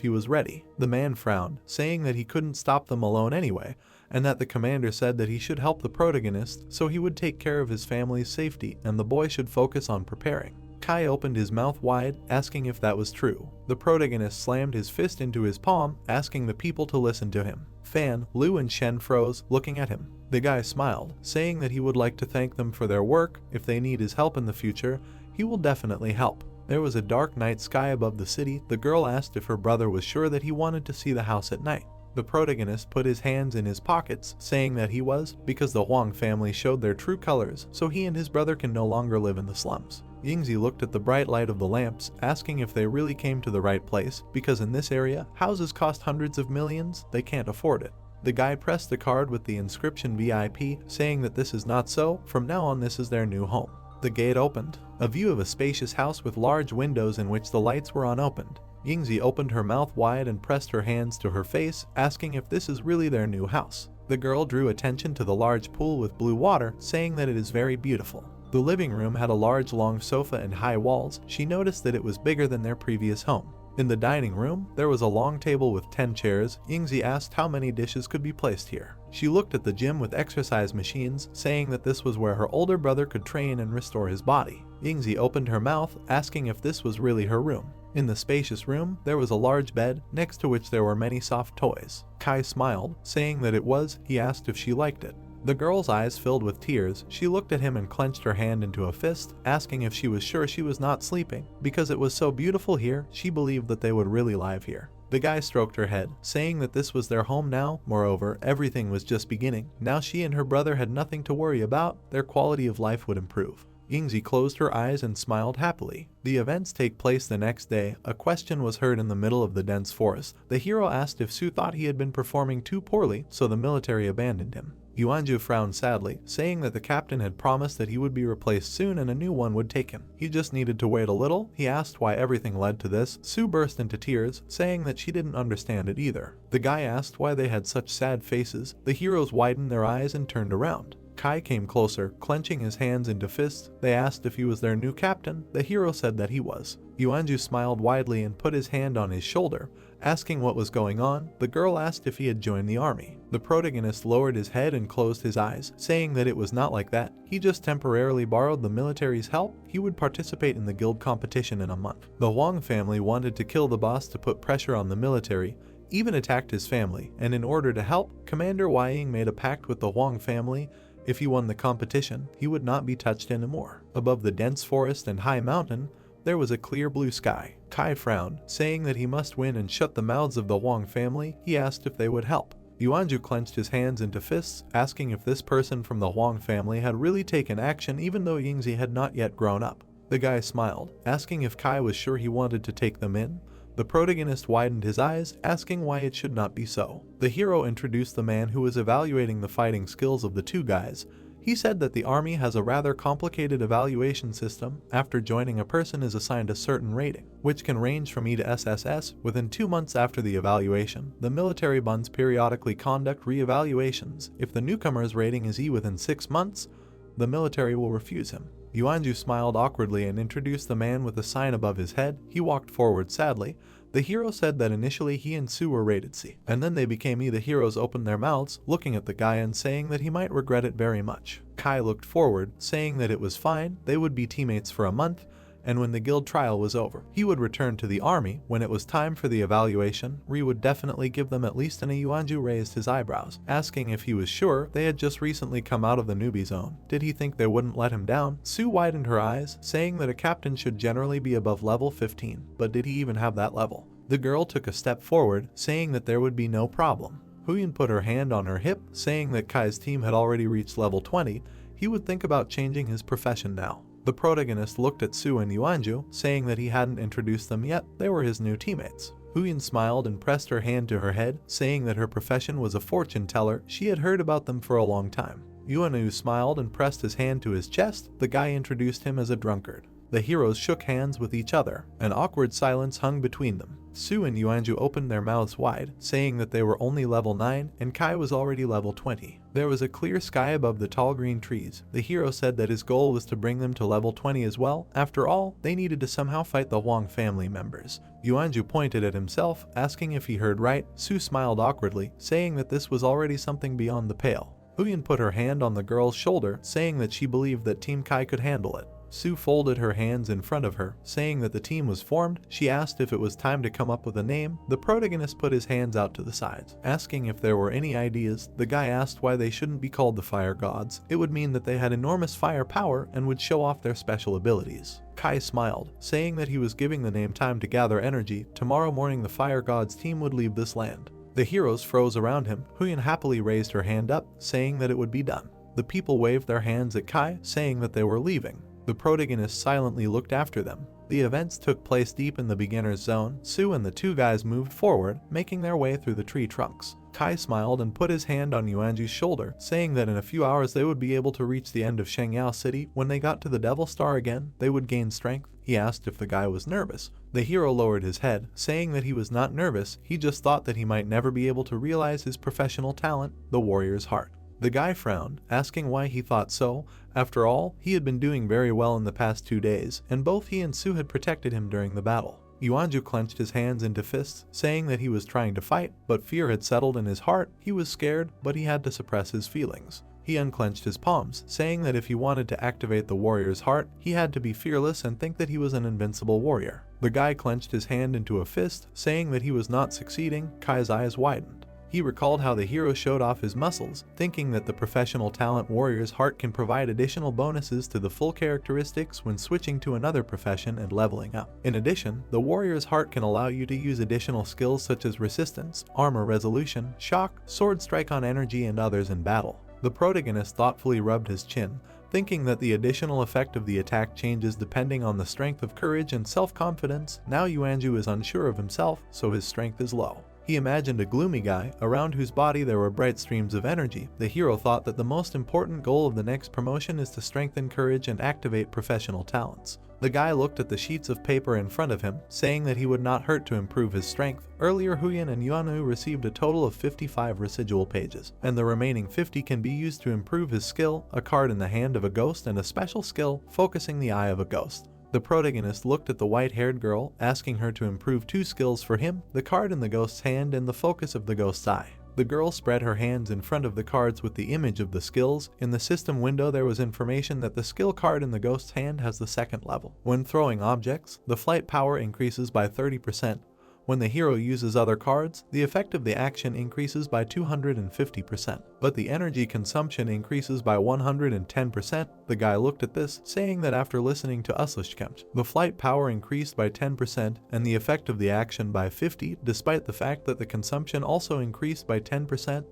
he was ready. The man frowned, saying that he couldn't stop them alone anyway, and that the commander said that he should help the protagonist, so he would take care of his family's safety and the boy should focus on preparing. Kai opened his mouth wide, asking if that was true. The protagonist slammed his fist into his palm, asking the people to listen to him. Fan, Lu and Shen froze, looking at him. The guy smiled, saying that he would like to thank them for their work. If they need his help in the future, he will definitely help. There was a dark night sky above the city. The girl asked if her brother was sure that he wanted to see the house at night. The protagonist put his hands in his pockets, saying that he was, because the Huang family showed their true colors, so he and his brother can no longer live in the slums. Yingzi looked at the bright light of the lamps, asking if they really came to the right place, because in this area, houses cost hundreds of millions, they can't afford it. The guy pressed the card with the inscription VIP, saying that this is not so, from now on this is their new home. The gate opened. A view of a spacious house with large windows in which the lights were unopened. Yingzi opened her mouth wide and pressed her hands to her face, asking if this is really their new house. The girl drew attention to the large pool with blue water, saying that it is very beautiful. The living room had a large long sofa and high walls. She noticed that it was bigger than their previous home. In the dining room, there was a long table with 10 chairs. Yingzi asked how many dishes could be placed here. She looked at the gym with exercise machines, saying that this was where her older brother could train and restore his body. Yingzi opened her mouth, asking if this was really her room. In the spacious room, there was a large bed, next to which there were many soft toys. Kai smiled, saying that it was. He asked if she liked it. The girl's eyes filled with tears. She looked at him and clenched her hand into a fist, asking if she was sure she was not sleeping. Because it was so beautiful here, she believed that they would really live here. The guy stroked her head, saying that this was their home now. Moreover, everything was just beginning. Now she and her brother had nothing to worry about. Their quality of life would improve. Yingzi closed her eyes and smiled happily. The events take place the next day. A question was heard in the middle of the dense forest. The hero asked if Su thought he had been performing too poorly, so the military abandoned him. Yuanju frowned sadly, saying that the captain had promised that he would be replaced soon and a new one would take him. He just needed to wait a little. He asked why everything led to this. Su burst into tears, saying that she didn't understand it either. The guy asked why they had such sad faces. The heroes widened their eyes and turned around. Kai came closer, clenching his hands into fists. They asked if he was their new captain. The hero said that he was. Yuanju smiled widely and put his hand on his shoulder, asking what was going on. The girl asked if he had joined the army. The protagonist lowered his head and closed his eyes, saying that it was not like that. He just temporarily borrowed the military's help. He would participate in the guild competition in a month. The Huang family wanted to kill the boss to put pressure on the military, even attacked his family, and in order to help, Commander Ying made a pact with the Huang family. If he won the competition, he would not be touched anymore. Above the dense forest and high mountain, there was a clear blue sky. Kai frowned, saying that he must win and shut the mouths of the Huang family. He asked if they would help. Yuanju clenched his hands into fists, asking if this person from the Huang family had really taken action even though Yingzi had not yet grown up. The guy smiled, asking if Kai was sure he wanted to take them in. The protagonist widened his eyes, asking why it should not be so. The hero introduced the man who was evaluating the fighting skills of the two guys. He said that the army has a rather complicated evaluation system. After joining, a person is assigned a certain rating, which can range from E to SSS. Within 2 months after the evaluation, the military bunds periodically conduct re-evaluations. If the newcomer's rating is E within 6 months, the military will refuse him. Yuanju smiled awkwardly and introduced the man with a sign above his head. He walked forward sadly. The hero said that initially he and Su were rated C, and then they became E. The heroes opened their mouths, looking at the guy and saying that he might regret it very much. Kai looked forward, saying that it was fine, they would be teammates for a month, and when the guild trial was over, he would return to the army. When it was time for the evaluation, Ri would definitely give them at least an A. Yuanju raised his eyebrows, asking if he was sure. They had just recently come out of the newbie zone. Did he think they wouldn't let him down? Su widened her eyes, saying that a captain should generally be above level 15, but did he even have that level? The girl took a step forward, saying that there would be no problem. Huyen put her hand on her hip, saying that Kai's team had already reached level 20, he would think about changing his profession now. The protagonist looked at Su and Yuanju, saying that he hadn't introduced them yet, they were his new teammates. Huyen smiled and pressed her hand to her head, saying that her profession was a fortune teller. She had heard about them for a long time. Yuanju smiled and pressed his hand to his chest. The guy introduced him as a drunkard. The heroes shook hands with each other. An awkward silence hung between them. Su and Yuanju opened their mouths wide, saying that they were only level 9 and Kai was already level 20. There was a clear sky above the tall green trees. The hero said that his goal was to bring them to level 20 as well. After all, they needed to somehow fight the Huang family members. Yuanju pointed at himself, asking if he heard right. Su smiled awkwardly, saying that this was already something beyond the pale. Huyen put her hand on the girl's shoulder, saying that she believed that Team Kai could handle it. Su folded her hands in front of her, saying that the team was formed. She asked if it was time to come up with a name. The protagonist put his hands out to the sides, asking if there were any ideas. The guy asked why they shouldn't be called the Fire Gods. It would mean that they had enormous fire power and would show off their special abilities. Kai smiled, saying that he was giving the name time to gather energy. Tomorrow morning the Fire Gods team would leave this land. The heroes froze around him. Huyen happily raised her hand up, saying that it would be done. The people waved their hands at Kai, saying that they were leaving. The protagonist silently looked after them. The events took place deep in the beginner's zone. Su and the two guys moved forward, making their way through the tree trunks. Kai smiled and put his hand on Yuanju's shoulder, saying that in a few hours they would be able to reach the end of Shengyao City. When they got to the Devil Star again, they would gain strength. He asked if the guy was nervous. The hero lowered his head, saying that he was not nervous, he just thought that he might never be able to realize his professional talent, the warrior's heart. The guy frowned, asking why he thought so. After all, he had been doing very well in the past 2 days, and both he and Su had protected him during the battle. Yuanju clenched his hands into fists, saying that he was trying to fight, but fear had settled in his heart. He was scared, but he had to suppress his feelings. He unclenched his palms, saying that if he wanted to activate the warrior's heart, he had to be fearless and think that he was an invincible warrior. The guy clenched his hand into a fist, saying that he was not succeeding. Kai's eyes widened. He recalled how the hero showed off his muscles, thinking that the professional talent warrior's heart can provide additional bonuses to the full characteristics when switching to another profession and leveling up. In addition, the warrior's heart can allow you to use additional skills such as resistance, armor resolution, shock, sword strike on energy, and others in battle. The protagonist thoughtfully rubbed his chin, thinking that the additional effect of the attack changes depending on the strength of courage and self-confidence. Now Yuanju is unsure of himself, so his strength is low. He imagined a gloomy guy, around whose body there were bright streams of energy. The hero thought that the most important goal of the next promotion is to strengthen courage and activate professional talents. The guy looked at the sheets of paper in front of him, saying that he would not hurt to improve his strength. Earlier Huyen and Yuanju received a total of 55 residual pages, and the remaining 50 can be used to improve his skill, a card in the hand of a ghost and a special skill, focusing the eye of a ghost. The protagonist looked at the white-haired girl, asking her to improve 2 skills for him, the card in the ghost's hand and the focus of the ghost's eye. The girl spread her hands in front of the cards with the image of the skills. In the system window there was information that the skill card in the ghost's hand has the 2nd level. When throwing objects, the flight power increases by 30%. When the hero uses other cards, the effect of the action increases by 250%, but the energy consumption increases by 110%. The guy looked at this, saying that after listening to Uslishkempt, the flight power increased by 10% and the effect of the action by 50%, despite the fact that the consumption also increased by 10%.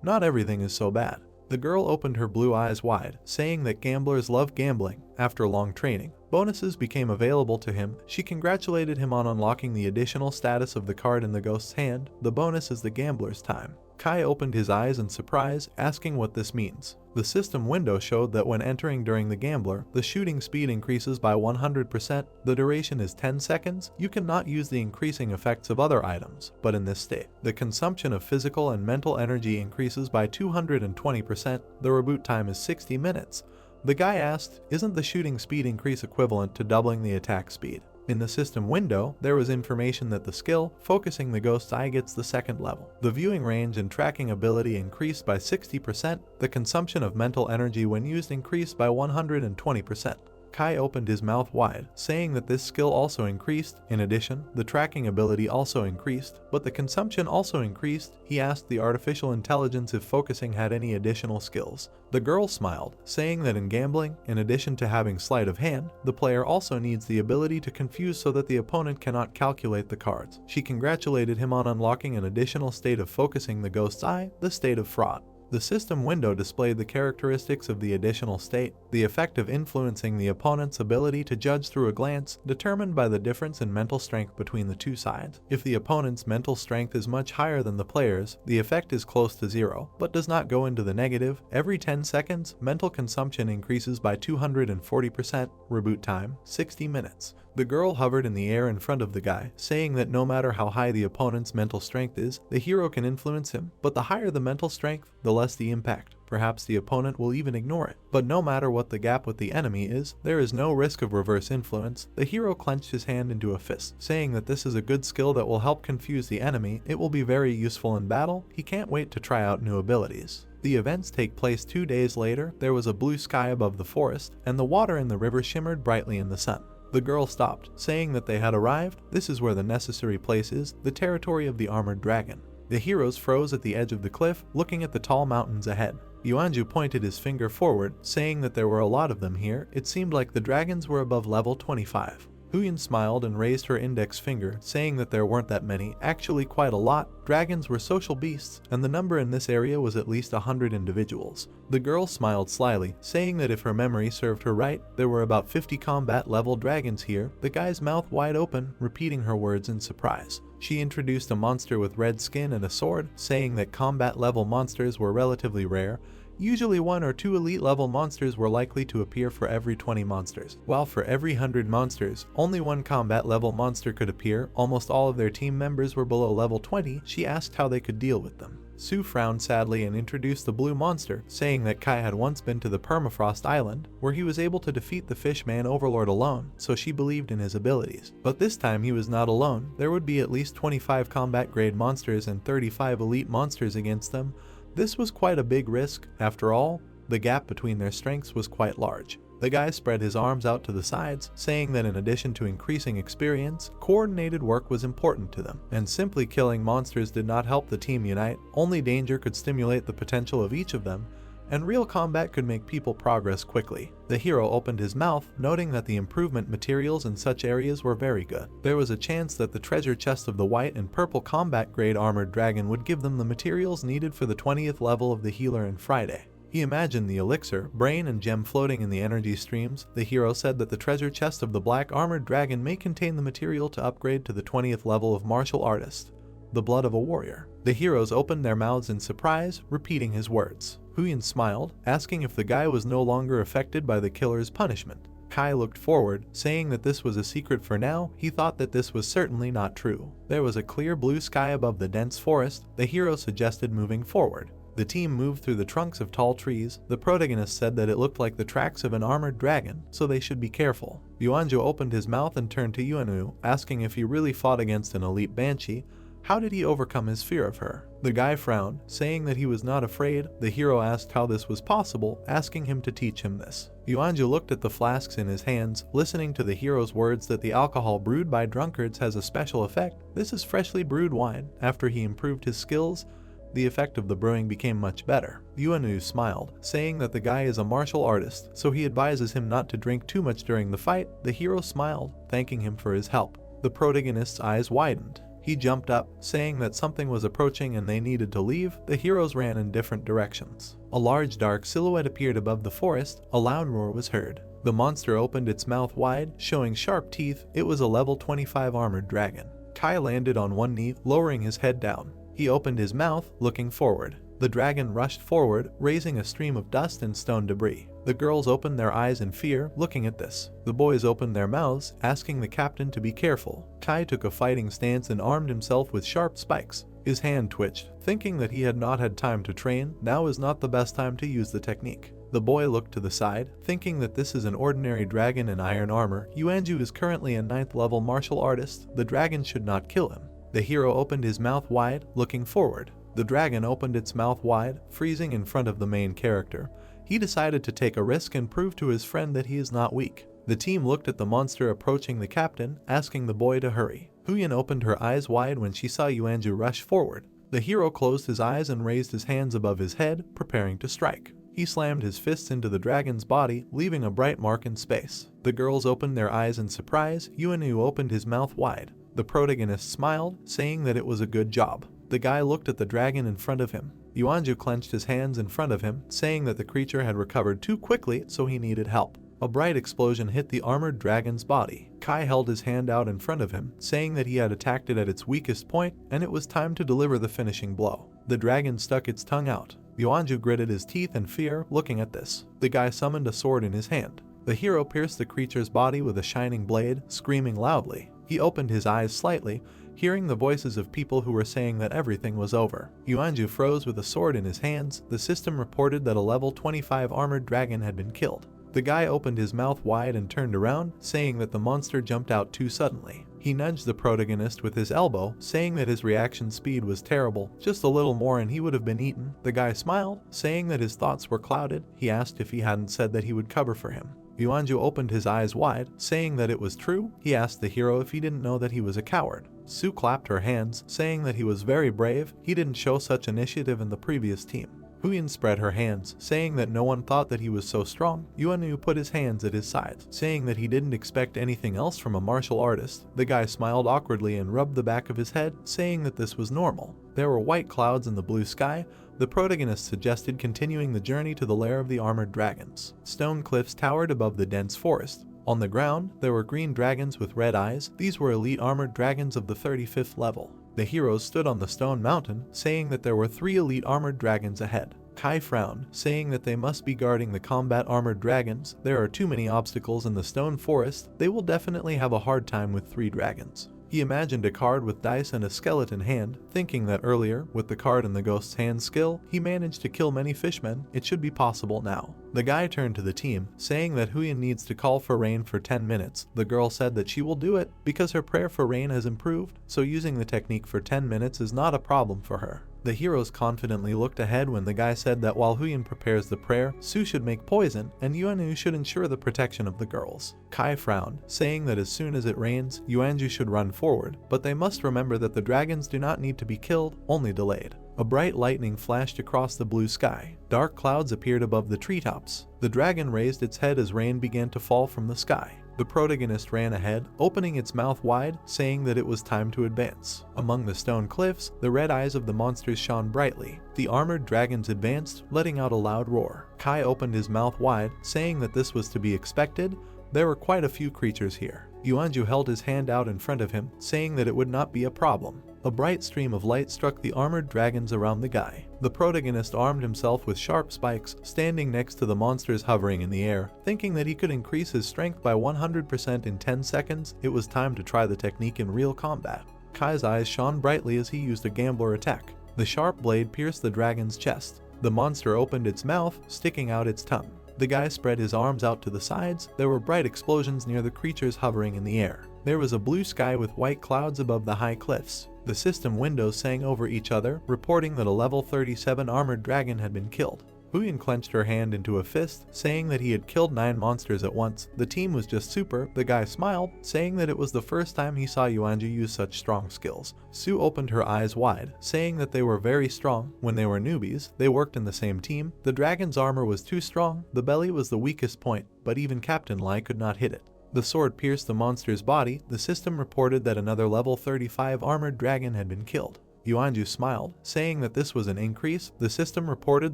Not everything is so bad. The girl opened her blue eyes wide, saying that gamblers love gambling. After long training, bonuses became available to him. She congratulated him on unlocking the additional status of the card in the ghost's hand. The bonus is the gambler's time. Kai opened his eyes in surprise, asking what this means. The system window showed that when entering during the gambler, the shooting speed increases by 100%, the duration is 10 seconds, you cannot use the increasing effects of other items, but in this state, the consumption of physical and mental energy increases by 220%, the reboot time is 60 minutes. The guy asked, isn't the shooting speed increase equivalent to doubling the attack speed? In the system window, there was information that the skill, focusing the ghost's eye, gets the second level. The viewing range and tracking ability increased by 60%, the consumption of mental energy when used increased by 120%. Kai opened his mouth wide, saying that this skill also increased. In addition, the tracking ability also increased, but the consumption also increased. He asked the artificial intelligence if focusing had any additional skills. The girl smiled, saying that in gambling, in addition to having sleight of hand, the player also needs the ability to confuse so that the opponent cannot calculate the cards. She congratulated him on unlocking an additional state of focusing the ghost's eye, the state of fraud. The system window displayed the characteristics of the additional state, the effect of influencing the opponent's ability to judge through a glance, determined by the difference in mental strength between the two sides. If the opponent's mental strength is much higher than the player's, the effect is close to zero, but does not go into the negative. Every 10 seconds, mental consumption increases by 240%, reboot time, 60 minutes. The girl hovered in the air in front of the guy, saying that no matter how high the opponent's mental strength is, the hero can influence him, but the higher the mental strength, the less the impact. Perhaps the opponent will even ignore it. But no matter what the gap with the enemy is, there is no risk of reverse influence. The hero clenched his hand into a fist, saying that this is a good skill that will help confuse the enemy. It will be very useful in battle. He can't wait to try out new abilities. The events take place 2 days later. There was a blue sky above the forest, and the water in the river shimmered brightly in the sun. The girl stopped, saying that they had arrived. This is where the necessary place is, the territory of the armored dragon. The heroes froze at the edge of the cliff, looking at the tall mountains ahead. Yuanju pointed his finger forward, saying that there were a lot of them here. It seemed like the dragons were above level 25. Huyan smiled and raised her index finger, saying that there weren't that many, actually quite a lot. Dragons were social beasts, and the number in this area was at least 100 individuals. The girl smiled slyly, saying that if her memory served her right, there were about 50 combat-level dragons here. The guy's mouth wide open, repeating her words in surprise. She introduced a monster with red skin and a sword, saying that combat-level monsters were relatively rare. Usually 1 or 2 elite level monsters were likely to appear for every 20 monsters, while for every 100 monsters, only 1 combat level monster could appear. Almost all of their team members were below level 20. She asked how they could deal with them. Su frowned sadly and introduced the blue monster, saying that Kai had once been to the Permafrost Island, where he was able to defeat the Fishman Overlord alone, so she believed in his abilities. But this time he was not alone. There would be at least 25 combat grade monsters and 35 elite monsters against them. This was quite a big risk. After all, the gap between their strengths was quite large. The guy spread his arms out to the sides, saying that in addition to increasing experience, coordinated work was important to them, and simply killing monsters did not help the team unite. Only danger could stimulate the potential of each of them, and real combat could make people progress quickly. The hero opened his mouth, noting that the improvement materials in such areas were very good. There was a chance that the treasure chest of the white and purple combat grade armored dragon would give them the materials needed for the 20th level of the healer and Friday. He imagined the elixir, brain, and gem floating in the energy streams. The hero said that the treasure chest of the black armored dragon may contain the material to upgrade to the 20th level of martial artist, the blood of a warrior. The heroes opened their mouths in surprise, repeating his words. Huyan smiled, asking if the guy was no longer affected by the killer's punishment. Kai looked forward, saying that this was a secret for now. He thought that this was certainly not true. There was a clear blue sky above the dense forest. The hero suggested moving forward. The team moved through the trunks of tall trees. The protagonist said that it looked like the tracks of an armored dragon, so they should be careful. Yuanju opened his mouth and turned to Yuanu, asking if he really fought against an elite banshee. How did he overcome his fear of her? The guy frowned, saying that he was not afraid. The hero asked how this was possible, asking him to teach him this. Yuanju looked at the flasks in his hands, listening to the hero's words that the alcohol brewed by drunkards has a special effect. This is freshly brewed wine. After he improved his skills, the effect of the brewing became much better. Yuanu smiled, saying that the guy is a martial artist, so he advises him not to drink too much during the fight. The hero smiled, thanking him for his help. The protagonist's eyes widened. He jumped up, saying that something was approaching and they needed to leave. The heroes ran in different directions. A large dark silhouette appeared above the forest. A loud roar was heard. The monster opened its mouth wide, showing sharp teeth. It was a level 25 armored dragon. Kai landed on one knee, lowering his head down. He opened his mouth, looking forward. The dragon rushed forward, raising a stream of dust and stone debris. The girls opened their eyes in fear, looking at this. The boys opened their mouths, asking the captain to be careful. Kai took a fighting stance and armed himself with sharp spikes. His hand twitched, thinking that he had not had time to train. Now is not the best time to use the technique. The boy looked to the side, thinking that this is an ordinary dragon in iron armor. Yuanju is currently a 9th level martial artist. The dragon should not kill him. The hero opened his mouth wide, looking forward. The dragon opened its mouth wide, freezing in front of the main character. He decided to take a risk and prove to his friend that he is not weak. The team looked at the monster approaching the captain, asking the boy to hurry. Huyan opened her eyes wide when she saw Yuanju rush forward. The hero closed his eyes and raised his hands above his head, preparing to strike. He slammed his fists into the dragon's body, leaving a bright mark in space. The girls opened their eyes in surprise. Yuanju opened his mouth wide. The protagonist smiled, saying that it was a good job. The guy looked at the dragon in front of him. Yuanju clenched his hands in front of him, saying that the creature had recovered too quickly, so he needed help. A bright explosion hit the armored dragon's body. Kai held his hand out in front of him, saying that he had attacked it at its weakest point, and it was time to deliver the finishing blow. The dragon stuck its tongue out. Yuanju gritted his teeth in fear, looking at this. The guy summoned a sword in his hand. The hero pierced the creature's body with a shining blade, screaming loudly. He opened his eyes slightly, hearing the voices of people who were saying that everything was over. Yuanju froze with a sword in his hands. The system reported that a level 25 armored dragon had been killed. The guy opened his mouth wide and turned around, saying that the monster jumped out too suddenly. He nudged the protagonist with his elbow, saying that his reaction speed was terrible. Just a little more and he would have been eaten. The guy smiled, saying that his thoughts were clouded. He asked if he hadn't said that he would cover for him. Yuanju opened his eyes wide, saying that it was true. He asked the hero if he didn't know that he was a coward. Sue clapped her hands, saying that he was very brave. He didn't show such initiative in the previous team. Huyan spread her hands, saying that no one thought that he was so strong. Yuanju put his hands at his sides, saying that he didn't expect anything else from a martial artist. The guy smiled awkwardly and rubbed the back of his head, saying that this was normal. There were white clouds in the blue sky. The protagonist suggested continuing the journey to the lair of the armored dragons. Stone cliffs towered above the dense forest. On the ground, there were green dragons with red eyes. These were elite armored dragons of the 35th level. The heroes stood on the stone mountain, saying that there were 3 elite armored dragons ahead. Kai frowned, saying that they must be guarding the combat armored dragons. There are too many obstacles in the stone forest. They will definitely have a hard time with 3 dragons. He imagined a card with dice and a skeleton hand, thinking that earlier, with the card and the ghost's hand skill, he managed to kill many fishmen. It should be possible now. The guy turned to the team, saying that Huyan needs to call for rain for 10 minutes. The girl said that she will do it because her prayer for rain has improved, so using the technique for 10 minutes is not a problem for her. The heroes confidently looked ahead when the guy said that while Huyan prepares the prayer, Su should make poison, and Yuanju should ensure the protection of the girls. Kai frowned, saying that as soon as it rains, Yuanju should run forward, but they must remember that the dragons do not need to be killed, only delayed. A bright lightning flashed across the blue sky. Dark clouds appeared above the treetops. The dragon raised its head as rain began to fall from the sky. The protagonist ran ahead, opening its mouth wide, saying that it was time to advance. Among the stone cliffs, the red eyes of the monsters shone brightly. The armored dragons advanced, letting out a loud roar. Kai opened his mouth wide, saying that this was to be expected. There were quite a few creatures here. Yuanju held his hand out in front of him, saying that it would not be a problem. A bright stream of light struck the armored dragons around the guy. The protagonist armed himself with sharp spikes, standing next to the monsters hovering in the air. Thinking that he could increase his strength by 100% in 10 seconds, it was time to try the technique in real combat. Kai's eyes shone brightly as he used a gambler attack. The sharp blade pierced the dragon's chest. The monster opened its mouth, sticking out its tongue. The guy spread his arms out to the sides. There were bright explosions near the creatures hovering in the air. There was a blue sky with white clouds above the high cliffs. The system windows sang over each other, reporting that a level 37 armored dragon had been killed. Huyan clenched her hand into a fist, saying that he had killed 9 monsters at once. The team was just super. The guy smiled, saying that it was the first time he saw Yuanju use such strong skills. Sue opened her eyes wide, saying that they were very strong. When they were newbies, they worked in the same team. The dragon's armor was too strong. The belly was the weakest point, but even Captain Lai could not hit it. The sword pierced the monster's body. The system reported that another level 35 armored dragon had been killed. Yuanju smiled, saying that this was an increase. The system reported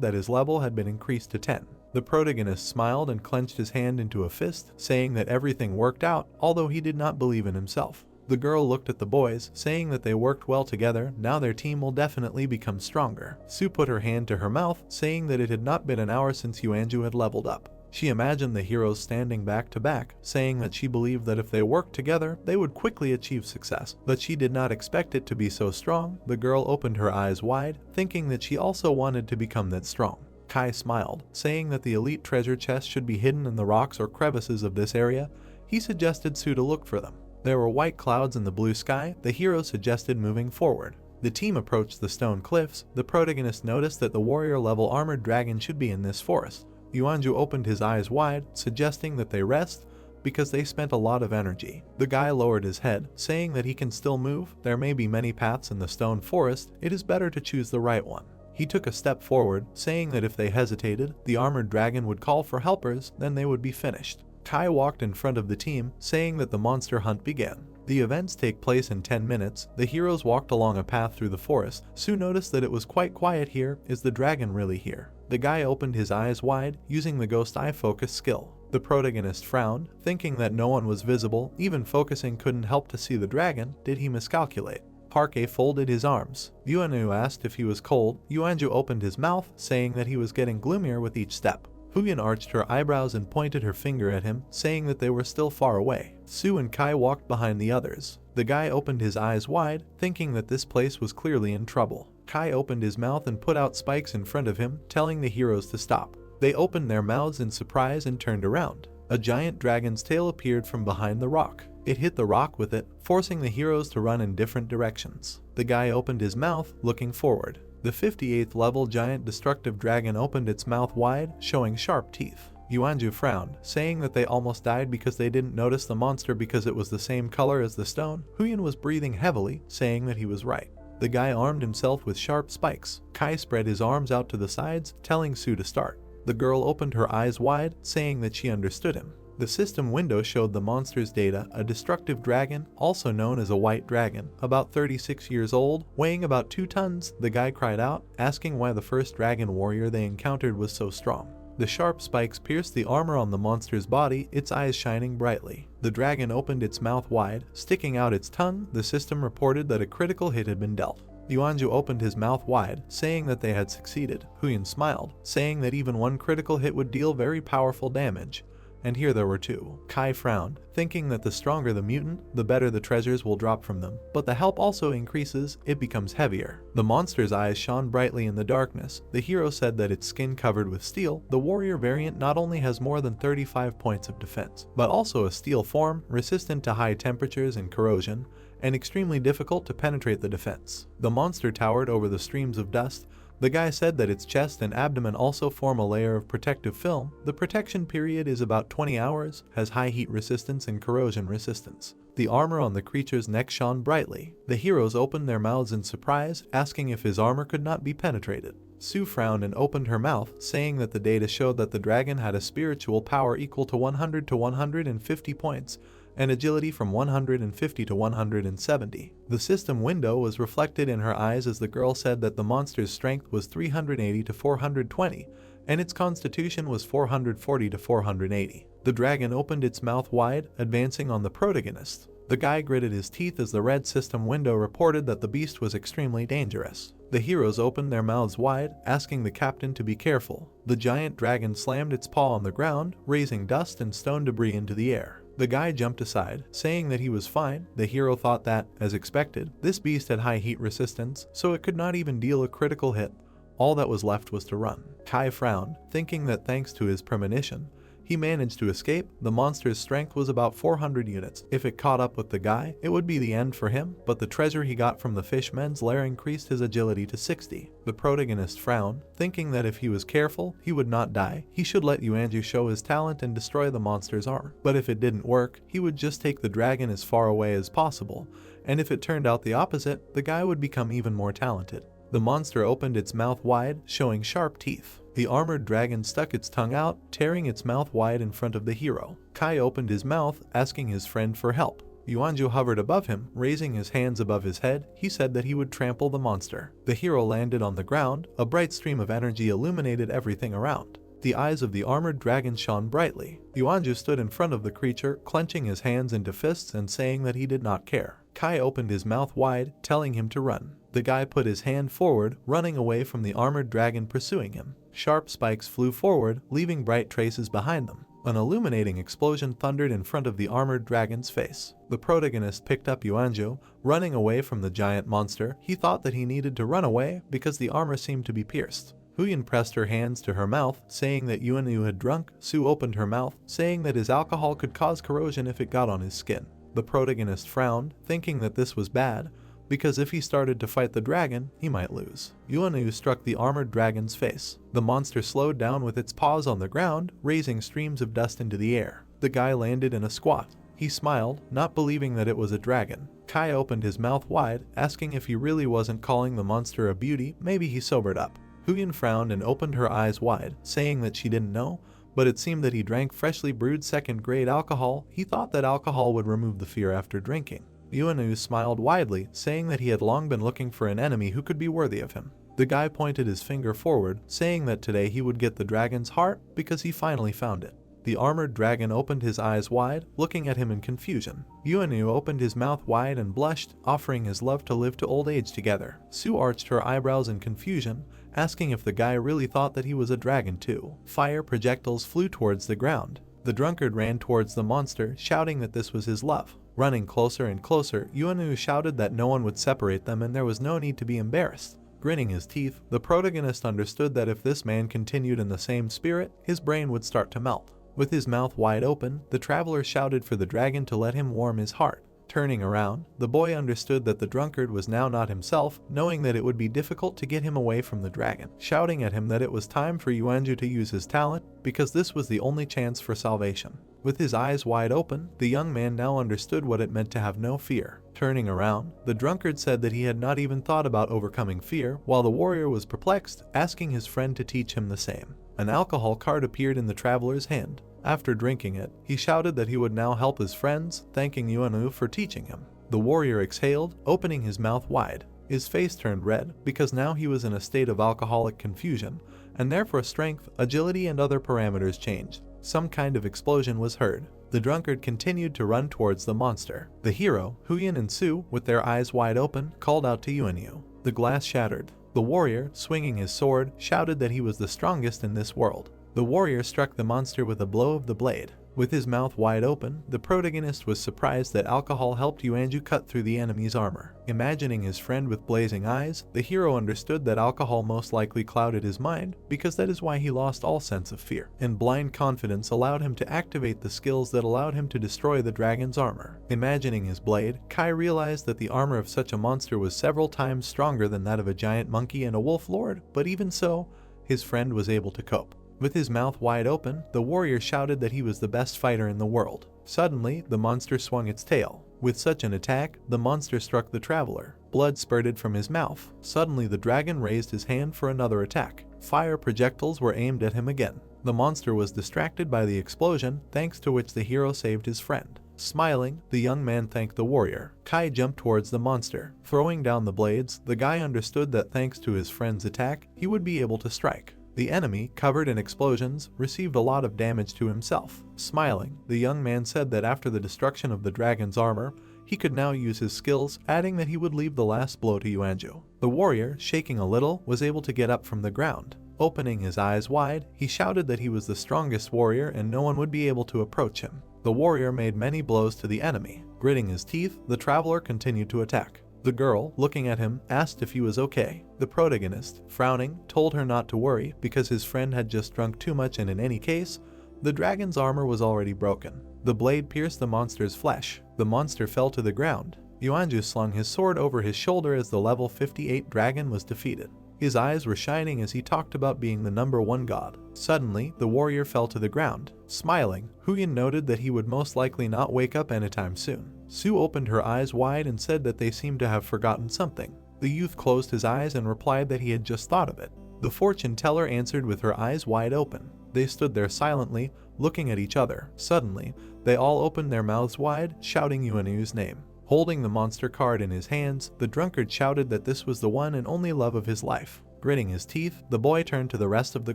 that his level had been increased to 10. The protagonist smiled and clenched his hand into a fist, saying that everything worked out, although he did not believe in himself. The girl looked at the boys, saying that they worked well together. Now their team will definitely become stronger. Su put her hand to her mouth, saying that it had not been an hour since Yuanju had leveled up. She imagined the heroes standing back to back, saying that she believed that if they worked together, they would quickly achieve success, but she did not expect it to be so strong. The girl opened her eyes wide, thinking that she also wanted to become that strong. Kai smiled, saying that the elite treasure chest should be hidden in the rocks or crevices of this area. He suggested Su to look for them. There were white clouds in the blue sky. The hero suggested moving forward. The team approached the stone cliffs. The protagonist noticed that the warrior-level armored dragon should be in this forest. Yuanju opened his eyes wide, suggesting that they rest because they spent a lot of energy. The guy lowered his head, saying that he can still move. There may be many paths in the stone forest. It is better to choose the right one. He took a step forward, saying that if they hesitated, the armored dragon would call for helpers, then they would be finished. Kai walked in front of the team, saying that the monster hunt began. The events take place in 10 minutes. The heroes walked along a path through the forest. Su noticed that it was quite quiet here. Is the dragon really here? The guy opened his eyes wide, using the ghost eye focus skill. The protagonist frowned, thinking that no one was visible. Even focusing couldn't help to see the dragon. Did he miscalculate? Parquet folded his arms. Yuanju asked if he was cold. Yuanju opened his mouth, saying that he was getting gloomier with each step. Huyan arched her eyebrows and pointed her finger at him, saying that they were still far away. Su and Kai walked behind the others. The guy opened his eyes wide, thinking that this place was clearly in trouble. Kai opened his mouth and put out spikes in front of him, telling the heroes to stop. They opened their mouths in surprise and turned around. A giant dragon's tail appeared from behind the rock. It hit the rock with it, forcing the heroes to run in different directions. The guy opened his mouth, looking forward. The 58th level giant destructive dragon opened its mouth wide, showing sharp teeth. Yuanju frowned, saying that they almost died because they didn't notice the monster because it was the same color as the stone. Huyan was breathing heavily, saying that he was right. The guy armed himself with sharp spikes. Kai spread his arms out to the sides, telling Su to start. The girl opened her eyes wide, saying that she understood him. The system window showed the monster's data, a destructive dragon, also known as a white dragon, about 36 years old, weighing about 2 tons. The guy cried out, asking why the first dragon warrior they encountered was so strong. The sharp spikes pierced the armor on the monster's body, its eyes shining brightly. The dragon opened its mouth wide, sticking out its tongue. The system reported that a critical hit had been dealt. Yuanju opened his mouth wide, saying that they had succeeded. Huyan smiled, saying that even one critical hit would deal very powerful damage. And here there were 2. Kai frowned, thinking that the stronger the mutant, the better the treasures will drop from them. But the help also increases, it becomes heavier. The monster's eyes shone brightly in the darkness. The hero said that its skin covered with steel. The warrior variant not only has more than 35 points of defense, but also a steel form, resistant to high temperatures and corrosion, and extremely difficult to penetrate the defense. The monster towered over the streams of dust. The guy said that its chest and abdomen also form a layer of protective film. The protection period is about 20 hours, has high heat resistance and corrosion resistance. The armor on the creature's neck shone brightly. The heroes opened their mouths in surprise, asking if his armor could not be penetrated. Su frowned and opened her mouth, saying that the data showed that the dragon had a spiritual power equal to 100 to 150 points, and agility from 150 to 170. The system window was reflected in her eyes as the girl said that the monster's strength was 380 to 420, and its constitution was 440 to 480. The dragon opened its mouth wide, advancing on the protagonist. The guy gritted his teeth as the red system window reported that the beast was extremely dangerous. The heroes opened their mouths wide, asking the captain to be careful. The giant dragon slammed its paw on the ground, raising dust and stone debris into the air. The guy jumped aside, saying that he was fine. The hero thought that, as expected, this beast had high heat resistance, so it could not even deal a critical hit. All that was left was to run. Kai frowned, thinking that thanks to his premonition, he managed to escape. The monster's strength was about 400 units. If it caught up with the guy, it would be the end for him, but the treasure he got from the fishman's lair increased his agility to 60. The protagonist frowned, thinking that if he was careful, he would not die. He should let Yuanju show his talent and destroy the monster's armor. But if it didn't work, he would just take the dragon as far away as possible, and if it turned out the opposite, the guy would become even more talented. The monster opened its mouth wide, showing sharp teeth. The armored dragon stuck its tongue out, tearing its mouth wide in front of the hero. Kai opened his mouth, asking his friend for help. Yuanju hovered above him, raising his hands above his head. He said that he would trample the monster. The hero landed on the ground. A bright stream of energy illuminated everything around. The eyes of the armored dragon shone brightly. Yuanju stood in front of the creature, clenching his hands into fists and saying that he did not care. Kai opened his mouth wide, telling him to run. The guy put his hand forward, running away from the armored dragon pursuing him. Sharp spikes flew forward, leaving bright traces behind them. An illuminating explosion thundered in front of the armored dragon's face. The protagonist picked up Yuanju, running away from the giant monster. He thought that he needed to run away because the armor seemed to be pierced. Huyen pressed her hands to her mouth, saying that Yuanju had drunk. Su opened her mouth, saying that his alcohol could cause corrosion if it got on his skin. The protagonist frowned, thinking that this was bad, because if he started to fight the dragon, he might lose. Yuanju struck the armored dragon's face. The monster slowed down with its paws on the ground, raising streams of dust into the air. The guy landed in a squat. He smiled, not believing that it was a dragon. Kai opened his mouth wide, asking if he really wasn't calling the monster a beauty. Maybe he sobered up. Huyen frowned and opened her eyes wide, saying that she didn't know, but it seemed that he drank freshly brewed second-grade alcohol. He thought that alcohol would remove the fear after drinking. Yuanju smiled widely, saying that he had long been looking for an enemy who could be worthy of him. The guy pointed his finger forward, saying that today he would get the dragon's heart because he finally found it. The armored dragon opened his eyes wide, looking at him in confusion. Yuanju opened his mouth wide and blushed, offering his love to live to old age together. Su arched her eyebrows in confusion, asking if the guy really thought that he was a dragon too. Fire projectiles flew towards the ground. The drunkard ran towards the monster, shouting that this was his love. Running closer and closer, Yuanju shouted that no one would separate them and there was no need to be embarrassed. Grinning his teeth, the protagonist understood that if this man continued in the same spirit, his brain would start to melt. With his mouth wide open, the traveler shouted for the dragon to let him warm his heart. Turning around, the boy understood that the drunkard was now not himself, knowing that it would be difficult to get him away from the dragon, shouting at him that it was time for Yuanju to use his talent, because this was the only chance for salvation. With his eyes wide open, the young man now understood what it meant to have no fear. Turning around, the drunkard said that he had not even thought about overcoming fear, while the warrior was perplexed, asking his friend to teach him the same. An alcohol card appeared in the traveler's hand. After drinking it, he shouted that he would now help his friends, thanking Yuanju for teaching him. The warrior exhaled, opening his mouth wide. His face turned red, because now he was in a state of alcoholic confusion, and therefore strength, agility, and other parameters changed. Some kind of explosion was heard. The drunkard continued to run towards the monster. The hero, Huyen and Su, with their eyes wide open, called out to Yuanju. The glass shattered. The warrior, swinging his sword, shouted that he was the strongest in this world. The warrior struck the monster with a blow of the blade. With his mouth wide open, the protagonist was surprised that alcohol helped Yuanju cut through the enemy's armor. Imagining his friend with blazing eyes, the hero understood that alcohol most likely clouded his mind, because that is why he lost all sense of fear. And blind confidence allowed him to activate the skills that allowed him to destroy the dragon's armor. Imagining his blade, Kai realized that the armor of such a monster was several times stronger than that of a giant monkey and a wolf lord, but even so, his friend was able to cope. With his mouth wide open, the warrior shouted that he was the best fighter in the world. Suddenly, the monster swung its tail. With such an attack, the monster struck the traveler. Blood spurted from his mouth. Suddenly, the dragon raised his hand for another attack. Fire projectiles were aimed at him again. The monster was distracted by the explosion, thanks to which the hero saved his friend. Smiling, the young man thanked the warrior. Kai jumped towards the monster. Throwing down the blades, the guy understood that thanks to his friend's attack, he would be able to strike. The enemy, covered in explosions, received a lot of damage to himself. Smiling, the young man said that after the destruction of the dragon's armor, he could now use his skills, adding that he would leave the last blow to Yuanju. The warrior, shaking a little, was able to get up from the ground. Opening his eyes wide, he shouted that he was the strongest warrior and no one would be able to approach him. The warrior made many blows to the enemy. Gritting his teeth, the traveler continued to attack. The girl, looking at him, asked if he was okay. The protagonist, frowning, told her not to worry because his friend had just drunk too much and in any case, the dragon's armor was already broken. The blade pierced the monster's flesh. The monster fell to the ground. Yuanju slung his sword over his shoulder as the level 58 dragon was defeated. His eyes were shining as he talked about being the #1 god. Suddenly, the warrior fell to the ground. Smiling, Huyen noted that he would most likely not wake up anytime soon. Su opened her eyes wide and said that they seemed to have forgotten something. The youth closed his eyes and replied that he had just thought of it. The fortune teller answered with her eyes wide open. They stood there silently, looking at each other. Suddenly, they all opened their mouths wide, shouting Yuanyu's name. Holding the monster card in his hands, the drunkard shouted that this was the one and only love of his life. Gritting his teeth, the boy turned to the rest of the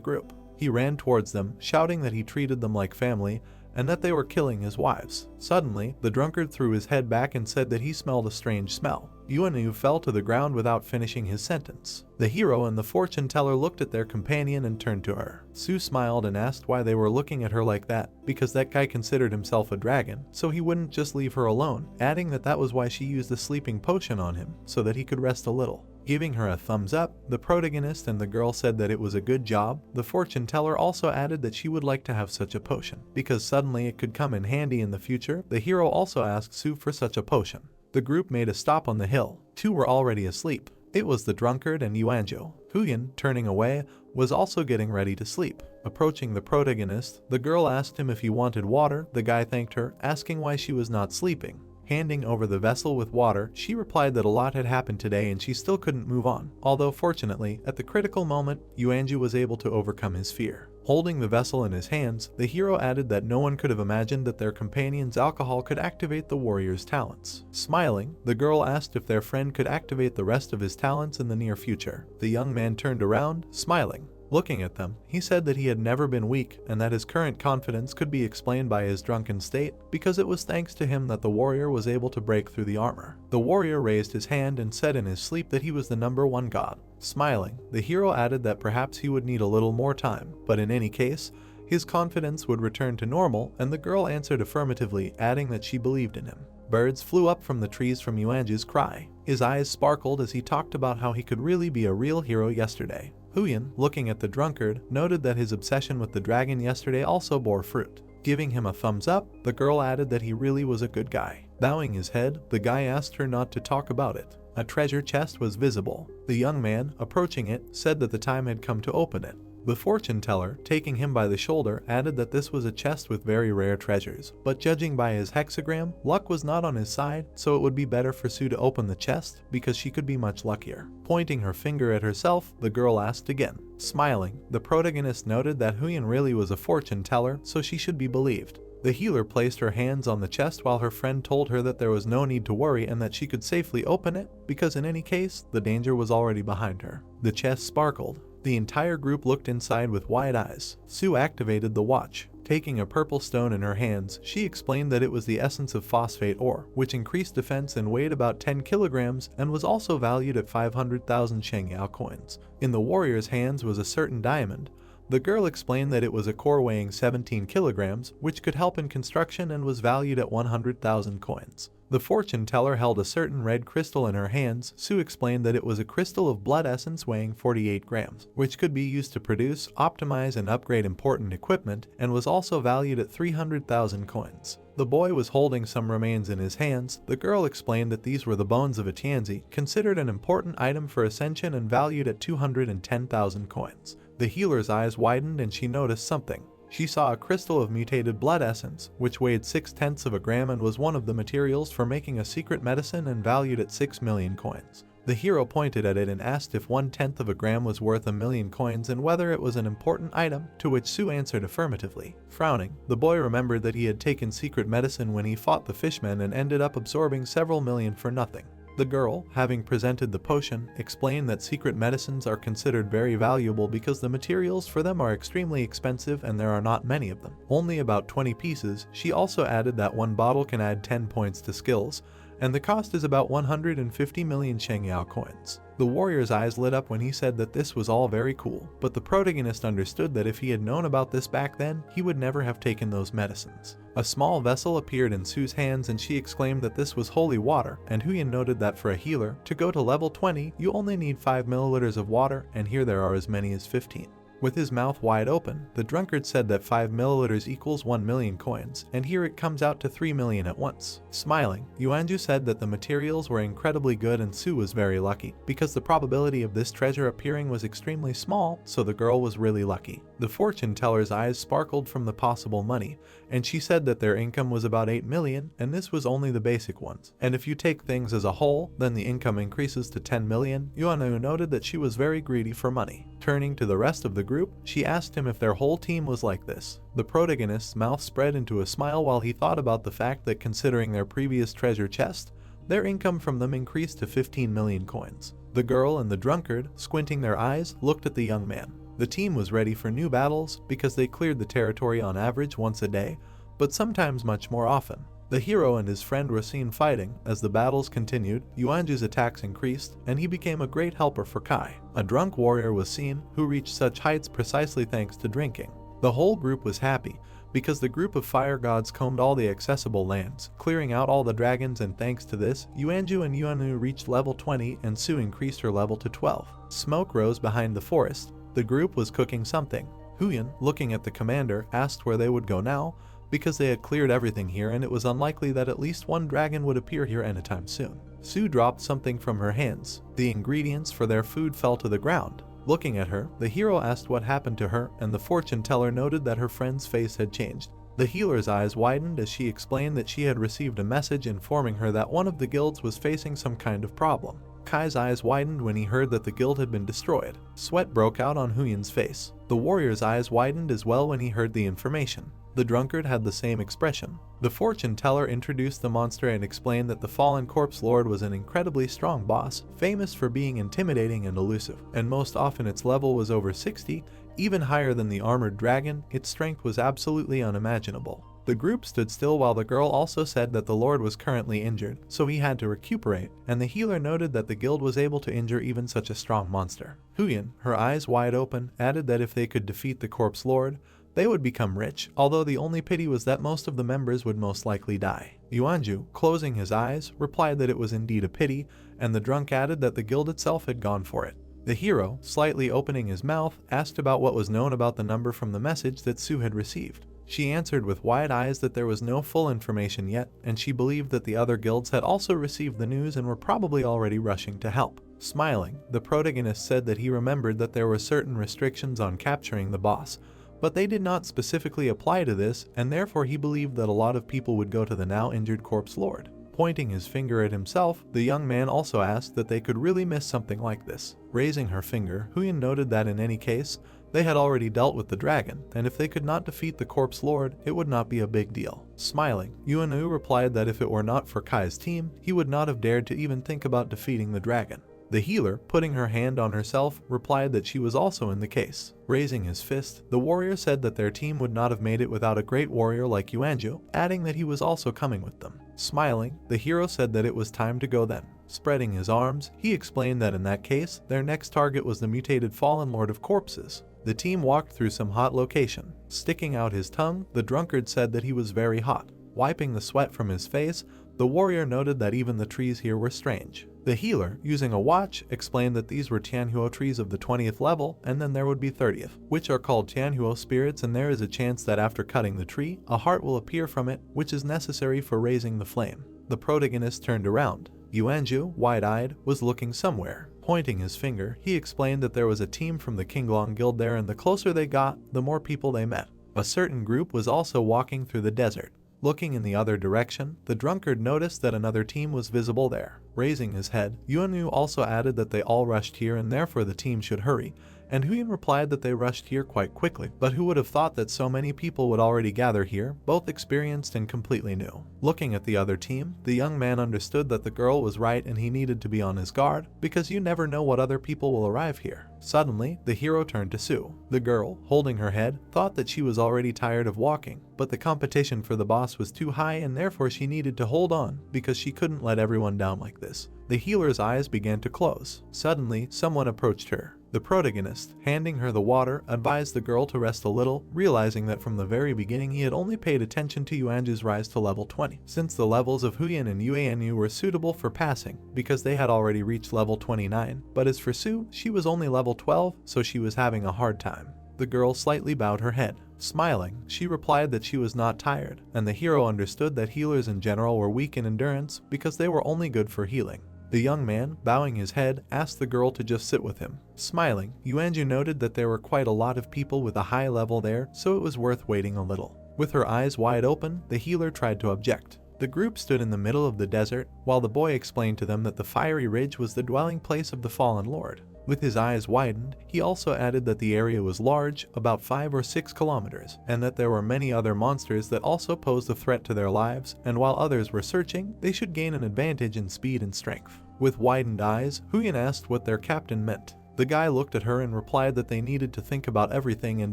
group. He ran towards them, shouting that he treated them like family and that they were killing his wives. Suddenly, the drunkard threw his head back and said that he smelled a strange smell. Yuanyu fell to the ground without finishing his sentence. The hero and the fortune teller looked at their companion and turned to her. Su smiled and asked why they were looking at her like that, because that guy considered himself a dragon, so he wouldn't just leave her alone, adding that that was why she used the sleeping potion on him, so that he could rest a little. Giving her a thumbs up, the protagonist and the girl said that it was a good job. The fortune teller also added that she would like to have such a potion, because suddenly it could come in handy in the future. The hero also asked Su for such a potion. The group made a stop on the hill. Two were already asleep. It was the drunkard and Yuanjo. Huyan, turning away, was also getting ready to sleep. Approaching the protagonist, the girl asked him if he wanted water. The guy thanked her, asking why she was not sleeping. Handing over the vessel with water, she replied that a lot had happened today and she still couldn't move on, although fortunately, at the critical moment, Yuanju was able to overcome his fear. Holding the vessel in his hands, the hero added that no one could have imagined that their companion's alcohol could activate the warrior's talents. Smiling, the girl asked if their friend could activate the rest of his talents in the near future. The young man turned around, smiling. Looking at them, he said that he had never been weak and that his current confidence could be explained by his drunken state because it was thanks to him that the warrior was able to break through the armor. The warrior raised his hand and said in his sleep that he was the #1 god. Smiling, the hero added that perhaps he would need a little more time, but in any case, his confidence would return to normal, and the girl answered affirmatively, adding that she believed in him. Birds flew up from the trees from Yuanju's cry. His eyes sparkled as he talked about how he could really be a real hero yesterday. Huyan, looking at the drunkard, noted that his obsession with the dragon yesterday also bore fruit. Giving him a thumbs up, the girl added that he really was a good guy. Bowing his head, the guy asked her not to talk about it. A treasure chest was visible. The young man, approaching it, said that the time had come to open it. The fortune teller, taking him by the shoulder, added that this was a chest with very rare treasures, but judging by his hexagram, luck was not on his side, so it would be better for Su to open the chest because she could be much luckier. Pointing her finger at herself, the girl asked again. Smiling, the protagonist noted that Huyan really was a fortune teller, so she should be believed. The healer placed her hands on the chest while her friend told her that there was no need to worry and that she could safely open it because in any case, the danger was already behind her. The chest sparkled. The entire group looked inside with wide eyes. Su activated the watch. Taking a purple stone in her hands, she explained that it was the essence of phosphate ore, which increased defense and weighed about 10 kilograms and was also valued at 500,000 Shengyao coins. In the warrior's hands was a certain diamond. The girl explained that it was a core weighing 17 kilograms, which could help in construction and was valued at 100,000 coins. The fortune teller held a certain red crystal in her hands. Su explained that it was a crystal of blood essence weighing 48 grams, which could be used to produce, optimize, and upgrade important equipment, and was also valued at 300,000 coins. The boy was holding some remains in his hands. The girl explained that these were the bones of a Tianzi, considered an important item for ascension and valued at 210,000 coins. The healer's eyes widened and she noticed something. She saw a crystal of mutated blood essence, which weighed 0.6 of a gram and was one of the materials for making a secret medicine and valued at 6 million coins. The hero pointed at it and asked if 1/10 of a gram was worth 1,000,000 coins and whether it was an important item, to which Su answered affirmatively. Frowning, the boy remembered that he had taken secret medicine when he fought the fishmen and ended up absorbing several million for nothing. The girl, having presented the potion, explained that secret medicines are considered very valuable because the materials for them are extremely expensive and there are not many of them, only about 20 pieces. She also added that one bottle can add 10 points to skills, and the cost is about 150 million Shengyao coins. The warrior's eyes lit up when he said that this was all very cool, but the protagonist understood that if he had known about this back then, he would never have taken those medicines. A small vessel appeared in Su's hands and she exclaimed that this was holy water, and Huyan noted that for a healer, to go to level 20, you only need 5 milliliters of water, and here there are as many as 15. With his mouth wide open, the drunkard said that 5 milliliters equals 1 million coins, and here it comes out to 3 million at once. Smiling, Yuanju said that the materials were incredibly good and Su was very lucky, because the probability of this treasure appearing was extremely small, so the girl was really lucky. The fortune teller's eyes sparkled from the possible money, and she said that their income was about 8 million, and this was only the basic ones. And if you take things as a whole, then the income increases to 10 million. Yuanju noted that she was very greedy for money. Turning to the rest of the group, she asked him if their whole team was like this. The protagonist's mouth spread into a smile while he thought about the fact that considering their previous treasure chest, their income from them increased to 15 million coins. The girl and the drunkard, squinting their eyes, looked at the young man. The team was ready for new battles because they cleared the territory on average once a day, but sometimes much more often. The hero and his friend were seen fighting. As the battles continued, Yuanju's attacks increased, and he became a great helper for Kai. A drunk warrior was seen, who reached such heights precisely thanks to drinking. The whole group was happy, because the group of fire gods combed all the accessible lands, clearing out all the dragons, and thanks to this, Yuanju and Yuanju reached level 20 and Su increased her level to 12. Smoke rose behind the forest. The group was cooking something. Huyan, looking at the commander, asked where they would go now, because they had cleared everything here and it was unlikely that at least one dragon would appear here anytime soon. Su dropped something from her hands. The ingredients for their food fell to the ground. Looking at her, the hero asked what happened to her, and the fortune teller noted that her friend's face had changed. The healer's eyes widened as she explained that she had received a message informing her that one of the guilds was facing some kind of problem. Kai's eyes widened when he heard that the guild had been destroyed. Sweat broke out on Huyan's face. The warrior's eyes widened as well when he heard the information. The drunkard had the same expression. The fortune teller introduced the monster and explained that the fallen corpse lord was an incredibly strong boss, famous for being intimidating and elusive, and most often its level was over 60, even higher than the armored dragon. Its strength was absolutely unimaginable. The group stood still while the girl also said that the lord was currently injured, so he had to recuperate, and the healer noted that the guild was able to injure even such a strong monster. Huyan, her eyes wide open, added that if they could defeat the corpse lord, they would become rich, although the only pity was that most of the members would most likely die. Yuanju, closing his eyes, replied that it was indeed a pity, and the drunk added that the guild itself had gone for it. The hero, slightly opening his mouth, asked about what was known about the number from the message that Su had received. She answered with wide eyes that there was no full information yet, and she believed that the other guilds had also received the news and were probably already rushing to help. Smiling, the protagonist said that he remembered that there were certain restrictions on capturing the boss, but they did not specifically apply to this, and therefore he believed that a lot of people would go to the now injured corpse lord. Pointing his finger at himself, the young man also asked that they could really miss something like this. Raising her finger, Huyan noted that in any case, they had already dealt with the dragon, and if they could not defeat the corpse lord, it would not be a big deal. Smiling, Yuanju replied that if it were not for Kai's team, he would not have dared to even think about defeating the dragon. The healer, putting her hand on herself, replied that she was also in the case. Raising his fist, the warrior said that their team would not have made it without a great warrior like Yuanju, adding that he was also coming with them. Smiling, the hero said that it was time to go then. Spreading his arms, he explained that in that case, their next target was the mutated fallen lord of corpses. The team walked through some hot location. Sticking out his tongue, the drunkard said that he was very hot. Wiping the sweat from his face, the warrior noted that even the trees here were strange. The healer, using a watch, explained that these were Tianhuo trees of the 20th level, and then there would be 30th, which are called Tianhuo spirits, and there is a chance that after cutting the tree, a heart will appear from it, which is necessary for raising the flame. The protagonist turned around. Yuanju, wide-eyed, was looking somewhere. Pointing his finger, he explained that there was a team from the Qinglong Guild there, and the closer they got, the more people they met. A certain group was also walking through the desert. Looking in the other direction, the drunkard noticed that another team was visible there. Raising his head, Yuanju also added that they all rushed here and therefore the team should hurry, and Huyan replied that they rushed here quite quickly, but who would have thought that so many people would already gather here, both experienced and completely new. Looking at the other team, the young man understood that the girl was right and he needed to be on his guard, because you never know what other people will arrive here. Suddenly, the hero turned to Su. The girl, holding her head, thought that she was already tired of walking, but the competition for the boss was too high and therefore she needed to hold on, because she couldn't let everyone down like this. The healer's eyes began to close. Suddenly, someone approached her. The protagonist, handing her the water, advised the girl to rest a little, realizing that from the very beginning he had only paid attention to Yuanju's rise to level 20, since the levels of Huyan and Yuanju were suitable for passing, because they had already reached level 29, but as for Su, she was only level 12, so she was having a hard time. The girl slightly bowed her head. Smiling, she replied that she was not tired, and the hero understood that healers in general were weak in endurance because they were only good for healing. The young man, bowing his head, asked the girl to just sit with him. Smiling, Yuanju noted that there were quite a lot of people with a high level there, so it was worth waiting a little. With her eyes wide open, the healer tried to object. The group stood in the middle of the desert, while the boy explained to them that the fiery ridge was the dwelling place of the fallen lord. With his eyes widened, he also added that the area was large, about 5 or 6 kilometers, and that there were many other monsters that also posed a threat to their lives, and while others were searching, they should gain an advantage in speed and strength. With widened eyes, Huyan asked what their captain meant. The guy looked at her and replied that they needed to think about everything and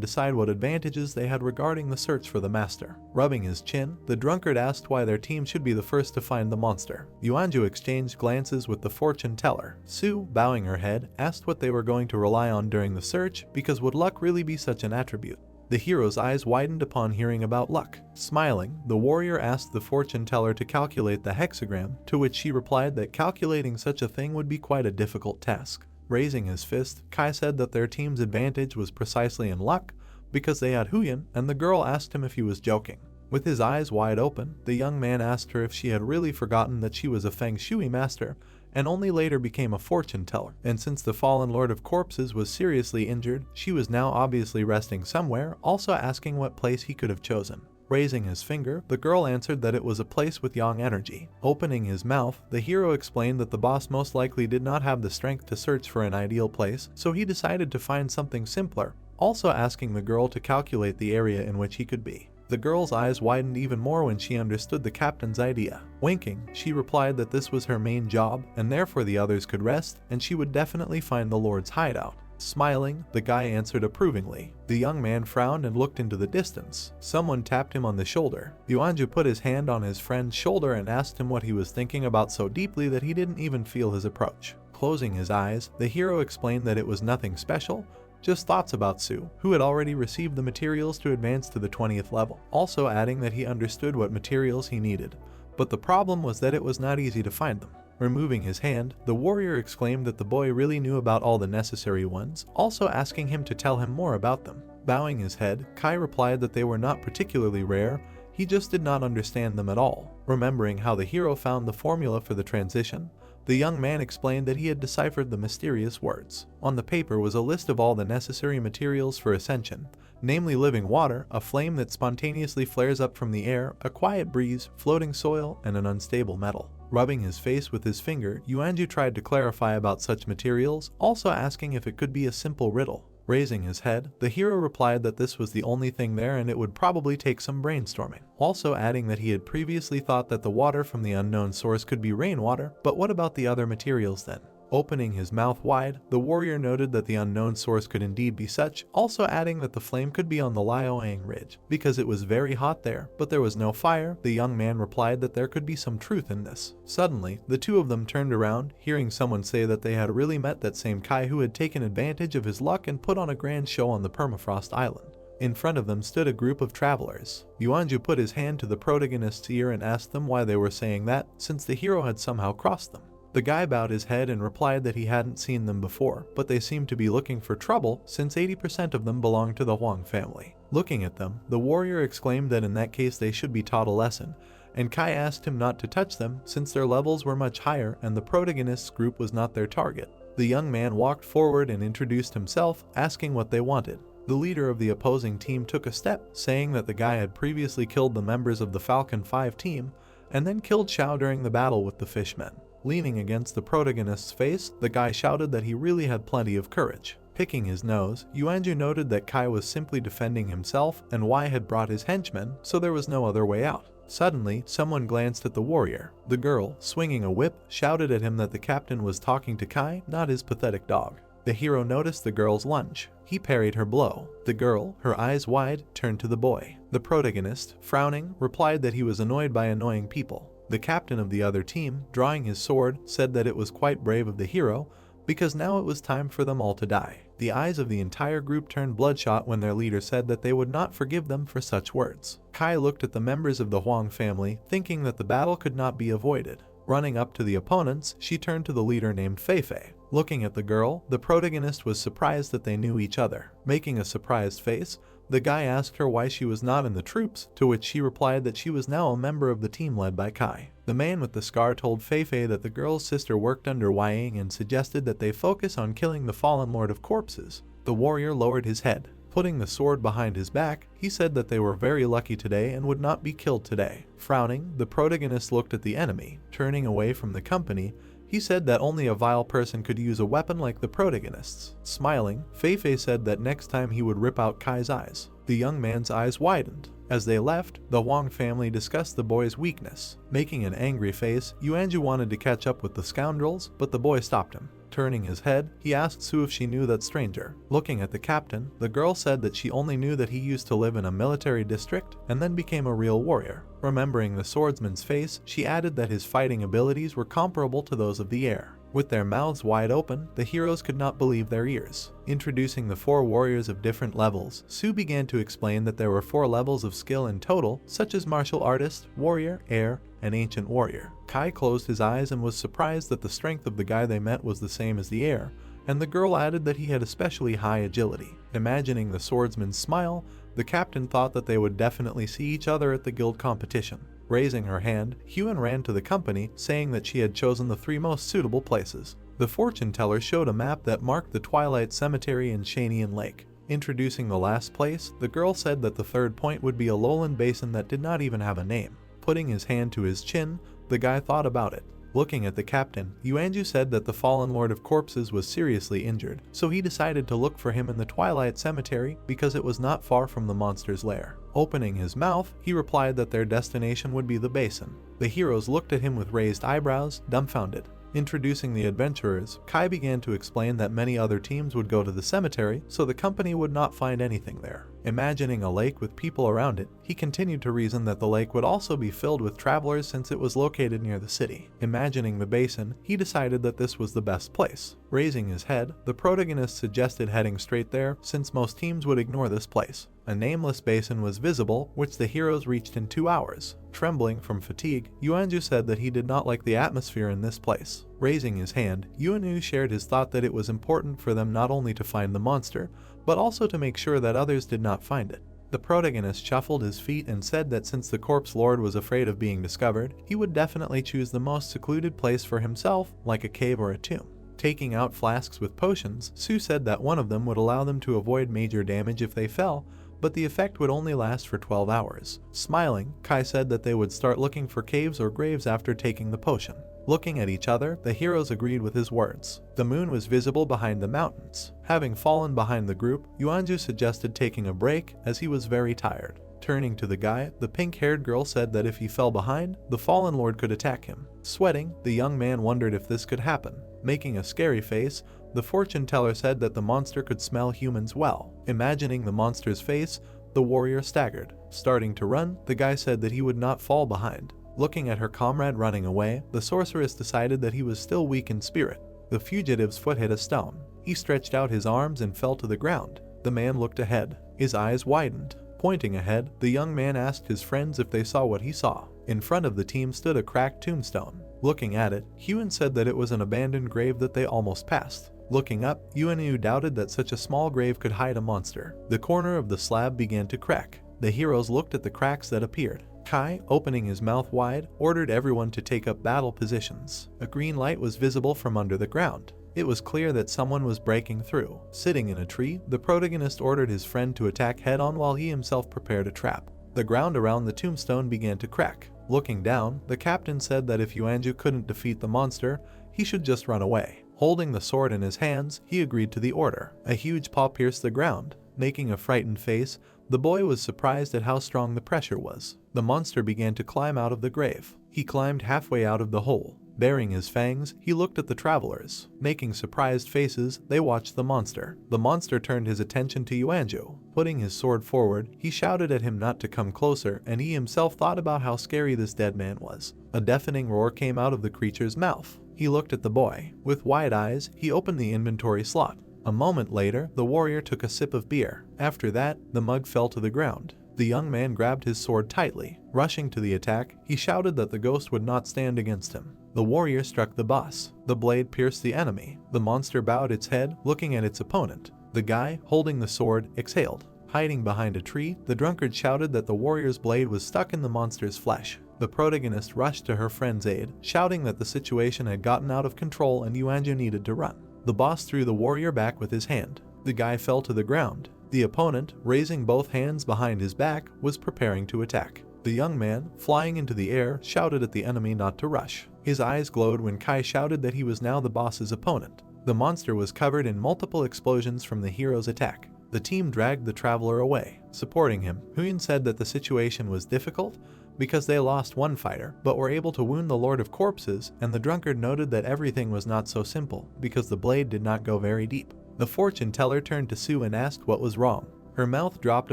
decide what advantages they had regarding the search for the master. Rubbing his chin, the drunkard asked why their team should be the first to find the monster. Yuanju exchanged glances with the fortune teller. Sue, bowing her head, asked what they were going to rely on during the search, because would luck really be such an attribute? The hero's eyes widened upon hearing about luck. Smiling, the warrior asked the fortune teller to calculate the hexagram, to which she replied that calculating such a thing would be quite a difficult task. Raising his fist, Kai said that their team's advantage was precisely in luck, because they had Huyan, and the girl asked him if he was joking. With his eyes wide open, the young man asked her if she had really forgotten that she was a Feng Shui master, and only later became a fortune teller, and since the fallen Lord of Corpses was seriously injured, she was now obviously resting somewhere, also asking what place he could have chosen. Raising his finger, the girl answered that it was a place with yang energy. Opening his mouth, the hero explained that the boss most likely did not have the strength to search for an ideal place, so he decided to find something simpler, also asking the girl to calculate the area in which he could be. The girl's eyes widened even more when she understood the captain's idea. Winking, she replied that this was her main job, and therefore the others could rest, and she would definitely find the Lord's hideout. Smiling, the guy answered approvingly. The young man frowned and looked into the distance. Someone tapped him on the shoulder. Yuanju put his hand on his friend's shoulder and asked him what he was thinking about so deeply that he didn't even feel his approach. Closing his eyes, the hero explained that it was nothing special, just thoughts about Sue, who had already received the materials to advance to the 20th level, also adding that he understood what materials he needed. But the problem was that it was not easy to find them. Removing his hand, the warrior exclaimed that the boy really knew about all the necessary ones, also asking him to tell him more about them. Bowing his head, Kai replied that they were not particularly rare, he just did not understand them at all. Remembering how the hero found the formula for the transition, the young man explained that he had deciphered the mysterious words. On the paper was a list of all the necessary materials for ascension, namely living water, a flame that spontaneously flares up from the air, a quiet breeze, floating soil, and an unstable metal. Rubbing his face with his finger, Yuanju tried to clarify about such materials, also asking if it could be a simple riddle. Raising his head, the hero replied that this was the only thing there and it would probably take some brainstorming, also adding that he had previously thought that the water from the unknown source could be rainwater, but what about the other materials then? Opening his mouth wide, the warrior noted that the unknown source could indeed be such, also adding that the flame could be on the Liaoang Ridge, because it was very hot there, but there was no fire. The young man replied that there could be some truth in this. Suddenly, the two of them turned around, hearing someone say that they had really met that same Kai who had taken advantage of his luck and put on a grand show on the Permafrost Island. In front of them stood a group of travelers. Yuanju put his hand to the protagonist's ear and asked them why they were saying that, since the hero had somehow crossed them. The guy bowed his head and replied that he hadn't seen them before, but they seemed to be looking for trouble since 80% of them belonged to the Huang family. Looking at them, the warrior exclaimed that in that case they should be taught a lesson, and Kai asked him not to touch them since their levels were much higher and the protagonist's group was not their target. The young man walked forward and introduced himself, asking what they wanted. The leader of the opposing team took a step, saying that the guy had previously killed the members of the Falcon 5 team, and then killed Xiao during the battle with the fishmen. Leaning against the protagonist's face, the guy shouted that he really had plenty of courage. Picking his nose, Yuanju noted that Kai was simply defending himself and Wei had brought his henchmen, so there was no other way out. Suddenly, someone glanced at the warrior. The girl, swinging a whip, shouted at him that the captain was talking to Kai, not his pathetic dog. The hero noticed the girl's lunge. He parried her blow. The girl, her eyes wide, turned to the boy. The protagonist, frowning, replied that he was annoyed by annoying people. The captain of the other team, drawing his sword, said that it was quite brave of the hero, because now it was time for them all to die. The eyes of the entire group turned bloodshot when their leader said that they would not forgive them for such words. Kai looked at the members of the Huang family, thinking that the battle could not be avoided. Running up to the opponents, she turned to the leader named Feifei. Looking at the girl, the protagonist was surprised that they knew each other. Making a surprised face, the guy asked her why she was not in the troops, to which she replied that she was now a member of the team led by Kai. The man with the scar told Feifei that the girl's sister worked under Yang and suggested that they focus on killing the fallen Lord of Corpses. The warrior lowered his head. Putting the sword behind his back, he said that they were very lucky today and would not be killed today. Frowning, the protagonist looked at the enemy. Turning away from the company, he said that only a vile person could use a weapon like the protagonists. Smiling, Feifei said that next time he would rip out Kai's eyes. The young man's eyes widened. As they left, the Wang family discussed the boy's weakness. Making an angry face, Yuanju wanted to catch up with the scoundrels, but the boy stopped him. Turning his head, he asked Su if she knew that stranger. Looking at the captain, the girl said that she only knew that he used to live in a military district and then became a real warrior. Remembering the swordsman's face, she added that his fighting abilities were comparable to those of the air. With their mouths wide open, the heroes could not believe their ears. Introducing the 4 warriors of different levels, Su began to explain that there were 4 levels of skill in total, such as martial artist, warrior, air, and ancient warrior. Kai closed his eyes and was surprised that the strength of the guy they met was the same as the air, and the girl added that he had especially high agility. Imagining the swordsman's smile, the captain thought that they would definitely see each other at the guild competition. Raising her hand, Hyun ran to the company, saying that she had chosen the 3 most suitable places. The fortune teller showed a map that marked the Twilight Cemetery and Shanian Lake. Introducing the last place, the girl said that the 3rd point would be a lowland basin that did not even have a name. Putting his hand to his chin, the guy thought about it. Looking at the captain, Yuanju said that the fallen Lord of Corpses was seriously injured, so he decided to look for him in the Twilight Cemetery because it was not far from the monster's lair. Opening his mouth, he replied that their destination would be the basin. The heroes looked at him with raised eyebrows, dumbfounded. Introducing the adventurers, Kai began to explain that many other teams would go to the cemetery, so the company would not find anything there. Imagining a lake with people around it, he continued to reason that the lake would also be filled with travelers since it was located near the city. Imagining the basin, he decided that this was the best place. Raising his head, the protagonist suggested heading straight there since most teams would ignore this place. A nameless basin was visible, which the heroes reached in 2 hours. Trembling from fatigue, Yuanju said that he did not like the atmosphere in this place. Raising his hand, Yuanju shared his thought that it was important for them not only to find the monster, but also to make sure that others did not find it. The protagonist shuffled his feet and said that since the corpse lord was afraid of being discovered, he would definitely choose the most secluded place for himself, like a cave or a tomb. Taking out flasks with potions, Su said that one of them would allow them to avoid major damage if they fell, but the effect would only last for 12 hours. Smiling, Kai said that they would start looking for caves or graves after taking the potion. Looking at each other, the heroes agreed with his words. The moon was visible behind the mountains. Having fallen behind the group, Yuanju suggested taking a break as he was very tired. Turning to the guy, the pink-haired girl said that if he fell behind, the fallen lord could attack him. Sweating, the young man wondered if this could happen. Making a scary face, the fortune teller said that the monster could smell humans well. Imagining the monster's face, the warrior staggered. Starting to run, the guy said that he would not fall behind. Looking at her comrade running away, the sorceress decided that he was still weak in spirit. The fugitive's foot hit a stone. He stretched out his arms and fell to the ground. The man looked ahead. His eyes widened. Pointing ahead, the young man asked his friends if they saw what he saw. In front of the team stood a cracked tombstone. Looking at it, Hyun said that it was an abandoned grave that they almost passed. Looking up, Yuanyu doubted that such a small grave could hide a monster. The corner of the slab began to crack. The heroes looked at the cracks that appeared. Kai, opening his mouth wide, ordered everyone to take up battle positions. A green light was visible from under the ground. It was clear that someone was breaking through. Sitting in a tree, the protagonist ordered his friend to attack head-on while he himself prepared a trap. The ground around the tombstone began to crack. Looking down, the captain said that if Yuanju couldn't defeat the monster, he should just run away. Holding the sword in his hands, he agreed to the order. A huge paw pierced the ground. Making a frightened face, the boy was surprised at how strong the pressure was. The monster began to climb out of the grave. He climbed halfway out of the hole. Baring his fangs, he looked at the travelers. Making surprised faces, they watched the monster. The monster turned his attention to Yuanju. Putting his sword forward, he shouted at him not to come closer, and he himself thought about how scary this dead man was. A deafening roar came out of the creature's mouth. He looked at the boy. With wide eyes, he opened the inventory slot. A moment later, the warrior took a sip of beer. After that, the mug fell to the ground. The young man grabbed his sword tightly. Rushing to the attack, he shouted that the ghost would not stand against him. The warrior struck the boss. The blade pierced the enemy. The monster bowed its head, looking at its opponent. The guy, holding the sword, exhaled. Hiding behind a tree, the drunkard shouted that the warrior's blade was stuck in the monster's flesh. The protagonist rushed to her friend's aid, shouting that the situation had gotten out of control and Yuanju needed to run. The boss threw the warrior back with his hand. The guy fell to the ground. The opponent, raising both hands behind his back, was preparing to attack. The young man, flying into the air, shouted at the enemy not to rush. His eyes glowed when Kai shouted that he was now the boss's opponent. The monster was covered in multiple explosions from the hero's attack. The team dragged the traveler away. Supporting him, Huyen said that the situation was difficult because they lost one fighter, but were able to wound the Lord of Corpses, and the drunkard noted that everything was not so simple because the blade did not go very deep. The fortune teller turned to Sue and asked what was wrong. Her mouth dropped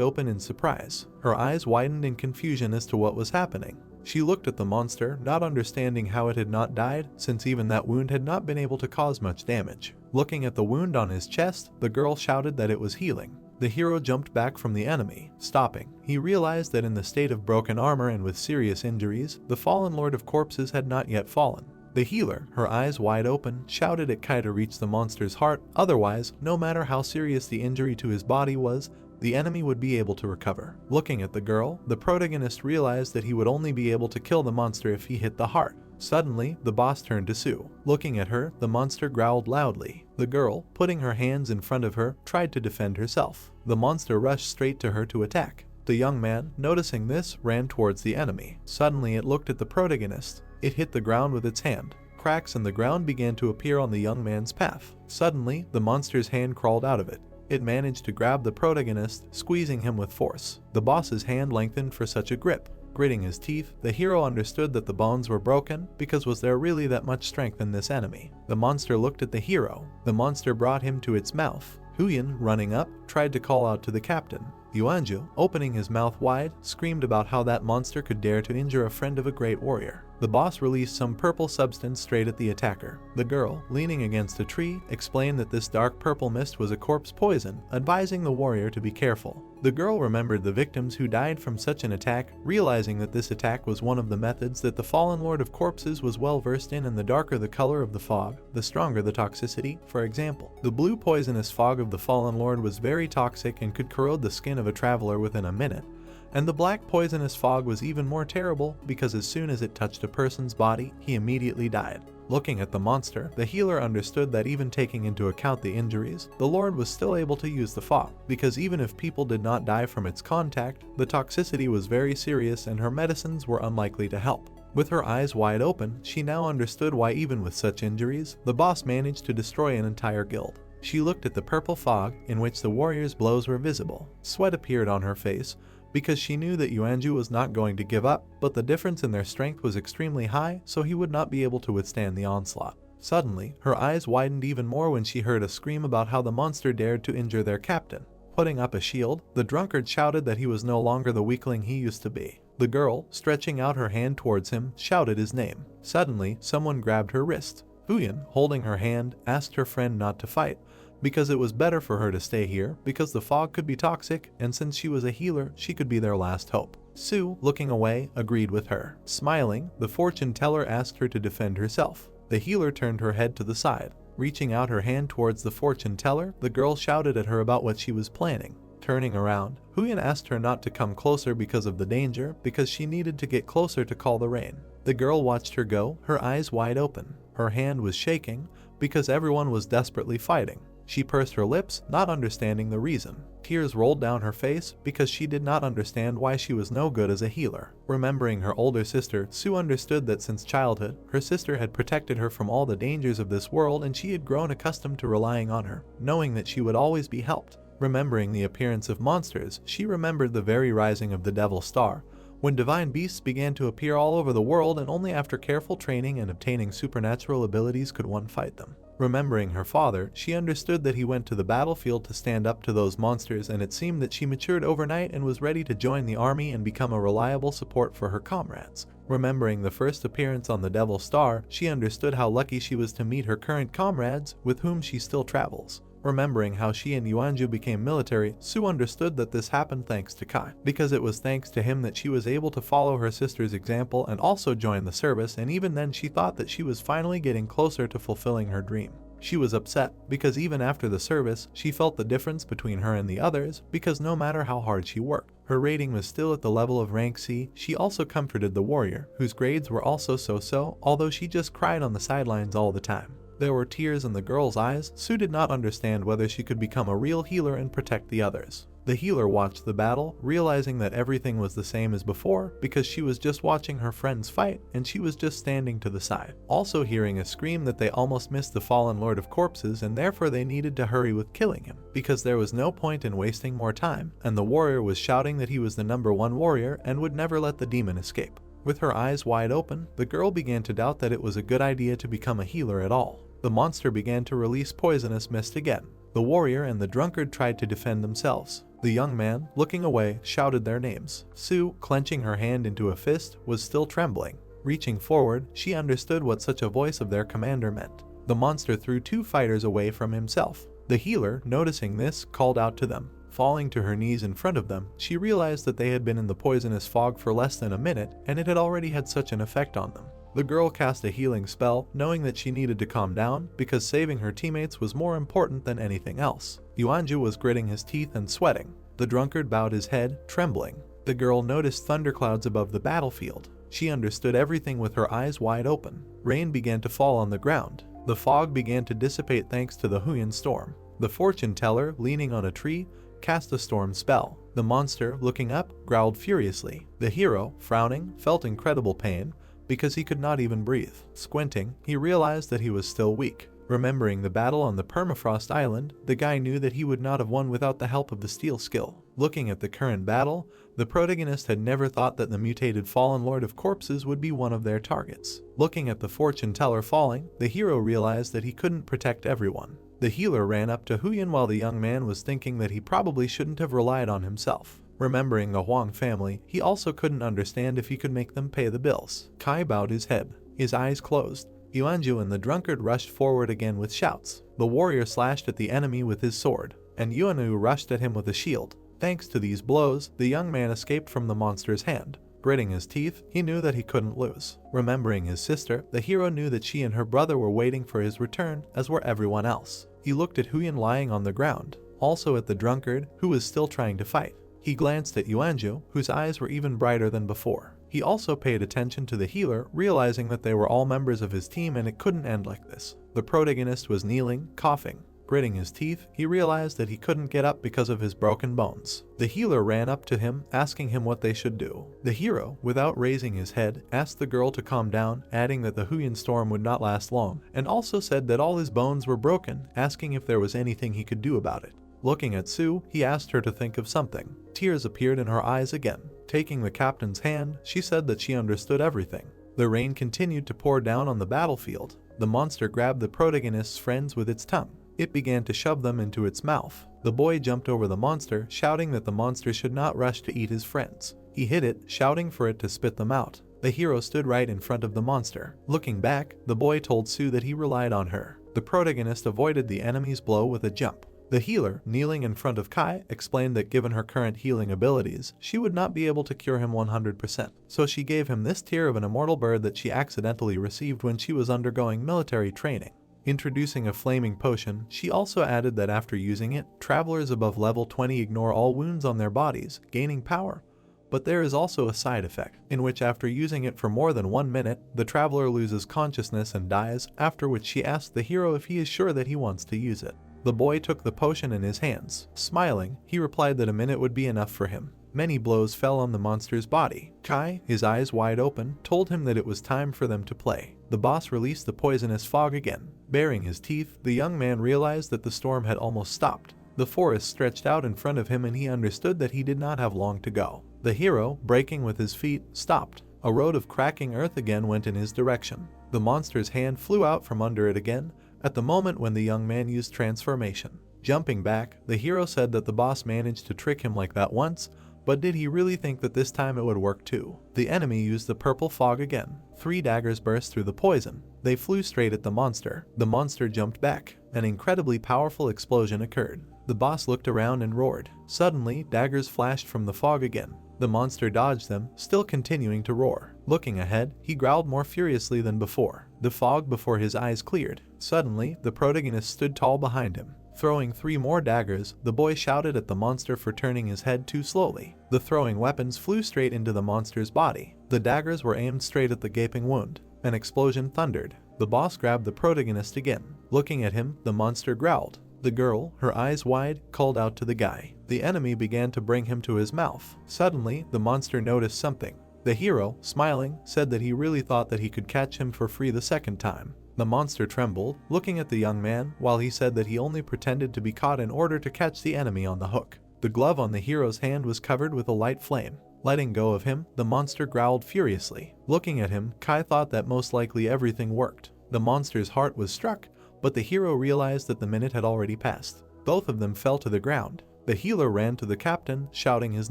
open in surprise. Her eyes widened in confusion as to what was happening. She looked at the monster, not understanding how it had not died, since even that wound had not been able to cause much damage. Looking at the wound on his chest, the girl shouted that it was healing. The hero jumped back from the enemy, stopping. He realized that in the state of broken armor and with serious injuries, the fallen Lord of Corpses had not yet fallen. The healer, her eyes wide open, shouted at Kai to reach the monster's heart, otherwise, no matter how serious the injury to his body was, the enemy would be able to recover. Looking at the girl, the protagonist realized that he would only be able to kill the monster if he hit the heart. Suddenly, the boss turned to Sue. Looking at her, the monster growled loudly. The girl, putting her hands in front of her, tried to defend herself. The monster rushed straight to her to attack. The young man, noticing this, ran towards the enemy. Suddenly, it looked at the protagonist. It hit the ground with its hand. Cracks in the ground began to appear on the young man's path. Suddenly, the monster's hand crawled out of it. It managed to grab the protagonist, squeezing him with force. The boss's hand lengthened for such a grip. Gritting his teeth, the hero understood that the bones were broken because was there really that much strength in this enemy? The monster looked at the hero. The monster brought him to its mouth. Huyen, running up, tried to call out to the captain. Yuanju, opening his mouth wide, screamed about how that monster could dare to injure a friend of a great warrior. The boss released some purple substance straight at the attacker. The girl, leaning against a tree, explained that this dark purple mist was a corpse poison, advising the warrior to be careful. The girl remembered the victims who died from such an attack, realizing that this attack was one of the methods that the fallen Lord of Corpses was well versed in, and the darker the color of the fog, the stronger the toxicity. For example, the blue poisonous fog of the fallen Lord was very toxic and could corrode the skin of a traveler within a minute. And the black poisonous fog was even more terrible because as soon as it touched a person's body, he immediately died. Looking at the monster, the healer understood that even taking into account the injuries, the Lord was still able to use the fog, because even if people did not die from its contact, the toxicity was very serious and her medicines were unlikely to help. With her eyes wide open, she now understood why even with such injuries, the boss managed to destroy an entire guild. She looked at the purple fog, in which the warrior's blows were visible. Sweat appeared on her face, because she knew that Yuanju was not going to give up, but the difference in their strength was extremely high, so he would not be able to withstand the onslaught. Suddenly, her eyes widened even more when she heard a scream about how the monster dared to injure their captain. Putting up a shield, the drunkard shouted that he was no longer the weakling he used to be. The girl, stretching out her hand towards him, shouted his name. Suddenly, someone grabbed her wrist. Huyen, holding her hand, asked her friend not to fight, because it was better for her to stay here because the fog could be toxic, and since she was a healer, she could be their last hope. Sue, looking away, agreed with her. Smiling, the fortune teller asked her to defend herself. The healer turned her head to the side. Reaching out her hand towards the fortune teller, the girl shouted at her about what she was planning. Turning around, Huyen asked her not to come closer because of the danger, because she needed to get closer to call the rain. The girl watched her go, her eyes wide open. Her hand was shaking, because everyone was desperately fighting. She pursed her lips, not understanding the reason. Tears rolled down her face because she did not understand why she was no good as a healer. Remembering her older sister, Sue understood that since childhood, her sister had protected her from all the dangers of this world and she had grown accustomed to relying on her, knowing that she would always be helped. Remembering the appearance of monsters, she remembered the very rising of the Devil Star, when divine beasts began to appear all over the world and only after careful training and obtaining supernatural abilities could one fight them. Remembering her father, she understood that he went to the battlefield to stand up to those monsters, and it seemed that she matured overnight and was ready to join the army and become a reliable support for her comrades. Remembering the first appearance on the Devil Star, she understood how lucky she was to meet her current comrades, with whom she still travels. Remembering how she and Yuanju became military, Su understood that this happened thanks to Kai, because it was thanks to him that she was able to follow her sister's example and also join the service, and even then she thought that she was finally getting closer to fulfilling her dream. She was upset because even after the service, she felt the difference between her and the others, because no matter how hard she worked, her rating was still at the level of rank C. She also comforted the warrior, whose grades were also so-so, although she just cried on the sidelines all the time. There were tears in the girl's eyes. Su did not understand whether she could become a real healer and protect the others. The healer watched the battle, realizing that everything was the same as before because she was just watching her friends fight and she was just standing to the side. Also hearing a scream that they almost missed the fallen Lord of Corpses and therefore they needed to hurry with killing him because there was no point in wasting more time, and the warrior was shouting that he was the #1 warrior and would never let the demon escape. With her eyes wide open, the girl began to doubt that it was a good idea to become a healer at all. The monster began to release poisonous mist again. The warrior and the drunkard tried to defend themselves. The young man, looking away, shouted their names. Su, clenching her hand into a fist, was still trembling. Reaching forward, she understood what such a voice of their commander meant. The monster threw 2 fighters away from himself. The healer, noticing this, called out to them. Falling to her knees in front of them, she realized that they had been in the poisonous fog for less than a minute, and it had already had such an effect on them. The girl cast a healing spell, knowing that she needed to calm down because saving her teammates was more important than anything else. Yuanju was gritting his teeth and sweating. The drunkard bowed his head, trembling. The girl noticed thunderclouds above the battlefield. She understood everything with her eyes wide open. Rain began to fall on the ground. The fog began to dissipate thanks to the Huyan storm. The fortune teller, leaning on a tree, cast a storm spell. The monster, looking up, growled furiously. The hero, frowning, felt incredible pain because he could not even breathe. Squinting, he realized that he was still weak. Remembering the battle on the Permafrost Island, the guy knew that he would not have won without the help of the steel skill. Looking at the current battle, the protagonist had never thought that the mutated fallen Lord of Corpses would be one of their targets. Looking at the fortune teller falling, the hero realized that he couldn't protect everyone. The healer ran up to Huyan while the young man was thinking that he probably shouldn't have relied on himself. Remembering the Huang family, he also couldn't understand if he could make them pay the bills. Kai bowed his head. His eyes closed. Yuanju and the drunkard rushed forward again with shouts. The warrior slashed at the enemy with his sword, and Yuanu rushed at him with a shield. Thanks to these blows, the young man escaped from the monster's hand. Gritting his teeth, he knew that he couldn't lose. Remembering his sister, the hero knew that she and her brother were waiting for his return, as were everyone else. He looked at Huyan lying on the ground, also at the drunkard, who was still trying to fight. He glanced at Yuanju, whose eyes were even brighter than before. He also paid attention to the healer, realizing that they were all members of his team and it couldn't end like this. The protagonist was kneeling, coughing. Gritting his teeth, he realized that he couldn't get up because of his broken bones. The healer ran up to him, asking him what they should do. The hero, without raising his head, asked the girl to calm down, adding that the Huyan storm would not last long, and also said that all his bones were broken, asking if there was anything he could do about it. Looking at Su, he asked her to think of something. Tears appeared in her eyes again. Taking the captain's hand, she said that she understood everything. The rain continued to pour down on the battlefield. The monster grabbed the protagonist's friends with its tongue. It began to shove them into its mouth. The boy jumped over the monster, shouting that the monster should not rush to eat his friends. He hit it, shouting for it to spit them out. The hero stood right in front of the monster. Looking back, the boy told Su that he relied on her. The protagonist avoided the enemy's blow with a jump. The healer, kneeling in front of Kai, explained that given her current healing abilities, she would not be able to cure him 100%. So she gave him this tier of an immortal bird that she accidentally received when she was undergoing military training. Introducing a flaming potion, she also added that after using it, travelers above level 20 ignore all wounds on their bodies, gaining power. But there is also a side effect, in which after using it for more than 1 minute, the traveler loses consciousness and dies, after which she asked the hero if he is sure that he wants to use it. The boy took the potion in his hands. Smiling, he replied that a minute would be enough for him. Many blows fell on the monster's body. Kai, his eyes wide open, told him that it was time for them to play. The boss released the poisonous fog again. Baring his teeth, the young man realized that the storm had almost stopped. The forest stretched out in front of him and he understood that he did not have long to go. The hero, braking with his feet, stopped. A road of cracking earth again went in his direction. The monster's hand flew out from under it again, at the moment when the young man used transformation. Jumping back, the hero said that the boss managed to trick him like that once, but did he really think that this time it would work too? The enemy used the purple fog again. 3 daggers burst through the poison. They flew straight at the monster. The monster jumped back. an incredibly powerful explosion occurred. The boss looked around and roared. Suddenly, daggers flashed from the fog again. The monster dodged them, still continuing to roar. Looking ahead, he growled more furiously than before. The fog before his eyes cleared. Suddenly, the protagonist stood tall behind him. Throwing 3 more daggers, the boy shouted at the monster for turning his head too slowly. The throwing weapons flew straight into the monster's body. The daggers were aimed straight at the gaping wound. An explosion thundered. The boss grabbed the protagonist again. Looking at him, the monster growled. The girl, her eyes wide, called out to the guy. The enemy began to bring him to his mouth. Suddenly, the monster noticed something. The hero, smiling, said that he really thought that he could catch him for free the second time. The monster trembled, looking at the young man, while he said that he only pretended to be caught in order to catch the enemy on the hook. The glove on the hero's hand was covered with a light flame. Letting go of him, the monster growled furiously. Looking at him, Kai thought that most likely everything worked. The monster's heart was struck, but the hero realized that the minute had already passed. Both of them fell to the ground. The healer ran to the captain, shouting his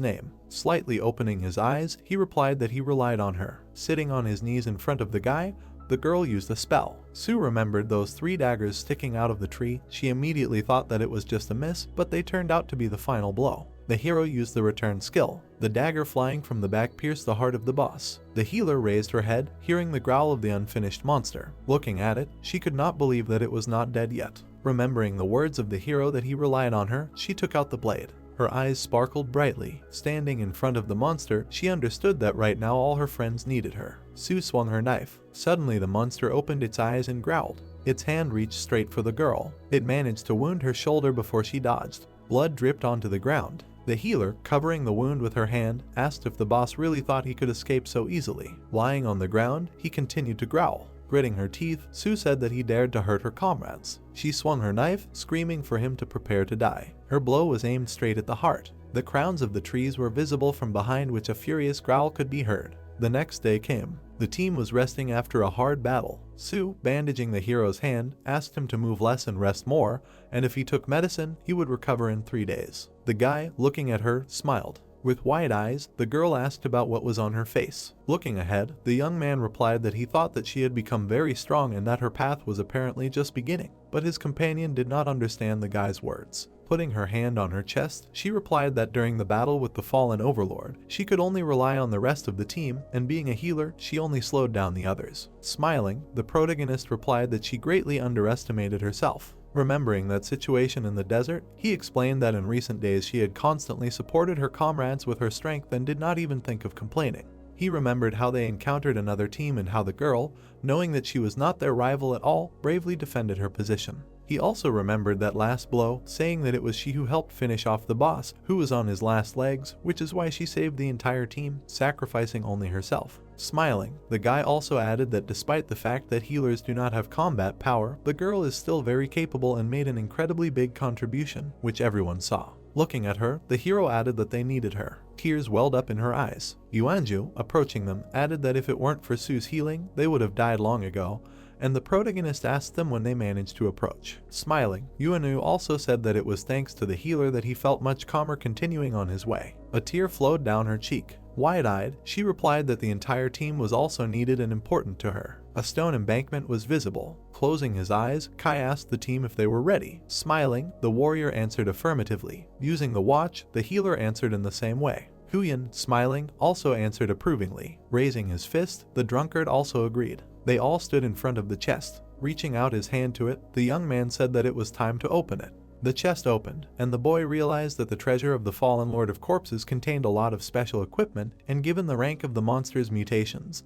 name. Slightly opening his eyes, he replied that he relied on her. Sitting on his knees in front of the guy, the girl used a spell. Sue remembered those 3 daggers sticking out of the tree. She immediately thought that it was just a miss, but they turned out to be the final blow. The hero used the return skill. The dagger flying from the back pierced the heart of the boss. The healer raised her head, hearing the growl of the unfinished monster. Looking at it, she could not believe that it was not dead yet. Remembering the words of the hero that he relied on her, she took out the blade. Her eyes sparkled brightly. Standing in front of the monster, she understood that right now all her friends needed her. Sue swung her knife. Suddenly the monster opened its eyes and growled. Its hand reached straight for the girl. It managed to wound her shoulder before she dodged. Blood dripped onto the ground. The healer, covering the wound with her hand, asked if the boss really thought he could escape so easily. Lying on the ground, he continued to growl. Gritting her teeth, Sue said that he dared to hurt her comrades. She swung her knife, screaming for him to prepare to die. Her blow was aimed straight at the heart. The crowns of the trees were visible from behind which a furious growl could be heard. The next day came. The team was resting after a hard battle. Sue, bandaging the hero's hand, asked him to move less and rest more, and if he took medicine, he would recover in 3 days. The guy, looking at her, smiled. With wide eyes, the girl asked about what was on her face. Looking ahead, the young man replied that he thought that she had become very strong and that her path was apparently just beginning. But his companion did not understand the guy's words. Putting her hand on her chest, she replied that during the battle with the fallen overlord, she could only rely on the rest of the team, and being a healer, she only slowed down the others. Smiling, the protagonist replied that she greatly underestimated herself. Remembering that situation in the desert, he explained that in recent days she had constantly supported her comrades with her strength and did not even think of complaining. He remembered how they encountered another team and how the girl, knowing that she was not their rival at all, bravely defended her position. He also remembered that last blow, saying that it was she who helped finish off the boss, who was on his last legs, which is why she saved the entire team, sacrificing only herself. Smiling, the guy also added that despite the fact that healers do not have combat power, the girl is still very capable and made an incredibly big contribution, which everyone saw. Looking at her, the hero added that they needed her. Tears welled up in her eyes. Yuanju, approaching them, added that if it weren't for Sue's healing, they would have died long ago, and the protagonist asked them when they managed to approach. Smiling, Yuanju also said that it was thanks to the healer that he felt much calmer continuing on his way. A tear flowed down her cheek. Wide-eyed, she replied that the entire team was also needed and important to her. A stone embankment was visible. Closing his eyes, Kai asked the team if they were ready. Smiling, the warrior answered affirmatively. Using the watch, the healer answered in the same way. Huyan, smiling, also answered approvingly. Raising his fist, the drunkard also agreed. They all stood in front of the chest. Reaching out his hand to it, the young man said that it was time to open it. The chest opened, and the boy realized that the treasure of the fallen Lord of Corpses contained a lot of special equipment, and given the rank of the monster's mutations,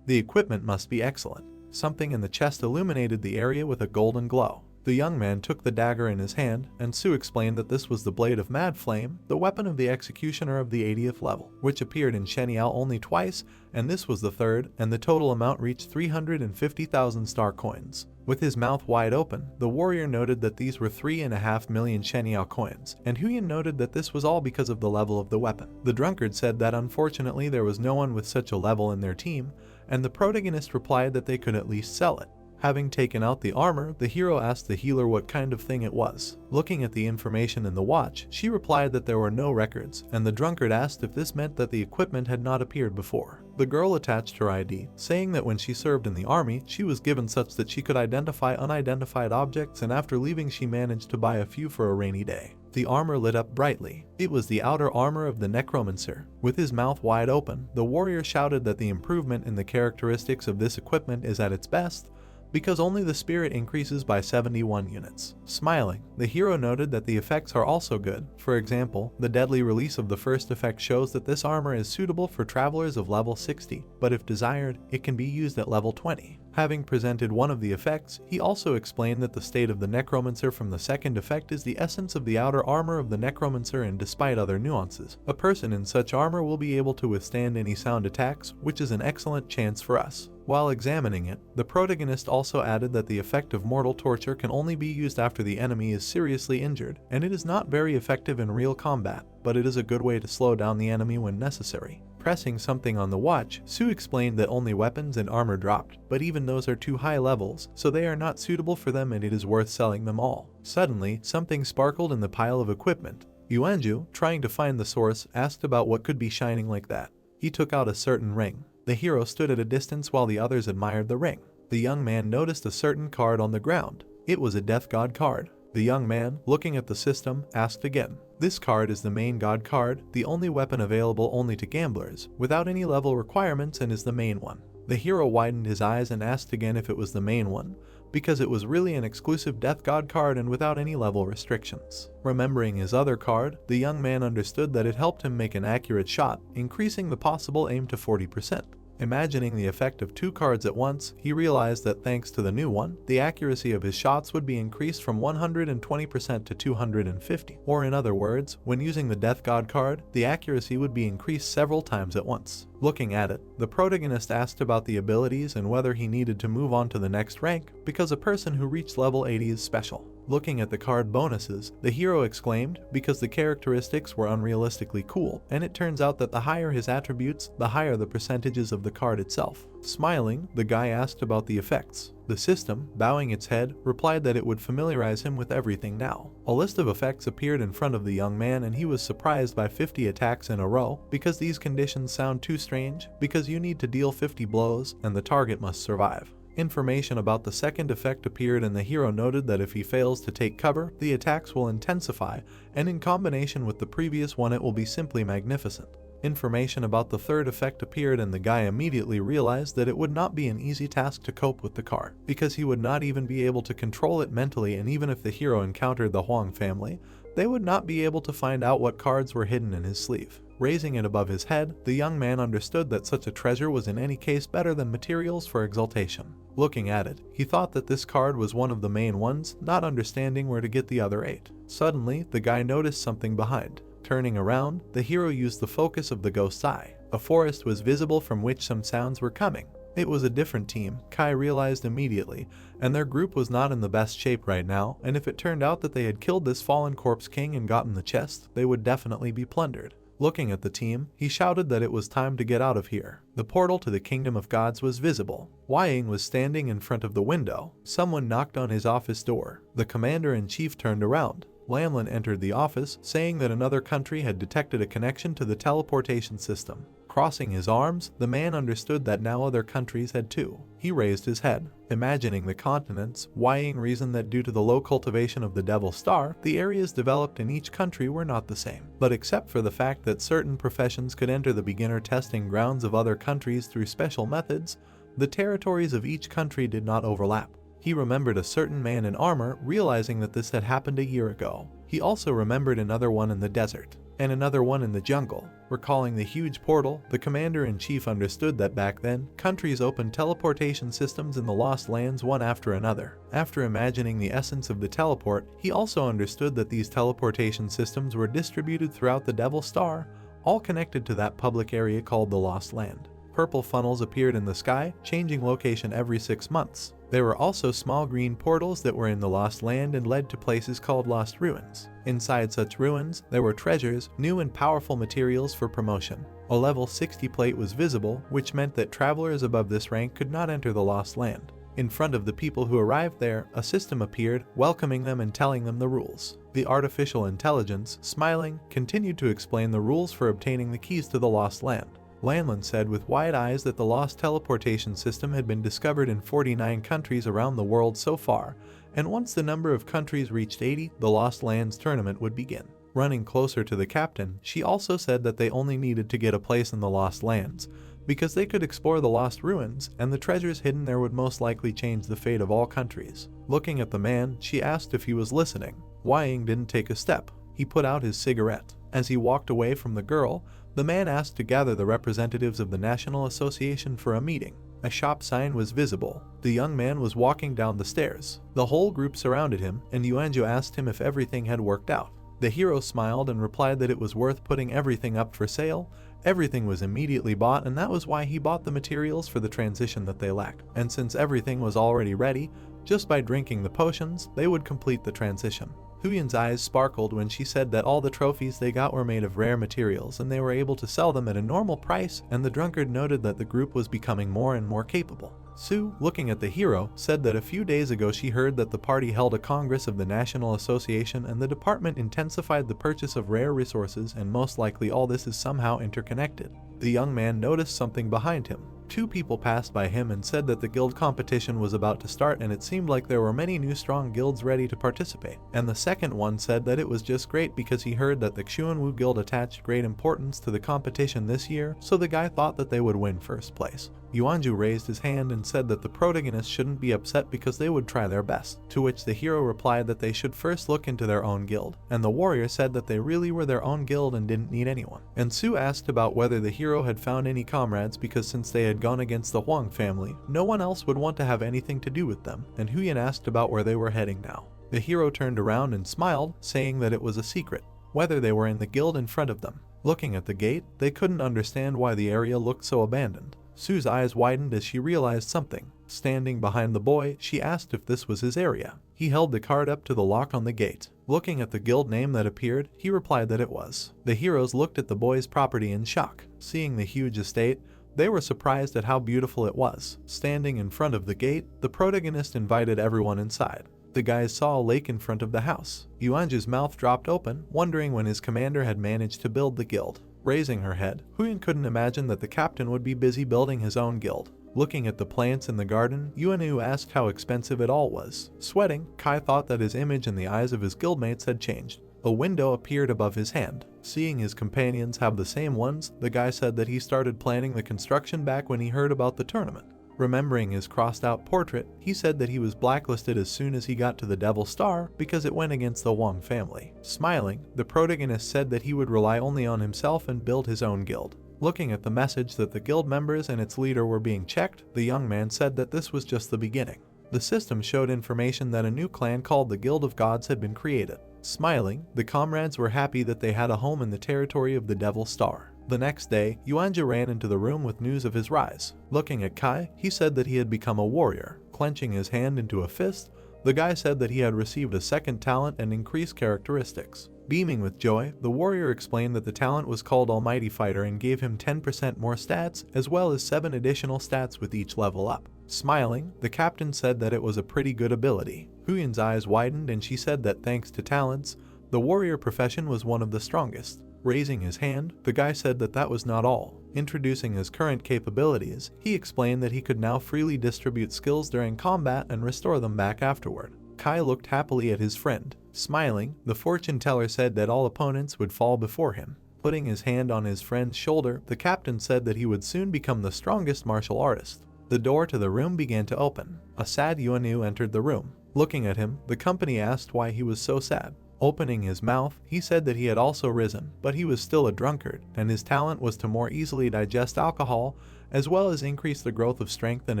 the equipment must be excellent. Something in the chest illuminated the area with a golden glow. The young man took the dagger in his hand, and Sue explained that this was the Blade of Mad Flame, the weapon of the executioner of the 80th level, which appeared in Sheniao only twice, and this was the third, and the total amount reached 350,000 star coins. With his mouth wide open, the warrior noted that these were 3.5 million Sheniao coins, and Huyan noted that this was all because of the level of the weapon. The drunkard said that unfortunately there was no one with such a level in their team, and the protagonist replied that they could at least sell it. Having taken out the armor, the hero asked the healer what kind of thing it was. Looking at the information in the watch, she replied that there were no records, and the drunkard asked if this meant that the equipment had not appeared before. The girl attached her ID, saying that when she served in the army, she was given such that she could identify unidentified objects, and after leaving she managed to buy a few for a rainy day. The armor lit up brightly. It was the outer armor of the necromancer. With his mouth wide open, the warrior shouted that the improvement in the characteristics of this equipment is at its best, because only the spirit increases by 71 units. Smiling, the hero noted that the effects are also good. For example, the deadly release of the first effect shows that this armor is suitable for travelers of level 60, but if desired, it can be used at level 20. Having presented one of the effects, he also explained that the state of the necromancer from the second effect is the essence of the outer armor of the necromancer, and despite other nuances, a person in such armor will be able to withstand any sound attacks, which is an excellent chance for us. While examining it, the protagonist also added that the effect of mortal torture can only be used after the enemy is seriously injured, and it is not very effective in real combat, but it is a good way to slow down the enemy when necessary. Pressing something on the watch, Sue explained that only weapons and armor dropped, but even those are too high levels, so they are not suitable for them and it is worth selling them all. Suddenly, something sparkled in the pile of equipment. Yuanju, trying to find the source, asked about what could be shining like that. He took out a certain ring. The hero stood at a distance while the others admired the ring. The young man noticed a certain card on the ground. It was a death god card. The young man, looking at the system, asked again. This card is the main god card, the only weapon available only to gamblers, without any level requirements, and is the main one. The hero widened his eyes and asked again if it was the main one, because it was really an exclusive death god card and without any level restrictions. Remembering his other card, the young man understood that it helped him make an accurate shot, increasing the possible aim to 40%. Imagining the effect of two cards at once, he realized that thanks to the new one, the accuracy of his shots would be increased from 120% to 250. Or in other words, when using the Death God card, the accuracy would be increased several times at once. Looking at it, the protagonist asked about the abilities and whether he needed to move on to the next rank, because a person who reached level 80 is special. Looking at the card bonuses, the hero exclaimed because the characteristics were unrealistically cool, and it turns out that the higher his attributes, the higher the percentages of the card itself. Smiling, the guy asked about the effects. The system, bowing its head, replied that it would familiarize him with everything now. A list of effects appeared in front of the young man and he was surprised by 50 attacks in a row, because these conditions sound too strange, because you need to deal 50 blows and the target must survive. Information about the second effect appeared and the hero noted that if he fails to take cover, the attacks will intensify, and in combination with the previous one it will be simply magnificent. Information about the third effect appeared and the guy immediately realized that it would not be an easy task to cope with the card, because he would not even be able to control it mentally, and even if the hero encountered the Huang family, they would not be able to find out what cards were hidden in his sleeve. Raising it above his head, the young man understood that such a treasure was in any case better than materials for exaltation. Looking at it, he thought that this card was one of the main ones, not understanding where to get the other 8. Suddenly, the guy noticed something behind. Turning around, the hero used the focus of the ghost's eye. A forest was visible from which some sounds were coming. It was a different team, Kai realized immediately, and their group was not in the best shape right now, and if it turned out that they had killed this fallen corpse king and gotten the chest, they would definitely be plundered. Looking at the team, he shouted that it was time to get out of here. The portal to the Kingdom of Gods was visible. Ying was standing in front of the window. Someone knocked on his office door. The commander-in-chief turned around. Lamlin entered the office, saying that another country had detected a connection to the teleportation system. Crossing his arms, the man understood that now other countries had too. He raised his head. Imagining the continents, Ying reasoned that due to the low cultivation of the Devil Star, the areas developed in each country were not the same. But except for the fact that certain professions could enter the beginner testing grounds of other countries through special methods, the territories of each country did not overlap. He remembered a certain man in armor, realizing that this had happened a year ago. He also remembered another one in the desert, and another one in the jungle. Recalling the huge portal, the commander-in-chief understood that back then, countries opened teleportation systems in the Lost Lands one after another. After imagining the essence of the teleport, he also understood that these teleportation systems were distributed throughout the Devil Star, all connected to that public area called the Lost Land. Purple funnels appeared in the sky, changing location every 6 months. There were also small green portals that were in the Lost Land and led to places called Lost Ruins. Inside such ruins, there were treasures, new and powerful materials for promotion. A level 60 plate was visible, which meant that travelers above this rank could not enter the Lost Land. In front of the people who arrived there, a system appeared, welcoming them and telling them the rules. The artificial intelligence, smiling, continued to explain the rules for obtaining the keys to the lost land. Lanlin said with wide eyes that the lost teleportation system had been discovered in 49 countries around the world so far, and once the number of countries reached 80, the Lost Lands tournament would begin. Running closer to the captain, she also said that they only needed to get a place in the Lost Lands, because they could explore the lost ruins, and the treasures hidden there would most likely change the fate of all countries. Looking at the man, she asked if he was listening. Wang didn't take a step. He put out his cigarette. As he walked away from the girl, the man asked to gather the representatives of the National Association for a meeting. A shop sign was visible. The young man was walking down the stairs. The whole group surrounded him, and Yuanju asked him if everything had worked out. The hero smiled and replied that it was worth putting everything up for sale. Everything was immediately bought, and that was why he bought the materials for the transition that they lacked. And since everything was already ready, just by drinking the potions, they would complete the transition. Huyan's eyes sparkled when she said that all the trophies they got were made of rare materials and they were able to sell them at a normal price, and the drunkard noted that the group was becoming more and more capable. Sue, looking at the hero, said that a few days ago she heard that the party held a congress of the National Association and the department intensified the purchase of rare resources, and most likely all this is somehow interconnected. The young man noticed something behind him. Two people passed by him and said that the guild competition was about to start, and it seemed like there were many new strong guilds ready to participate. And the second one said that it was just great because he heard that the Xuanwu guild attached great importance to the competition this year, so the guy thought that they would win first place. Yuanju raised his hand and said that the protagonists shouldn't be upset because they would try their best, to which the hero replied that they should first look into their own guild, and the warrior said that they really were their own guild and didn't need anyone. And Sue asked about whether the hero had found any comrades because since they had gone against the Huang family, no one else would want to have anything to do with them, and Huyan asked about where they were heading now. The hero turned around and smiled, saying that it was a secret, whether they were in the guild in front of them. Looking at the gate, they couldn't understand why the area looked so abandoned. Sue's eyes widened as she realized something. Standing behind the boy, she asked if this was his area. He held the card up to the lock on the gate. Looking at the guild name that appeared, he replied that it was. The heroes looked at the boy's property in shock. Seeing the huge estate, they were surprised at how beautiful it was. Standing in front of the gate, the protagonist invited everyone inside. The guys saw a lake in front of the house. Yuanju's mouth dropped open, wondering when his commander had managed to build the guild. Raising her head, Huyan couldn't imagine that the captain would be busy building his own guild. Looking at the plants in the garden, Yuanju asked how expensive it all was. Sweating, Kai thought that his image in the eyes of his guildmates had changed. A window appeared above his hand. Seeing his companions have the same ones, the guy said that he started planning the construction back when he heard about the tournament. Remembering his crossed-out portrait, he said that he was blacklisted as soon as he got to the Devil Star because it went against the Wang family. Smiling, the protagonist said that he would rely only on himself and build his own guild. Looking at the message that the guild members and its leader were being checked, the young man said that this was just the beginning. The system showed information that a new clan called the Guild of Gods had been created. Smiling, the comrades were happy that they had a home in the territory of the Devil Star. The next day, Yuanju ran into the room with news of his rise. Looking at Kai, he said that he had become a warrior. Clenching his hand into a fist, the guy said that he had received a second talent and increased characteristics. Beaming with joy, the warrior explained that the talent was called Almighty Fighter and gave him 10% more stats, as well as 7 additional stats with each level up. Smiling, the captain said that it was a pretty good ability. Huyan's eyes widened and she said that thanks to talents, the warrior profession was one of the strongest. Raising his hand, the guy said that that was not all. Introducing his current capabilities, he explained that he could now freely distribute skills during combat and restore them back afterward. Kai looked happily at his friend. Smiling, the fortune teller said that all opponents would fall before him. Putting his hand on his friend's shoulder, the captain said that he would soon become the strongest martial artist. The door to the room began to open. A sad Yuanju entered the room. Looking at him, the company asked why he was so sad. Opening his mouth, he said that he had also risen, but he was still a drunkard, and his talent was to more easily digest alcohol, as well as increase the growth of strength and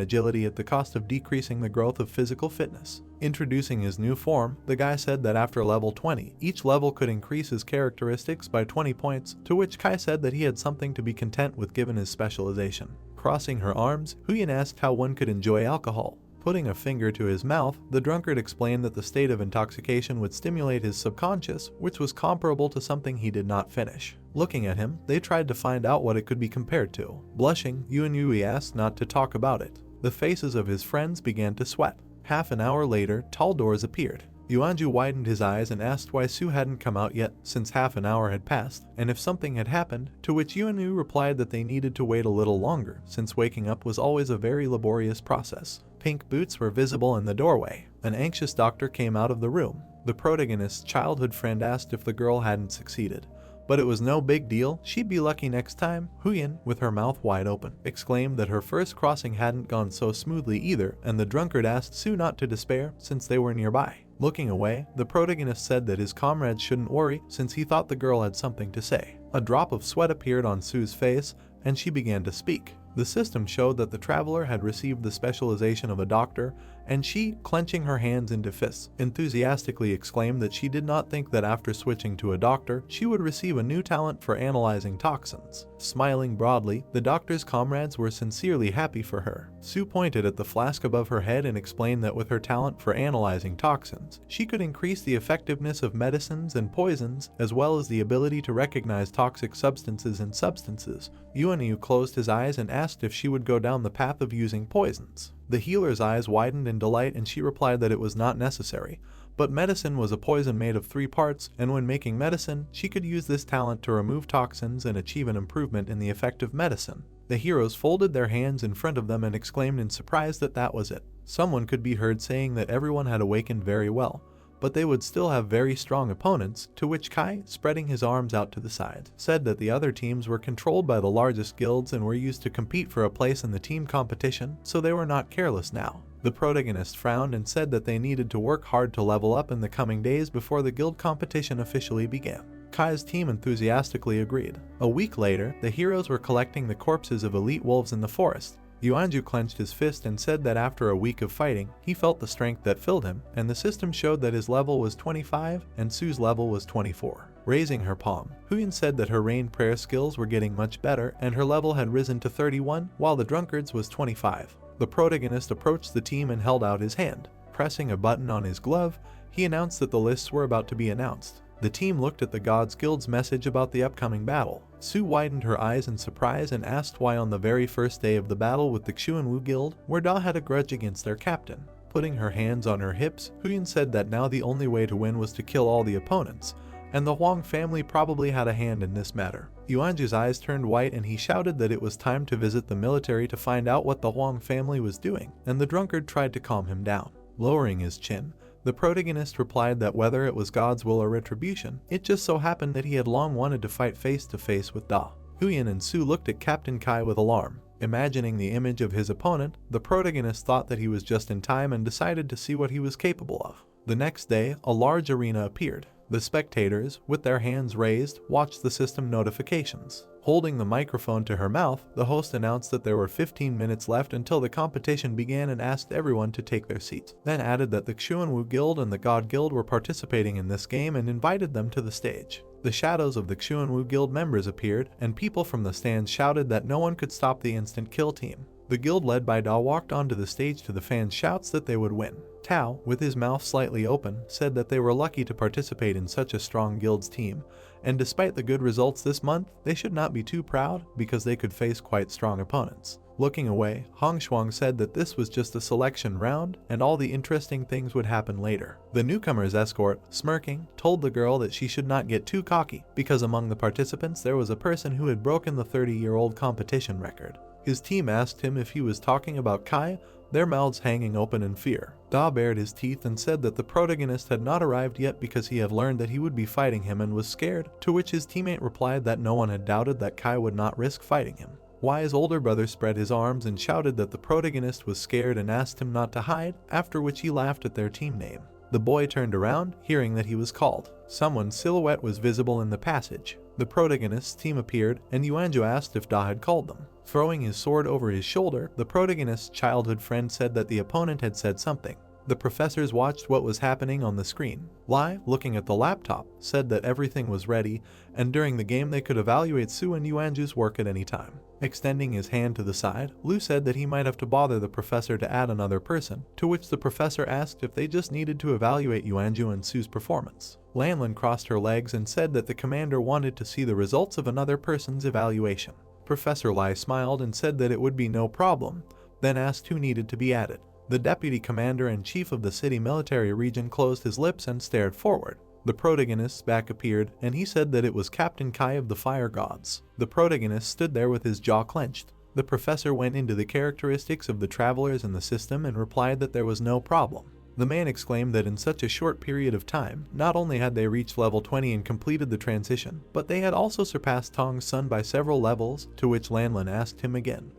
agility at the cost of decreasing the growth of physical fitness. Introducing his new form, the guy said that after level 20, each level could increase his characteristics by 20 points, to which Kai said that he had something to be content with given his specialization. Crossing her arms, Huyan asked how one could enjoy alcohol. Putting a finger to his mouth, the drunkard explained that the state of intoxication would stimulate his subconscious, which was comparable to something he did not finish. Looking at him, they tried to find out what it could be compared to. Blushing, Yuanju asked not to talk about it. the faces of his friends began to sweat. Half an hour later, tall doors appeared. Yuanju widened his eyes and asked why Su hadn't come out yet since half an hour had passed, and if something had happened, to which Yuanju replied that they needed to wait a little longer since waking up was always a very laborious process. Pink boots were visible in the doorway. An anxious doctor came out of the room. The protagonist's childhood friend asked if the girl hadn't succeeded. But it was no big deal, she'd be lucky next time. Huyen, with her mouth wide open, exclaimed that her first crossing hadn't gone so smoothly either, and the drunkard asked Su not to despair since they were nearby. Looking away, the protagonist said that his comrades shouldn't worry since he thought the girl had something to say. A drop of sweat appeared on Su's face, and she began to speak. The system showed that the traveler had received the specialization of a doctor, and she, clenching her hands into fists, enthusiastically exclaimed that she did not think that after switching to a doctor, she would receive a new talent for analyzing toxins. Smiling broadly, the doctor's comrades were sincerely happy for her. Su pointed at the flask above her head and explained that with her talent for analyzing toxins, she could increase the effectiveness of medicines and poisons, as well as the ability to recognize toxic substances and substances. Yuanyu closed his eyes and asked if she would go down the path of using poisons. The healer's eyes widened in delight and she replied that it was not necessary, but medicine was a poison made of 3 parts, and when making medicine, she could use this talent to remove toxins and achieve an improvement in the effect of medicine. The heroes folded their hands in front of them and exclaimed in surprise that that was it. Someone could be heard saying that everyone had awakened very well, but they would still have very strong opponents, to which Kai, spreading his arms out to the side, said that the other teams were controlled by the largest guilds and were used to compete for a place in the team competition, so they were not careless now. The protagonist frowned and said that they needed to work hard to level up in the coming days before the guild competition officially began. Kai's team enthusiastically agreed. A week later, the heroes were collecting the corpses of elite wolves in the forest. Yuanju clenched his fist and said that after a week of fighting, he felt the strength that filled him, and the system showed that his level was 25 and Su's level was 24. Raising her palm, Huyen said that her rain prayer skills were getting much better and her level had risen to 31, while the drunkard's was 25. The protagonist approached the team and held out his hand. Pressing a button on his glove, he announced that the lists were about to be announced. The team looked at the Gods Guild's message about the upcoming battle. Su widened her eyes in surprise and asked why on the very first day of the battle with the Xuanwu Guild, where Da had a grudge against their captain. Putting her hands on her hips, Huyen said that now the only way to win was to kill all the opponents, and the Huang family probably had a hand in this matter. Yuanju's eyes turned white and he shouted that it was time to visit the military to find out what the Huang family was doing, and the drunkard tried to calm him down. Lowering his chin, the protagonist replied that whether it was God's will or retribution, it just so happened that he had long wanted to fight face to face with Da. Huyen and Su looked at Captain Kai with alarm. Imagining the image of his opponent, the protagonist thought that he was just in time and decided to see what he was capable of. The next day, a large arena appeared. The spectators, with their hands raised, watched the system notifications. Holding the microphone to her mouth, the host announced that there were 15 minutes left until the competition began and asked everyone to take their seats, then added that the Xuanwu Guild and the God Guild were participating in this game and invited them to the stage. The shadows of the Xuanwu Guild members appeared, and people from the stands shouted that no one could stop the instant kill team. The guild led by Da walked onto the stage to the fans' shouts that they would win. Tao, with his mouth slightly open, said that they were lucky to participate in such a strong guild's team, and despite the good results this month, they should not be too proud because they could face quite strong opponents. Looking away, Hong Shuang said that this was just a selection round and all the interesting things would happen later. The newcomer's escort, smirking, told the girl that she should not get too cocky because among the participants there was a person who had broken the 30-year-old competition record. His team asked him if he was talking about Kai, their mouths hanging open in fear. Da bared his teeth and said that the protagonist had not arrived yet because he had learned that he would be fighting him and was scared, to which his teammate replied that no one had doubted that Kai would not risk fighting him. Y's older brother spread his arms and shouted that the protagonist was scared and asked him not to hide, after which he laughed at their team name. The boy turned around, hearing that he was called. Someone's silhouette was visible in the passage. The protagonist's team appeared, and Yuanju asked if Da had called them. Throwing his sword over his shoulder, the protagonist's childhood friend said that the opponent had said something. The professors watched what was happening on the screen. Lai, looking at the laptop, said that everything was ready, and during the game they could evaluate Su and Yuanju's work at any time. Extending his hand to the side, Lu said that he might have to bother the professor to add another person, to which the professor asked if they just needed to evaluate Yuanju and Su's performance. Lanlin crossed her legs and said that the commander wanted to see the results of another person's evaluation. Professor Lai smiled and said that it would be no problem, then asked who needed to be added. The deputy commander and chief of the city military region closed his lips and stared forward. The protagonist's back appeared, and he said that it was Captain Kai of the Fire Gods. The protagonist stood there with his jaw clenched. The professor went into the characteristics of the travelers in the system and replied that there was no problem. The man exclaimed that in such a short period of time, not only had they reached level 20 and completed the transition, but they had also surpassed Tong's son by several levels, to which Lanlin asked him again,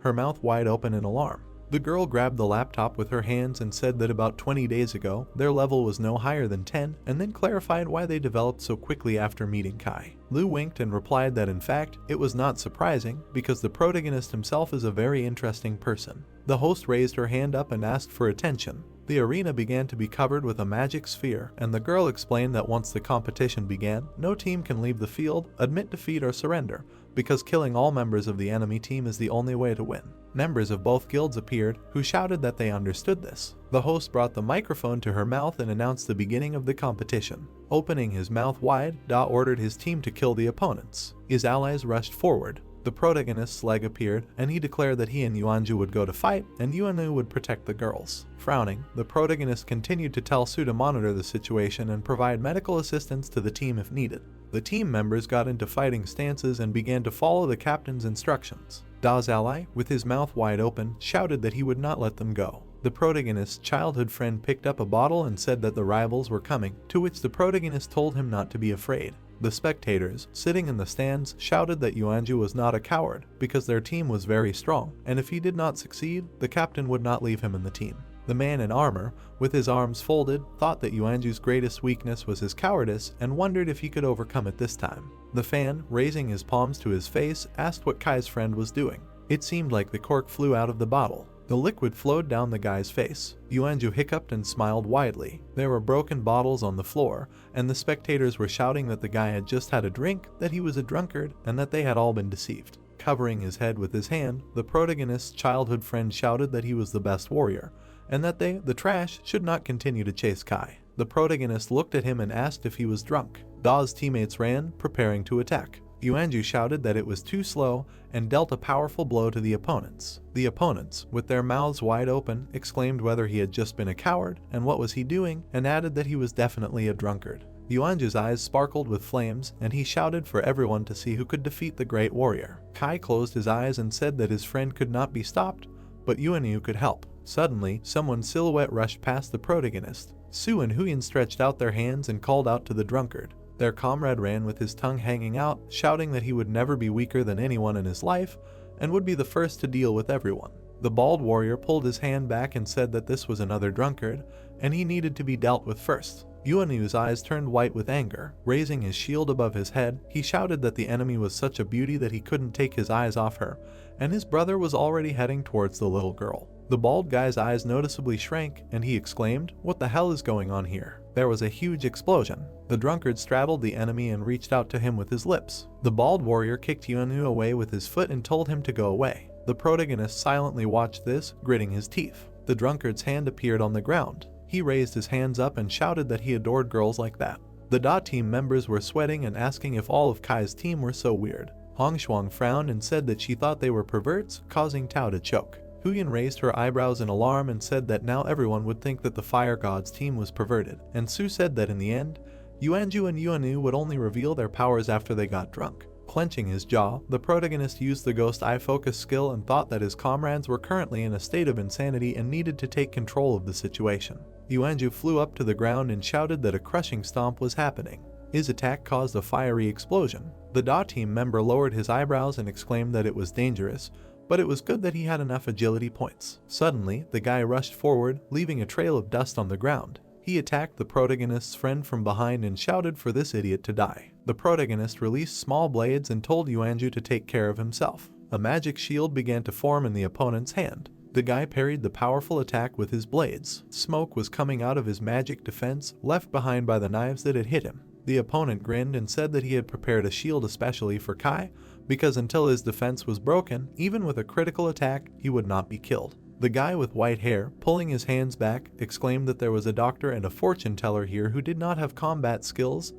her mouth wide open in alarm. The girl grabbed the laptop with her hands and said that about 20 days ago, their level was no higher than 10, and then clarified why they developed so quickly after meeting Kai. Lu winked and replied that in fact, it was not surprising, because the protagonist himself is a very interesting person. The host raised her hand up and asked for attention. The arena began to be covered with a magic sphere, and the girl explained that once the competition began, no team can leave the field, admit defeat or surrender, because killing all members of the enemy team is the only way to win. Members of both guilds appeared, who shouted that they understood this. The host brought the microphone to her mouth and announced the beginning of the competition. Opening his mouth wide, Da ordered his team to kill the opponents. His allies rushed forward. The protagonist's leg appeared, and he declared that he and Yuanju would go to fight, and Yuanu would protect the girls. Frowning, the protagonist continued to tell Su to monitor the situation and provide medical assistance to the team if needed. The team members got into fighting stances and began to follow the captain's instructions. Da's ally, with his mouth wide open, shouted that he would not let them go. The protagonist's childhood friend picked up a bottle and said that the rivals were coming, to which the protagonist told him not to be afraid. The spectators, sitting in the stands, shouted that Yuanju was not a coward, because their team was very strong, and if he did not succeed, the captain would not leave him in the team. The man in armor, with his arms folded, thought that Yuanju's greatest weakness was his cowardice and wondered if he could overcome it this time. The fan, raising his palms to his face, asked what Kai's friend was doing. It seemed like the cork flew out of the bottle. The liquid flowed down the guy's face. Yuanju hiccuped and smiled widely. There were broken bottles on the floor, and the spectators were shouting that the guy had just had a drink, that he was a drunkard, and that they had all been deceived. Covering his head with his hand, the protagonist's childhood friend shouted that he was the best warrior, and that they, the trash, should not continue to chase Kai. The protagonist looked at him and asked if he was drunk. Da's teammates ran, preparing to attack. Yuanju shouted that it was too slow and dealt a powerful blow to the opponents. The opponents, with their mouths wide open, exclaimed whether he had just been a coward and what was he doing, and added that he was definitely a drunkard. Yuanju's eyes sparkled with flames, and he shouted for everyone to see who could defeat the great warrior. Kai closed his eyes and said that his friend could not be stopped, but Yuanju could help. Suddenly, someone's silhouette rushed past the protagonist. Su and Huyan stretched out their hands and called out to the drunkard. Their comrade ran with his tongue hanging out, shouting that he would never be weaker than anyone in his life, and would be the first to deal with everyone. The bald warrior pulled his hand back and said that this was another drunkard, and he needed to be dealt with first. Yuanu's eyes turned white with anger. Raising his shield above his head, he shouted that the enemy was such a beauty that he couldn't take his eyes off her, and his brother was already heading towards the little girl. The bald guy's eyes noticeably shrank, and he exclaimed, "What the hell is going on here?" There was a huge explosion. The drunkard straddled the enemy and reached out to him with his lips. The bald warrior kicked Yuanu away with his foot and told him to go away. The protagonist silently watched this, gritting his teeth. The drunkard's hand appeared on the ground. He raised his hands up and shouted that he adored girls like that. The Da team members were sweating and asking if all of Kai's team were so weird. Hong Shuang frowned and said that she thought they were perverts, causing Tao to choke. Huyan raised her eyebrows in alarm and said that now everyone would think that the Fire God's team was perverted, and Su said that in the end, Yuanju and Yuanu would only reveal their powers after they got drunk. Clenching his jaw, the protagonist used the ghost eye focus skill and thought that his comrades were currently in a state of insanity and needed to take control of the situation. Yuanju flew up to the ground and shouted that a crushing stomp was happening. His attack caused a fiery explosion. The Da team member lowered his eyebrows and exclaimed that it was dangerous, but it was good that he had enough agility points. Suddenly, the guy rushed forward, leaving a trail of dust on the ground. He attacked the protagonist's friend from behind and shouted for this idiot to die. The protagonist released small blades and told Yuanju to take care of himself. A magic shield began to form in the opponent's hand. The guy parried the powerful attack with his blades. Smoke was coming out of his magic defense, left behind by the knives that had hit him. The opponent grinned and said that he had prepared a shield especially for Kai, because until his defense was broken, even with a critical attack, he would not be killed. The guy with white hair, pulling his hands back, exclaimed that there was a doctor and a fortune teller here who did not have combat skills.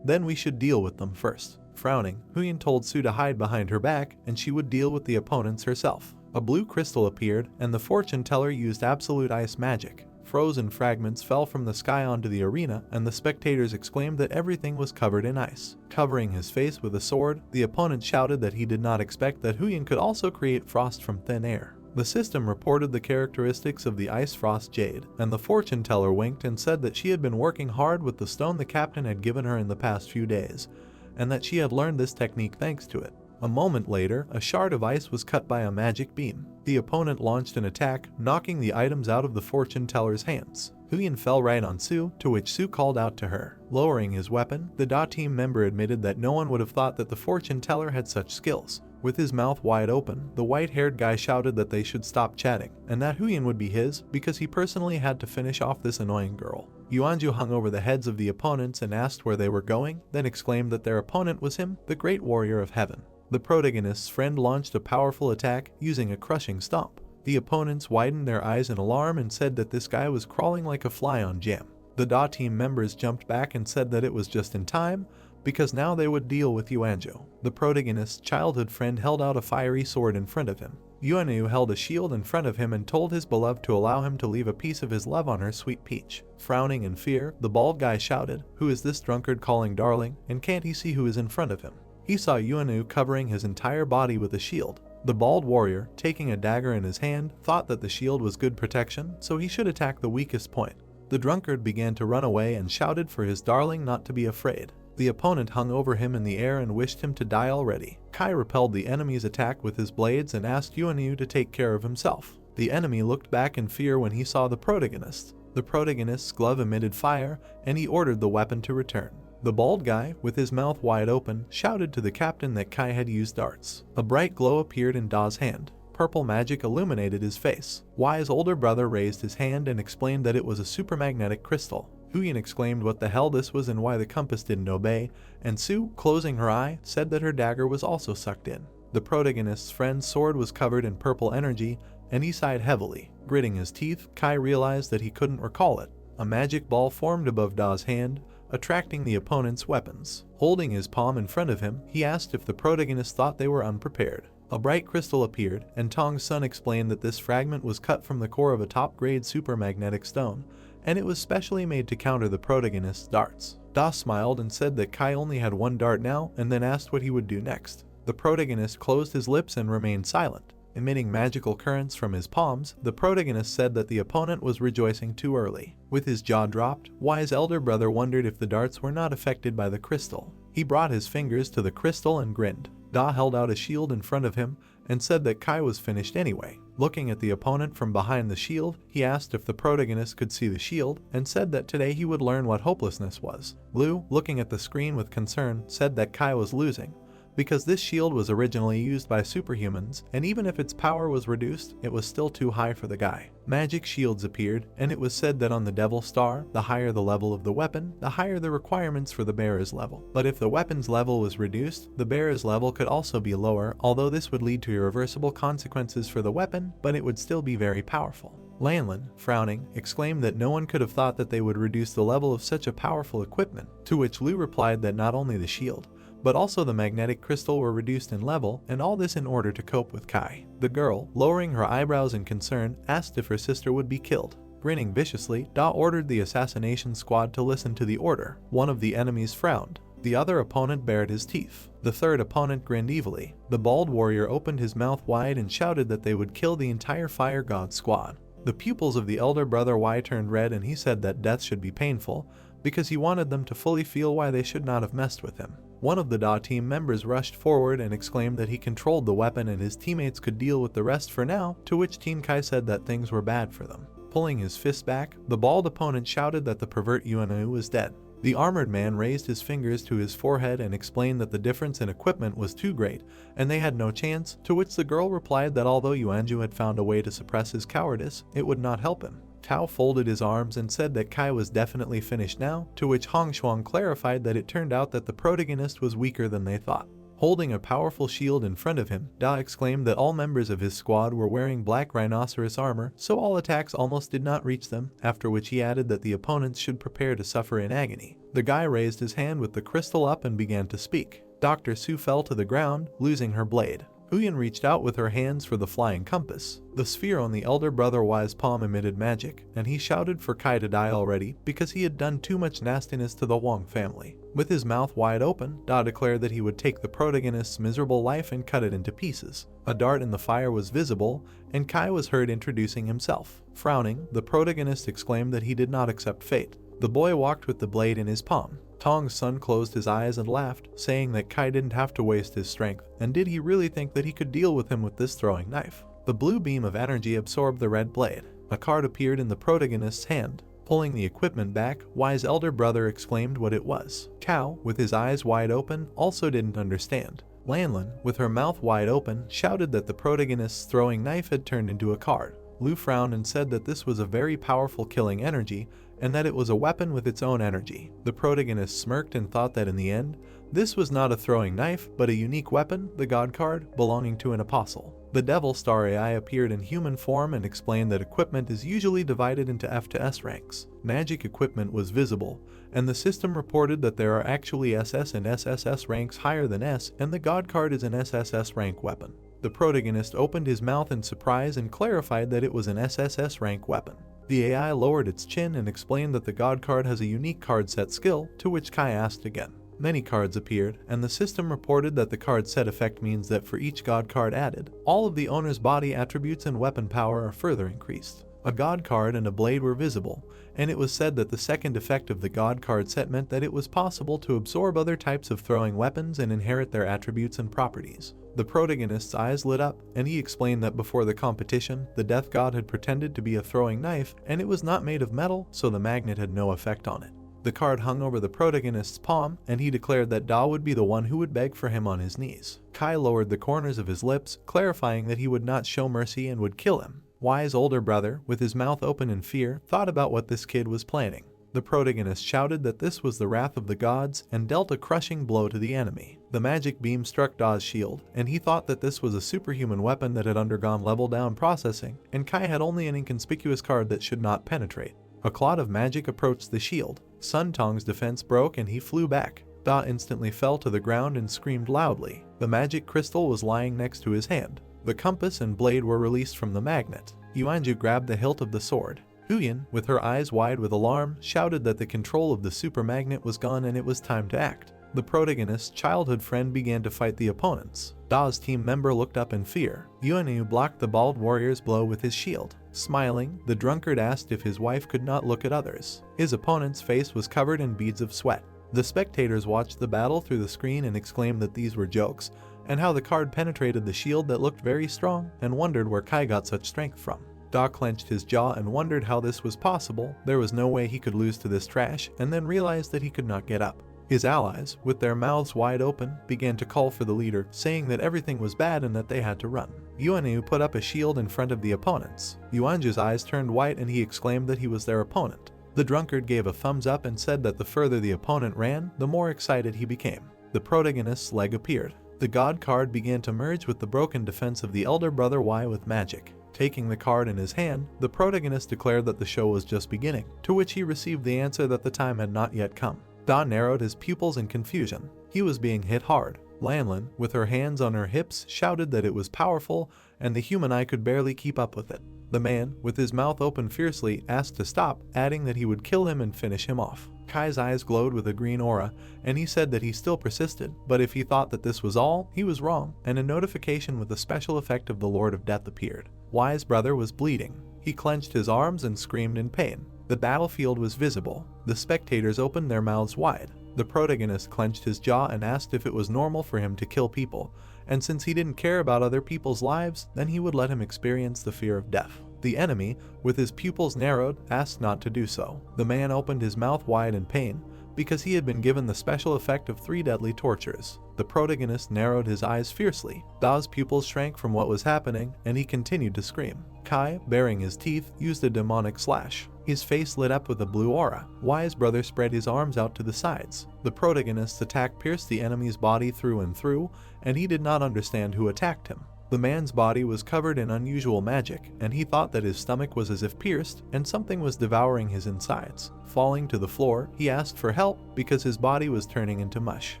Then we should deal with them first. Frowning, Huyan told Su to hide behind her back, and she would deal with the opponents herself. A blue crystal appeared, and the fortune teller used absolute ice magic. Frozen fragments fell from the sky onto the arena, and the spectators exclaimed that everything was covered in ice. Covering his face with a sword, the opponent shouted that he did not expect that Huyin could also create frost from thin air. The system reported the characteristics of the ice frost jade, and the fortune teller winked and said that she had been working hard with the stone the captain had given her in the past few days, and that she had learned this technique thanks to it. A moment later, a shard of ice was cut by a magic beam. The opponent launched an attack, knocking the items out of the fortune teller's hands. Huyin fell right on Su, to which Su called out to her. Lowering his weapon, the Da team member admitted that no one would have thought that the fortune teller had such skills. With his mouth wide open, the white-haired guy shouted that they should stop chatting, and that Huyin would be his because he personally had to finish off this annoying girl. Yuanju hung over the heads of the opponents and asked where they were going, then exclaimed that their opponent was him, the great warrior of heaven. The protagonist's friend launched a powerful attack using a crushing stomp. The opponents widened their eyes in alarm and said that this guy was crawling like a fly on jam. The Da team members jumped back and said that it was just in time, because now they would deal with Yuanju. The protagonist's childhood friend held out a fiery sword in front of him. Yuanju held a shield in front of him and told his beloved to allow him to leave a piece of his love on her sweet peach. Frowning in fear, the bald guy shouted, "Who is this drunkard calling darling, and can't he see who is in front of him?" He saw Yuanju covering his entire body with a shield. The bald warrior, taking a dagger in his hand, thought that the shield was good protection, so he should attack the weakest point. The drunkard began to run away and shouted for his darling not to be afraid. The opponent hung over him in the air and wished him to die already. Kai repelled the enemy's attack with his blades and asked Yuanju to take care of himself. The enemy looked back in fear when he saw the protagonist. The protagonist's glove emitted fire, and he ordered the weapon to return. The bald guy, with his mouth wide open, shouted to the captain that Kai had used darts. A bright glow appeared in Da's hand. Purple magic illuminated his face. Y's older brother raised his hand and explained that it was a supermagnetic crystal. Huyin exclaimed what the hell this was and why the compass didn't obey, and Su, closing her eye, said that her dagger was also sucked in. The protagonist's friend's sword was covered in purple energy, and he sighed heavily. Gritting his teeth, Kai realized that he couldn't recall it. A magic ball formed above Da's hand, attracting the opponent's weapons. Holding his palm in front of him, he asked if the protagonist thought they were unprepared. A bright crystal appeared, and Tong's son explained that this fragment was cut from the core of a top-grade supermagnetic stone, and it was specially made to counter the protagonist's darts. Da smiled and said that Kai only had one dart now, and then asked what he would do next. The protagonist closed his lips and remained silent. Emitting magical currents from his palms, the protagonist said that the opponent was rejoicing too early. With his jaw dropped, Y's elder brother wondered if the darts were not affected by the crystal. He brought his fingers to the crystal and grinned. Da held out a shield in front of him and said that Kai was finished anyway. Looking at the opponent from behind the shield, he asked if the protagonist could see the shield and said that today he would learn what hopelessness was. Blue, looking at the screen with concern, said that Kai was losing, because this shield was originally used by superhumans, and even if its power was reduced, it was still too high for the guy. Magic shields appeared, and it was said that on the Devil Star, the higher the level of the weapon, the higher the requirements for the bearer's level. But if the weapon's level was reduced, the bearer's level could also be lower, although this would lead to irreversible consequences for the weapon, but it would still be very powerful. Lanlin, frowning, exclaimed that no one could have thought that they would reduce the level of such a powerful equipment, to which Lu replied that not only the shield, but also the magnetic crystal were reduced in level, and all this in order to cope with Kai. The girl, lowering her eyebrows in concern, asked if her sister would be killed. Grinning viciously, Da ordered the assassination squad to listen to the order. One of the enemies frowned. The other opponent bared his teeth. The third opponent grinned evilly. The bald warrior opened his mouth wide and shouted that they would kill the entire Fire God squad. The pupils of the elder brother Y turned red, and he said that death should be painful, because he wanted them to fully feel why they should not have messed with him. One of the Da team members rushed forward and exclaimed that he controlled the weapon and his teammates could deal with the rest for now, to which Team Kai said that things were bad for them. Pulling his fist back, the bald opponent shouted that the pervert Yuanju was dead. The armored man raised his fingers to his forehead and explained that the difference in equipment was too great, and they had no chance, to which the girl replied that although Yuanju had found a way to suppress his cowardice, it would not help him. Tao folded his arms and said that Kai was definitely finished now, to which Hong Shuang clarified that it turned out that the protagonist was weaker than they thought. Holding a powerful shield in front of him, Da exclaimed that all members of his squad were wearing black rhinoceros armor, so all attacks almost did not reach them, after which he added that the opponents should prepare to suffer in agony. The guy raised his hand with the crystal up and began to speak. Dr. Su fell to the ground, losing her blade. Huyen reached out with her hands for the flying compass. The sphere on the elder brother Y's palm emitted magic, and he shouted for Kai to die already because he had done too much nastiness to the Wong family. With his mouth wide open, Da declared that he would take the protagonist's miserable life and cut it into pieces. A dart in the fire was visible, and Kai was heard introducing himself. Frowning, the protagonist exclaimed that he did not accept fate. The boy walked with the blade in his palm. Tong's son closed his eyes and laughed, saying that Kai didn't have to waste his strength, and did he really think that he could deal with him with this throwing knife? The blue beam of energy absorbed the red blade. A card appeared in the protagonist's hand. Pulling the equipment back, Y's elder brother exclaimed what it was. Cao, with his eyes wide open, also didn't understand. Lanlin, with her mouth wide open, shouted that the protagonist's throwing knife had turned into a card. Lu frowned and said that this was a very powerful killing energy, and that it was a weapon with its own energy. The protagonist smirked and thought that in the end, this was not a throwing knife, but a unique weapon, the God card, belonging to an apostle. The Devil Star AI appeared in human form and explained that equipment is usually divided into F to S ranks. Magic equipment was visible, and the system reported that there are actually SS and SSS ranks higher than S, and the God card is an SSS rank weapon. The protagonist opened his mouth in surprise and clarified that it was an SSS rank weapon. The AI lowered its chin and explained that the God card has a unique card set skill, to which Kai asked again. Many cards appeared, and the system reported that the card set effect means that for each God card added, all of the owner's body attributes and weapon power are further increased. A God card and a blade were visible, and it was said that the second effect of the God card set meant that it was possible to absorb other types of throwing weapons and inherit their attributes and properties. The protagonist's eyes lit up, and he explained that before the competition, the death god had pretended to be a throwing knife, and it was not made of metal, so the magnet had no effect on it. The card hung over the protagonist's palm, and he declared that Da would be the one who would beg for him on his knees. Kai lowered the corners of his lips, clarifying that he would not show mercy and would kill him. Y's older brother, with his mouth open in fear, thought about what this kid was planning. The protagonist shouted that this was the wrath of the gods and dealt a crushing blow to the enemy. The magic beam struck Da's shield, and he thought that this was a superhuman weapon that had undergone level down processing, and Kai had only an inconspicuous card that should not penetrate. A cloud of magic approached the shield. Sun Tong's defense broke and he flew back. Da instantly fell to the ground and screamed loudly. The magic crystal was lying next to his hand. The compass and blade were released from the magnet. Yuanju grabbed the hilt of the sword. Huyen, with her eyes wide with alarm, shouted that the control of the super magnet was gone and it was time to act. The protagonist's childhood friend began to fight the opponents. Da's team member looked up in fear. Yuanyu blocked the bald warrior's blow with his shield. Smiling, the drunkard asked if his wife could not look at others. His opponent's face was covered in beads of sweat. The spectators watched the battle through the screen and exclaimed that these were jokes, and how the card penetrated the shield that looked very strong, and wondered where Kai got such strength from. Da clenched his jaw and wondered how this was possible. There was no way he could lose to this trash, and then realized that he could not get up. His allies, with their mouths wide open, began to call for the leader, saying that everything was bad and that they had to run. Yuanyu put up a shield in front of the opponents. Yuanju's eyes turned white and he exclaimed that he was their opponent. The drunkard gave a thumbs up and said that the further the opponent ran, the more excited he became. The protagonist's leg appeared. The God card began to merge with the broken defense of the elder brother Y with magic. Taking the card in his hand, the protagonist declared that the show was just beginning, to which he received the answer that the time had not yet come. Da narrowed his pupils in confusion. He was being hit hard. Lanlin, with her hands on her hips, shouted that it was powerful, and the human eye could barely keep up with it. The man, with his mouth open fiercely, asked to stop, adding that he would kill him and finish him off. Kai's eyes glowed with a green aura, and he said that he still persisted, but if he thought that this was all, he was wrong, and a notification with the special effect of the Lord of Death appeared. Y's brother was bleeding. He clenched his arms and screamed in pain. The battlefield was visible. The spectators opened their mouths wide. The protagonist clenched his jaw and asked if it was normal for him to kill people, and since he didn't care about other people's lives, then he would let him experience the fear of death. The enemy, with his pupils narrowed, asked not to do so. The man opened his mouth wide in pain, because he had been given the special effect of 3 deadly tortures. The protagonist narrowed his eyes fiercely. Da's pupils shrank from what was happening, and he continued to scream. Kai, baring his teeth, used a demonic slash. His face lit up with a blue aura. Y's brother spread his arms out to the sides. The protagonist's attack pierced the enemy's body through and through, and he did not understand who attacked him. The man's body was covered in unusual magic, and he thought that his stomach was as if pierced and something was devouring his insides. Falling to the floor, he asked for help because his body was turning into mush.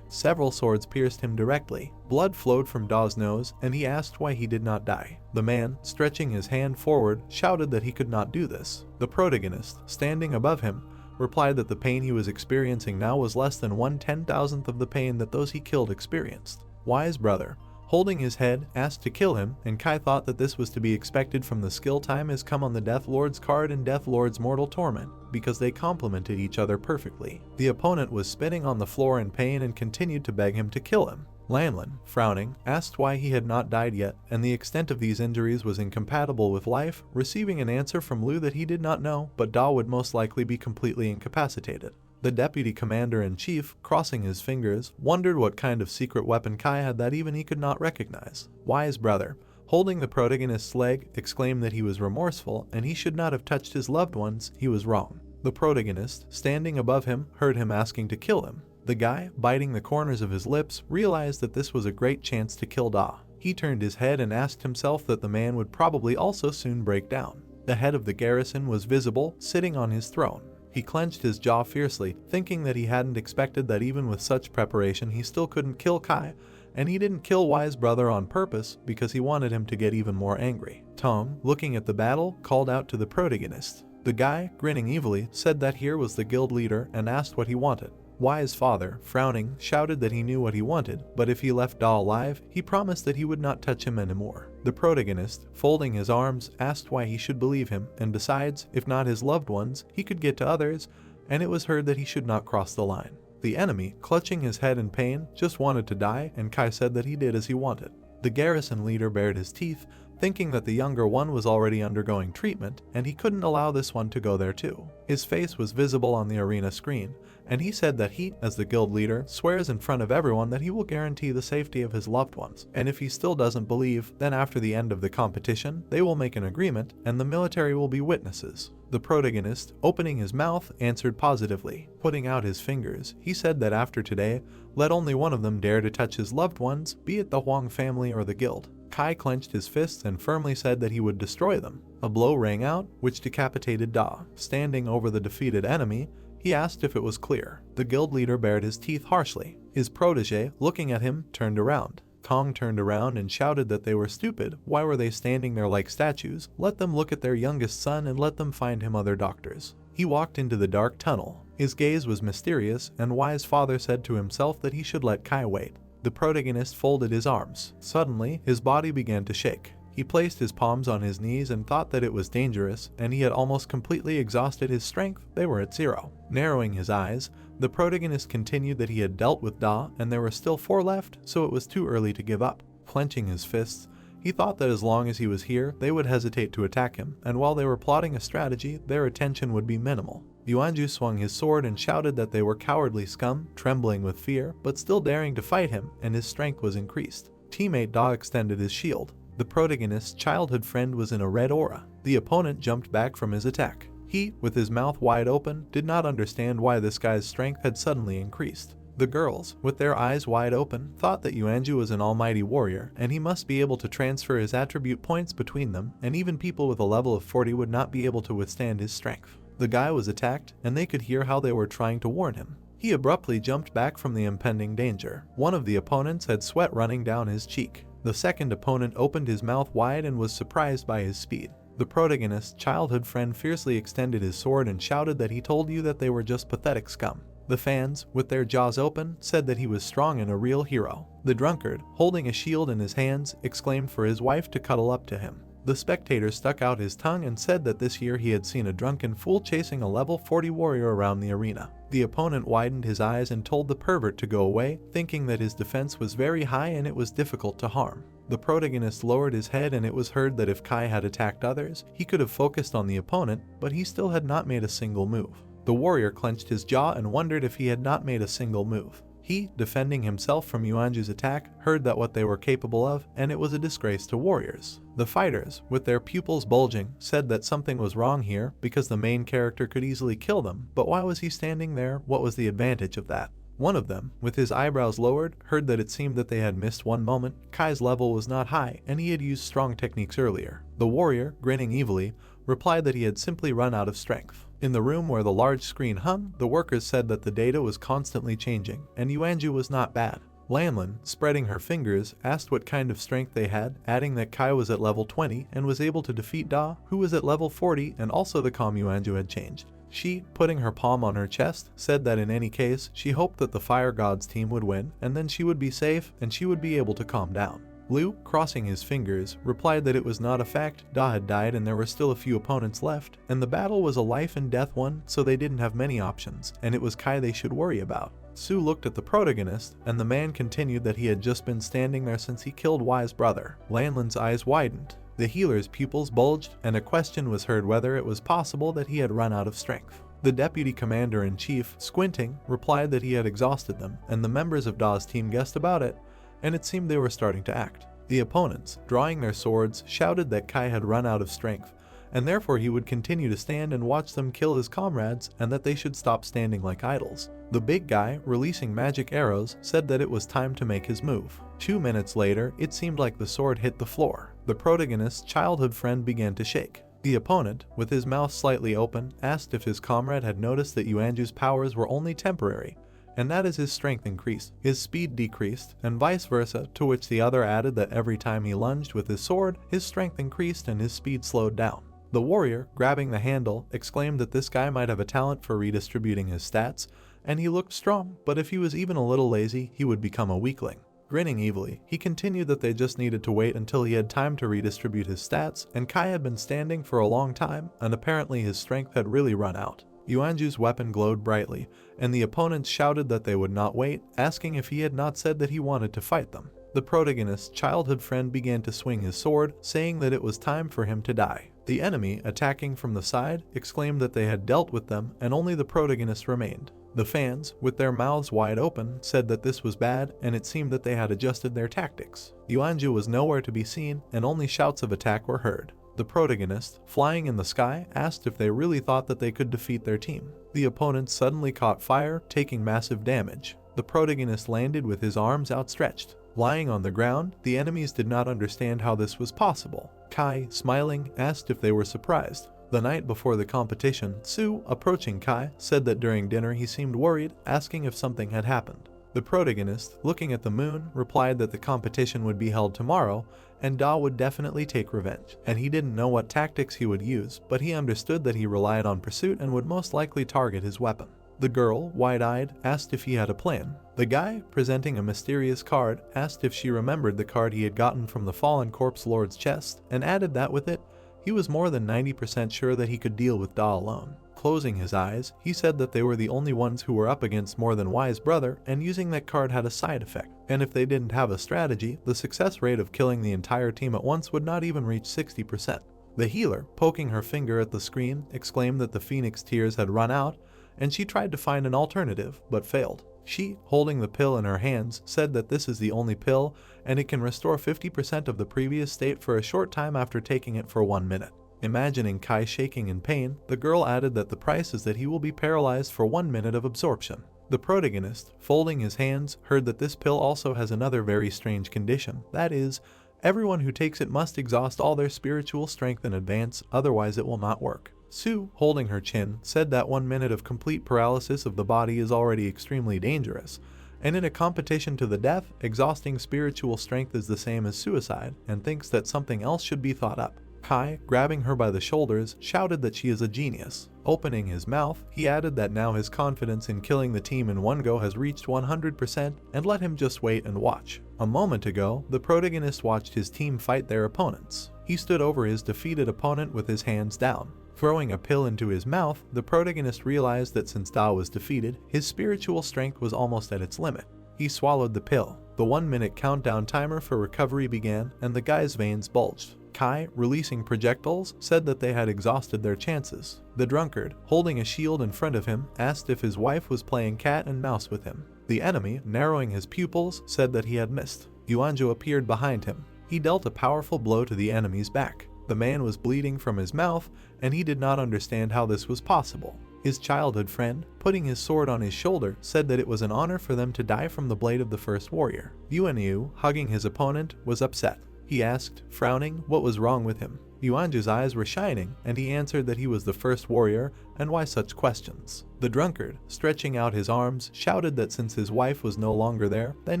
Several swords pierced him directly. Blood flowed from Da's nose, and he asked why he did not die. The man, stretching his hand forward, shouted that he could not do this. The protagonist, standing above him, replied that the pain he was experiencing now was less than 1/10,000th of the pain that those he killed experienced. Wise brother, holding his head, asked to kill him, and Kai thought that this was to be expected from the skill time has come on the Death Lord's card and Death Lord's Mortal Torment, because they complemented each other perfectly. The opponent was spitting on the floor in pain and continued to beg him to kill him. Lanlin, frowning, asked why he had not died yet, and the extent of these injuries was incompatible with life, receiving an answer from Lu that he did not know, but Da would most likely be completely incapacitated. The deputy commander-in-chief, crossing his fingers, wondered what kind of secret weapon Kai had that even he could not recognize. Wise brother, holding the protagonist's leg, exclaimed that he was remorseful and he should not have touched his loved ones. He was wrong. The protagonist, standing above him, heard him asking to kill him. The guy, biting the corners of his lips, realized that this was a great chance to kill Da. He turned his head and asked himself that the man would probably also soon break down. The head of the garrison was visible, sitting on his throne. He clenched his jaw fiercely, thinking that he hadn't expected that even with such preparation he still couldn't kill Kai, and he didn't kill Wise brother on purpose because he wanted him to get even more angry. Tong, looking at the battle, called out to the protagonist. The guy, grinning evilly, said that here was the guild leader and asked what he wanted. Wise father, frowning, shouted that he knew what he wanted, but if he left Da alive, he promised that he would not touch him anymore. The protagonist, folding his arms, asked why he should believe him, and besides, if not his loved ones, he could get to others, and it was heard that he should not cross the line. The enemy, clutching his head in pain, just wanted to die, and Kai said that he did as he wanted. The garrison leader bared his teeth, thinking that the younger one was already undergoing treatment, and he couldn't allow this one to go there too. His face was visible on the arena screen, and he said that he, as the guild leader, swears in front of everyone that he will guarantee the safety of his loved ones, and if he still doesn't believe, then after the end of the competition, they will make an agreement, and the military will be witnesses. The protagonist, opening his mouth, answered positively. Putting out his fingers, he said that after today, let only one of them dare to touch his loved ones, be it the Huang family or the guild. Kai clenched his fists and firmly said that he would destroy them. A blow rang out, which decapitated Da. Standing over the defeated enemy, he asked if it was clear. The guild leader bared his teeth harshly. His protege, looking at him, turned around. Kong turned around and shouted that they were stupid. Why were they standing there like statues? Let them look at their youngest son and let them find him other doctors. He walked into the dark tunnel. His gaze was mysterious, and Wise father said to himself that he should let Kai wait. The protagonist folded his arms. Suddenly, his body began to shake. He placed his palms on his knees and thought that it was dangerous, and he had almost completely exhausted his strength. They were at 0. Narrowing his eyes, the protagonist continued that he had dealt with Da, and there were still 4 left, so it was too early to give up. Clenching his fists, he thought that as long as he was here, they would hesitate to attack him, and while they were plotting a strategy, their attention would be minimal. Yuanju swung his sword and shouted that they were cowardly scum, trembling with fear, but still daring to fight him, and his strength was increased. Teammate Da extended his shield. The protagonist's childhood friend was in a red aura. The opponent jumped back from his attack. He, with his mouth wide open, did not understand why this guy's strength had suddenly increased. The girls, with their eyes wide open, thought that Yuanju was an almighty warrior, and he must be able to transfer his attribute points between them, and even people with a level of 40 would not be able to withstand his strength. The guy was attacked, and they could hear how they were trying to warn him. He abruptly jumped back from the impending danger. One of the opponents had sweat running down his cheek. The second opponent opened his mouth wide and was surprised by his speed. The protagonist's childhood friend fiercely extended his sword and shouted that he told you that they were just pathetic scum. The fans, with their jaws open, said that he was strong and a real hero. The drunkard, holding a shield in his hands, exclaimed for his wife to cuddle up to him. The spectator stuck out his tongue and said that this year he had seen a drunken fool chasing a level 40 warrior around the arena. The opponent widened his eyes and told the pervert to go away, thinking that his defense was very high and it was difficult to harm. The protagonist lowered his head, and it was heard that if Kai had attacked others, he could have focused on the opponent, but he still had not made a single move. The warrior clenched his jaw and wondered if he had not made a single move. He, defending himself from Yuanju's attack, heard that what they were capable of, and it was a disgrace to warriors. The fighters, with their pupils bulging, said that something was wrong here because the main character could easily kill them, but why was he standing there? What was the advantage of that? One of them, with his eyebrows lowered, heard that it seemed that they had missed one moment. Kai's level was not high, and he had used strong techniques earlier. The warrior, grinning evilly, replied that he had simply run out of strength. In the room where the large screen hung, the workers said that the data was constantly changing, and Yuanju was not bad. Lanlin, spreading her fingers, asked what kind of strength they had, adding that Kai was at level 20 and was able to defeat Da, who was at level 40, and also the calm Yuanju had changed. She, putting her palm on her chest, said that in any case, she hoped that the Fire God's team would win, and then she would be safe and she would be able to calm down. Liu, crossing his fingers, replied that it was not a fact. Da had died and there were still a few opponents left, and the battle was a life and death one, so they didn't have many options, and it was Kai they should worry about. Su looked at the protagonist, and the man continued that he had just been standing there since he killed Y's brother. Lanlin's eyes widened. The healer's pupils bulged, and a question was heard whether it was possible that he had run out of strength. The deputy commander-in-chief, squinting, replied that he had exhausted them, and the members of Da's team guessed about it, and it seemed they were starting to act. The opponents, drawing their swords, shouted that Kai had run out of strength, and therefore he would continue to stand and watch them kill his comrades, and that they should stop standing like idols. The big guy, releasing magic arrows, said that it was time to make his move. 2 minutes later, it seemed like the sword hit the floor. The protagonist's childhood friend began to shake. The opponent, with his mouth slightly open, asked if his comrade had noticed that Yuanju's powers were only temporary, and that as his strength increased, his speed decreased, and vice versa, to which the other added that every time he lunged with his sword, his strength increased and his speed slowed down. The warrior, grabbing the handle, exclaimed that this guy might have a talent for redistributing his stats, and he looked strong, but if he was even a little lazy, he would become a weakling. Grinning evilly, he continued that they just needed to wait until he had time to redistribute his stats, and Kai had been standing for a long time, and apparently his strength had really run out. Yuanju's weapon glowed brightly, and the opponents shouted that they would not wait, asking if he had not said that he wanted to fight them. The protagonist's childhood friend began to swing his sword, saying that it was time for him to die. The enemy, attacking from the side, exclaimed that they had dealt with them and only the protagonist remained. The fans, with their mouths wide open, said that this was bad, and it seemed that they had adjusted their tactics. Yuanju was nowhere to be seen, and only shouts of attack were heard. The protagonist, flying in the sky, asked if they really thought that they could defeat their team. The opponent suddenly caught fire, taking massive damage. The protagonist landed with his arms outstretched. Lying on the ground, the enemies did not understand how this was possible. Kai, smiling, asked if they were surprised. The night before the competition, Su, approaching Kai, said that during dinner he seemed worried, asking if something had happened. The protagonist, looking at the moon, replied that the competition would be held tomorrow, and Da would definitely take revenge, and he didn't know what tactics he would use, but he understood that he relied on pursuit and would most likely target his weapon. The girl, wide-eyed, asked if he had a plan. The guy, presenting a mysterious card, asked if she remembered the card he had gotten from the fallen corpse lord's chest, and added that with it, he was more than 90% sure that he could deal with Da alone. Closing his eyes, he said that they were the only ones who were up against more than Y's brother, and using that card had a side effect, and if they didn't have a strategy, the success rate of killing the entire team at once would not even reach 60%. The healer, poking her finger at the screen, exclaimed that the Phoenix tears had run out, and she tried to find an alternative, but failed. She, holding the pill in her hands, said that this is the only pill, and it can restore 50% of the previous state for a short time after taking it for 1 minute. Imagining Kai shaking in pain, the girl added that the price is that he will be paralyzed for 1 minute of absorption. The protagonist, folding his hands, heard that this pill also has another very strange condition, that is, everyone who takes it must exhaust all their spiritual strength in advance, otherwise it will not work. Su, holding her chin, said that 1 minute of complete paralysis of the body is already extremely dangerous, and in a competition to the death, exhausting spiritual strength is the same as suicide, and thinks that something else should be thought up. Kai, grabbing her by the shoulders, shouted that she is a genius. Opening his mouth, he added that now his confidence in killing the team in one go has reached 100%, and let him just wait and watch. A moment ago, the protagonist watched his team fight their opponents. He stood over his defeated opponent with his hands down. Throwing a pill into his mouth, the protagonist realized that since Da was defeated, his spiritual strength was almost at its limit. He swallowed the pill. The 1 minute countdown timer for recovery began, and the guy's veins bulged. Kai, releasing projectiles, said that they had exhausted their chances. The drunkard, holding a shield in front of him, asked if his wife was playing cat and mouse with him. The enemy, narrowing his pupils, said that he had missed. Yuanju appeared behind him. He dealt a powerful blow to the enemy's back. The man was bleeding from his mouth, and he did not understand how this was possible. His childhood friend, putting his sword on his shoulder, said that it was an honor for them to die from the blade of the first warrior. Yuanyu, hugging his opponent, was upset. He asked, frowning, what was wrong with him. Yuanju's eyes were shining, and he answered that he was the first warrior, and why such questions. The drunkard, stretching out his arms, shouted that since his wife was no longer there, then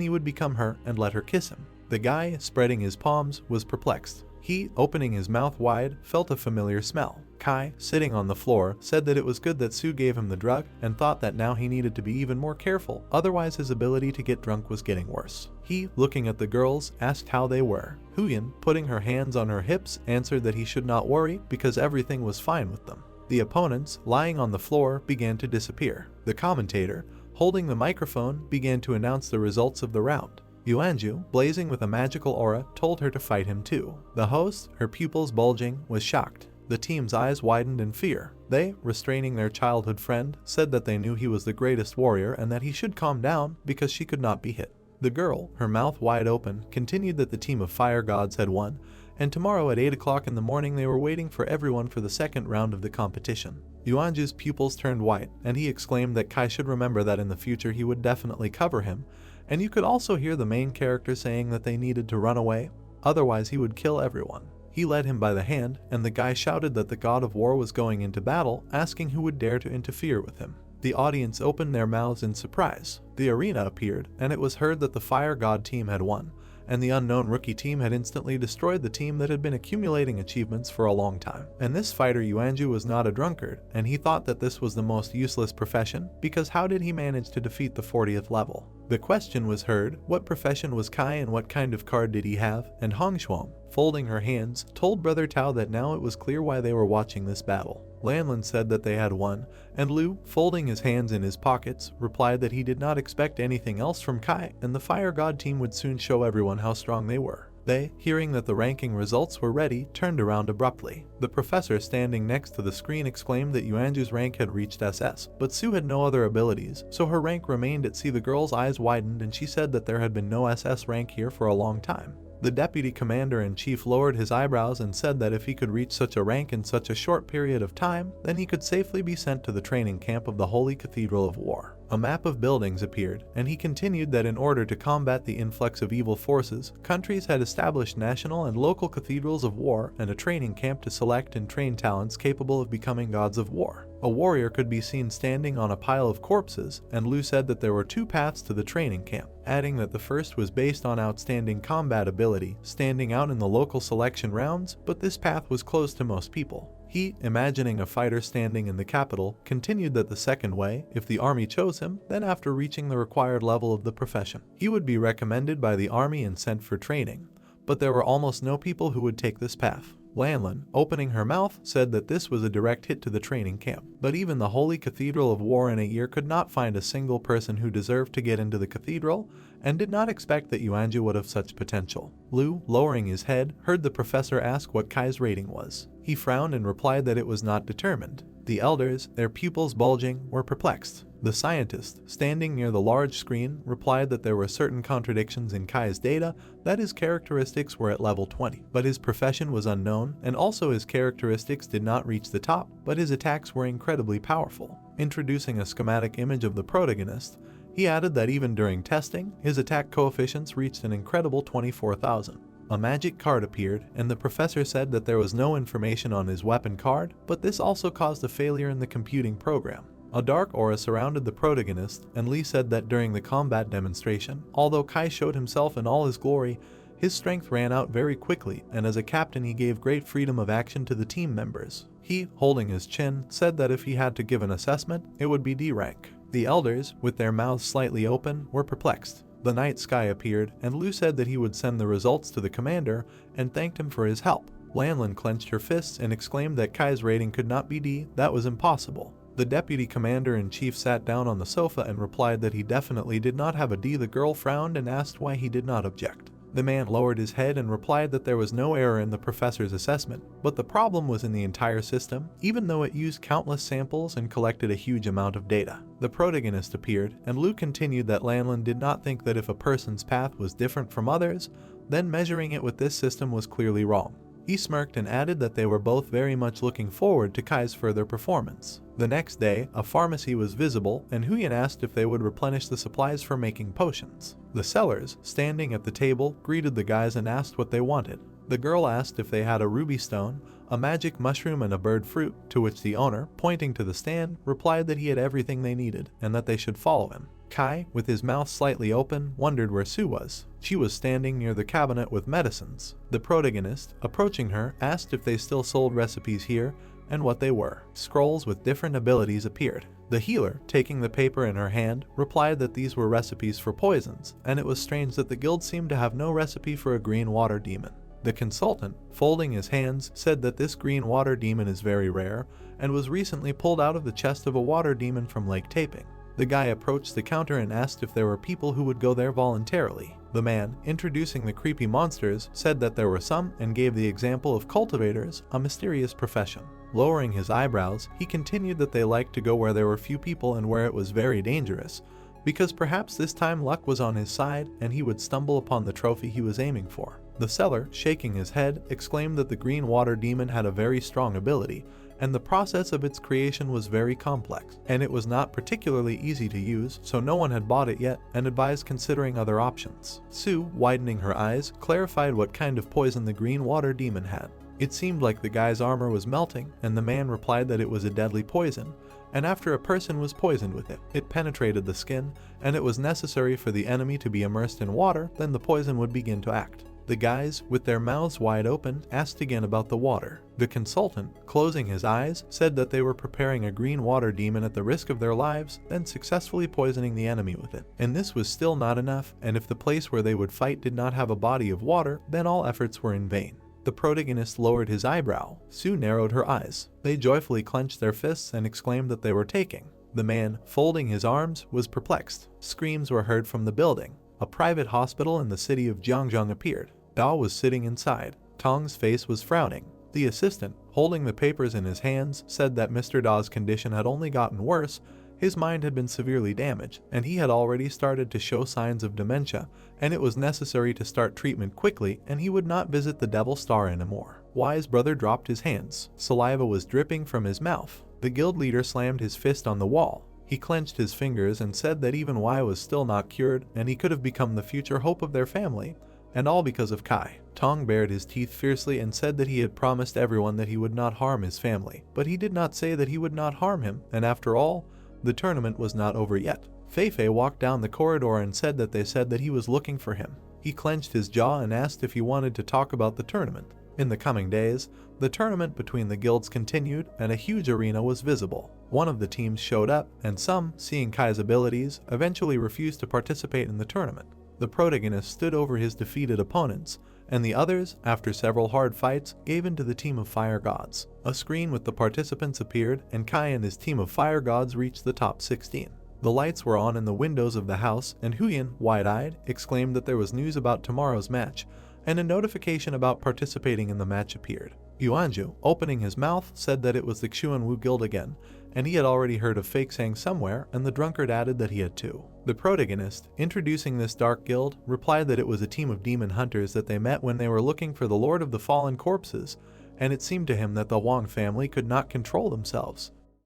he would become her and let her kiss him. The guy, spreading his palms, was perplexed. He, opening his mouth wide, felt a familiar smell. Kai, sitting on the floor, said that it was good that Su gave him the drug and thought that now he needed to be even more careful, otherwise his ability to get drunk was getting worse. He, looking at the girls, asked how they were. Huyen, putting her hands on her hips, answered that he should not worry because everything was fine with them. The opponents, lying on the floor, began to disappear. The commentator, holding the microphone, began to announce the results of the round. Yuanju, blazing with a magical aura, told her to fight him too. The host, her pupils bulging, was shocked. The team's eyes widened in fear. They, restraining their childhood friend, said that they knew he was the greatest warrior and that he should calm down because she could not be hit. The girl, her mouth wide open, continued that the team of fire gods had won, and tomorrow at 8 o'clock in the morning they were waiting for everyone for the second round of the competition. Yuanju's pupils turned white, and he exclaimed that Kai should remember that in the future he would definitely cover him, and you could also hear the main character saying that they needed to run away, otherwise he would kill everyone. He led him by the hand, and the guy shouted that the god of war was going into battle, asking who would dare to interfere with him. The audience opened their mouths in surprise. The arena appeared, and it was heard that the fire god team had won, and the unknown rookie team had instantly destroyed the team that had been accumulating achievements for a long time. And this fighter Yuanju was not a drunkard, and he thought that this was the most useless profession, because how did he manage to defeat the 40th level? The question was heard, what profession was Kai and what kind of card did he have, and Hongshuang, folding her hands, told Brother Tao that now it was clear why they were watching this battle. Lanlin said that they had won, and Lu, folding his hands in his pockets, replied that he did not expect anything else from Kai, and the Fire God team would soon show everyone how strong they were. They, hearing that the ranking results were ready, turned around abruptly. The professor standing next to the screen exclaimed that Yuanju's rank had reached SS, but Su had no other abilities, so her rank remained at C. The girl's eyes widened and she said that there had been no SS rank here for a long time. The deputy commander-in-chief lowered his eyebrows and said that if he could reach such a rank in such a short period of time, then he could safely be sent to the training camp of the Holy Cathedral of War. A map of buildings appeared, and he continued that in order to combat the influx of evil forces, countries had established national and local cathedrals of war and a training camp to select and train talents capable of becoming gods of war. A warrior could be seen standing on a pile of corpses, and Lu said that there were two paths to the training camp, adding that the first was based on outstanding combat ability, standing out in the local selection rounds, but this path was closed to most people. He, imagining a fighter standing in the capital, continued that the second way, if the army chose him, then after reaching the required level of the profession, he would be recommended by the army and sent for training. But there were almost no people who would take this path. Lanlin, opening her mouth, said that this was a direct hit to the training camp. But even the Holy Cathedral of War in a year could not find a single person who deserved to get into the cathedral, and did not expect that Yuanju would have such potential. Lu, lowering his head, heard the professor ask what Kai's rating was. He frowned and replied that it was not determined. The elders, their pupils bulging, were perplexed. The scientist, standing near the large screen, replied that there were certain contradictions in Kai's data, that his characteristics were at level 20, but his profession was unknown, and also his characteristics did not reach the top, but his attacks were incredibly powerful. Introducing a schematic image of the protagonist, he added that even during testing, his attack coefficients reached an incredible 24,000. A magic card appeared, and the professor said that there was no information on his weapon card, but this also caused a failure in the computing program. A dark aura surrounded the protagonist, and Lee said that during the combat demonstration, although Kai showed himself in all his glory, his strength ran out very quickly, and as a captain he gave great freedom of action to the team members. He, holding his chin, said that if he had to give an assessment, it would be D rank. The elders, with their mouths slightly open, were perplexed. The night sky appeared, and Lu said that he would send the results to the commander, and thanked him for his help. Lanlin clenched her fists and exclaimed that Kai's rating could not be D, that was impossible. The deputy commander-in-chief sat down on the sofa and replied that he definitely did not have a D. The girl frowned and asked why he did not object. The man lowered his head and replied that there was no error in the professor's assessment, but the problem was in the entire system, even though it used countless samples and collected a huge amount of data. The protagonist appeared, and Lu continued that Lanlin did not think that if a person's path was different from others, then measuring it with this system was clearly wrong. He smirked and added that they were both very much looking forward to Kai's further performance. The next day, a pharmacy was visible and Huyen asked if they would replenish the supplies for making potions. The sellers, standing at the table, greeted the guys and asked what they wanted. The girl asked if they had a ruby stone, a magic mushroom and a bird fruit, to which the owner, pointing to the stand, replied that he had everything they needed and that they should follow him. Kai, with his mouth slightly open, wondered where Sue was. She was standing near the cabinet with medicines. The protagonist, approaching her, asked if they still sold recipes here and what they were. Scrolls with different abilities appeared. The healer, taking the paper in her hand, replied that these were recipes for poisons, and it was strange that the guild seemed to have no recipe for a green water demon. The consultant, folding his hands, said that this green water demon is very rare and was recently pulled out of the chest of a water demon from Lake Taping. The guy approached the counter and asked if there were people who would go there voluntarily. The man, introducing the creepy monsters, said that there were some and gave the example of cultivators, a mysterious profession. Lowering his eyebrows, he continued that they liked to go where there were few people and where it was very dangerous, because perhaps this time luck was on his side and he would stumble upon the trophy he was aiming for. The seller, shaking his head, exclaimed that the green water demon had a very strong ability, and the process of its creation was very complex, and it was not particularly easy to use, so no one had bought it yet and advised considering other options. Sue, widening her eyes, clarified what kind of poison the green water demon had. It seemed like the guy's armor was melting, and the man replied that it was a deadly poison, and after a person was poisoned with it, it penetrated the skin, and it was necessary for the enemy to be immersed in water, then the poison would begin to act. The guys, with their mouths wide open, asked again about the water. The consultant, closing his eyes, said that they were preparing a green water demon at the risk of their lives, then successfully poisoning the enemy with it. And this was still not enough, and if the place where they would fight did not have a body of water, then all efforts were in vain. The protagonist lowered his eyebrow. Sue narrowed her eyes. They joyfully clenched their fists and exclaimed that they were taking. The man, folding his arms, was perplexed. Screams were heard from the building. A private hospital in the city of Jiangzhong appeared. Dao was sitting inside. Tong's face was frowning. The assistant, holding the papers in his hands, said that Mr. Da's condition had only gotten worse. His mind had been severely damaged, and he had already started to show signs of dementia, and it was necessary to start treatment quickly, and he would not visit the Devil Star anymore. Y's brother dropped his hands. Saliva was dripping from his mouth. The guild leader slammed his fist on the wall. He clenched his fingers and said that even Y was still not cured, and he could have become the future hope of their family. And all because of Kai. Tong bared his teeth fiercely and said that he had promised everyone that he would not harm his family, but he did not say that he would not harm him, and after all, the tournament was not over yet. Feifei walked down the corridor and said that he was looking for him. He clenched his jaw and asked if he wanted to talk about the tournament. In the coming days, the tournament between the guilds continued and a huge arena was visible. One of the teams showed up, and some, seeing Kai's abilities, eventually refused to participate in the tournament. The protagonist stood over his defeated opponents, and the others, after several hard fights, gave in to the team of fire gods. A screen with the participants appeared, and Kai and his team of fire gods reached the top 16. The lights were on in the windows of the house, and Huyen, wide-eyed, exclaimed that there was news about tomorrow's match, and a notification about participating in the match appeared. Yuanju, opening his mouth, said that it was the Xuanwu Guild again, and he had already heard of fake sang somewhere, and the drunkard added that he had too. The protagonist, introducing this dark guild, replied that it was a team of demon hunters that they met when they were looking for the Lord of the Fallen Corpses, and it seemed to him that the Wang family could not control themselves,